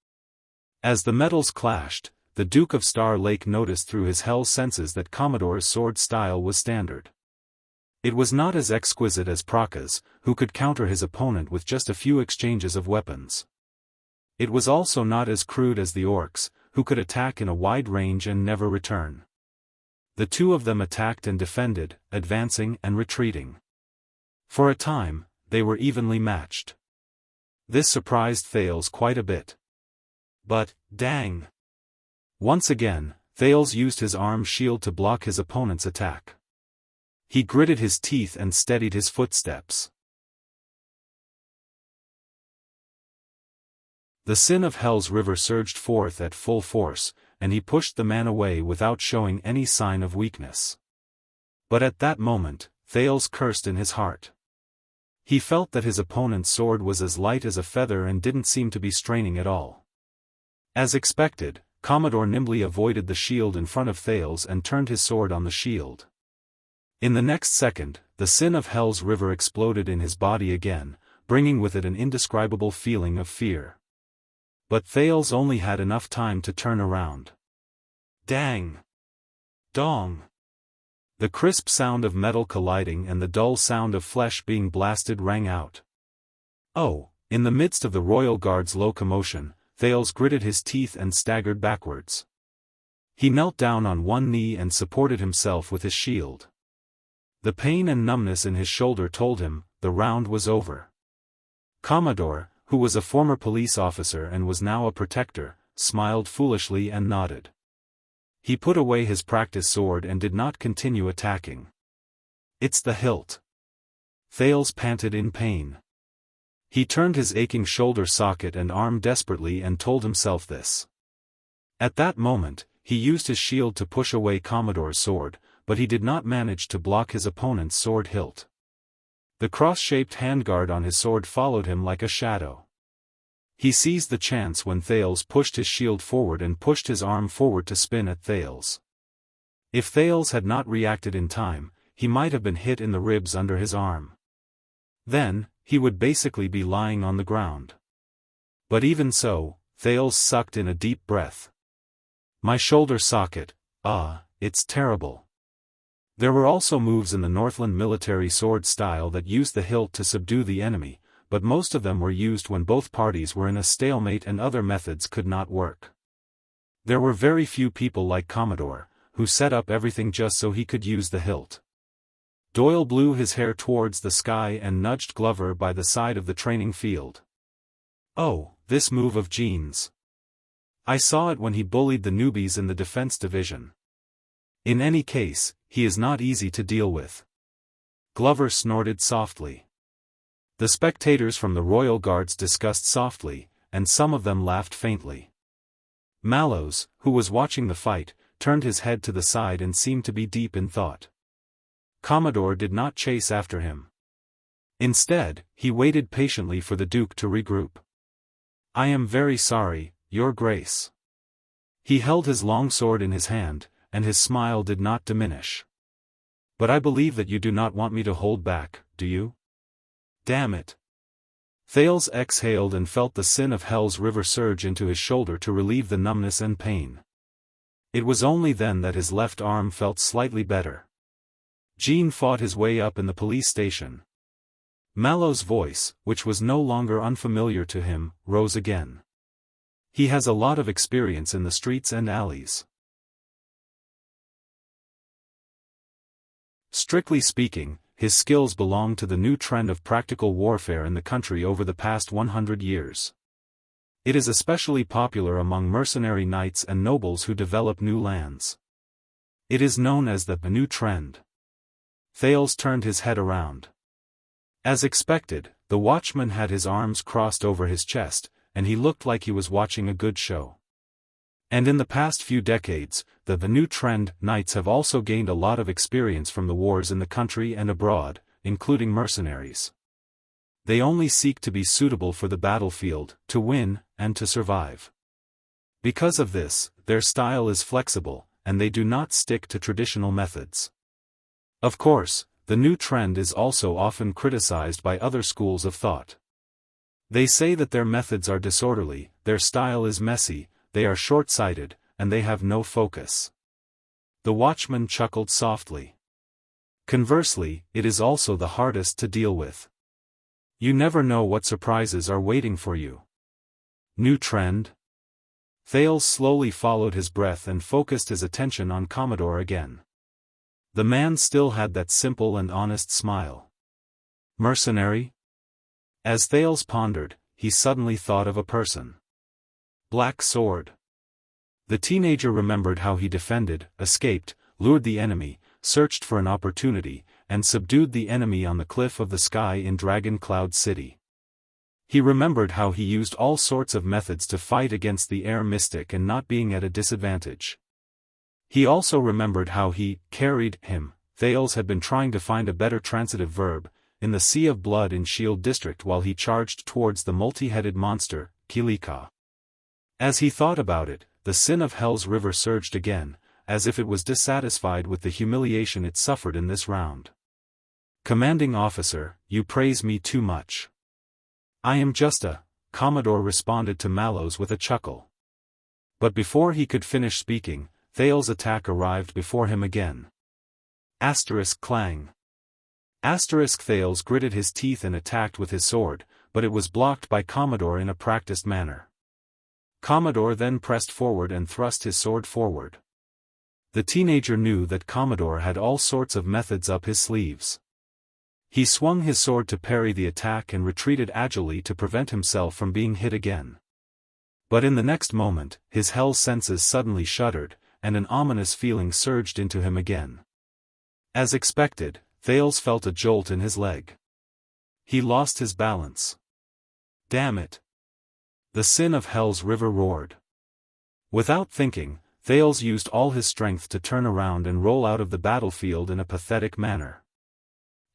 As the metals clashed, the Duke of Star Lake noticed through his hell senses that Commodore's sword style was standard. It was not as exquisite as Praka's, who could counter his opponent with just a few exchanges of weapons. It was also not as crude as the orcs, who could attack in a wide range and never return. The two of them attacked and defended, advancing and retreating. For a time, they were evenly matched. This surprised Thales quite a bit. But, dang! Once again, Thales used his arm shield to block his opponent's attack. He gritted his teeth and steadied his footsteps. The sin of Hell's river surged forth at full force, and he pushed the man away without showing any sign of weakness. But at that moment, Thales cursed in his heart. He felt that his opponent's sword was as light as a feather and didn't seem to be straining at all. As expected, Commodore nimbly avoided the shield in front of Thales and turned his sword on the shield. In the next second, the sin of Hell's river exploded in his body again, bringing with it an indescribable feeling of fear. But Thales only had enough time to turn around. Dang! Dong! The crisp sound of metal colliding and the dull sound of flesh being blasted rang out. Oh, in the midst of the Royal Guard's locomotion, Thales gritted his teeth and staggered backwards. He knelt down on one knee and supported himself with his shield. The pain and numbness in his shoulder told him the round was over. Commodore, who was a former police officer and was now a protector, smiled foolishly and nodded. He put away his practice sword and did not continue attacking. "It's the hilt." Thales panted in pain. He turned his aching shoulder socket and arm desperately and told himself this. At that moment, he used his shield to push away Commodore's sword, but he did not manage to block his opponent's sword hilt. The cross-shaped handguard on his sword followed him like a shadow. He seized the chance when Thales pushed his shield forward and pushed his arm forward to spin at Thales. If Thales had not reacted in time, he might have been hit in the ribs under his arm. Then, he would basically be lying on the ground. But even so, Thales sucked in a deep breath. "My shoulder socket, it's terrible." There were also moves in the Northland military sword style that used the hilt to subdue the enemy, but most of them were used when both parties were in a stalemate and other methods could not work. There were very few people like Commodore, who set up everything just so he could use the hilt. Doyle blew his hair towards the sky and nudged Glover by the side of the training field. "Oh, this move of Gene's. I saw it when he bullied the newbies in the defense division. In any case, he is not easy to deal with." Glover snorted softly. The spectators from the Royal Guards discussed softly, and some of them laughed faintly. Mallows, who was watching the fight, turned his head to the side and seemed to be deep in thought. Commodore did not chase after him. Instead, he waited patiently for the Duke to regroup. "I am very sorry, Your Grace." He held his long sword in his hand, and his smile did not diminish. "But I believe that you do not want me to hold back, do you? Damn it." Thales exhaled and felt the sin of Hell's river surge into his shoulder to relieve the numbness and pain. It was only then that his left arm felt slightly better. Gene fought his way up in the police station. Mallow's voice, which was no longer unfamiliar to him, rose again. "He has a lot of experience in the streets and alleys." Strictly speaking, his skills belong to the new trend of practical warfare in the country over the past 100 years. It is especially popular among mercenary knights and nobles who develop new lands. It is known as the new trend. Thales turned his head around. As expected, the watchman had his arms crossed over his chest, and he looked like he was watching a good show. And in the past few decades, the new trend knights have also gained a lot of experience from the wars in the country and abroad, including mercenaries. They only seek to be suitable for the battlefield, to win, and to survive. Because of this, their style is flexible, and they do not stick to traditional methods. Of course, the new trend is also often criticized by other schools of thought. They say that their methods are disorderly, their style is messy, they are short-sighted, and they have no focus. The watchman chuckled softly. Conversely, it is also the hardest to deal with. You never know what surprises are waiting for you. New trend? Thales slowly followed his breath and focused his attention on Commodore again. The man still had that simple and honest smile. Mercenary? As Thales pondered, he suddenly thought of a person. Black Sword. The teenager remembered how he defended, escaped, lured the enemy, searched for an opportunity, and subdued the enemy on the cliff of the sky in Dragon Cloud City. He remembered how he used all sorts of methods to fight against the air mystic and not being at a disadvantage. He also remembered how he carried him. Thales had been trying to find a better transitive verb, in the Sea of Blood in Shield District while he charged towards the multi-headed monster, Kilika. As he thought about it, the sin of Hell's River surged again, as if it was dissatisfied with the humiliation it suffered in this round. Commanding officer, you praise me too much. I am just a, Commodore responded to Mallows with a chuckle. But before he could finish speaking, Thales' attack arrived before him again. Asterisk clang. Asterisk Thales gritted his teeth and attacked with his sword, but it was blocked by Commodore in a practiced manner. Commodore then pressed forward and thrust his sword forward. The teenager knew that Commodore had all sorts of methods up his sleeves. He swung his sword to parry the attack and retreated agilely to prevent himself from being hit again. But in the next moment, his hell senses suddenly shuddered, and an ominous feeling surged into him again. As expected, Thales felt a jolt in his leg. He lost his balance. Damn it! The sin of Hell's River roared. Without thinking, Thales used all his strength to turn around and roll out of the battlefield in a pathetic manner.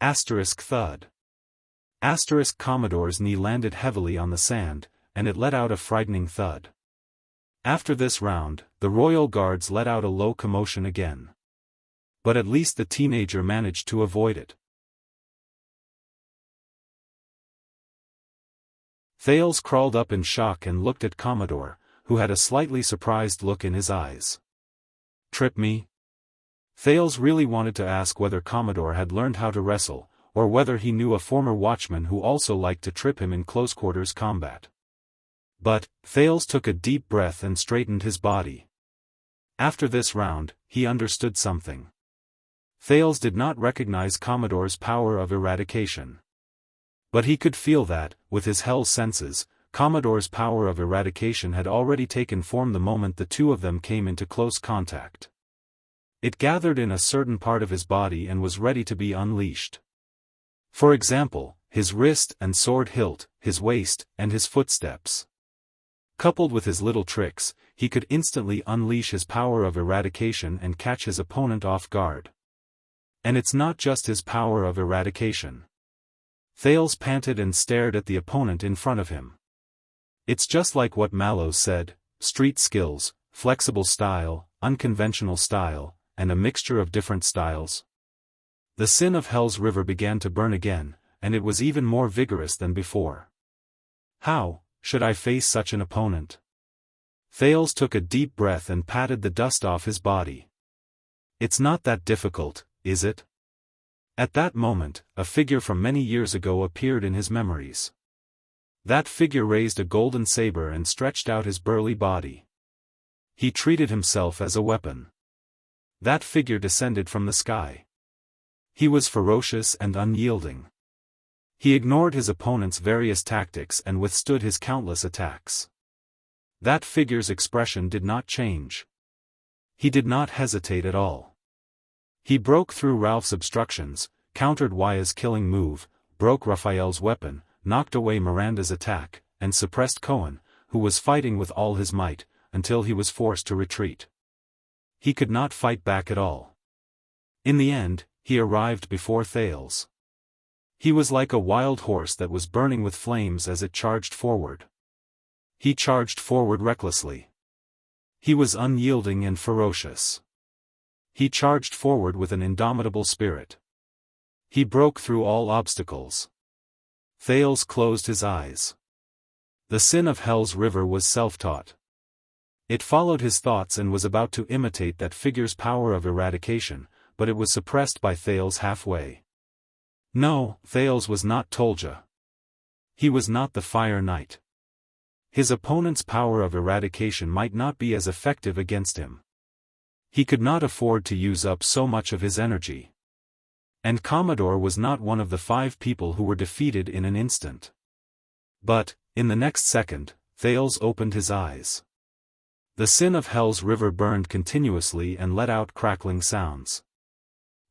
Asterisk thud. Asterisk Commodore's knee landed heavily on the sand, and it let out a frightening thud. After this round, the Royal Guards let out a low commotion again. But at least the teenager managed to avoid it. Thales crawled up in shock and looked at Commodore, who had a slightly surprised look in his eyes. Trip me? Thales really wanted to ask whether Commodore had learned how to wrestle, or whether he knew a former watchman who also liked to trip him in close-quarters combat. But, Thales took a deep breath and straightened his body. After this round, he understood something. Thales did not recognize Commodore's power of eradication. But he could feel that, with his hell senses, Commodore's power of eradication had already taken form the moment the two of them came into close contact. It gathered in a certain part of his body and was ready to be unleashed. For example, his wrist and sword hilt, his waist, and his footsteps. Coupled with his little tricks, he could instantly unleash his power of eradication and catch his opponent off guard. And it's not just his power of eradication. Thales panted and stared at the opponent in front of him. It's just like what Mallows said, street skills, flexible style, unconventional style, and a mixture of different styles. The sin of Hell's River began to burn again, and it was even more vigorous than before. How should I face such an opponent? Thales took a deep breath and patted the dust off his body. It's not that difficult, is it? At that moment, a figure from many years ago appeared in his memories. That figure raised a golden saber and stretched out his burly body. He treated himself as a weapon. That figure descended from the sky. He was ferocious and unyielding. He ignored his opponent's various tactics and withstood his countless attacks. That figure's expression did not change. He did not hesitate at all. He broke through Ralph's obstructions, countered Waya's killing move, broke Raphael's weapon, knocked away Miranda's attack, and suppressed Cohen, who was fighting with all his might, until he was forced to retreat. He could not fight back at all. In the end, he arrived before Thales. He was like a wild horse that was burning with flames as it charged forward. He charged forward recklessly. He was unyielding and ferocious. He charged forward with an indomitable spirit. He broke through all obstacles. Thales closed his eyes. The sin of Hell's river was self-taught. It followed his thoughts and was about to imitate that figure's power of eradication, but it was suppressed by Thales halfway. No, Thales was not Tolja. He was not the Fire Knight. His opponent's power of eradication might not be as effective against him. He could not afford to use up so much of his energy. And Commodore was not one of the 5 people who were defeated in an instant. But, in the next second, Thales opened his eyes. The sin of Hell's river burned continuously and let out crackling sounds.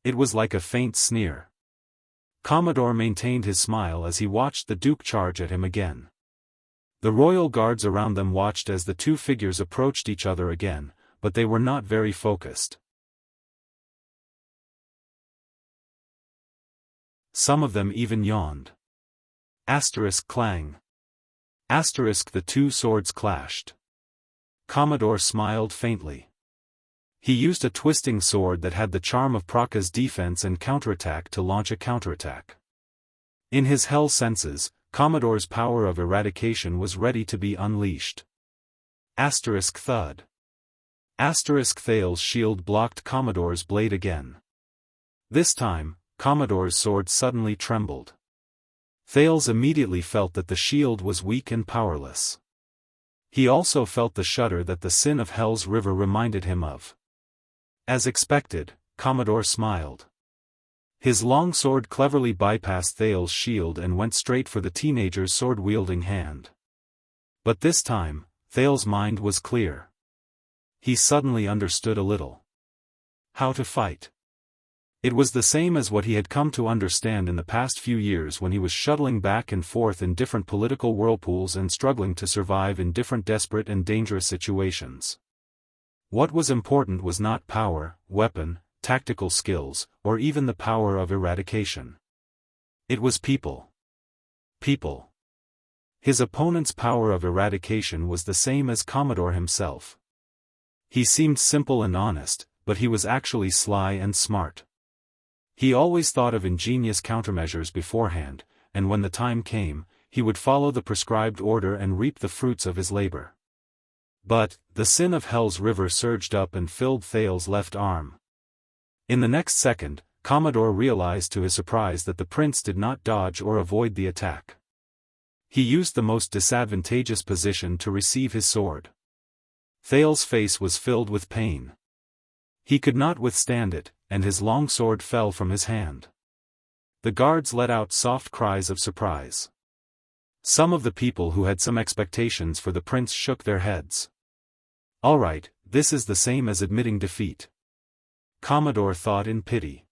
It was like a faint sneer. Commodore maintained his smile as he watched the Duke charge at him again. The royal guards around them watched as the 2 figures approached each other again, but they were not very focused. Some of them even yawned. Asterisk clang. Asterisk the 2 swords clashed. Commodore smiled faintly. He used a twisting sword that had the charm of Praka's defense and counterattack to launch a counterattack. In his hell senses, Commodore's power of eradication was ready to be unleashed. Asterisk thud. Asterisk Thales' shield blocked Commodore's blade again. This time, Commodore's sword suddenly trembled. Thales immediately felt that the shield was weak and powerless. He also felt the shudder that the sin of Hell's river reminded him of. As expected, Commodore smiled. His long sword cleverly bypassed Thales' shield and went straight for the teenager's sword-wielding hand. But this time, Thales' mind was clear. He suddenly understood a little. How to fight. It was the same as what he had come to understand in the past few years when he was shuttling back and forth in different political whirlpools and struggling to survive in different desperate and dangerous situations. What was important was not power, weapon, tactical skills, or even the power of eradication. It was people. People. His opponent's power of eradication was the same as Commodore himself. He seemed simple and honest, but he was actually sly and smart. He always thought of ingenious countermeasures beforehand, and when the time came, he would follow the prescribed order and reap the fruits of his labor. But, the sin of Hell's river surged up and filled Thales' left arm. In the next second, Commodore realized to his surprise that the prince did not dodge or avoid the attack. He used the most disadvantageous position to receive his sword. Thales' face was filled with pain. He could not withstand it, and his long sword fell from his hand. The guards let out soft cries of surprise. Some of the people who had some expectations for the prince shook their heads. All right, this is the same as admitting defeat. Commodore thought in pity.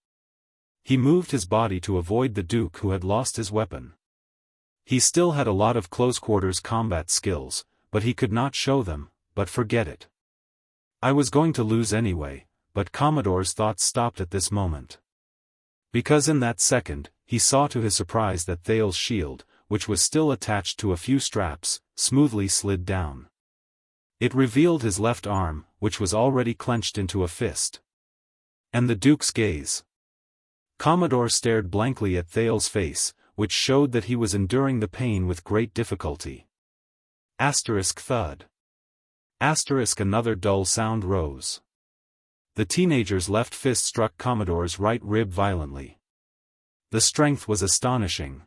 He moved his body to avoid the Duke who had lost his weapon. He still had a lot of close-quarters combat skills, but he could not show them, but forget it. I was going to lose anyway, but Commodore's thoughts stopped at this moment. Because in that second, he saw to his surprise that Thales' shield, which was still attached to a few straps, smoothly slid down. It revealed his left arm, which was already clenched into a fist. And the Duke's gaze. Commodore stared blankly at Thales' face, which showed that he was enduring the pain with great difficulty. Asterisk thud. Asterisk another dull sound rose. The teenager's left fist struck Commodore's right rib violently. The strength was astonishing.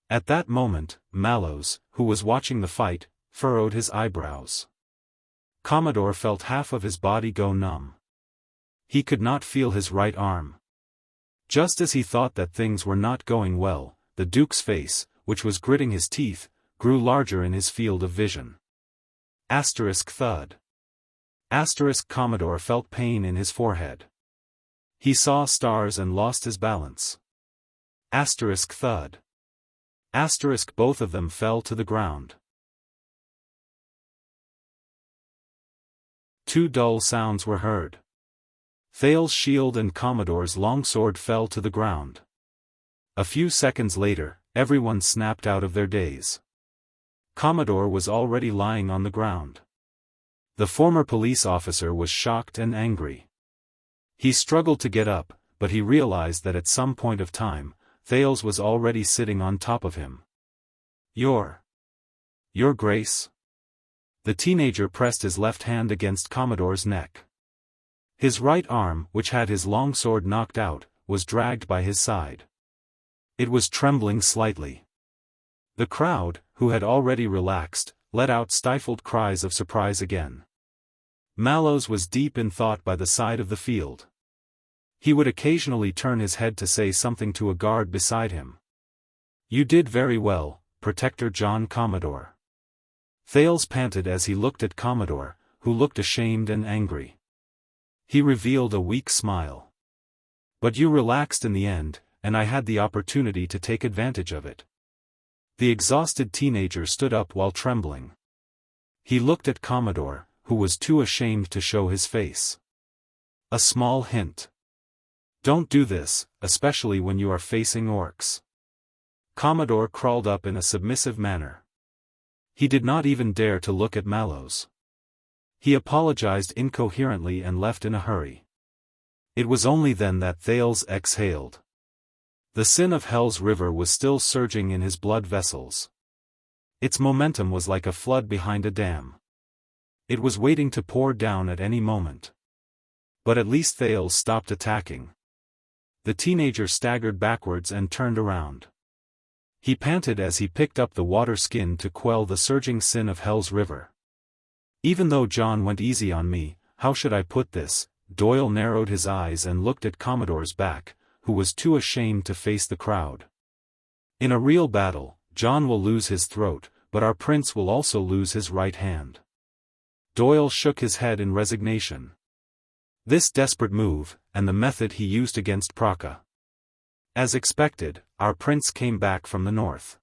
At that moment, Mallows, who was watching the fight, furrowed his eyebrows. Commodore felt half of his body go numb. He could not feel his right arm. Just as he thought that things were not going well, the Duke's face, which was gritting his teeth, grew larger in his field of vision. Asterisk thud. Asterisk Commodore felt pain in his forehead. He saw stars and lost his balance. Asterisk thud. Asterisk both of them fell to the ground. 2 dull sounds were heard. Thales' shield and Commodore's long sword fell to the ground. A few seconds later, everyone snapped out of their daze. Commodore was already lying on the ground. The former police officer was shocked and angry. He struggled to get up, but he realized that at some point of time, Thales was already sitting on top of him. Your Grace? The teenager pressed his left hand against Commodore's neck. His right arm, which had his long sword knocked out, was dragged by his side. It was trembling slightly. The crowd, who had already relaxed, let out stifled cries of surprise again. Mallows was deep in thought by the side of the field. He would occasionally turn his head to say something to a guard beside him. "You did very well, Protector John Commodore." Thales panted as he looked at Commodore, who looked ashamed and angry. He revealed a weak smile. "But you relaxed in the end, and I had the opportunity to take advantage of it." The exhausted teenager stood up while trembling. He looked at Commodore, who was too ashamed to show his face. "A small hint. Don't do this, especially when you are facing orcs." Commodore crawled up in a submissive manner. He did not even dare to look at Mallows. He apologized incoherently and left in a hurry. It was only then that Thales exhaled. The sin of Hell's river was still surging in his blood vessels. Its momentum was like a flood behind a dam. It was waiting to pour down at any moment. But at least Thales stopped attacking. The teenager staggered backwards and turned around. He panted as he picked up the water skin to quell the surging sin of Hell's river. "Even though John went easy on me, how should I put this?" Doyle narrowed his eyes and looked at Commodore's back, who was too ashamed to face the crowd. "In a real battle, John will lose his throat, but our prince will also lose his right hand." Doyle shook his head in resignation. This desperate move, and the method he used against Praka. As expected, our prince came back from the north.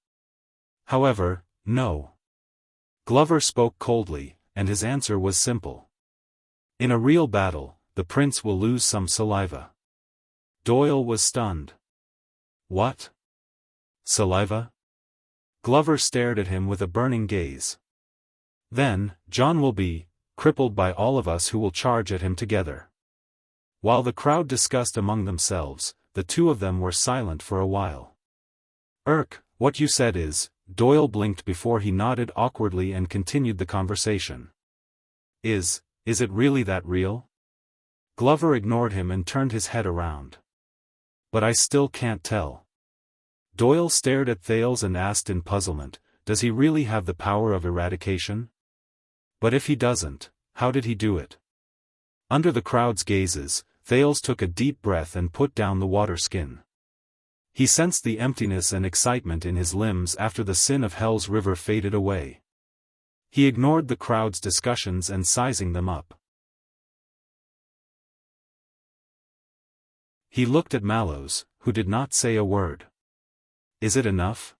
However, no. Glover spoke coldly, and his answer was simple. "In a real battle, the prince will lose some saliva." Doyle was stunned. "What? Saliva?" Glover stared at him with a burning gaze. "Then, John will be crippled by all of us who will charge at him together." While the crowd discussed among themselves, the two of them were silent for a while. What you said is," Doyle blinked before he nodded awkwardly and continued the conversation. Is it really that real?" Glover ignored him and turned his head around. "But I still can't tell." Doyle stared at Thales and asked in puzzlement, "Does he really have the power of eradication? But if he doesn't, how did he do it?" Under the crowd's gazes, Thales took a deep breath and put down the water skin. He sensed the emptiness and excitement in his limbs after the sin of Hell's river faded away. He ignored the crowd's discussions and sizing them up. He looked at Mallows, who did not say a word. "Is it enough?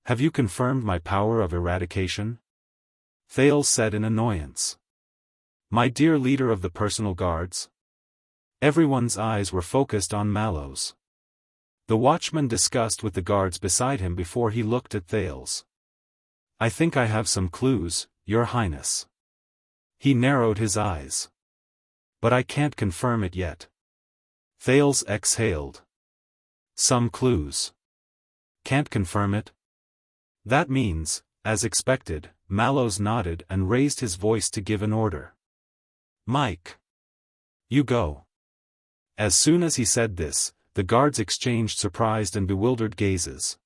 Have you confirmed my power of eradication?" Thales said in annoyance. "My dear leader of the personal guards?" Everyone's eyes were focused on Mallows. The watchman discussed with the guards beside him before he looked at Thales. "I think I have some clues, Your Highness." He narrowed his eyes. "But I can't confirm it yet." Thales exhaled. "Some clues. Can't confirm it?" "That means," as expected, Mallows nodded and raised his voice to give an order. "Mike. You go." As soon as he said this, the guards exchanged surprised and bewildered gazes.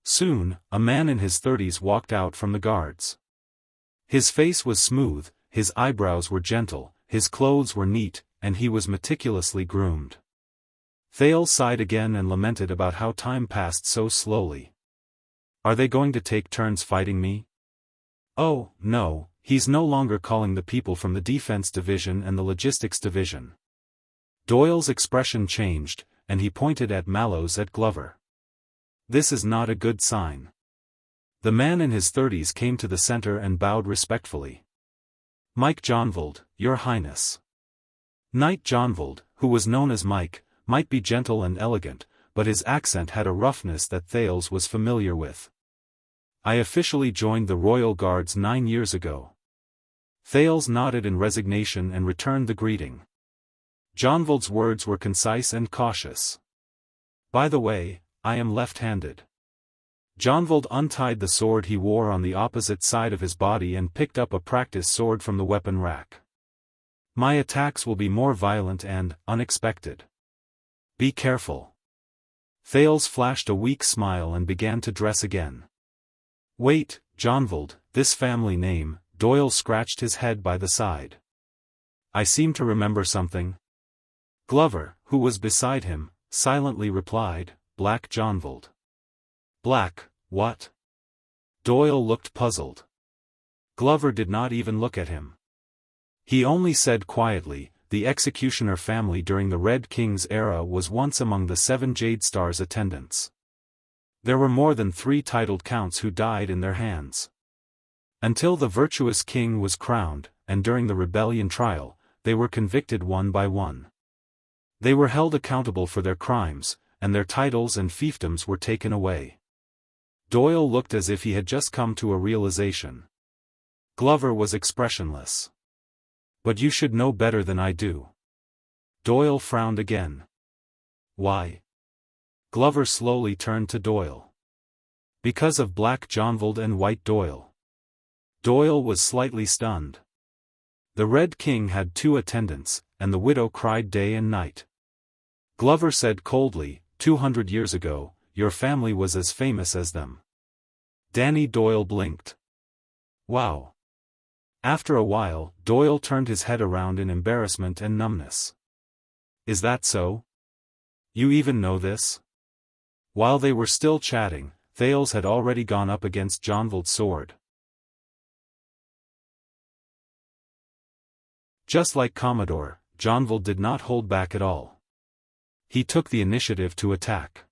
Soon, a man in his 30s walked out from the guards. His face was smooth, his eyebrows were gentle, his clothes were neat, and he was meticulously groomed. Thales sighed again and lamented about how time passed so slowly. "Are they going to take turns fighting me?" "Oh, no, he's no longer calling the people from the defense division and the logistics division." Doyle's expression changed, and he pointed at Mallows at Glover. "This is not a good sign." The man in his 30s came to the center and bowed respectfully. "Mike Johnvold, Your Highness." Knight Johnvold, who was known as Mike, might be gentle and elegant, but his accent had a roughness that Thales was familiar with. "I officially joined the Royal Guards 9 years ago." Thales nodded in resignation and returned the greeting. Jonvold's words were concise and cautious. "By the way, I am left-handed." Jonvold untied the sword he wore on the opposite side of his body and picked up a practice sword from the weapon rack. "My attacks will be more violent and unexpected. Be careful." Thales flashed a weak smile and began to dress again. "Wait, Jonvold, this family name." Doyle scratched his head by the side. "I seem to remember something." Glover, who was beside him, silently replied, "Black Jonvold." "Black, what?" Doyle looked puzzled. Glover did not even look at him. He only said quietly, "The executioner family during the Red King's era was once among the 7 Jade Star's attendants. There were more than 3 titled counts who died in their hands. Until the virtuous king was crowned, and during the rebellion trial, they were convicted one by one. They were held accountable for their crimes, and their titles and fiefdoms were taken away." Doyle looked as if he had just come to a realization. Glover was expressionless. "But you should know better than I do." Doyle frowned again. "Why?" Glover slowly turned to Doyle. "Because of Black Jonvold and White Doyle." Doyle was slightly stunned. The Red King had 2 attendants, and the widow cried day and night. Glover said coldly, 200 years ago, your family was as famous as them." Danny Doyle blinked. "Wow." After a while, Doyle turned his head around in embarrassment and numbness. "Is that so? You even know this?" While they were still chatting, Thales had already gone up against Jonvold's sword. Just like Commodore, Jonvold did not hold back at all. He took the initiative to attack.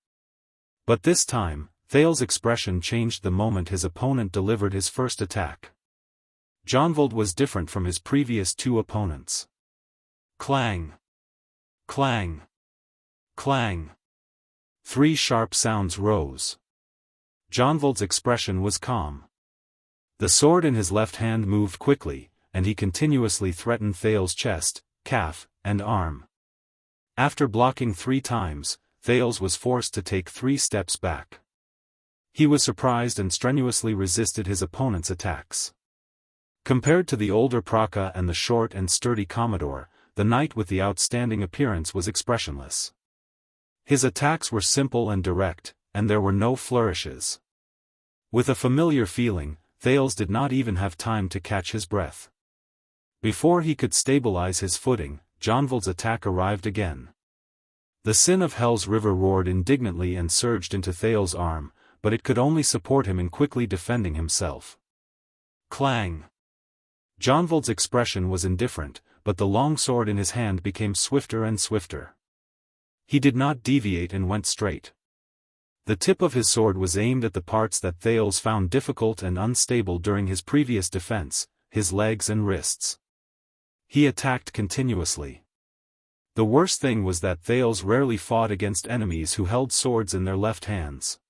But this time, Thales' expression changed the moment his opponent delivered his first attack. Jonvold was different from his previous 2 opponents. Clang! Clang! Clang! 3 sharp sounds rose. Jonvold's expression was calm. The sword in his left hand moved quickly, and he continuously threatened Thales' chest, calf, and arm. After blocking 3 times, Thales was forced to take 3 steps back. He was surprised and strenuously resisted his opponent's attacks. Compared to the older Praka and the short and sturdy Commodore, the knight with the outstanding appearance was expressionless. His attacks were simple and direct, and there were no flourishes. With a familiar feeling, Thales did not even have time to catch his breath. Before he could stabilize his footing, Jonvold's attack arrived again. The sin of Hell's River roared indignantly and surged into Thales' arm, but it could only support him in quickly defending himself. Clang! Jonvold's expression was indifferent, but the long sword in his hand became swifter and swifter. He did not deviate and went straight. The tip of his sword was aimed at the parts that Thales found difficult and unstable during his previous defense, his legs and wrists. He attacked continuously. The worst thing was that Thales rarely fought against enemies who held swords in their left hands.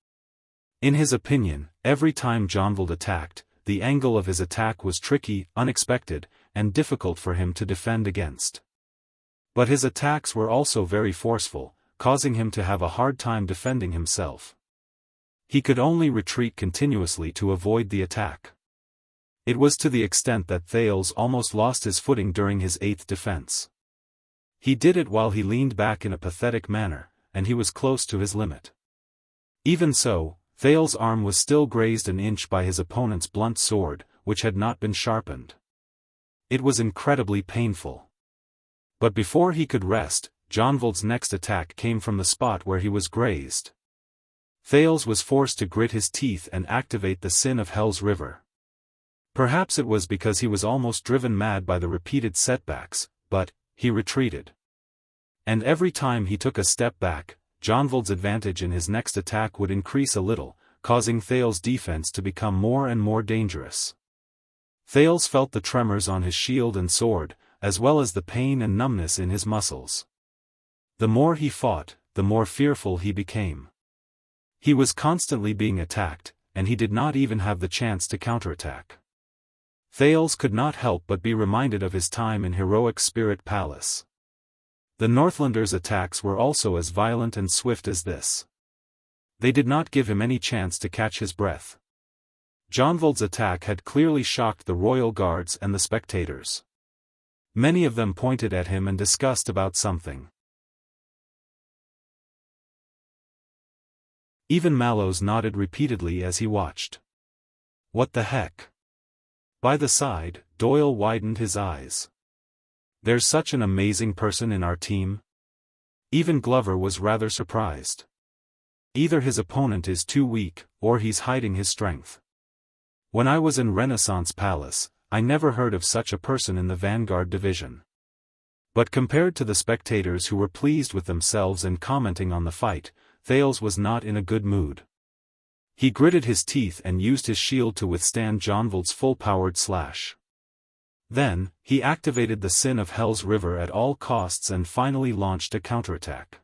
In his opinion, every time Jonvold attacked, the angle of his attack was tricky, unexpected, and difficult for him to defend against. But his attacks were also very forceful, causing him to have a hard time defending himself. He could only retreat continuously to avoid the attack. It was to the extent that Thales almost lost his footing during his 8th defense. He did it while he leaned back in a pathetic manner, and he was close to his limit. Even so, Thales' arm was still grazed an inch by his opponent's blunt sword, which had not been sharpened. It was incredibly painful. But before he could rest, Jonvold's next attack came from the spot where he was grazed. Thales was forced to grit his teeth and activate the sin of Hell's River. Perhaps it was because he was almost driven mad by the repeated setbacks, but he retreated. And every time he took a step back, Jonvold's advantage in his next attack would increase a little, causing Thales' defense to become more and more dangerous. Thales felt the tremors on his shield and sword, as well as the pain and numbness in his muscles. The more he fought, the more fearful he became. He was constantly being attacked, and he did not even have the chance to counterattack. Thales could not help but be reminded of his time in Heroic Spirit Palace. The Northlanders' attacks were also as violent and swift as this. They did not give him any chance to catch his breath. Jonvald's attack had clearly shocked the royal guards and the spectators. Many of them pointed at him and discussed about something. Even Mallows nodded repeatedly as he watched. What the heck? By the side, Doyle widened his eyes. There's such an amazing person in our team? Even Glover was rather surprised. Either his opponent is too weak, or he's hiding his strength. When I was in Renaissance Palace, I never heard of such a person in the Vanguard Division. But compared to the spectators who were pleased with themselves and commenting on the fight, Thales was not in a good mood. He gritted his teeth and used his shield to withstand Jonvald's full-powered slash. Then, he activated the Sin of Hell's River at all costs and finally launched a counterattack.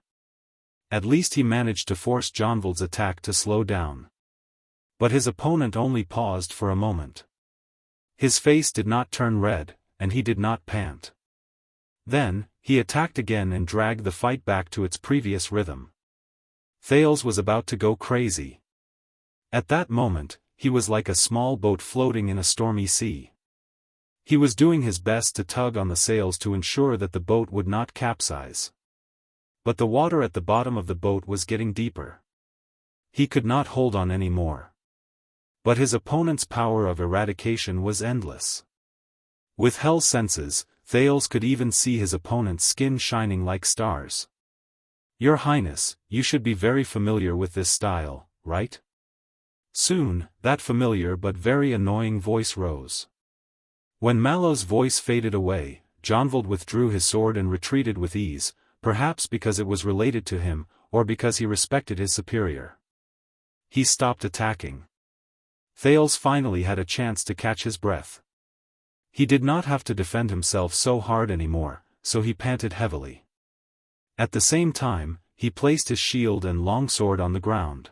At least he managed to force Jonvald's attack to slow down. But his opponent only paused for a moment. His face did not turn red, and he did not pant. Then, he attacked again and dragged the fight back to its previous rhythm. Thales was about to go crazy. At that moment, he was like a small boat floating in a stormy sea. He was doing his best to tug on the sails to ensure that the boat would not capsize. But the water at the bottom of the boat was getting deeper. He could not hold on any more. But his opponent's power of eradication was endless. With hell senses, Thales could even see his opponent's skin shining like stars. Your Highness, you should be very familiar with this style, right? Soon, that familiar but very annoying voice rose. When Mallows' voice faded away, Jonvald withdrew his sword and retreated with ease, perhaps because it was related to him, or because he respected his superior. He stopped attacking. Thales finally had a chance to catch his breath. He did not have to defend himself so hard anymore, so he panted heavily. At the same time, he placed his shield and longsword on the ground.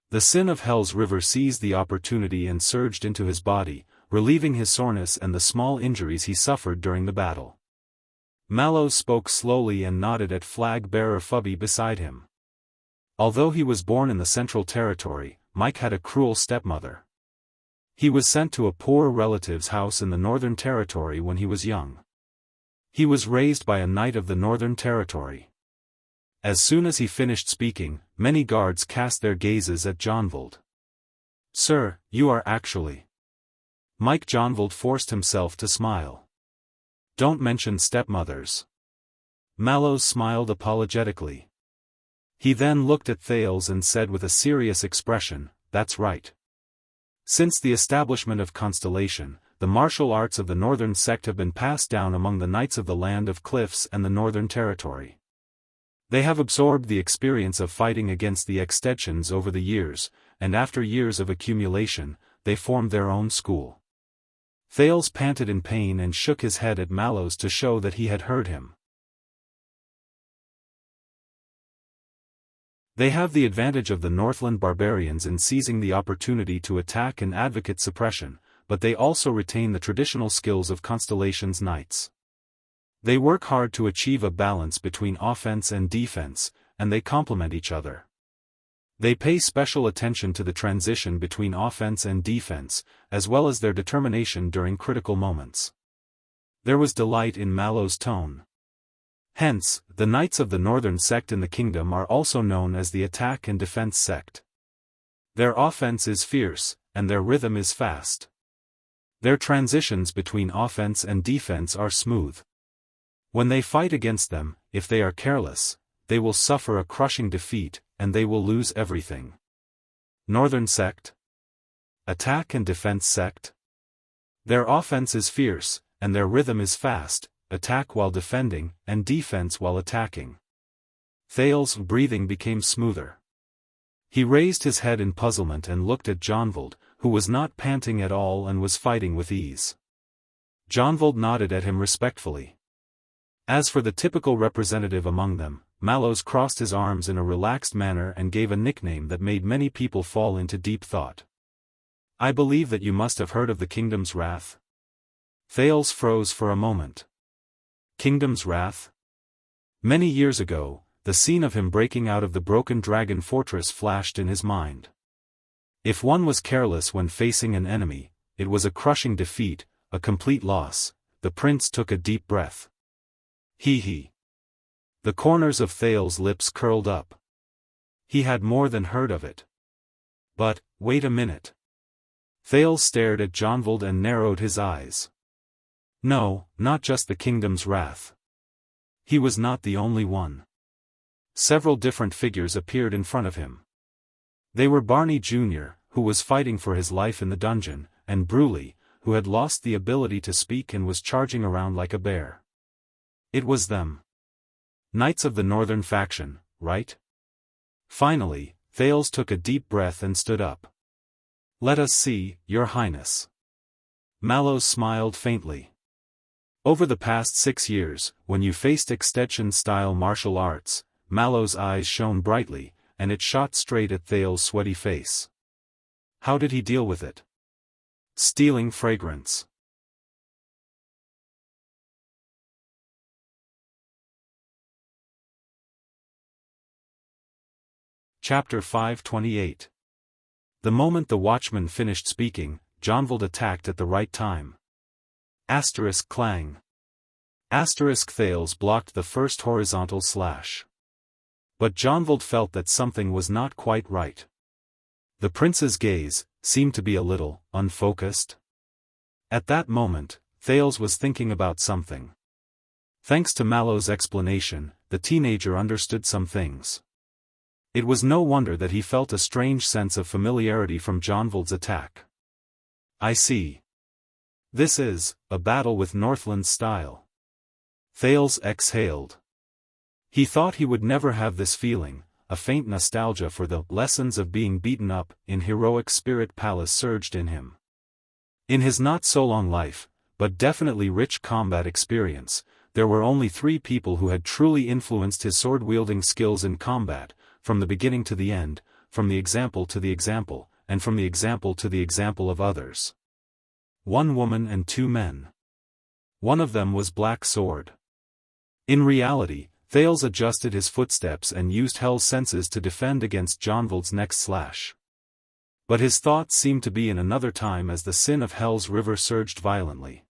The Sin of Hell's River seized the opportunity and surged into his body, relieving his soreness and the small injuries he suffered during the battle. Mallows spoke slowly and nodded at flag-bearer Fubby beside him. Although he was born in the Central Territory, Mike had a cruel stepmother. He was sent to a poor relative's house in the Northern Territory when he was young. He was raised by a knight of the Northern Territory. As soon as he finished speaking, many guards cast their gazes at Jonvald. "Sir, you are actually..." Mike Jonvald forced himself to smile. "Don't mention stepmothers." Mallows smiled apologetically. He then looked at Thales and said with a serious expression, "That's right. Since the establishment of Constellation, the martial arts of the Northern Sect have been passed down among the Knights of the Land of Cliffs and the Northern Territory. They have absorbed the experience of fighting against the extensions over the years, and after years of accumulation, they formed their own school." Thales panted in pain and shook his head at Mallows to show that he had heard him. They have the advantage of the Northland barbarians in seizing the opportunity to attack and advocate suppression, but they also retain the traditional skills of Constellation's knights. They work hard to achieve a balance between offense and defense, and they complement each other. They pay special attention to the transition between offense and defense, as well as their determination during critical moments. There was delight in Mallows' tone. Hence, the Knights of the Northern Sect in the Kingdom are also known as the Attack and Defense Sect. Their offense is fierce, and their rhythm is fast. Their transitions between offense and defense are smooth. When they fight against them, if they are careless, they will suffer a crushing defeat, and they will lose everything. Northern Sect? Attack and Defense Sect? Their offense is fierce, and their rhythm is fast, attack while defending, and defense while attacking. Thales' breathing became smoother. He raised his head in puzzlement and looked at Jonvald, who was not panting at all and was fighting with ease. Jonvald nodded at him respectfully. As for the typical representative among them, Mallows crossed his arms in a relaxed manner and gave a nickname that made many people fall into deep thought. I believe that you must have heard of the Kingdom's Wrath. Thales froze for a moment. Kingdom's Wrath? Many years ago, the scene of him breaking out of the broken dragon fortress flashed in his mind. If one was careless when facing an enemy, it was a crushing defeat, a complete loss. The prince took a deep breath. He. The corners of Thales' lips curled up. He had more than heard of it. But, wait a minute. Thales stared at Jianghu and narrowed his eyes. No, not just the Kingdom's Wrath. He was not the only one. Several different figures appeared in front of him. They were Barney Jr., who was fighting for his life in the dungeon, and Bruley, who had lost the ability to speak and was charging around like a bear. It was them. Knights of the Northern faction, right? Finally, Thales took a deep breath and stood up. Let us see, Your Highness. Mallows smiled faintly. Over the past 6 years, when you faced extension-style martial arts, Mallows' eyes shone brightly, and it shot straight at Thales' sweaty face. How did he deal with it? Stealing fragrance. Chapter 528. The moment the watchman finished speaking, Jianghu attacked at the right time. Clang. Thales blocked the first horizontal slash. But Jianghu felt that something was not quite right. The prince's gaze seemed to be a little unfocused. At that moment, Thales was thinking about something. Thanks to Mallows' explanation, the teenager understood some things. It was no wonder that he felt a strange sense of familiarity from Jianghu's attack. I see. This is a battle with Northland style. Thales exhaled. He thought he would never have this feeling. A faint nostalgia for the lessons of being beaten up in heroic spirit palace surged in him. In his not-so-long life, but definitely rich combat experience, there were only 3 people who had truly influenced his sword-wielding skills in combat, from the beginning to the end, from the example to the example, and from the example to the example of others. 1 woman and 2 men. One of them was Black Sword. In reality, Thales adjusted his footsteps and used Hell's senses to defend against Jianghu's next slash. But his thoughts seemed to be in another time as the sin of Hell's river surged violently.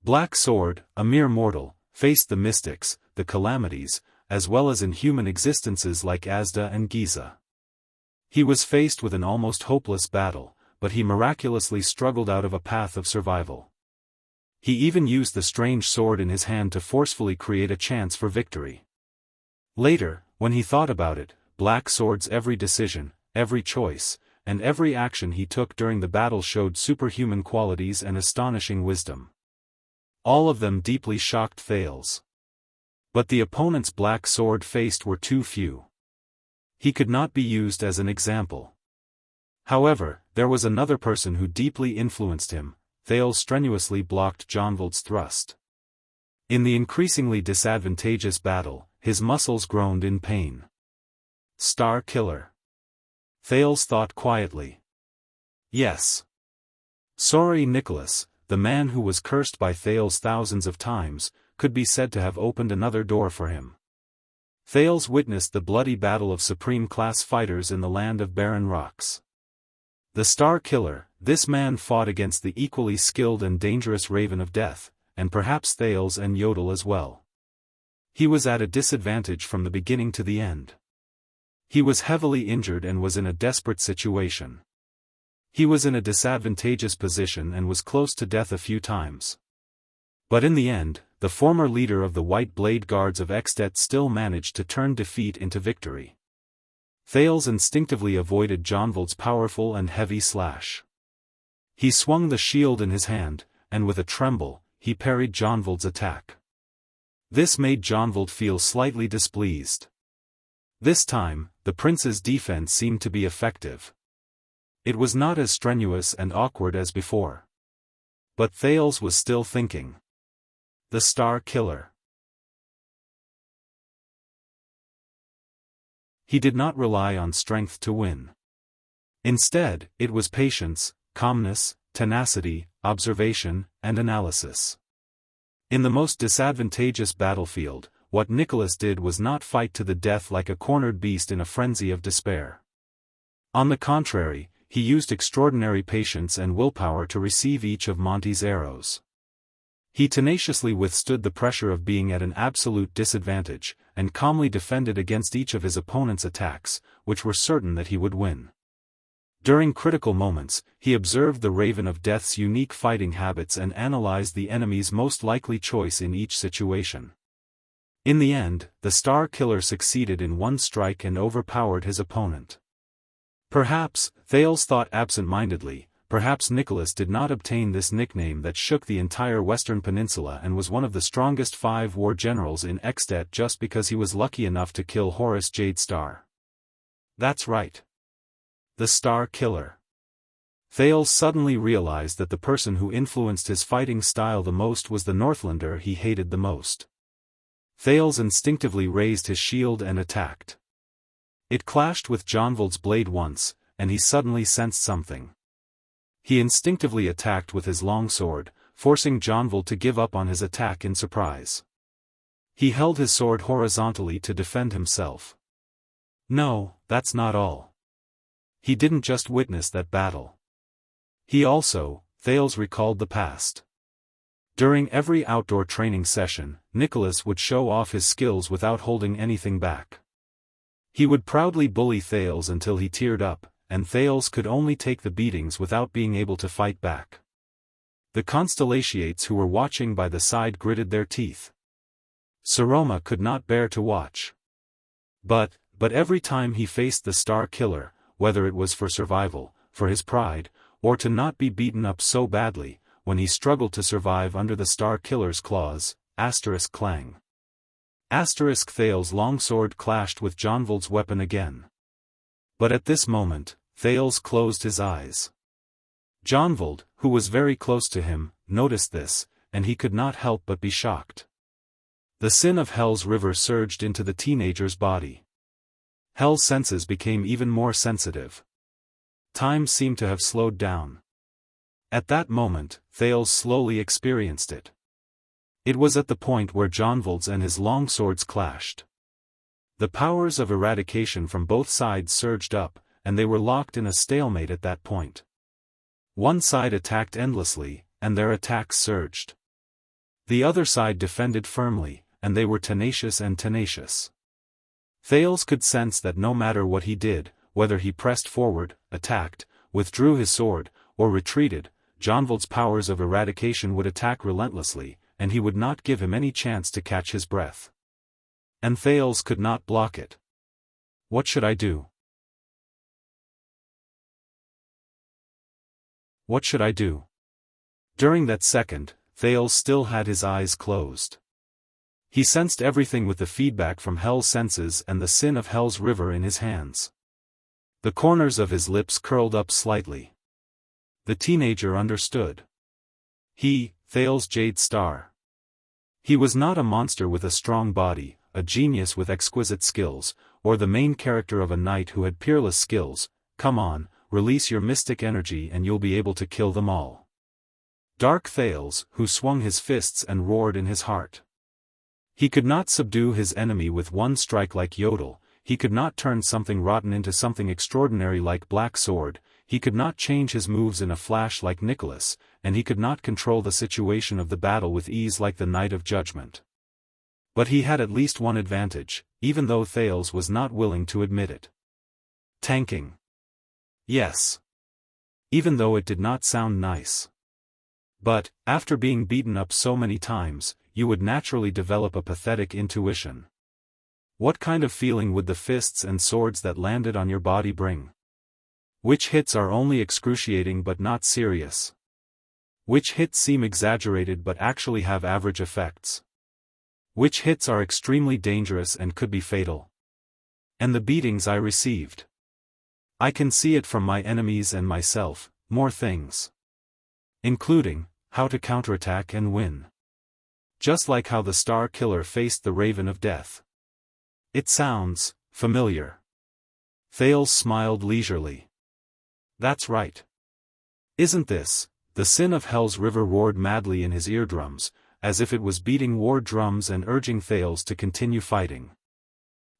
Black Sword, a mere mortal, faced the mystics, the calamities, as well as inhuman existences like Asda and Giza. He was faced with an almost hopeless battle, but he miraculously struggled out of a path of survival. He even used the strange sword in his hand to forcefully create a chance for victory. Later, when he thought about it, Black Sword's every decision, every choice, and every action he took during the battle showed superhuman qualities and astonishing wisdom. All of them deeply shocked Thales. But the opponents Black Sword faced were too few. He could not be used as an example. However, there was another person who deeply influenced him. Thales strenuously blocked Jianghu's thrust. In the increasingly disadvantageous battle, his muscles groaned in pain. Star Killer. Thales thought quietly. Yes. Sorry Nicholas, the man who was cursed by Thales thousands of times, could be said to have opened another door for him. Thales witnessed the bloody battle of supreme-class fighters in the land of barren rocks. The Star Killer, this man fought against the equally skilled and dangerous Raven of Death, and perhaps Thales and Yodel as well. He was at a disadvantage from the beginning to the end. He was heavily injured and was in a desperate situation. He was in a disadvantageous position and was close to death a few times. But in the end, the former leader of the White Blade Guards of Extet still managed to turn defeat into victory. Thales instinctively avoided Jianghu's powerful and heavy slash. He swung the shield in his hand, and with a tremble, he parried Jianghu's attack. This made Jianghu feel slightly displeased. This time, the prince's defense seemed to be effective. It was not as strenuous and awkward as before. But Thales was still thinking. The Star Killer. he did not rely on strength to win. Instead, it was patience, calmness, tenacity, observation, and analysis. In the most disadvantageous battlefield, what Nicholas did was not fight to the death like a cornered beast in a frenzy of despair. On the contrary, he used extraordinary patience and willpower to receive each of Monty's arrows. He tenaciously withstood the pressure of being at an absolute disadvantage, and calmly defended against each of his opponent's attacks, which were certain that he would win. During critical moments, he observed the Raven of Death's unique fighting habits and analyzed the enemy's most likely choice in each situation. In the end, the Star Killer succeeded in one strike and overpowered his opponent. Perhaps, Thales thought absent-mindedly, perhaps Nicholas did not obtain this nickname that shook the entire Western Peninsula and was one of the strongest 5 war generals in Extet just because he was lucky enough to kill Horus Jadestar. That's right. The Star Killer. Thales suddenly realized that the person who influenced his fighting style the most was the Northlander he hated the most. Thales instinctively raised his shield and attacked. It clashed with Jonvald's blade once, and he suddenly sensed something. He instinctively attacked with his long sword, forcing Jonvald to give up on his attack in surprise. He held his sword horizontally to defend himself. No, that's not all. He didn't just witness that battle. He also, Thales recalled the past. During every outdoor training session, Nicholas would show off his skills without holding anything back. He would proudly bully Thales until he teared up, and Thales could only take the beatings without being able to fight back. The Constellatiates who were watching by the side gritted their teeth. Saroma could not bear to watch. But every time he faced the Star Killer, whether it was for survival, for his pride, or to not be beaten up so badly, when he struggled to survive under the Star Killer's claws, *clang. Thales' longsword clashed with Jonvald's weapon again. But at this moment, Thales closed his eyes. Jonvald, who was very close to him, noticed this, and he could not help but be shocked. The sin of Hell's river surged into the teenager's body. Hell's senses became even more sensitive. Time seemed to have slowed down. At that moment, Thales slowly experienced it. It was at the point where Jonvald's and his long swords clashed. The powers of eradication from both sides surged up, and they were locked in a stalemate at that point. One side attacked endlessly, and their attacks surged. The other side defended firmly, and they were tenacious and tenacious. Thales could sense that no matter what he did, whether he pressed forward, attacked, withdrew his sword, or retreated, Jonvald's powers of eradication would attack relentlessly, and he would not give him any chance to catch his breath. And Thales could not block it. What should I do? What should I do? During that second, Thales still had his eyes closed. He sensed everything with the feedback from Hell's senses and the sin of Hell's river in his hands. The corners of his lips curled up slightly. The teenager understood. He, Thales Jadestar. He was not a monster with a strong body, a genius with exquisite skills, or the main character of a knight who had peerless skills. Come on, release your mystic energy and you'll be able to kill them all. Dark Thales, who swung his fists and roared in his heart. He could not subdue his enemy with one strike like Yodel, he could not turn something rotten into something extraordinary like Black Sword, he could not change his moves in a flash like Nicholas, and he could not control the situation of the battle with ease like the Knight of Judgment. But he had at least one advantage, even though Thales was not willing to admit it. Tanking. Yes. Even though it did not sound nice. But, after being beaten up so many times, you would naturally develop a pathetic intuition. What kind of feeling would the fists and swords that landed on your body bring? Which hits are only excruciating but not serious? Which hits seem exaggerated but actually have average effects? Which hits are extremely dangerous and could be fatal? And the beatings I received. I can see it from my enemies and myself, more things. Including, how to counterattack and win. Just like how the Star Killer faced the Raven of Death. It sounds familiar. Thales smiled leisurely. That's right. Isn't this? The sin of Hell's River roared madly in his eardrums, as if it was beating war drums and urging Thales to continue fighting.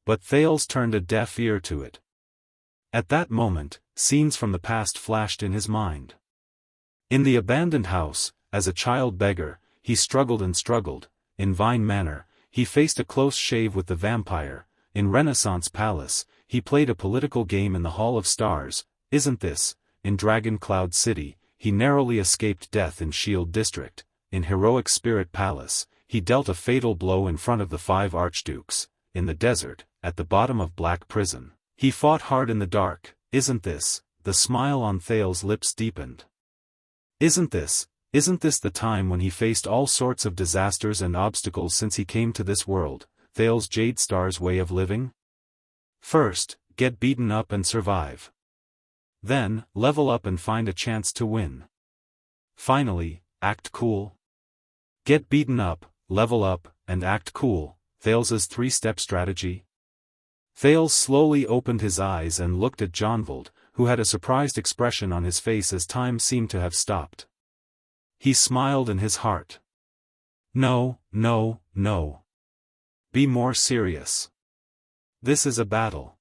But Thales turned a deaf ear to it. At that moment, scenes from the past flashed in his mind. In the abandoned house, as a child beggar, he struggled and struggled. In Vine Manor, he faced a close shave with the vampire. In Renaissance Palace, he played a political game in the Hall of Stars. Isn't this? In Dragon Cloud City, he narrowly escaped death in Shield District. In Heroic Spirit Palace, he dealt a fatal blow in front of the 5 archdukes. In the desert, at the bottom of Black Prison, he fought hard in the dark. Isn't this? The smile on Thales' lips deepened. Isn't this the time when he faced all sorts of disasters and obstacles since he came to this world? Thales Jadestar's way of living? First, get beaten up and survive. Then, level up and find a chance to win. Finally, act cool. Get beaten up, level up, and act cool. Thales's 3-step strategy. Thales slowly opened his eyes and looked at Jonvold, who had a surprised expression on his face as time seemed to have stopped. He smiled in his heart. No. Be more serious. This is a battle.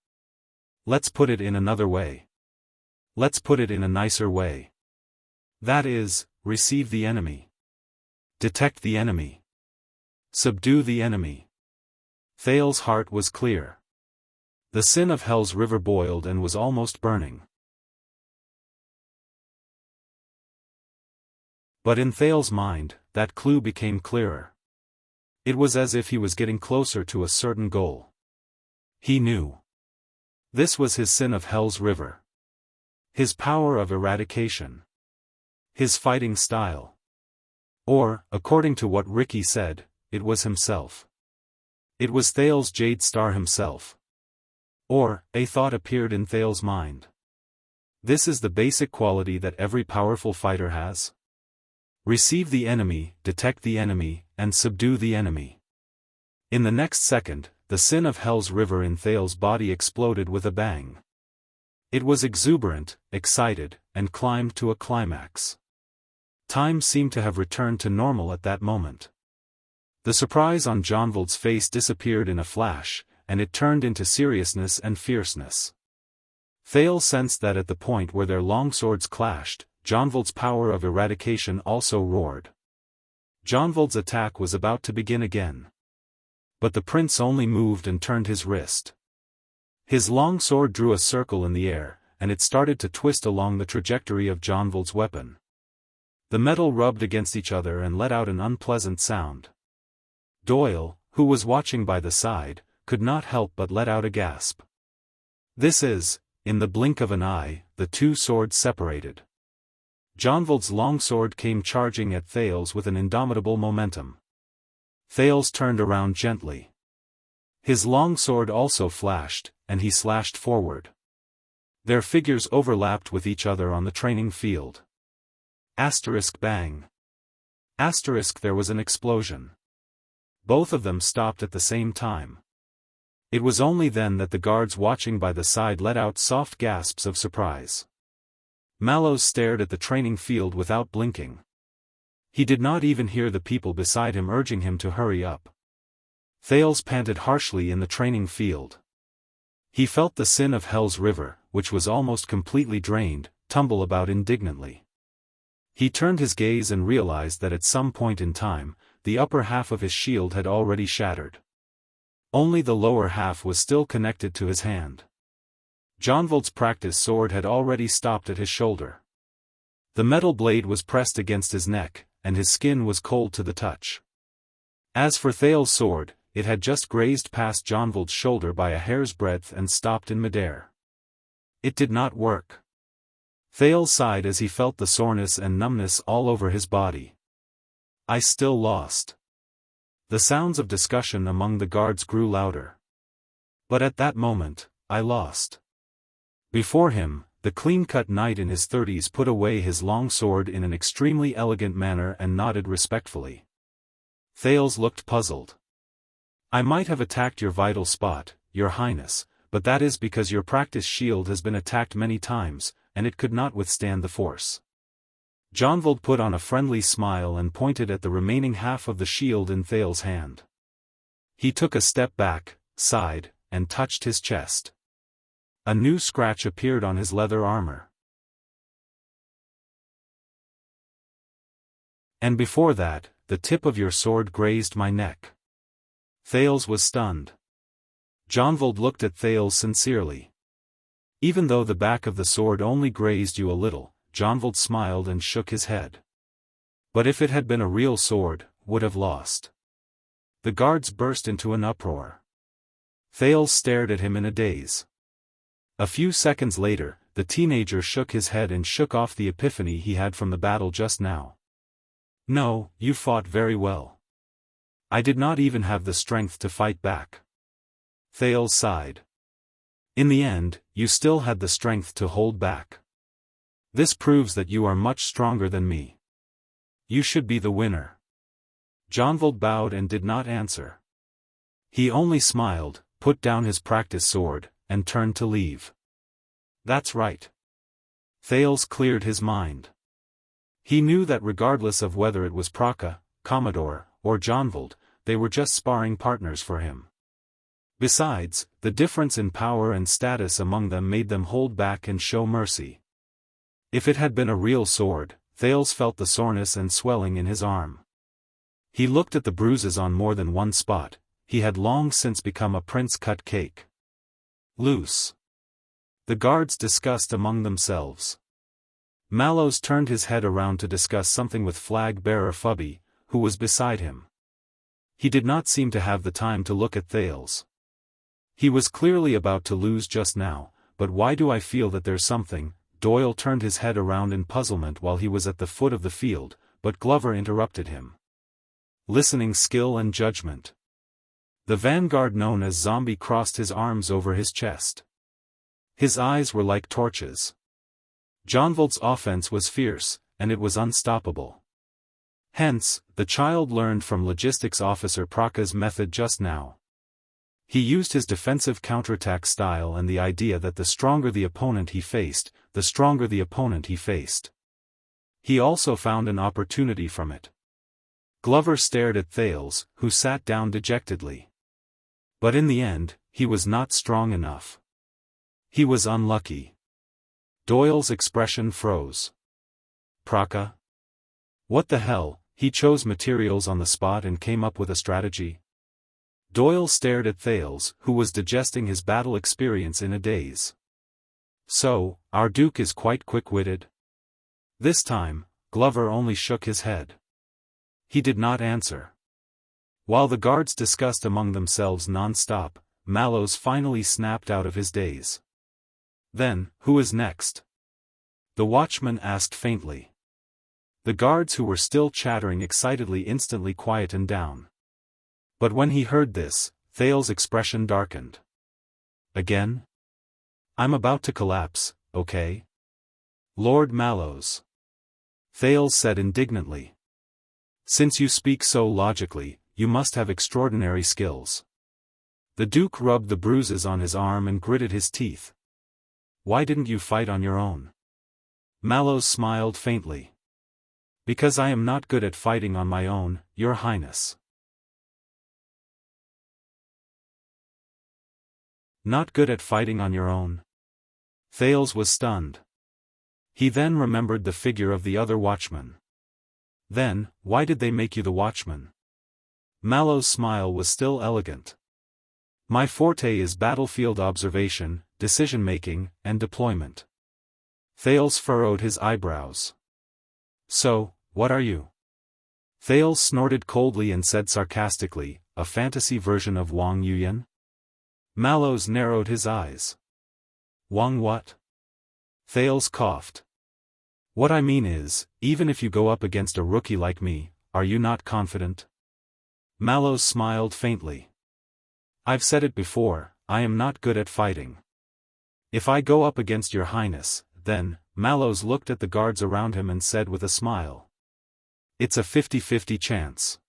Let's put it in another way. Let's put it in a nicer way. That is, receive the enemy. Detect the enemy. Subdue the enemy. Thales' heart was clear. The sin of Hell's River boiled and was almost burning. But in Thales' mind, that clue became clearer. It was as if he was getting closer to a certain goal. He knew. This was his sin of Hell's River. His power of eradication. His fighting style. Or, according to what Ricky said, it was himself. It was Thales Jadestar himself. Or, a thought appeared in Thales' mind. This is the basic quality that every powerful fighter has. Receive the enemy, detect the enemy, and subdue the enemy. In the next second, the sin of Hell's River in Thales' body exploded with a bang. It was exuberant, excited, and climbed to a climax. Time seemed to have returned to normal at that moment. The surprise on Jonvold's face disappeared in a flash, and it turned into seriousness and fierceness. Thales sensed that at the point where their long swords clashed, Jonvold's power of eradication also roared. Jonvold's attack was about to begin again. But the prince only moved and turned his wrist. His long sword drew a circle in the air, and it started to twist along the trajectory of Jonvold's weapon. The metal rubbed against each other and let out an unpleasant sound. Doyle, who was watching by the side, could not help but let out a gasp. In the blink of an eye, the 2 swords separated. Jonvold's long sword came charging at Thales with an indomitable momentum. Thales turned around gently. His long sword also flashed, and he slashed forward. Their figures overlapped with each other on the training field. Bang. There was an explosion. Both of them stopped at the same time. It was only then that the guards watching by the side let out soft gasps of surprise. Mallows stared at the training field without blinking. He did not even hear the people beside him urging him to hurry up. Thales panted harshly in the training field. He felt the sin of Hell's River, which was almost completely drained, tumble about indignantly. He turned his gaze and realized that at some point in time, the upper half of his shield had already shattered. Only the lower half was still connected to his hand. Jonvold's practice sword had already stopped at his shoulder. The metal blade was pressed against his neck, and his skin was cold to the touch. As for Thales' sword, it had just grazed past Jonvold's shoulder by a hair's breadth and stopped in midair. It did not work. Thales sighed as he felt the soreness and numbness all over his body. I still lost. The sounds of discussion among the guards grew louder. But at that moment, I lost. Before him, the clean-cut knight in his 30s put away his long sword in an extremely elegant manner and nodded respectfully. Thales looked puzzled. I might have attacked your vital spot, Your Highness, but that is because your practice shield has been attacked many times, and it could not withstand the force. Jianghu put on a friendly smile and pointed at the remaining half of the shield in Thales's hand. He took a step back, sighed, and touched his chest. A new scratch appeared on his leather armor. And before that, the tip of your sword grazed my neck. Thales was stunned. Jianghu looked at Thales sincerely. Even though the back of the sword only grazed you a little, Jianghu smiled and shook his head. But if it had been a real sword, would have lost. The guards burst into an uproar. Thales stared at him in a daze. A few seconds later, the teenager shook his head and shook off the epiphany he had from the battle just now. No, you fought very well. I did not even have the strength to fight back. Thales sighed. In the end, you still had the strength to hold back. This proves that you are much stronger than me. You should be the winner. Jianghu bowed and did not answer. He only smiled, put down his practice sword, and turned to leave. That's right. Thales cleared his mind. He knew that regardless of whether it was Praka, Commodore, or Jianghu, they were just sparring partners for him. Besides, the difference in power and status among them made them hold back and show mercy. If it had been a real sword, Thales felt the soreness and swelling in his arm. He looked at the bruises on more than one spot. He had long since become a prince-cut cake. Loose. The guards discussed among themselves. Mallows turned his head around to discuss something with flag-bearer Fubby, who was beside him. He did not seem to have the time to look at Thales. He was clearly about to lose just now, but why do I feel that there's something? Doyle turned his head around in puzzlement while he was at the foot of the field, but Glover interrupted him. Listening skill and judgment. The vanguard known as Zombie crossed his arms over his chest. His eyes were like torches. Jianghu's offense was fierce, and it was unstoppable. Hence, the child learned from logistics officer Praka's method just now. He used his defensive counterattack style and the idea that the stronger the opponent he faced, the stronger the opponent he faced. He also found an opportunity from it. Glover stared at Thales, who sat down dejectedly. But in the end, he was not strong enough. He was unlucky. Doyle's expression froze. Praka? What the hell? He chose materials on the spot and came up with a strategy? Doyle stared at Thales, who was digesting his battle experience in a daze. So, our Duke is quite quick-witted? This time, Glover only shook his head. He did not answer. While the guards discussed among themselves non-stop, Mallows finally snapped out of his daze. Then, who is next? The watchman asked faintly. The guards who were still chattering excitedly instantly quietened down. But when he heard this, Thales' expression darkened. Again? I'm about to collapse, okay? Lord Mallows. Thales said indignantly. Since you speak so logically, you must have extraordinary skills. The Duke rubbed the bruises on his arm and gritted his teeth. Why didn't you fight on your own? Mallows smiled faintly. Because I am not good at fighting on my own, Your Highness. Not good at fighting on your own? Thales was stunned. He then remembered the figure of the other watchman. Then, why did they make you the watchman? Mallows' smile was still elegant. My forte is battlefield observation, decision-making, and deployment. Thales furrowed his eyebrows. So, what are you? Thales snorted coldly and said sarcastically, a fantasy version of Wang Yuyan? Mallows narrowed his eyes. Wang what? Thales coughed. What I mean is, even if you go up against a rookie like me, are you not confident? Mallows smiled faintly. I've said it before, I am not good at fighting. If I go up against Your Highness, then, Mallows looked at the guards around him and said with a smile. It's a 50-50 chance.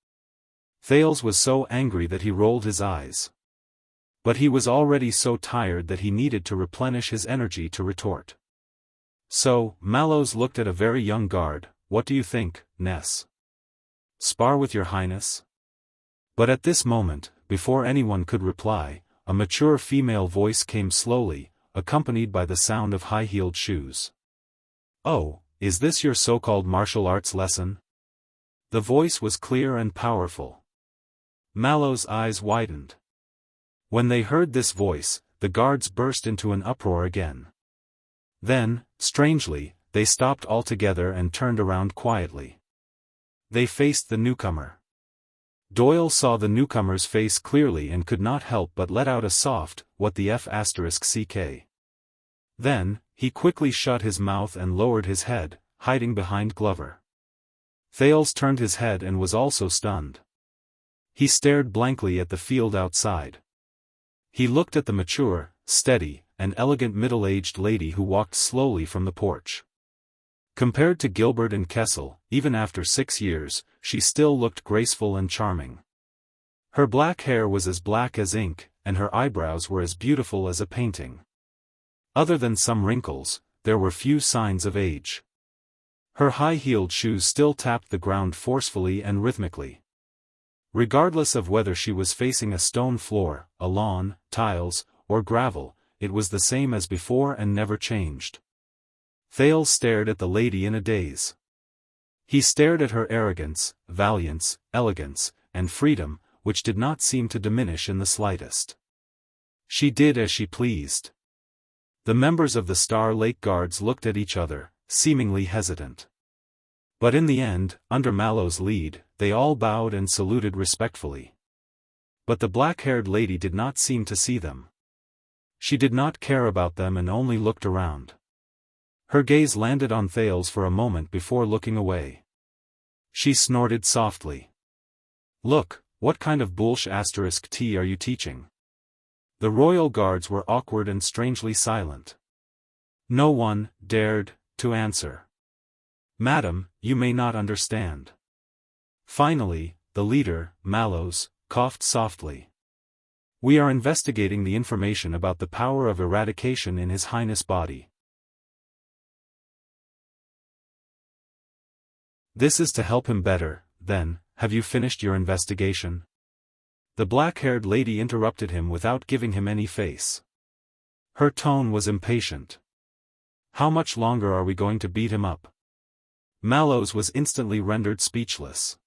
Thales was so angry that he rolled his eyes. But he was already so tired that he needed to replenish his energy to retort. So, Mallows looked at a very young guard. What do you think, Ness? Spar with your highness? But at this moment, before anyone could reply, a mature female voice came slowly, accompanied by the sound of high-heeled shoes. Oh, is this your so-called martial arts lesson? The voice was clear and powerful. Mallow's eyes widened. When they heard this voice, the guards burst into an uproar again. Then, strangely, they stopped altogether and turned around quietly. They faced the newcomer. Doyle saw the newcomer's face clearly and could not help but let out a soft, "What the F***ck." Then, he quickly shut his mouth and lowered his head, hiding behind Glover. Thales turned his head and was also stunned. He stared blankly at the field outside. He looked at the mature, steady, and elegant middle-aged lady who walked slowly from the porch. Compared to Gilbert and Kessel, even after 6 years, she still looked graceful and charming. Her black hair was as black as ink, and her eyebrows were as beautiful as a painting. Other than some wrinkles, there were few signs of age. Her high-heeled shoes still tapped the ground forcefully and rhythmically. Regardless of whether she was facing a stone floor, a lawn, tiles, or gravel, it was the same as before and never changed. Thales stared at the lady in a daze. He stared at her arrogance, valiance, elegance, and freedom, which did not seem to diminish in the slightest. She did as she pleased. The members of the Star Lake Guards looked at each other, seemingly hesitant. But in the end, under Mallow's lead, they all bowed and saluted respectfully. But the black-haired lady did not seem to see them. She did not care about them and only looked around. Her gaze landed on Thales for a moment before looking away. She snorted softly. "Look, what kind of ***T are you teaching?" The royal guards were awkward and strangely silent. No one dared to answer. "Madam, you may not understand." Finally, the leader, Mallows, coughed softly. "We are investigating the information about the power of eradication in His Highness' body. This is to help him better. Then, have you finished your investigation?" The black-haired lady interrupted him without giving him any face. Her tone was impatient. "How much longer are we going to beat him up?" Mallows was instantly rendered speechless.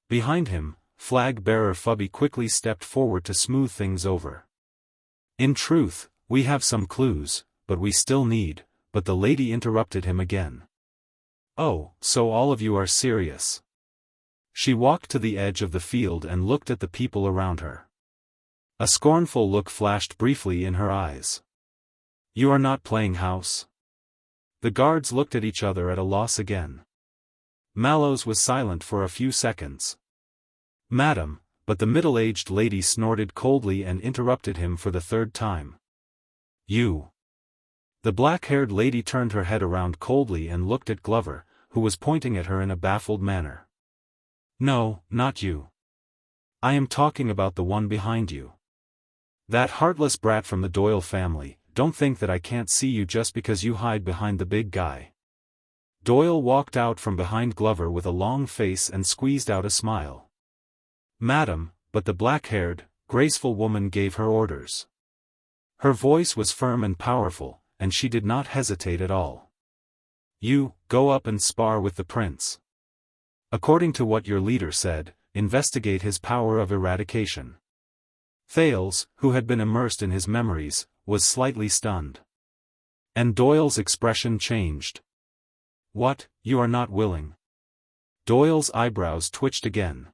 Behind him, flag-bearer Fubby quickly stepped forward to smooth things over. "In truth, we have some clues, but we still need," but the lady interrupted him again. "Oh, so all of you are serious." She walked to the edge of the field and looked at the people around her. A scornful look flashed briefly in her eyes. "You are not playing house?" The guards looked at each other at a loss again. Mallows was silent for a few seconds. "Madam," but the middle-aged lady snorted coldly and interrupted him for the third time. "You." The black-haired lady turned her head around coldly and looked at Glover, who was pointing at her in a baffled manner. "No, not you. I am talking about the one behind you. That heartless brat from the Doyle family. Don't think that I can't see you just because you hide behind the big guy." Doyle walked out from behind Glover with a long face and squeezed out a smile. "Madam," but the black-haired, graceful woman gave her orders. Her voice was firm and powerful, and she did not hesitate at all. "You, go up and spar with the prince. According to what your leader said, investigate his power of eradication." Thales, who had been immersed in his memories, was slightly stunned. And Doyle's expression changed. "What, you are not willing?" Doyle's eyebrows twitched again.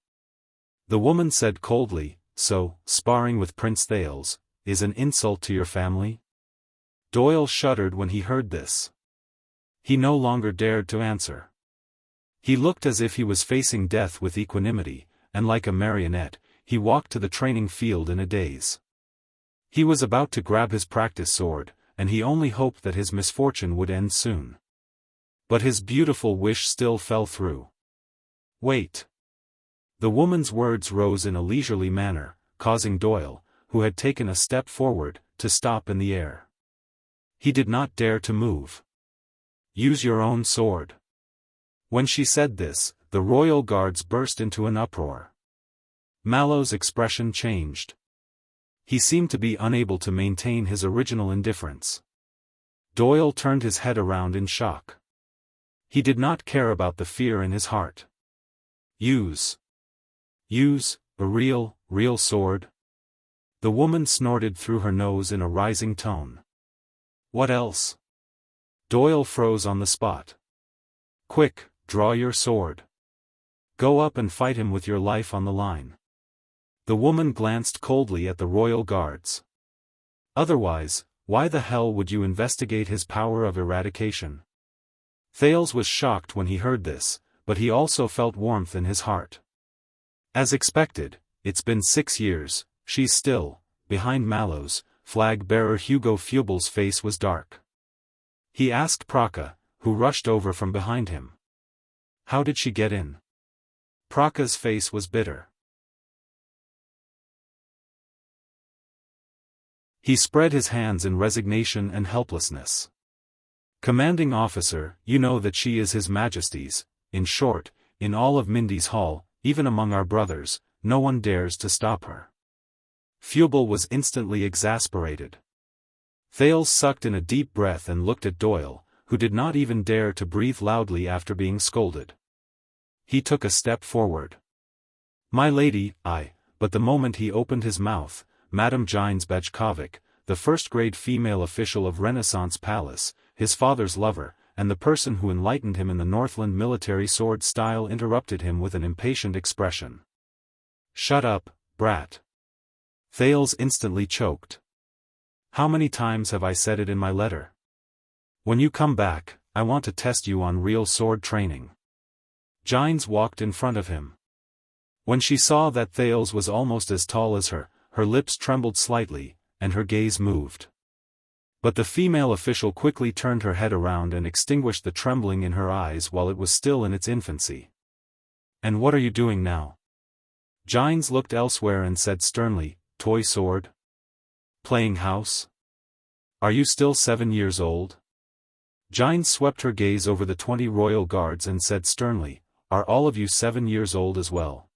The woman said coldly, "So, sparring with Prince Thales is an insult to your family?" Doyle shuddered when he heard this. He no longer dared to answer. He looked as if he was facing death with equanimity, and like a marionette, he walked to the training field in a daze. He was about to grab his practice sword, and he only hoped that his misfortune would end soon. But his beautiful wish still fell through. "Wait." The woman's words rose in a leisurely manner, causing Doyle, who had taken a step forward, to stop in the air. He did not dare to move. "Use your own sword." When she said this, the royal guards burst into an uproar. Mallow's expression changed. He seemed to be unable to maintain his original indifference. Doyle turned his head around in shock. He did not care about the fear in his heart. Use a real sword?" The woman snorted through her nose in a rising tone. "What else?" Doyle froze on the spot. "Quick, draw your sword. Go up and fight him with your life on the line." The woman glanced coldly at the royal guards. "Otherwise, why the hell would you investigate his power of eradication?" Thales was shocked when he heard this, but he also felt warmth in his heart. As expected, it's been 6 years, she's still, behind Mallow's. Flag-bearer Hugo Feubel's face was dark. He asked Praka, who rushed over from behind him. "How did she get in?" Praka's face was bitter. He spread his hands in resignation and helplessness. "Commanding officer, you know that she is His Majesty's. In short, in all of Mindy's Hall, even among our brothers, no one dares to stop her." Feubel was instantly exasperated. Thales sucked in a deep breath and looked at Doyle, who did not even dare to breathe loudly after being scolded. He took a step forward. "My lady, but the moment he opened his mouth, Madame Jines Bajkovic, the first-grade female official of Renaissance Palace, his father's lover, and the person who enlightened him in the Northland military sword style interrupted him with an impatient expression. "Shut up, brat." Thales instantly choked. "How many times have I said it in my letter? When you come back, I want to test you on real sword training." Jines walked in front of him. When she saw that Thales was almost as tall as her lips trembled slightly, and her gaze moved. But the female official quickly turned her head around and extinguished the trembling in her eyes while it was still in its infancy. "And what are you doing now?" Jines looked elsewhere and said sternly, "Toy sword? Playing house? Are you still 7 years old?" Jines swept her gaze over the 20 royal guards and said sternly, "Are all of you 7 years old as well?"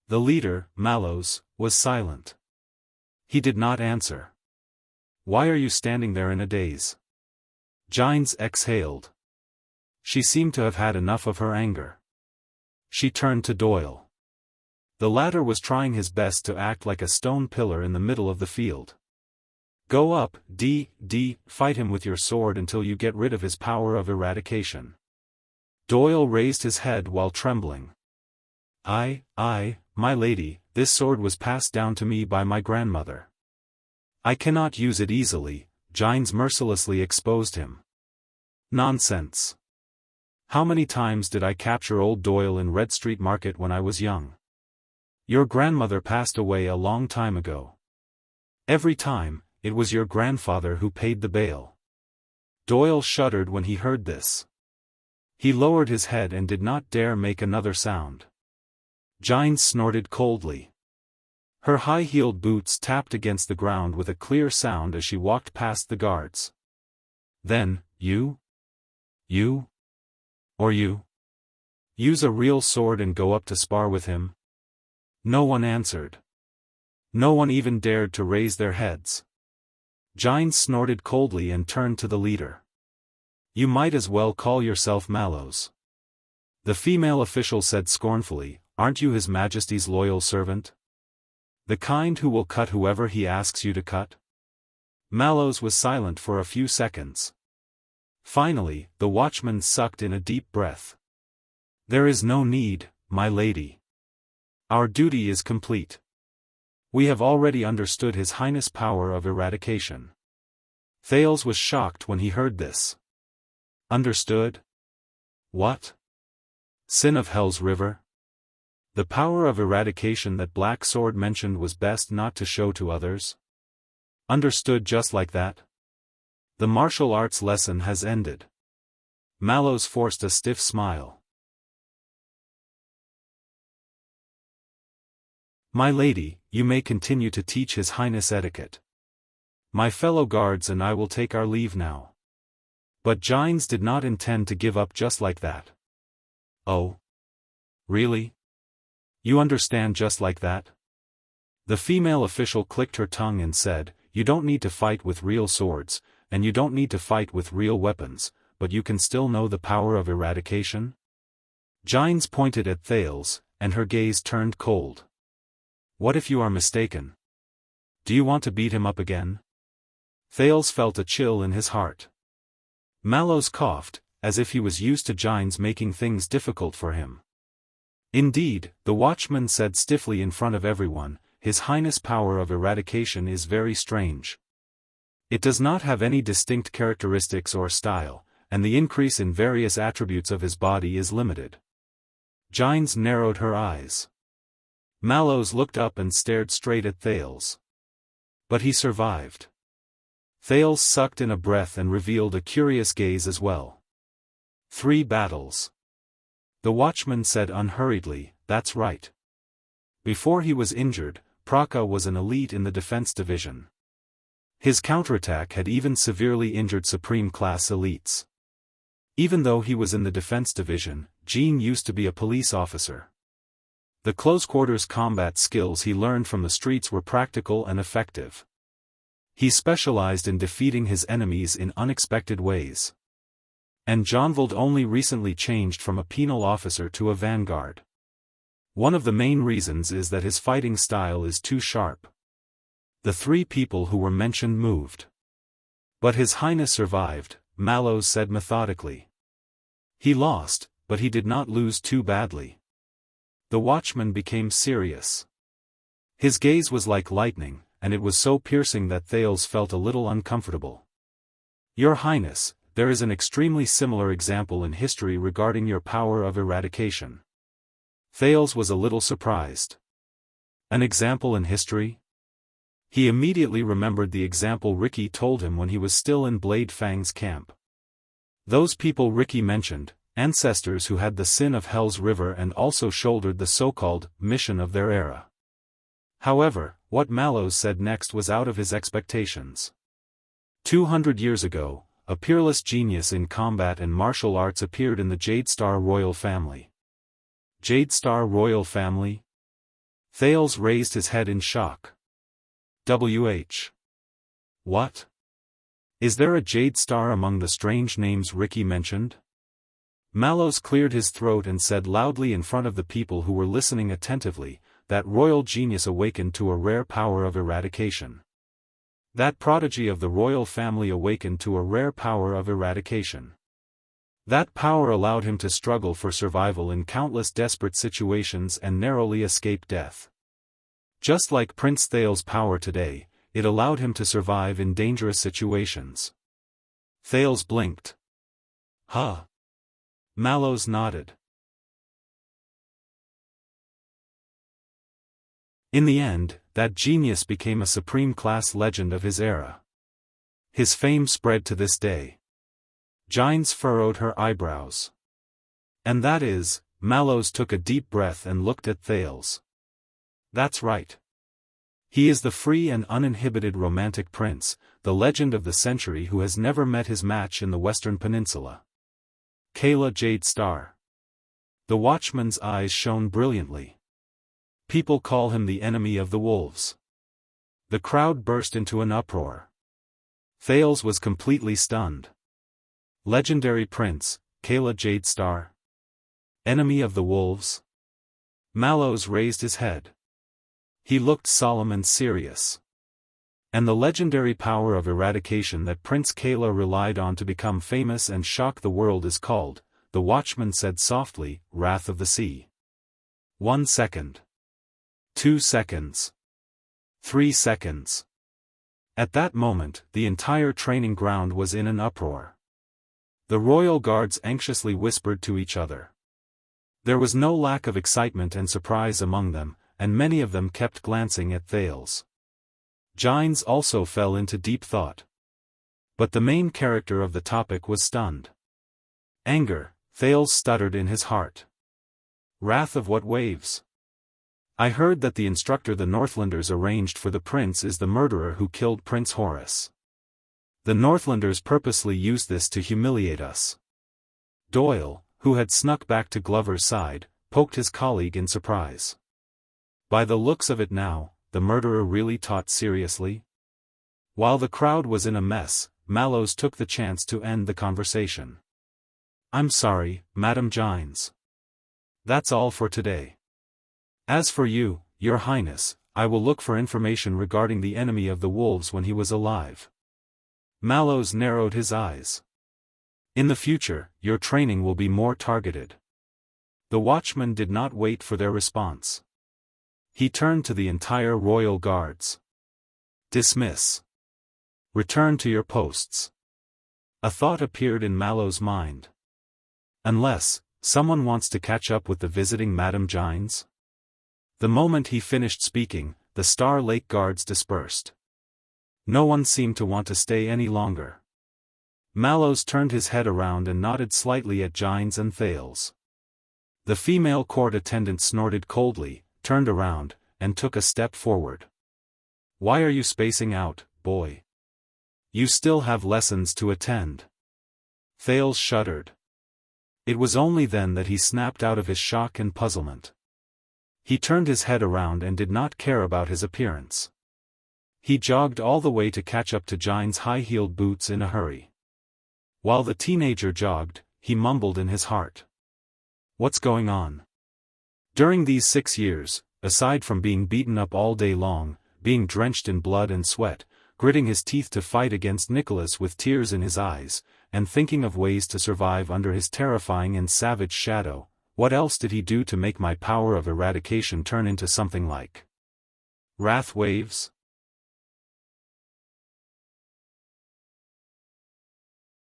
The leader, Mallows, was silent. He did not answer. "Why are you standing there in a daze?" Jines exhaled. She seemed to have had enough of her anger. She turned to Doyle. The latter was trying his best to act like a stone pillar in the middle of the field. "Go up, fight him with your sword until you get rid of his power of eradication." Doyle raised his head while trembling. My lady, this sword was passed down to me by my grandmother. I cannot use it easily," Jines mercilessly exposed him. "Nonsense. How many times did I capture old Doyle in Red Street Market when I was young? Your grandmother passed away a long time ago. Every time, it was your grandfather who paid the bail." Doyle shuddered when he heard this. He lowered his head and did not dare make another sound. Jines snorted coldly. Her high-heeled boots tapped against the ground with a clear sound as she walked past the guards. "Then, you? Use a real sword and go up to spar with him?" No one answered. No one even dared to raise their heads. Jines snorted coldly and turned to the leader. "You might as well call yourself Mallows." The female official said scornfully, "Aren't you His Majesty's loyal servant? The kind who will cut whoever he asks you to cut?" Mallows was silent for a few seconds. Finally, the watchman sucked in a deep breath. "There is no need, my lady. Our duty is complete. We have already understood His Highness' power of eradication." Thales was shocked when he heard this. Understood? What? Sin of Hell's River? The power of eradication that Black Sword mentioned was best not to show to others? Understood just like that? The martial arts lesson has ended. Mallows forced a stiff smile. My lady, you may continue to teach His Highness etiquette. My fellow guards and I will take our leave now. But Jianghu did not intend to give up just like that. Oh? Really? You understand just like that? The female official clicked her tongue and said, you don't need to fight with real swords, and you don't need to fight with real weapons, but you can still know the power of eradication? Jianghu pointed at Thales, and her gaze turned cold. What if you are mistaken? Do you want to beat him up again? Thales felt a chill in his heart. Mallows coughed, as if he was used to Jianghu making things difficult for him. Indeed, the watchman said stiffly in front of everyone, His Highness' power of eradication is very strange. It does not have any distinct characteristics or style, and the increase in various attributes of his body is limited. Jianghu narrowed her eyes. Mallows looked up and stared straight at Thales. But he survived. Thales sucked in a breath and revealed a curious gaze as well. 3 battles. The watchman said unhurriedly, that's right. Before he was injured, Praka was an elite in the defense division. His counterattack had even severely injured supreme-class elites. Even though he was in the defense division, Jianghu used to be a police officer. The close-quarters combat skills he learned from the streets were practical and effective. He specialized in defeating his enemies in unexpected ways. And Jianghu only recently changed from a penal officer to a vanguard. One of the main reasons is that his fighting style is too sharp. The 3 people who were mentioned moved. But His Highness survived, Mallows said methodically. He lost, but he did not lose too badly. The watchman became serious. His gaze was like lightning, and it was so piercing that Thales felt a little uncomfortable. Your Highness, there is an extremely similar example in history regarding your power of eradication. Thales was a little surprised. An example in history? He immediately remembered the example Ricky told him when he was still in Blade Fang's camp. Those people Ricky mentioned, ancestors who had the sin of Hell's River and also shouldered the so-called mission of their era. However, what Mallows said next was out of his expectations. 200 years ago, a peerless genius in combat and martial arts appeared in the Jade Star royal family. Jade Star royal family? Thales raised his head in shock. WH. What? Is there a Jade Star among the strange names Ricky mentioned? Mallows cleared his throat and said loudly in front of the people who were listening attentively, that royal genius awakened to a rare power of eradication. That prodigy of the royal family awakened to a rare power of eradication. That power allowed him to struggle for survival in countless desperate situations and narrowly escape death. Just like Prince Thales' power today, it allowed him to survive in dangerous situations. Thales blinked. Huh? Mallows nodded. In the end, that genius became a supreme-class legend of his era. His fame spread to this day. Jianghu furrowed her eyebrows. And that is, Mallows took a deep breath and looked at Thales. That's right. He is the free and uninhibited romantic prince, the legend of the century who has never met his match in the Western Peninsula. Kayla Jade Star. The watchman's eyes shone brilliantly. People call him the enemy of the wolves. The crowd burst into an uproar. Thales was completely stunned. Legendary prince, Kayla Jade Star. Enemy of the wolves? Mallows raised his head. He looked solemn and serious. And the legendary power of eradication that Prince Kayla relied on to become famous and shock the world is called, the watchman said softly, Wrath of the Sea. 1 second. 2 seconds. 3 seconds. At that moment, the entire training ground was in an uproar. The royal guards anxiously whispered to each other. There was no lack of excitement and surprise among them, and many of them kept glancing at Thales. Jianghu also fell into deep thought. But the main character of the topic was stunned. Anger, Thales stuttered in his heart. Wrath of what waves? I heard that the instructor the Northlanders arranged for the prince is the murderer who killed Prince Horus. The Northlanders purposely used this to humiliate us. Doyle, who had snuck back to Glover's side, poked his colleague in surprise. By the looks of it now, the murderer really taught seriously? While the crowd was in a mess, Mallows took the chance to end the conversation. I'm sorry, Madame Gines. That's all for today. As for you, Your Highness, I will look for information regarding the enemy of the wolves when he was alive. Mallows narrowed his eyes. In the future, your training will be more targeted. The watchman did not wait for their response. He turned to the entire royal guards. Dismiss. Return to your posts. A thought appeared in Mallow's mind. Unless someone wants to catch up with the visiting Madame Gines? The moment he finished speaking, the Star Lake guards dispersed. No one seemed to want to stay any longer. Mallows turned his head around and nodded slightly at Gines and Thales. The female court attendant snorted coldly, turned around, and took a step forward. Why are you spacing out, boy? You still have lessons to attend. Thales shuddered. It was only then that he snapped out of his shock and puzzlement. He turned his head around and did not care about his appearance. He jogged all the way to catch up to Gines' high-heeled boots in a hurry. While the teenager jogged, he mumbled in his heart. What's going on? During these 6 years, aside from being beaten up all day long, being drenched in blood and sweat, gritting his teeth to fight against Nicholas with tears in his eyes, and thinking of ways to survive under his terrifying and savage shadow, what else did he do to make my power of eradication turn into something like wrath waves?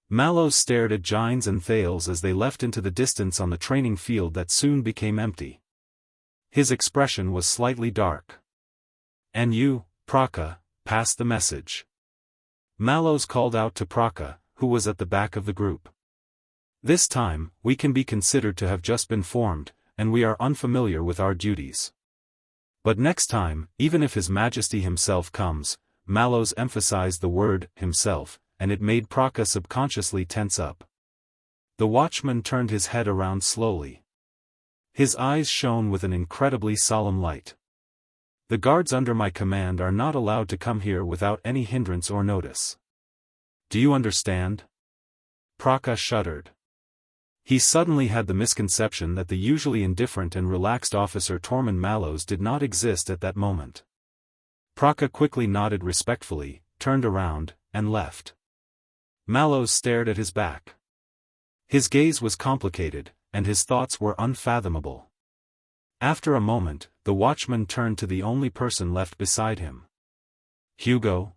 Mallows stared at Gines and Thales as they left into the distance on the training field that soon became empty. His expression was slightly dark. And you, Praka, pass the message. Mallows called out to Praka, who was at the back of the group. This time, we can be considered to have just been formed, and we are unfamiliar with our duties. But next time, even if His Majesty himself comes, Mallows emphasized the word, himself, and it made Praka subconsciously tense up. The watchman turned his head around slowly. His eyes shone with an incredibly solemn light. The guards under my command are not allowed to come here without any hindrance or notice. Do you understand? Praka shuddered. He suddenly had the misconception that the usually indifferent and relaxed officer Tormund Mallows did not exist at that moment. Praka quickly nodded respectfully, turned around, and left. Mallows stared at his back. His gaze was complicated, and his thoughts were unfathomable. After a moment, the watchman turned to the only person left beside him. Hugo?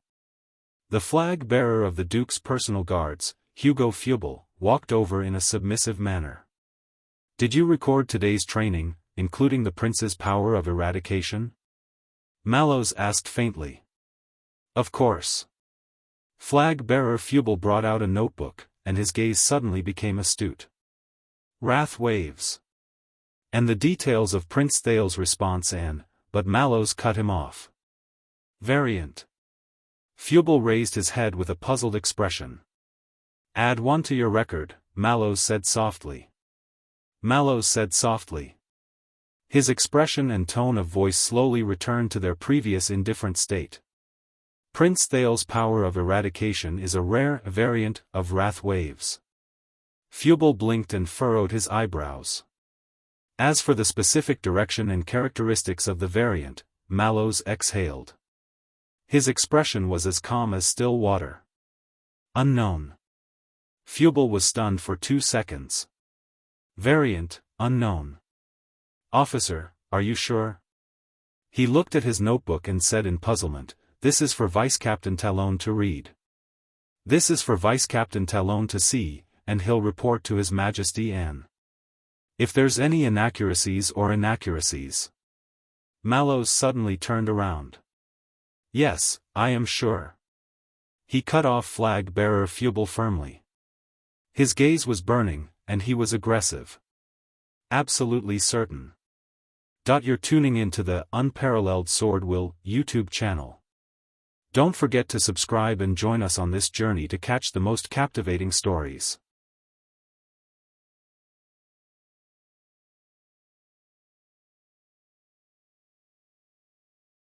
The flag-bearer of the Duke's personal guards, Hugo Fubel, walked over in a submissive manner. Did you record today's training, including the prince's power of eradication? Mallows asked faintly. Of course. Flag-bearer Fubel brought out a notebook, and his gaze suddenly became astute. Wrath waves. And the details of Prince Thales' response but Mallows cut him off. Variant. Fubel raised his head with a puzzled expression. Add 1 to your record, Mallows said softly. Mallows said softly. His expression and tone of voice slowly returned to their previous indifferent state. Prince Thales' power of eradication is a rare variant of wrath waves. Fubel blinked and furrowed his eyebrows. As for the specific direction and characteristics of the variant, Mallows exhaled. His expression was as calm as still water. Unknown. Fubel was stunned for 2 seconds. Variant, unknown. Officer, are you sure? He looked at his notebook and said in puzzlement, this is for Vice Captain Talon to read. This is for Vice Captain Talon to see, and he'll report to His Majesty if there's any inaccuracies. Mallows suddenly turned around. Yes, I am sure. He cut off flag-bearer Fubel firmly. His gaze was burning, and he was aggressive. Absolutely certain. You're tuning into the Unparalleled SwordWill YouTube channel. Don't forget to subscribe and join us on this journey to catch the most captivating stories.